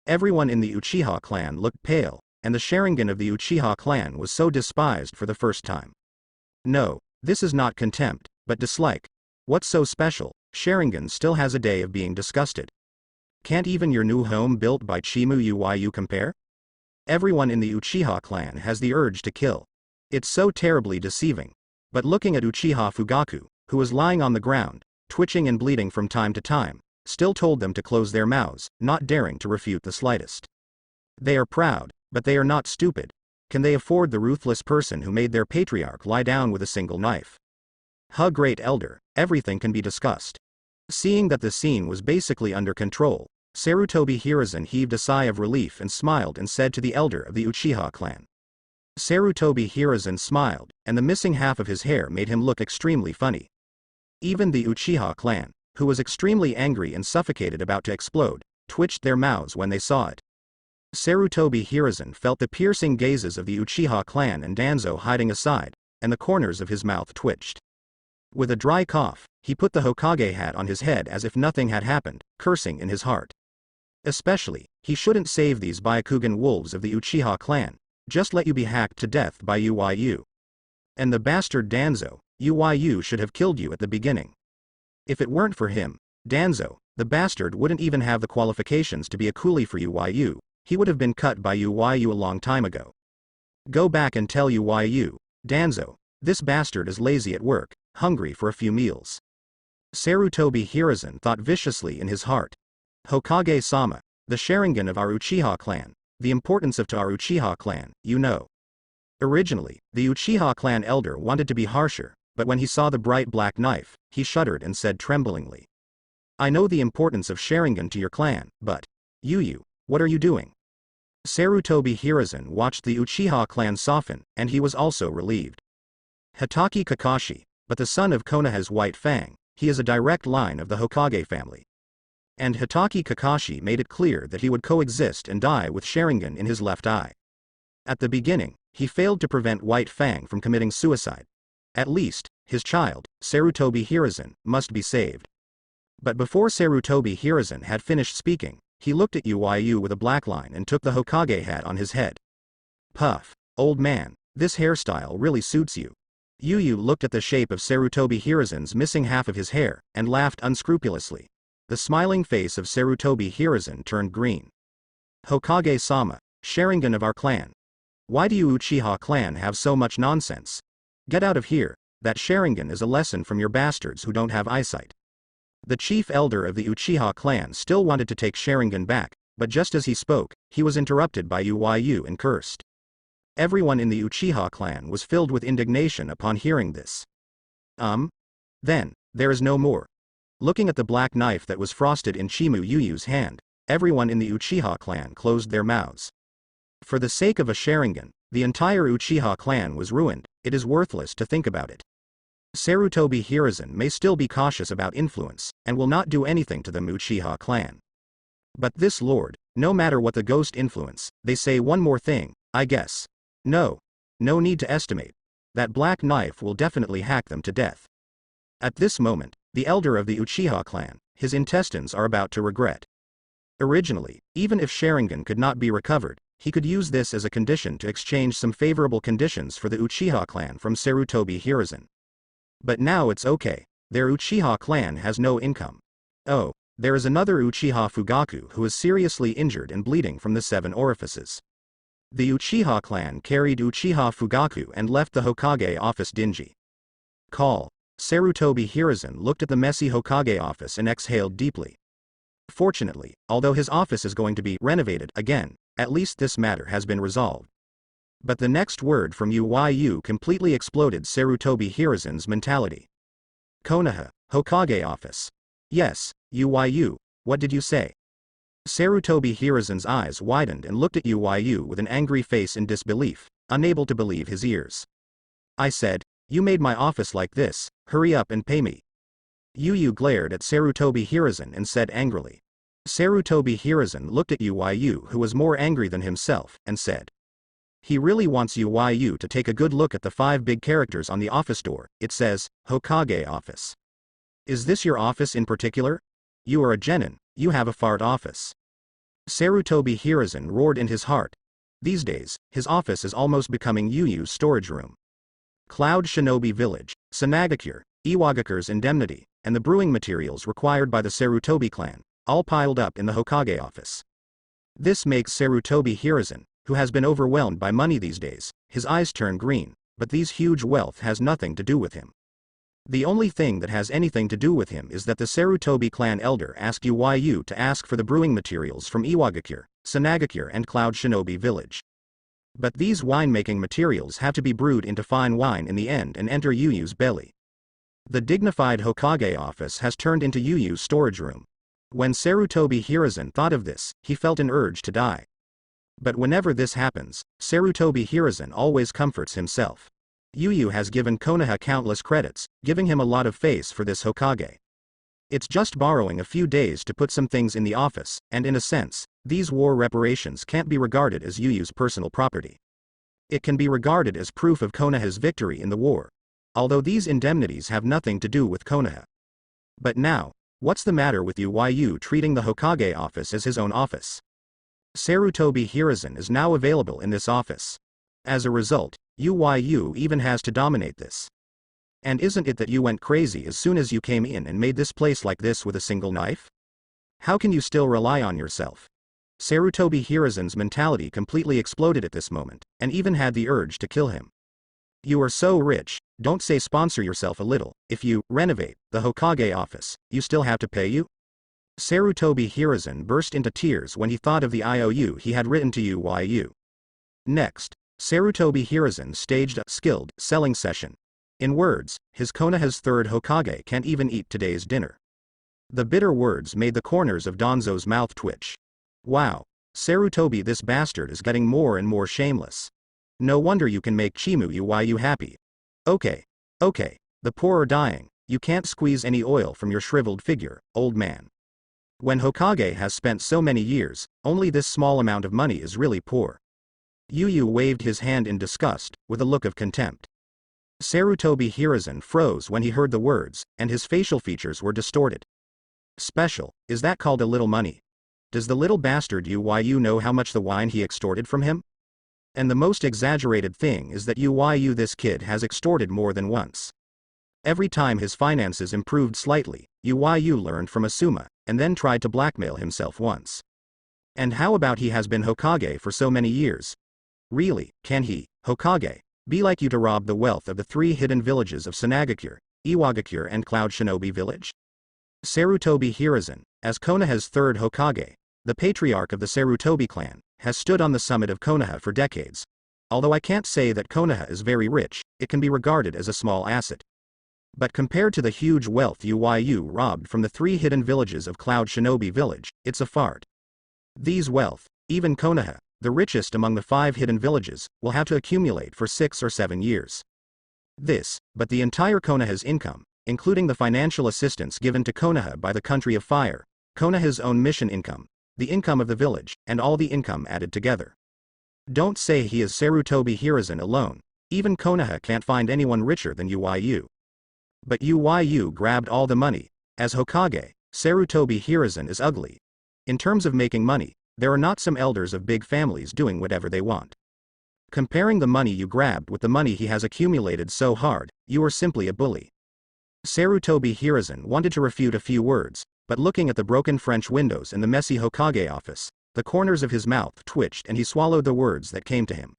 Everyone in the Uchiha clan looked pale, and the Sharingan of the Uchiha clan was so despised for the first time. No, this is not contempt, but dislike. What's so special? Sharingan still has a day of being disgusted. Can't even your new home built by Chimu Yu compare? Everyone in the Uchiha clan has the urge to kill. It's so terribly deceiving. But looking at Uchiha Fugaku, who was lying on the ground, twitching and bleeding from time to time, still told them to close their mouths, not daring to refute the slightest. They are proud, but they are not stupid. Can they afford the ruthless person who made their patriarch lie down with a single knife? Great elder, everything can be discussed. Seeing that the scene was basically under control, Sarutobi Hiruzen heaved a sigh of relief and smiled and said to the elder of the Uchiha clan. Sarutobi Hiruzen smiled, and the missing half of his hair made him look extremely funny. Even the Uchiha clan, who was extremely angry and suffocated about to explode, twitched their mouths when they saw it. Sarutobi Hiruzen felt the piercing gazes of the Uchiha clan and Danzo hiding aside, and the corners of his mouth twitched. With a dry cough, he put the Hokage hat on his head as if nothing had happened, cursing in his heart. Especially, he shouldn't save these Byakugan wolves of the Uchiha clan, just let you be hacked to death by Uyu. And the bastard Danzo, Uyu should have killed you at the beginning. If it weren't for him, Danzo, the bastard wouldn't even have the qualifications to be a coolie for Uyu, he would have been cut by Uyu a long time ago. Go back and tell Uyu, Danzo, this bastard is lazy at work, hungry for a few meals. Sarutobi Hiruzen thought viciously in his heart. Hokage-sama, the Sharingan of our Uchiha clan, the importance of to our Uchiha clan, you know. Originally, the Uchiha clan elder wanted to be harsher, but when he saw the bright black knife, he shuddered and said tremblingly. I know the importance of Sharingan to your clan, but, Uyu, what are you doing? Sarutobi Hiruzen watched the Uchiha clan soften, and he was also relieved. Hitaki Kakashi, but the son of Konaha's White Fang, he is a direct line of the Hokage family. And Hitaki Kakashi made it clear that he would coexist and die with Sharingan in his left eye. At the beginning, he failed to prevent White Fang from committing suicide. At least, his child, Sarutobi Hiruzen, must be saved. But before Sarutobi Hiruzen had finished speaking, he looked at Uyu with a black line and took the Hokage hat on his head. Puff, old man, this hairstyle really suits you. Uyu looked at the shape of Sarutobi Hiruzen's missing half of his hair, and laughed unscrupulously. The smiling face of Sarutobi Hiruzen turned green. Hokage-sama, Sharingan of our clan. Why do you Uchiha clan have so much nonsense? Get out of here, that Sharingan is a lesson from your bastards who don't have eyesight. The chief elder of the Uchiha clan still wanted to take Sharingan back, but just as he spoke, he was interrupted by Uyu and cursed. Everyone in the Uchiha clan was filled with indignation upon hearing this. Then, there is no more. Looking at the black knife that was frosted in Uyu's hand, everyone in the Uchiha clan closed their mouths. For the sake of a Sharingan, the entire Uchiha clan was ruined, it is worthless to think about it. Sarutobi Hiruzen may still be cautious about influence, and will not do anything to the Uchiha clan. But this lord, no matter what the ghost influence, they say one more thing, I guess. No need to estimate. That black knife will definitely hack them to death. At this moment, the elder of the Uchiha clan, his intestines are about to regret. Originally, even if Sharingan could not be recovered, he could use this as a condition to exchange some favorable conditions for the Uchiha clan from Sarutobi Hiruzen. But now it's okay, their Uchiha clan has no income. Oh, there is another Uchiha Fugaku who is seriously injured and bleeding from the 7 orifices. The Uchiha clan carried Uchiha Fugaku and left the Hokage office dingy. Call. Sarutobi Hiruzen looked at the messy Hokage office and exhaled deeply. Fortunately, although his office is going to be renovated again, at least this matter has been resolved. But the next word from Uyu completely exploded Sarutobi Hiruzen's mentality. Konaha, Hokage office. Yes, Uyu, what did you say? Sarutobi Hiruzen's eyes widened and looked at Uyu with an angry face in disbelief, unable to believe his ears. I said, you made my office like this, hurry up and pay me. Uyu glared at Sarutobi Hiruzen and said angrily. Sarutobi Hiruzen looked at Uyu, who was more angry than himself, and said. He really wants Uyu to take a good look at the 5 big characters on the office door. It says, Hokage office. Is this your office in particular? You are a genin, you have a fart office. Sarutobi Hiruzen roared in his heart. These days, his office is almost becoming Uyu's storage room. Cloud Shinobi Village, Sanagakure, Iwagakure's indemnity, and the brewing materials required by the Sarutobi clan, all piled up in the Hokage office. This makes Sarutobi Hiruzen, who has been overwhelmed by money these days, his eyes turn green, but these huge wealth has nothing to do with him. The only thing that has anything to do with him is that the Sarutobi clan elder asked Uyu to ask for the brewing materials from Iwagakure, Tsunade and Cloud Shinobi village. But these winemaking materials have to be brewed into fine wine in the end and enter Yuyu's belly. The dignified Hokage office has turned into Yuyu's storage room. When Sarutobi Hiruzen thought of this, he felt an urge to die. But whenever this happens, Sarutobi Hiruzen always comforts himself. Yuyu has given Konaha countless credits, giving him a lot of face for this Hokage. It's just borrowing a few days to put some things in the office, and in a sense, these war reparations can't be regarded as Yuyu's personal property. It can be regarded as proof of Konaha's victory in the war. Although these indemnities have nothing to do with Konaha. But now, what's the matter with Uyu treating the Hokage office as his own office? Sarutobi Hiruzen is now available in this office. As a result, Uyu even has to dominate this. And isn't it that you went crazy as soon as you came in and made this place like this with a single knife? How can you still rely on yourself? Sarutobi Hiruzen's mentality completely exploded at this moment, and even had the urge to kill him. You are so rich, don't say sponsor yourself a little, if you renovate the Hokage office, you still have to pay you? Sarutobi Hiruzen burst into tears when he thought of the IOU he had written to Uyu. Next, Sarutobi Hiruzen staged a skilled selling session. In words, his Konaha's third Hokage can't even eat today's dinner. The bitter words made the corners of Danzo's mouth twitch. Wow, Sarutobi, this bastard is getting more and more shameless. No wonder you can make Chimu Uyu happy. Okay, the poor are dying, you can't squeeze any oil from your shriveled figure, old man. When Hokage has spent so many years, only this small amount of money is really poor. Yuyu waved his hand in disgust, with a look of contempt. Sarutobi Hiruzen froze when he heard the words, and his facial features were distorted. Special, is that called a little money? Does the little bastard Uyu know how much the wine he extorted from him? And the most exaggerated thing is that Uyu, this kid, has extorted more than once. Every time his finances improved slightly, Uyu learned from Asuma, and then tried to blackmail himself once. And how about he has been Hokage for so many years? Really, can he, Hokage, be like you to rob the wealth of the 3 hidden villages of Tsunade, Iwagakure and Cloud Shinobi village? Sarutobi Hiruzen, as Konaha's third Hokage, the patriarch of the Sarutobi clan, has stood on the summit of Konaha for decades. Although I can't say that Konaha is very rich, it can be regarded as a small asset. But compared to the huge wealth Uyu robbed from the 3 hidden villages of Cloud Shinobi village, it's a fart. These wealth, even Konaha, the richest among the 5 hidden villages, will have to accumulate for 6 or 7 years. But the entire Konaha's income, including the financial assistance given to Konaha by the Country of Fire, Konaha's own mission income, the income of the village, and all the income added together. Don't say he is Sarutobi Hiruzen alone, even Konaha can't find anyone richer than Uyu. But Uyu grabbed all the money. As Hokage, Sarutobi Hiruzen is ugly. In terms of making money, there are not some elders of big families doing whatever they want. Comparing the money you grabbed with the money he has accumulated so hard, you are simply a bully. Sarutobi Hiruzen wanted to refute a few words, but looking at the broken French windows and the messy Hokage office, the corners of his mouth twitched and he swallowed the words that came to him.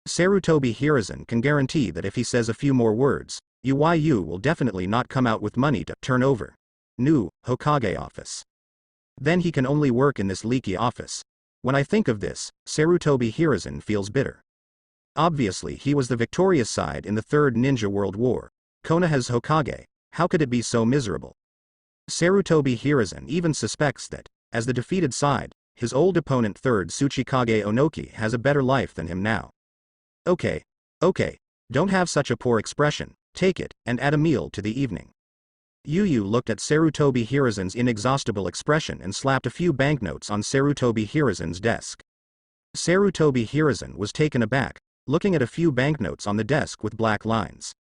Sarutobi Hiruzen can guarantee that if he says a few more words, Uyu will definitely not come out with money to turn over. New Hokage office. Then he can only work in this leaky office. When I think of this, Sarutobi Hiruzen feels bitter. Obviously he was the victorious side in the Third Ninja World War. Konaha's Hokage, how could it be so miserable? Sarutobi Hiruzen even suspects that, as the defeated side, his old opponent Third Tsuchikage Onoiki has a better life than him now. Okay, don't have such a poor expression, take it, and add a meal to the evening. Yuyu looked at Sarutobi Hiruzen's inexhaustible expression and slapped a few banknotes on Sarutobi Hiruzen's desk. Sarutobi Hiruzen was taken aback, looking at a few banknotes on the desk with black lines.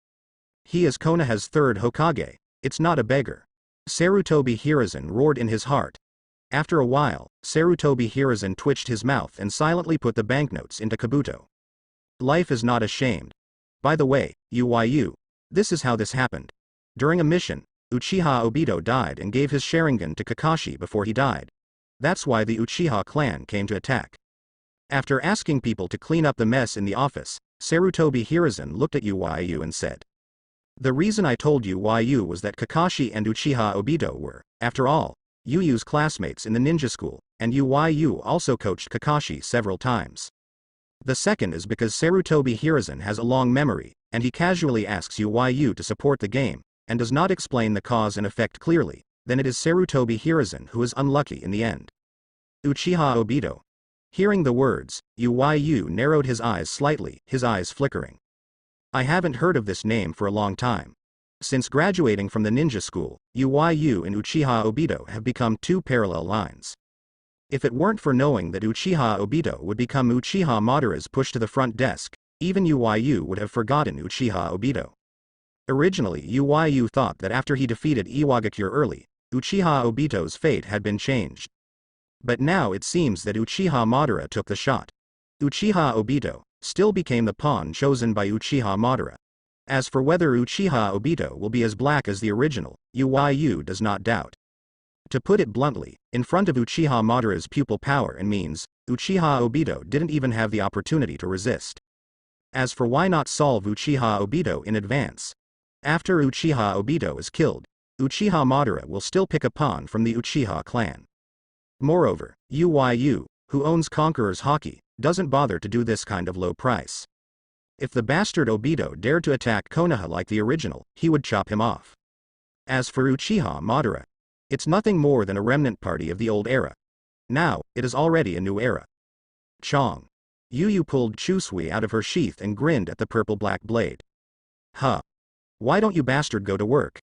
He is Konaha's third Hokage, it's not a beggar. Sarutobi Hiruzen roared in his heart. After a while, Sarutobi Hiruzen twitched his mouth and silently put the banknotes into kabuto. Life is not ashamed. By the way, Uyu, this is how this happened. During a mission, Uchiha Obito died and gave his Sharingan to Kakashi before he died. That's why the Uchiha clan came to attack. After asking people to clean up the mess in the office, Sarutobi Hiruzen looked at Yu and said, "The reason I told Yu was that Kakashi and Uchiha Obito were, after all, Yu's classmates in the ninja school, and Yu also coached Kakashi several times. The second is because Sarutobi Hiruzen has a long memory, and he casually asks Yu to support the game, and does not explain the cause and effect clearly, then it is Sarutobi Hiruzen who is unlucky in the end." Uchiha Obito. Hearing the words, Yu narrowed his eyes slightly, his eyes flickering. "I haven't heard of this name for a long time. Since graduating from the ninja school, Yu and Uchiha Obito have become two parallel lines. If it weren't for knowing that Uchiha Obito would become Uchiha Madara's push to the front desk, even Yu would have forgotten Uchiha Obito. Originally Yu thought that after he defeated Iwagakure early, Uchiha Obito's fate had been changed. But now it seems that Uchiha Madara took the shot. Uchiha Obito still became the pawn chosen by Uchiha Madara. As for whether Uchiha Obito will be as black as the original, Yu does not doubt. To put it bluntly, in front of Uchiha Madara's pupil power and means, Uchiha Obito didn't even have the opportunity to resist. As for why not solve Uchiha Obito in advance? After Uchiha Obito is killed, Uchiha Madara will still pick a pawn from the Uchiha clan. Moreover, Yu, who owns Conqueror's Hockey, doesn't bother to do this kind of low price. If the bastard Obito dared to attack Konaha like the original, he would chop him off. As for Uchiha Madara, it's nothing more than a remnant party of the old era. Now, it is already a new era. Chong. Yu pulled Chusui out of her sheath and grinned at the purple-black blade. "Huh. Why don't you bastard go to work?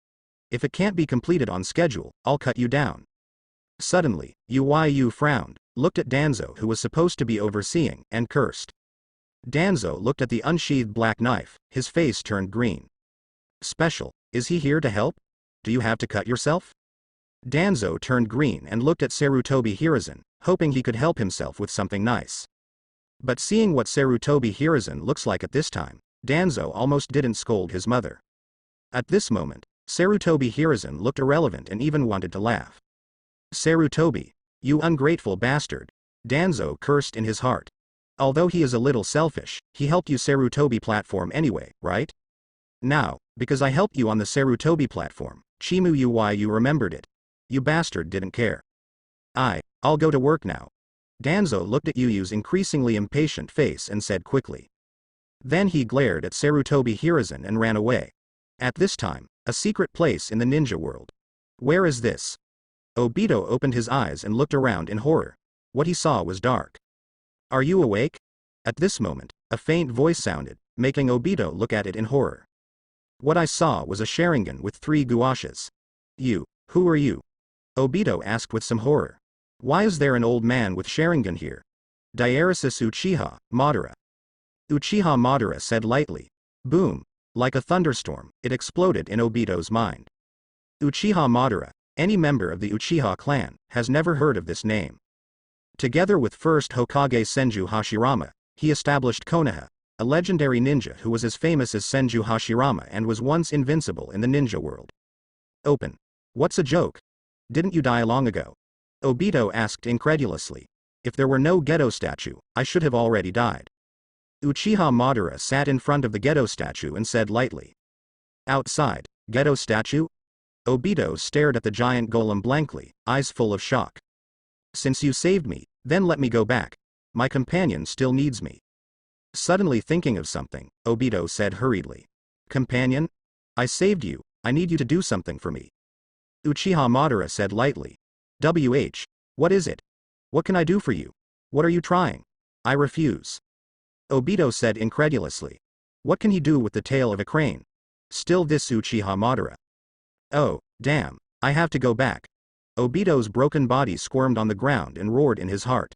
If it can't be completed on schedule, I'll cut you down." Suddenly, Yu frowned, looked at Danzo who was supposed to be overseeing, and cursed. Danzo looked at the unsheathed black knife, his face turned green. "Special, is he here to help? Do you have to cut yourself?" Danzo turned green and looked at Sarutobi Hiruzen, hoping he could help himself with something nice. But seeing what Sarutobi Hiruzen looks like at this time, Danzo almost didn't scold his mother. At this moment, Sarutobi Hiruzen looked irrelevant and even wanted to laugh. "Sarutobi, you ungrateful bastard," Danzo cursed in his heart. "Although he is a little selfish, he helped you Sarutobi platform anyway, right? Now, because I helped you on the Sarutobi platform, Chimu Yu remembered it. You bastard didn't care. I'll go to work now." Danzo looked at Yu's increasingly impatient face and said quickly. Then he glared at Sarutobi Hiruzen and ran away. At this time, a secret place in the ninja world. Where is this? Obito opened his eyes and looked around in horror. What he saw was dark. "Are you awake?" At this moment, a faint voice sounded, making Obito look at it in horror. "What I saw was a Sharingan with 3 gouaches. Who are you?" Obito asked with some horror. "Why is there an old man with Sharingan here?" "Diaresis Uchiha Madara." Uchiha Madara said lightly. Boom. Like a thunderstorm, it exploded in Obito's mind. Uchiha Madara, any member of the Uchiha clan, has never heard of this name. Together with first Hokage Senju Hashirama, he established Konaha, a legendary ninja who was as famous as Senju Hashirama and was once invincible in the ninja world. "Open. What's a joke? Didn't you die long ago?" Obito asked incredulously. "If there were no Geto statue, I should have already died." Uchiha Madara sat in front of the Geto statue and said lightly. "Outside, Geto statue?" Obito stared at the giant golem blankly, eyes full of shock. "Since you saved me, then let me go back. My companion still needs me." Suddenly thinking of something, Obito said hurriedly. "Companion? I saved you, I need you to do something for me." Uchiha Madara said lightly. What is it? What can I do for you? What are you trying?" "I refuse." Obito said incredulously. What can he do with the tail of a crane? Still this Uchiha Madara. "Oh, damn, I have to go back." Obito's broken body squirmed on the ground and roared in his heart.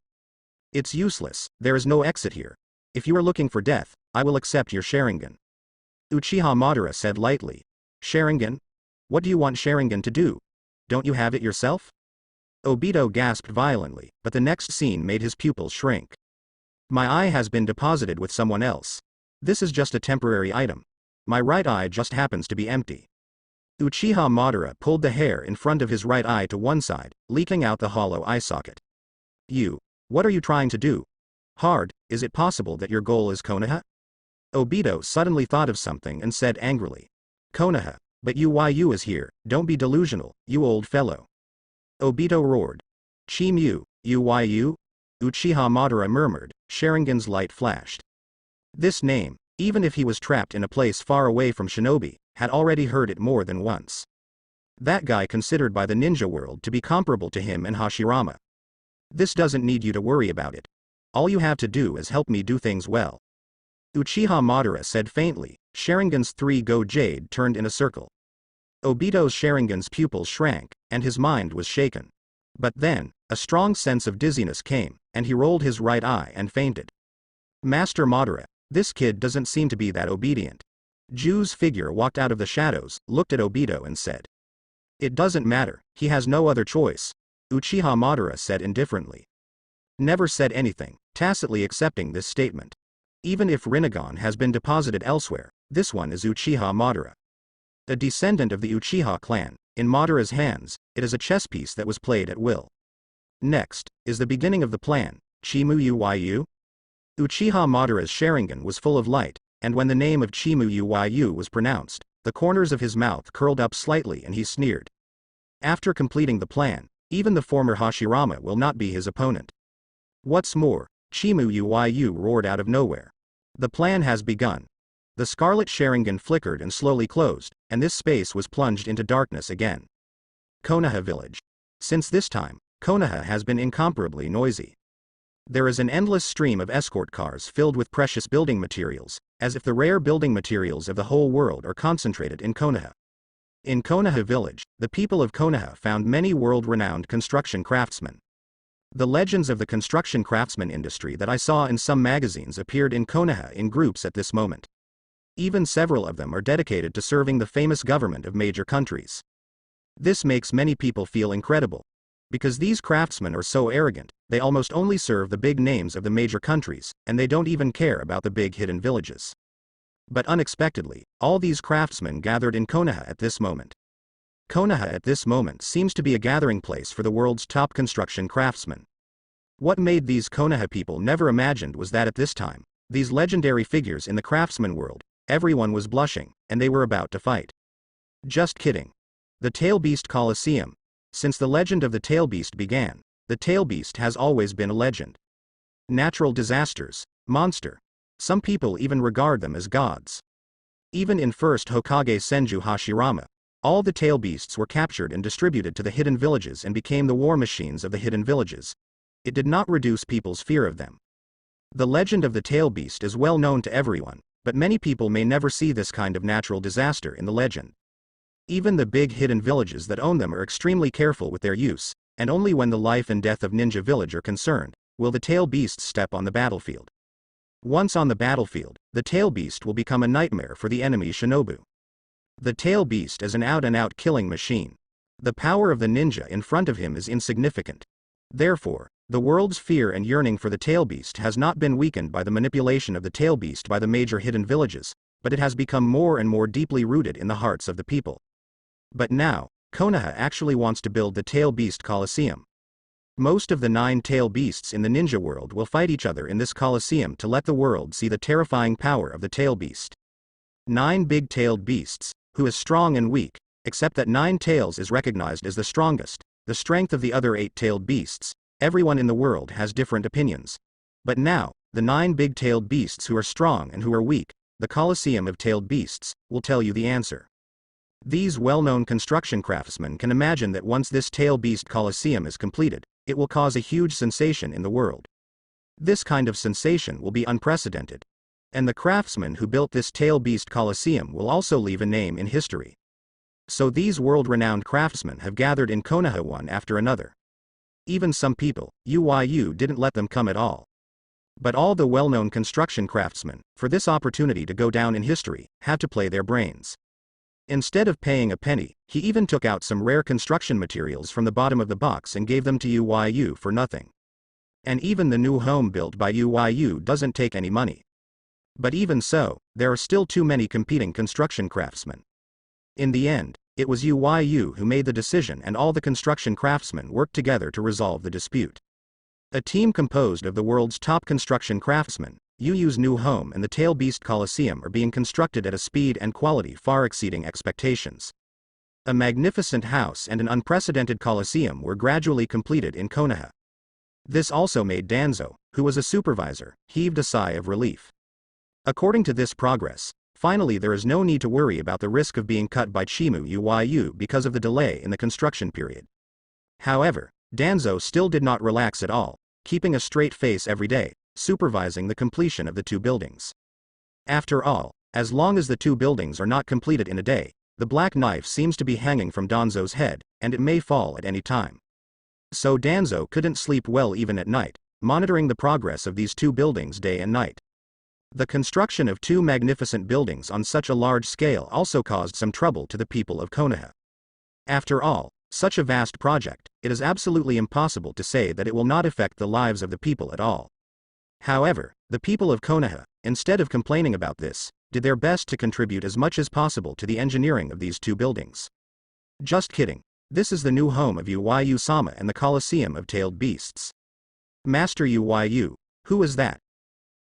"It's useless, there is no exit here. If you are looking for death, I will accept your Sharingan." Uchiha Madara said lightly. "Sharingan? What do you want Sharingan to do? Don't you have it yourself?" Obito gasped violently, but the next scene made his pupils shrink. "My eye has been deposited with someone else. This is just a temporary item. My right eye just happens to be empty." Uchiha Madara pulled the hair in front of his right eye to one side, leaking out the hollow eye socket. What are you trying to do?" Hard, is it possible that your goal is Konaha? Obito suddenly thought of something and said angrily. Konaha, but Uyu is here, don't be delusional, you old fellow. Obito roared. Chimu, Uyu? Uchiha Madara murmured, Sharingan's light flashed. This name, even if he was trapped in a place far away from shinobi, had already heard it more than once. That guy considered by the ninja world to be comparable to him and Hashirama. This doesn't need you to worry about it. All you have to do is help me do things well. Uchiha Madara said faintly. Sharingan's 3-go jade turned in a circle. Obito's Sharingan's pupils shrank, and his mind was shaken. But then, a strong sense of dizziness came, and he rolled his right eye and fainted. Master Madara, this kid doesn't seem to be that obedient. Ju's figure walked out of the shadows, looked at Obito and said. It doesn't matter, he has no other choice, Uchiha Madara said indifferently. Never said anything, tacitly accepting this statement. Even if Rinnegan has been deposited elsewhere, this one is Uchiha Madara. A descendant of the Uchiha clan, in Madara's hands, it is a chess piece that was played at will. Next, is the beginning of the plan, Chimu Uyu? Uchiha Madara's Sharingan was full of light, and when the name of Chimu Uyu was pronounced, the corners of his mouth curled up slightly and he sneered. After completing the plan, even the former Hashirama will not be his opponent. What's more, Chimu Uyu roared out of nowhere. The plan has begun. The scarlet Sharingan flickered and slowly closed, and this space was plunged into darkness again. Konaha village. Since this time, Konaha has been incomparably noisy. There is an endless stream of escort cars filled with precious building materials, as if the rare building materials of the whole world are concentrated in Konaha. In Konaha village, the people of Konaha found many world-renowned construction craftsmen. The legends of the construction craftsman industry that I saw in some magazines appeared in Konaha in groups at this moment. Even several of them are dedicated to serving the famous government of major countries. This makes many people feel incredible. Because these craftsmen are so arrogant, they almost only serve the big names of the major countries, and they don't even care about the big hidden villages. But unexpectedly, all these craftsmen gathered in Konaha at this moment. Konaha at this moment seems to be a gathering place for the world's top construction craftsmen. What made these Konaha people never imagined was that at this time, these legendary figures in the craftsman world, everyone was blushing, and they were about to fight. Just kidding. The Tail Beast Coliseum. Since the legend of the Tail Beast began, the Tail Beast has always been a legend. Natural disasters, monster. Some people even regard them as gods. Even in first Hokage Senju Hashirama, all the tail beasts were captured and distributed to the hidden villages and became the war machines of the hidden villages. It did not reduce people's fear of them. The legend of the tail beast is well known to everyone, but many people may never see this kind of natural disaster in the legend. Even the big hidden villages that own them are extremely careful with their use, and only when the life and death of Ninja Village are concerned, will the tail beasts step on the battlefield. Once on the battlefield, the tail beast will become a nightmare for the enemy shinobu. The tail beast is an out-and-out killing machine. The power of the ninja in front of him is insignificant. Therefore, the world's fear and yearning for the tail beast has not been weakened by the manipulation of the tail beast by the major hidden villages, but it has become more and more deeply rooted in the hearts of the people. But now, Konaha actually wants to build the Tail Beast Coliseum. Most of the 9 tail beasts in the ninja world will fight each other in this Coliseum to let the world see the terrifying power of the tail beast. 9 big-tailed beasts, who is strong and weak, except that 9 tails is recognized as the strongest, the strength of the other 8-tailed beasts. Everyone in the world has different opinions. But now, the 9 big-tailed beasts who are strong and who are weak, the Coliseum of tailed beasts, will tell you the answer. These well-known construction craftsmen can imagine that once this tail beast Coliseum is completed, it will cause a huge sensation in the world. This kind of sensation will be unprecedented. And the craftsmen who built this tail beast Coliseum will also leave a name in history. So these world-renowned craftsmen have gathered in Konaha one after another. Even some people, Uyu didn't let them come at all. But all the well-known construction craftsmen, for this opportunity to go down in history, had to play their brains. Instead of paying a penny, he even took out some rare construction materials from the bottom of the box and gave them to Uyu for nothing. And even the new home built by Uyu doesn't take any money. But even so, there are still too many competing construction craftsmen. In the end, it was Uyu who made the decision and all the construction craftsmen worked together to resolve the dispute. A team composed of the world's top construction craftsmen, Yu Yu's new home and the Tail Beast Coliseum are being constructed at a speed and quality far exceeding expectations. A magnificent house and an unprecedented Coliseum were gradually completed in Konaha. This also made Danzo, who was a supervisor, heaved a sigh of relief. According to this progress, finally there is no need to worry about the risk of being cut by Chimu Uyu because of the delay in the construction period. However, Danzo still did not relax at all, keeping a straight face every day, supervising the completion of the two buildings. After all, as long as the two buildings are not completed in a day, the black knife seems to be hanging from Danzo's head, and it may fall at any time. So Danzo couldn't sleep well even at night, monitoring the progress of these two buildings day and night. The construction of two magnificent buildings on such a large scale also caused some trouble to the people of Konaha. After all, such a vast project, it is absolutely impossible to say that it will not affect the lives of the people at all. However, the people of Konaha, instead of complaining about this, did their best to contribute as much as possible to the engineering of these two buildings. Just kidding. This is the new home of Uyu-sama and the Coliseum of Tailed Beasts. Master Uyu, who is that?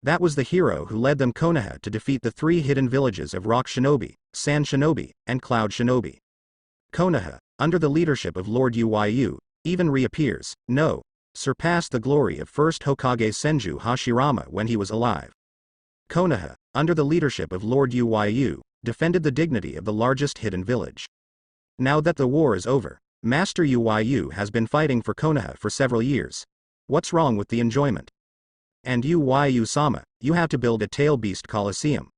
That was the hero who led them Konaha to defeat the three hidden villages of Rock Shinobi, Sand Shinobi, and Cloud Shinobi. Konaha, under the leadership of Lord Uyu, even reappears, surpassed the glory of first Hokage Senju Hashirama when he was alive. Konaha, under the leadership of Lord Uyu, defended the dignity of the largest hidden village. Now that the war is over, Master Uyu has been fighting for Konaha for several years. What's wrong with the enjoyment? And Uyu-sama, you have to build a Tail Beast Coliseum.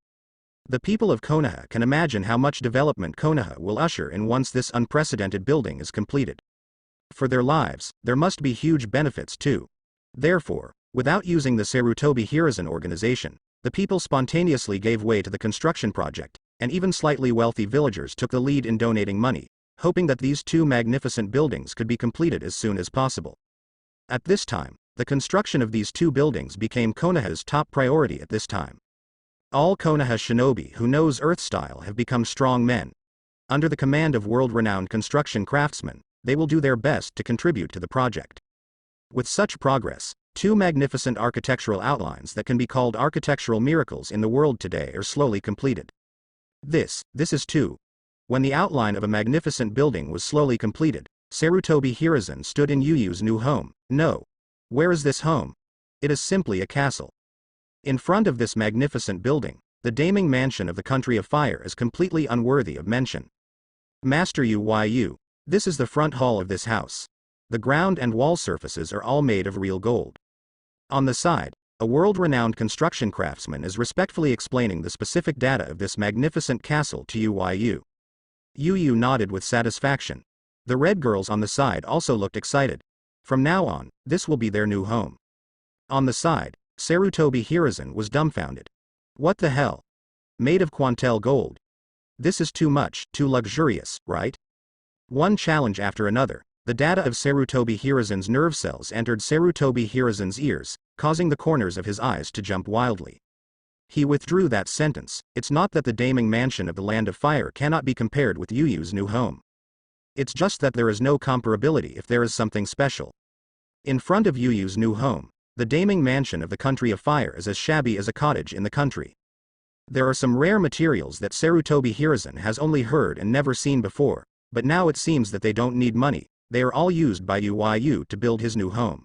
The people of Konaha can imagine how much development Konaha will usher in once this unprecedented building is completed. For their lives, there must be huge benefits too. Therefore, without using the Sarutobi Hiruzen organization, the people spontaneously gave way to the construction project, and even slightly wealthy villagers took the lead in donating money, hoping that these two magnificent buildings could be completed as soon as possible. At this time, the construction of these two buildings became Konaha's top priority at this time. All Konaha shinobi who knows Earth style have become strong men. Under the command of world-renowned construction craftsmen, they will do their best to contribute to the project. With such progress, two magnificent architectural outlines that can be called architectural miracles in the world today are slowly completed. This is two. When the outline of a magnificent building was slowly completed, Sarutobi Hiruzen stood in Yuyu's new home. No. Where is this home? It is simply a castle. In front of this magnificent building, the Daming Mansion of the Country of Fire is completely unworthy of mention. Master Uyu, this is the front hall of this house. The ground and wall surfaces are all made of real gold. On the side, a world-renowned construction craftsman is respectfully explaining the specific data of this magnificent castle to Uyu. Uyu nodded with satisfaction. The red girls on the side also looked excited. From now on, this will be their new home. On the side, Sarutobi Hiruzen was dumbfounded. What the hell? Made of Quantel gold. This is too much, too luxurious, right? One challenge after another, the data of Sarutobi Hiruzen's nerve cells entered Sarutobi Hiruzen's ears, causing the corners of his eyes to jump wildly. He withdrew that sentence. It's not that the Daming Mansion of the Land of Fire cannot be compared with Yuyu's new home. It's just that there is no comparability if there is something special. In front of Yuyu's new home, the Daming Mansion of the Country of Fire is as shabby as a cottage in the country. There are some rare materials that Sarutobi Hiruzen has only heard and never seen before, but now it seems that they don't need money, they are all used by Uyu to build his new home.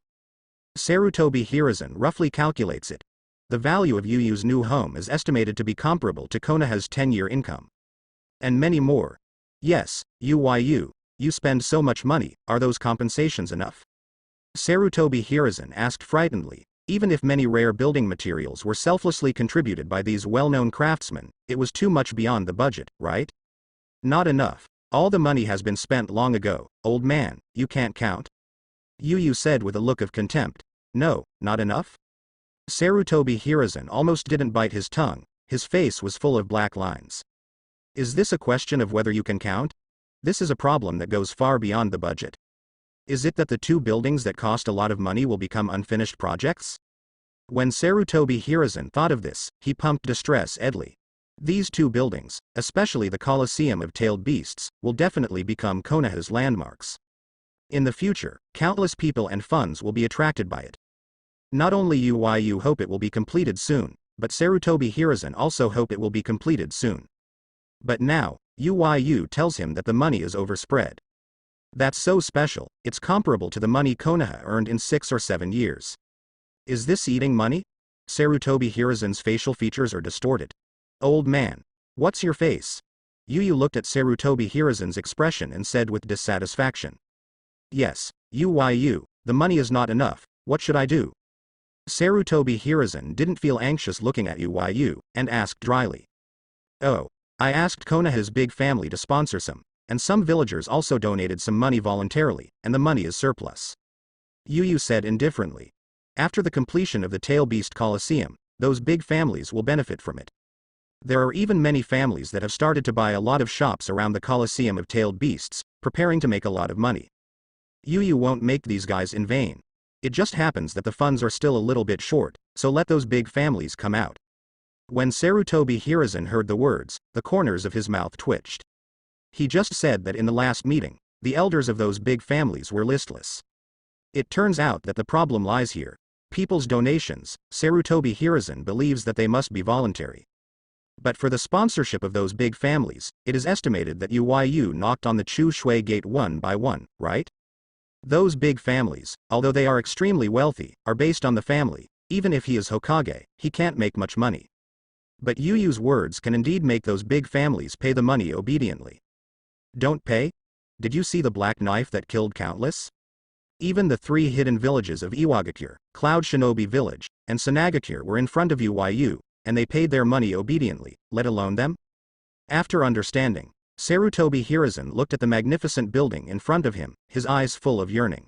Sarutobi Hiruzen roughly calculates it. The value of Yuyu's new home is estimated to be comparable to Konaha's 10-year income. And many more. Yes, Uyu, you spend so much money, are those compensations enough? Sarutobi Hiruzen asked frightenedly. Even if many rare building materials were selflessly contributed by these well-known craftsmen, it was too much beyond the budget, right? Not enough. All the money has been spent long ago, old man, you can't count? Yuyu said with a look of contempt. No, not enough? Sarutobi Hiruzen almost didn't bite his tongue, his face was full of black lines. Is this a question of whether you can count? This is a problem that goes far beyond the budget. Is it that the two buildings that cost a lot of money will become unfinished projects? When Sarutobi Hiruzen thought of this, he pumped distress edly. These two buildings, especially the Coliseum of Tailed Beasts, will definitely become Konaha's landmarks. In the future, countless people and funds will be attracted by it. Not only UYU hope it will be completed soon, but Sarutobi Hiruzen also hope it will be completed soon. But now, UYU tells him that the money is overspread. That's so special, it's comparable to the money Konaha earned in 6 or 7 years. Is this eating money? Sarutobi Hiruzen's facial features are distorted. Old man. What's your face? Yu looked at Sarutobi Hiruzen's expression and said with dissatisfaction. Yes, UYU, the money is not enough, what should I do? Sarutobi Hiruzen didn't feel anxious looking at UYU, and asked dryly. Oh, I asked Konaha's big family to sponsor some, and some villagers also donated some money voluntarily, and the money is surplus. Yu said indifferently. After the completion of the Tail Beast Coliseum, those big families will benefit from it. There are even many families that have started to buy a lot of shops around the Coliseum of Tailed Beasts, preparing to make a lot of money. Yu won't make these guys in vain. It just happens that the funds are still a little bit short, so let those big families come out. When Sarutobi Hiruzen heard the words, the corners of his mouth twitched. He just said that in the last meeting, the elders of those big families were listless. It turns out that the problem lies here. People's donations, Sarutobi Hiruzen believes that they must be voluntary. But for the sponsorship of those big families, it is estimated that UYU knocked on the Chu Shui gate one by one, right? Those big families, although they are extremely wealthy, are based on the family. Even if he is Hokage, he can't make much money. But Yuyu's words can indeed make those big families pay the money obediently. Don't pay? Did you see the black knife that killed countless? Even the 3 hidden villages of Iwagakure, Cloud Shinobi Village, and Sanagakure were in front of UYU, and they paid their money obediently, let alone them? After understanding, Sarutobi Hiruzen looked at the magnificent building in front of him, his eyes full of yearning.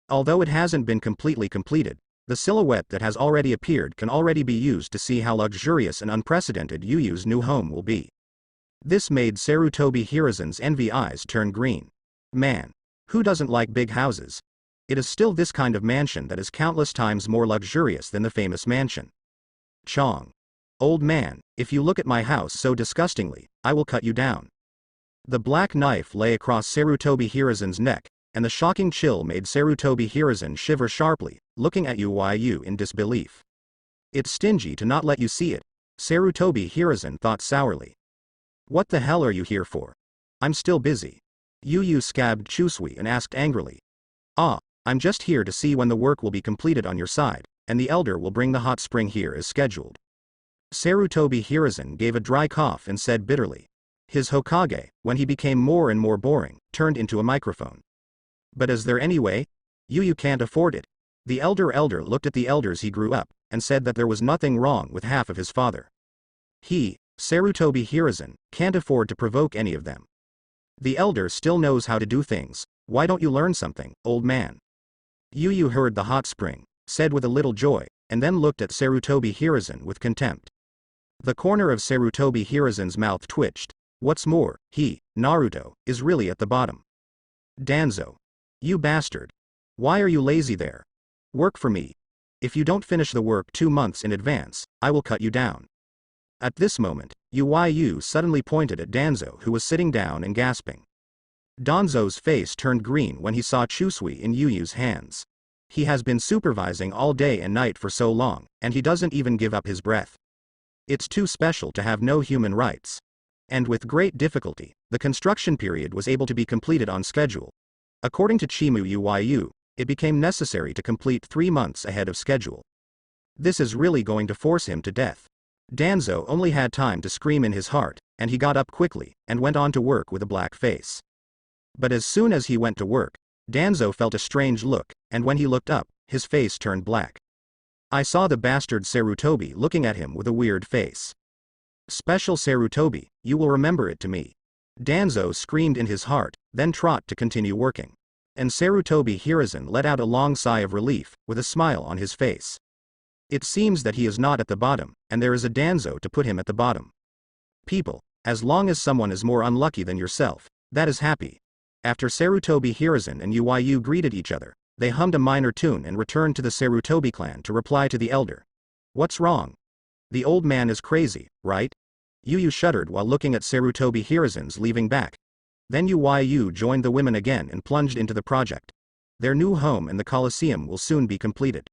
Although it hasn't been completely completed, the silhouette that has already appeared can already be used to see how luxurious and unprecedented Yuyu's new home will be. This made Sarutobi Hiruzen's envy eyes turn green. Man, who doesn't like big houses? It is still this kind of mansion that is countless times more luxurious than the famous mansion. Chong. Old man, if you look at my house so disgustingly, I will cut you down. The black knife lay across Sarutobi Hiruzen's neck, and the shocking chill made Sarutobi Hiruzen shiver sharply, looking at UYU in disbelief. It's stingy to not let you see it, Sarutobi Hiruzen thought sourly. What the hell are you here for? I'm still busy. Yu scabbed Chusui and asked angrily. Ah, I'm just here to see when the work will be completed on your side, and the elder will bring the hot spring here as scheduled. Sarutobi Hiruzen gave a dry cough and said bitterly. His Hokage, when he became more and more boring, turned into a microphone. But is there any way? Yu can't afford it. The elder looked at the elders he grew up, and said that there was nothing wrong with half of his father. He, Sarutobi Hiruzen, can't afford to provoke any of them. The elder still knows how to do things, why don't you learn something, old man? Yu heard the hot spring, said with a little joy, and then looked at Sarutobi Hiruzen with contempt. The corner of Sarutobi Hiruzen's mouth twitched. What's more, he, Naruto, is really at the bottom. Danzo. You bastard. Why are you lazy there? Work for me. If you don't finish the work 2 months in advance, I will cut you down. At this moment, UYU suddenly pointed at Danzo who was sitting down and gasping. Danzo's face turned green when he saw Chusui in Yuyu's hands. He has been supervising all day and night for so long, and he doesn't even give up his breath. It's too special to have no human rights. And with great difficulty, the construction period was able to be completed on schedule. According to Chimu UYU, it became necessary to complete 3 months ahead of schedule. This is really going to force him to death. Danzo only had time to scream in his heart, and he got up quickly, and went on to work with a black face. But as soon as he went to work, Danzo felt a strange look, and when he looked up, his face turned black. I saw the bastard Sarutobi looking at him with a weird face. Special Sarutobi, you will remember it to me. Danzo screamed in his heart, then trot to continue working. And Sarutobi Hiruzen let out a long sigh of relief, with a smile on his face. It seems that he is not at the bottom, and there is a Danzo to put him at the bottom. People, as long as someone is more unlucky than yourself, that is happy. After Sarutobi Hiruzen and UYU greeted each other, they hummed a minor tune and returned to the Sarutobi clan to reply to the elder. What's wrong? The old man is crazy, right? Yu shuddered while looking at Sarutobi Hiruzen's leaving back. Then UYU joined the women again and plunged into the project. Their new home and the Coliseum will soon be completed.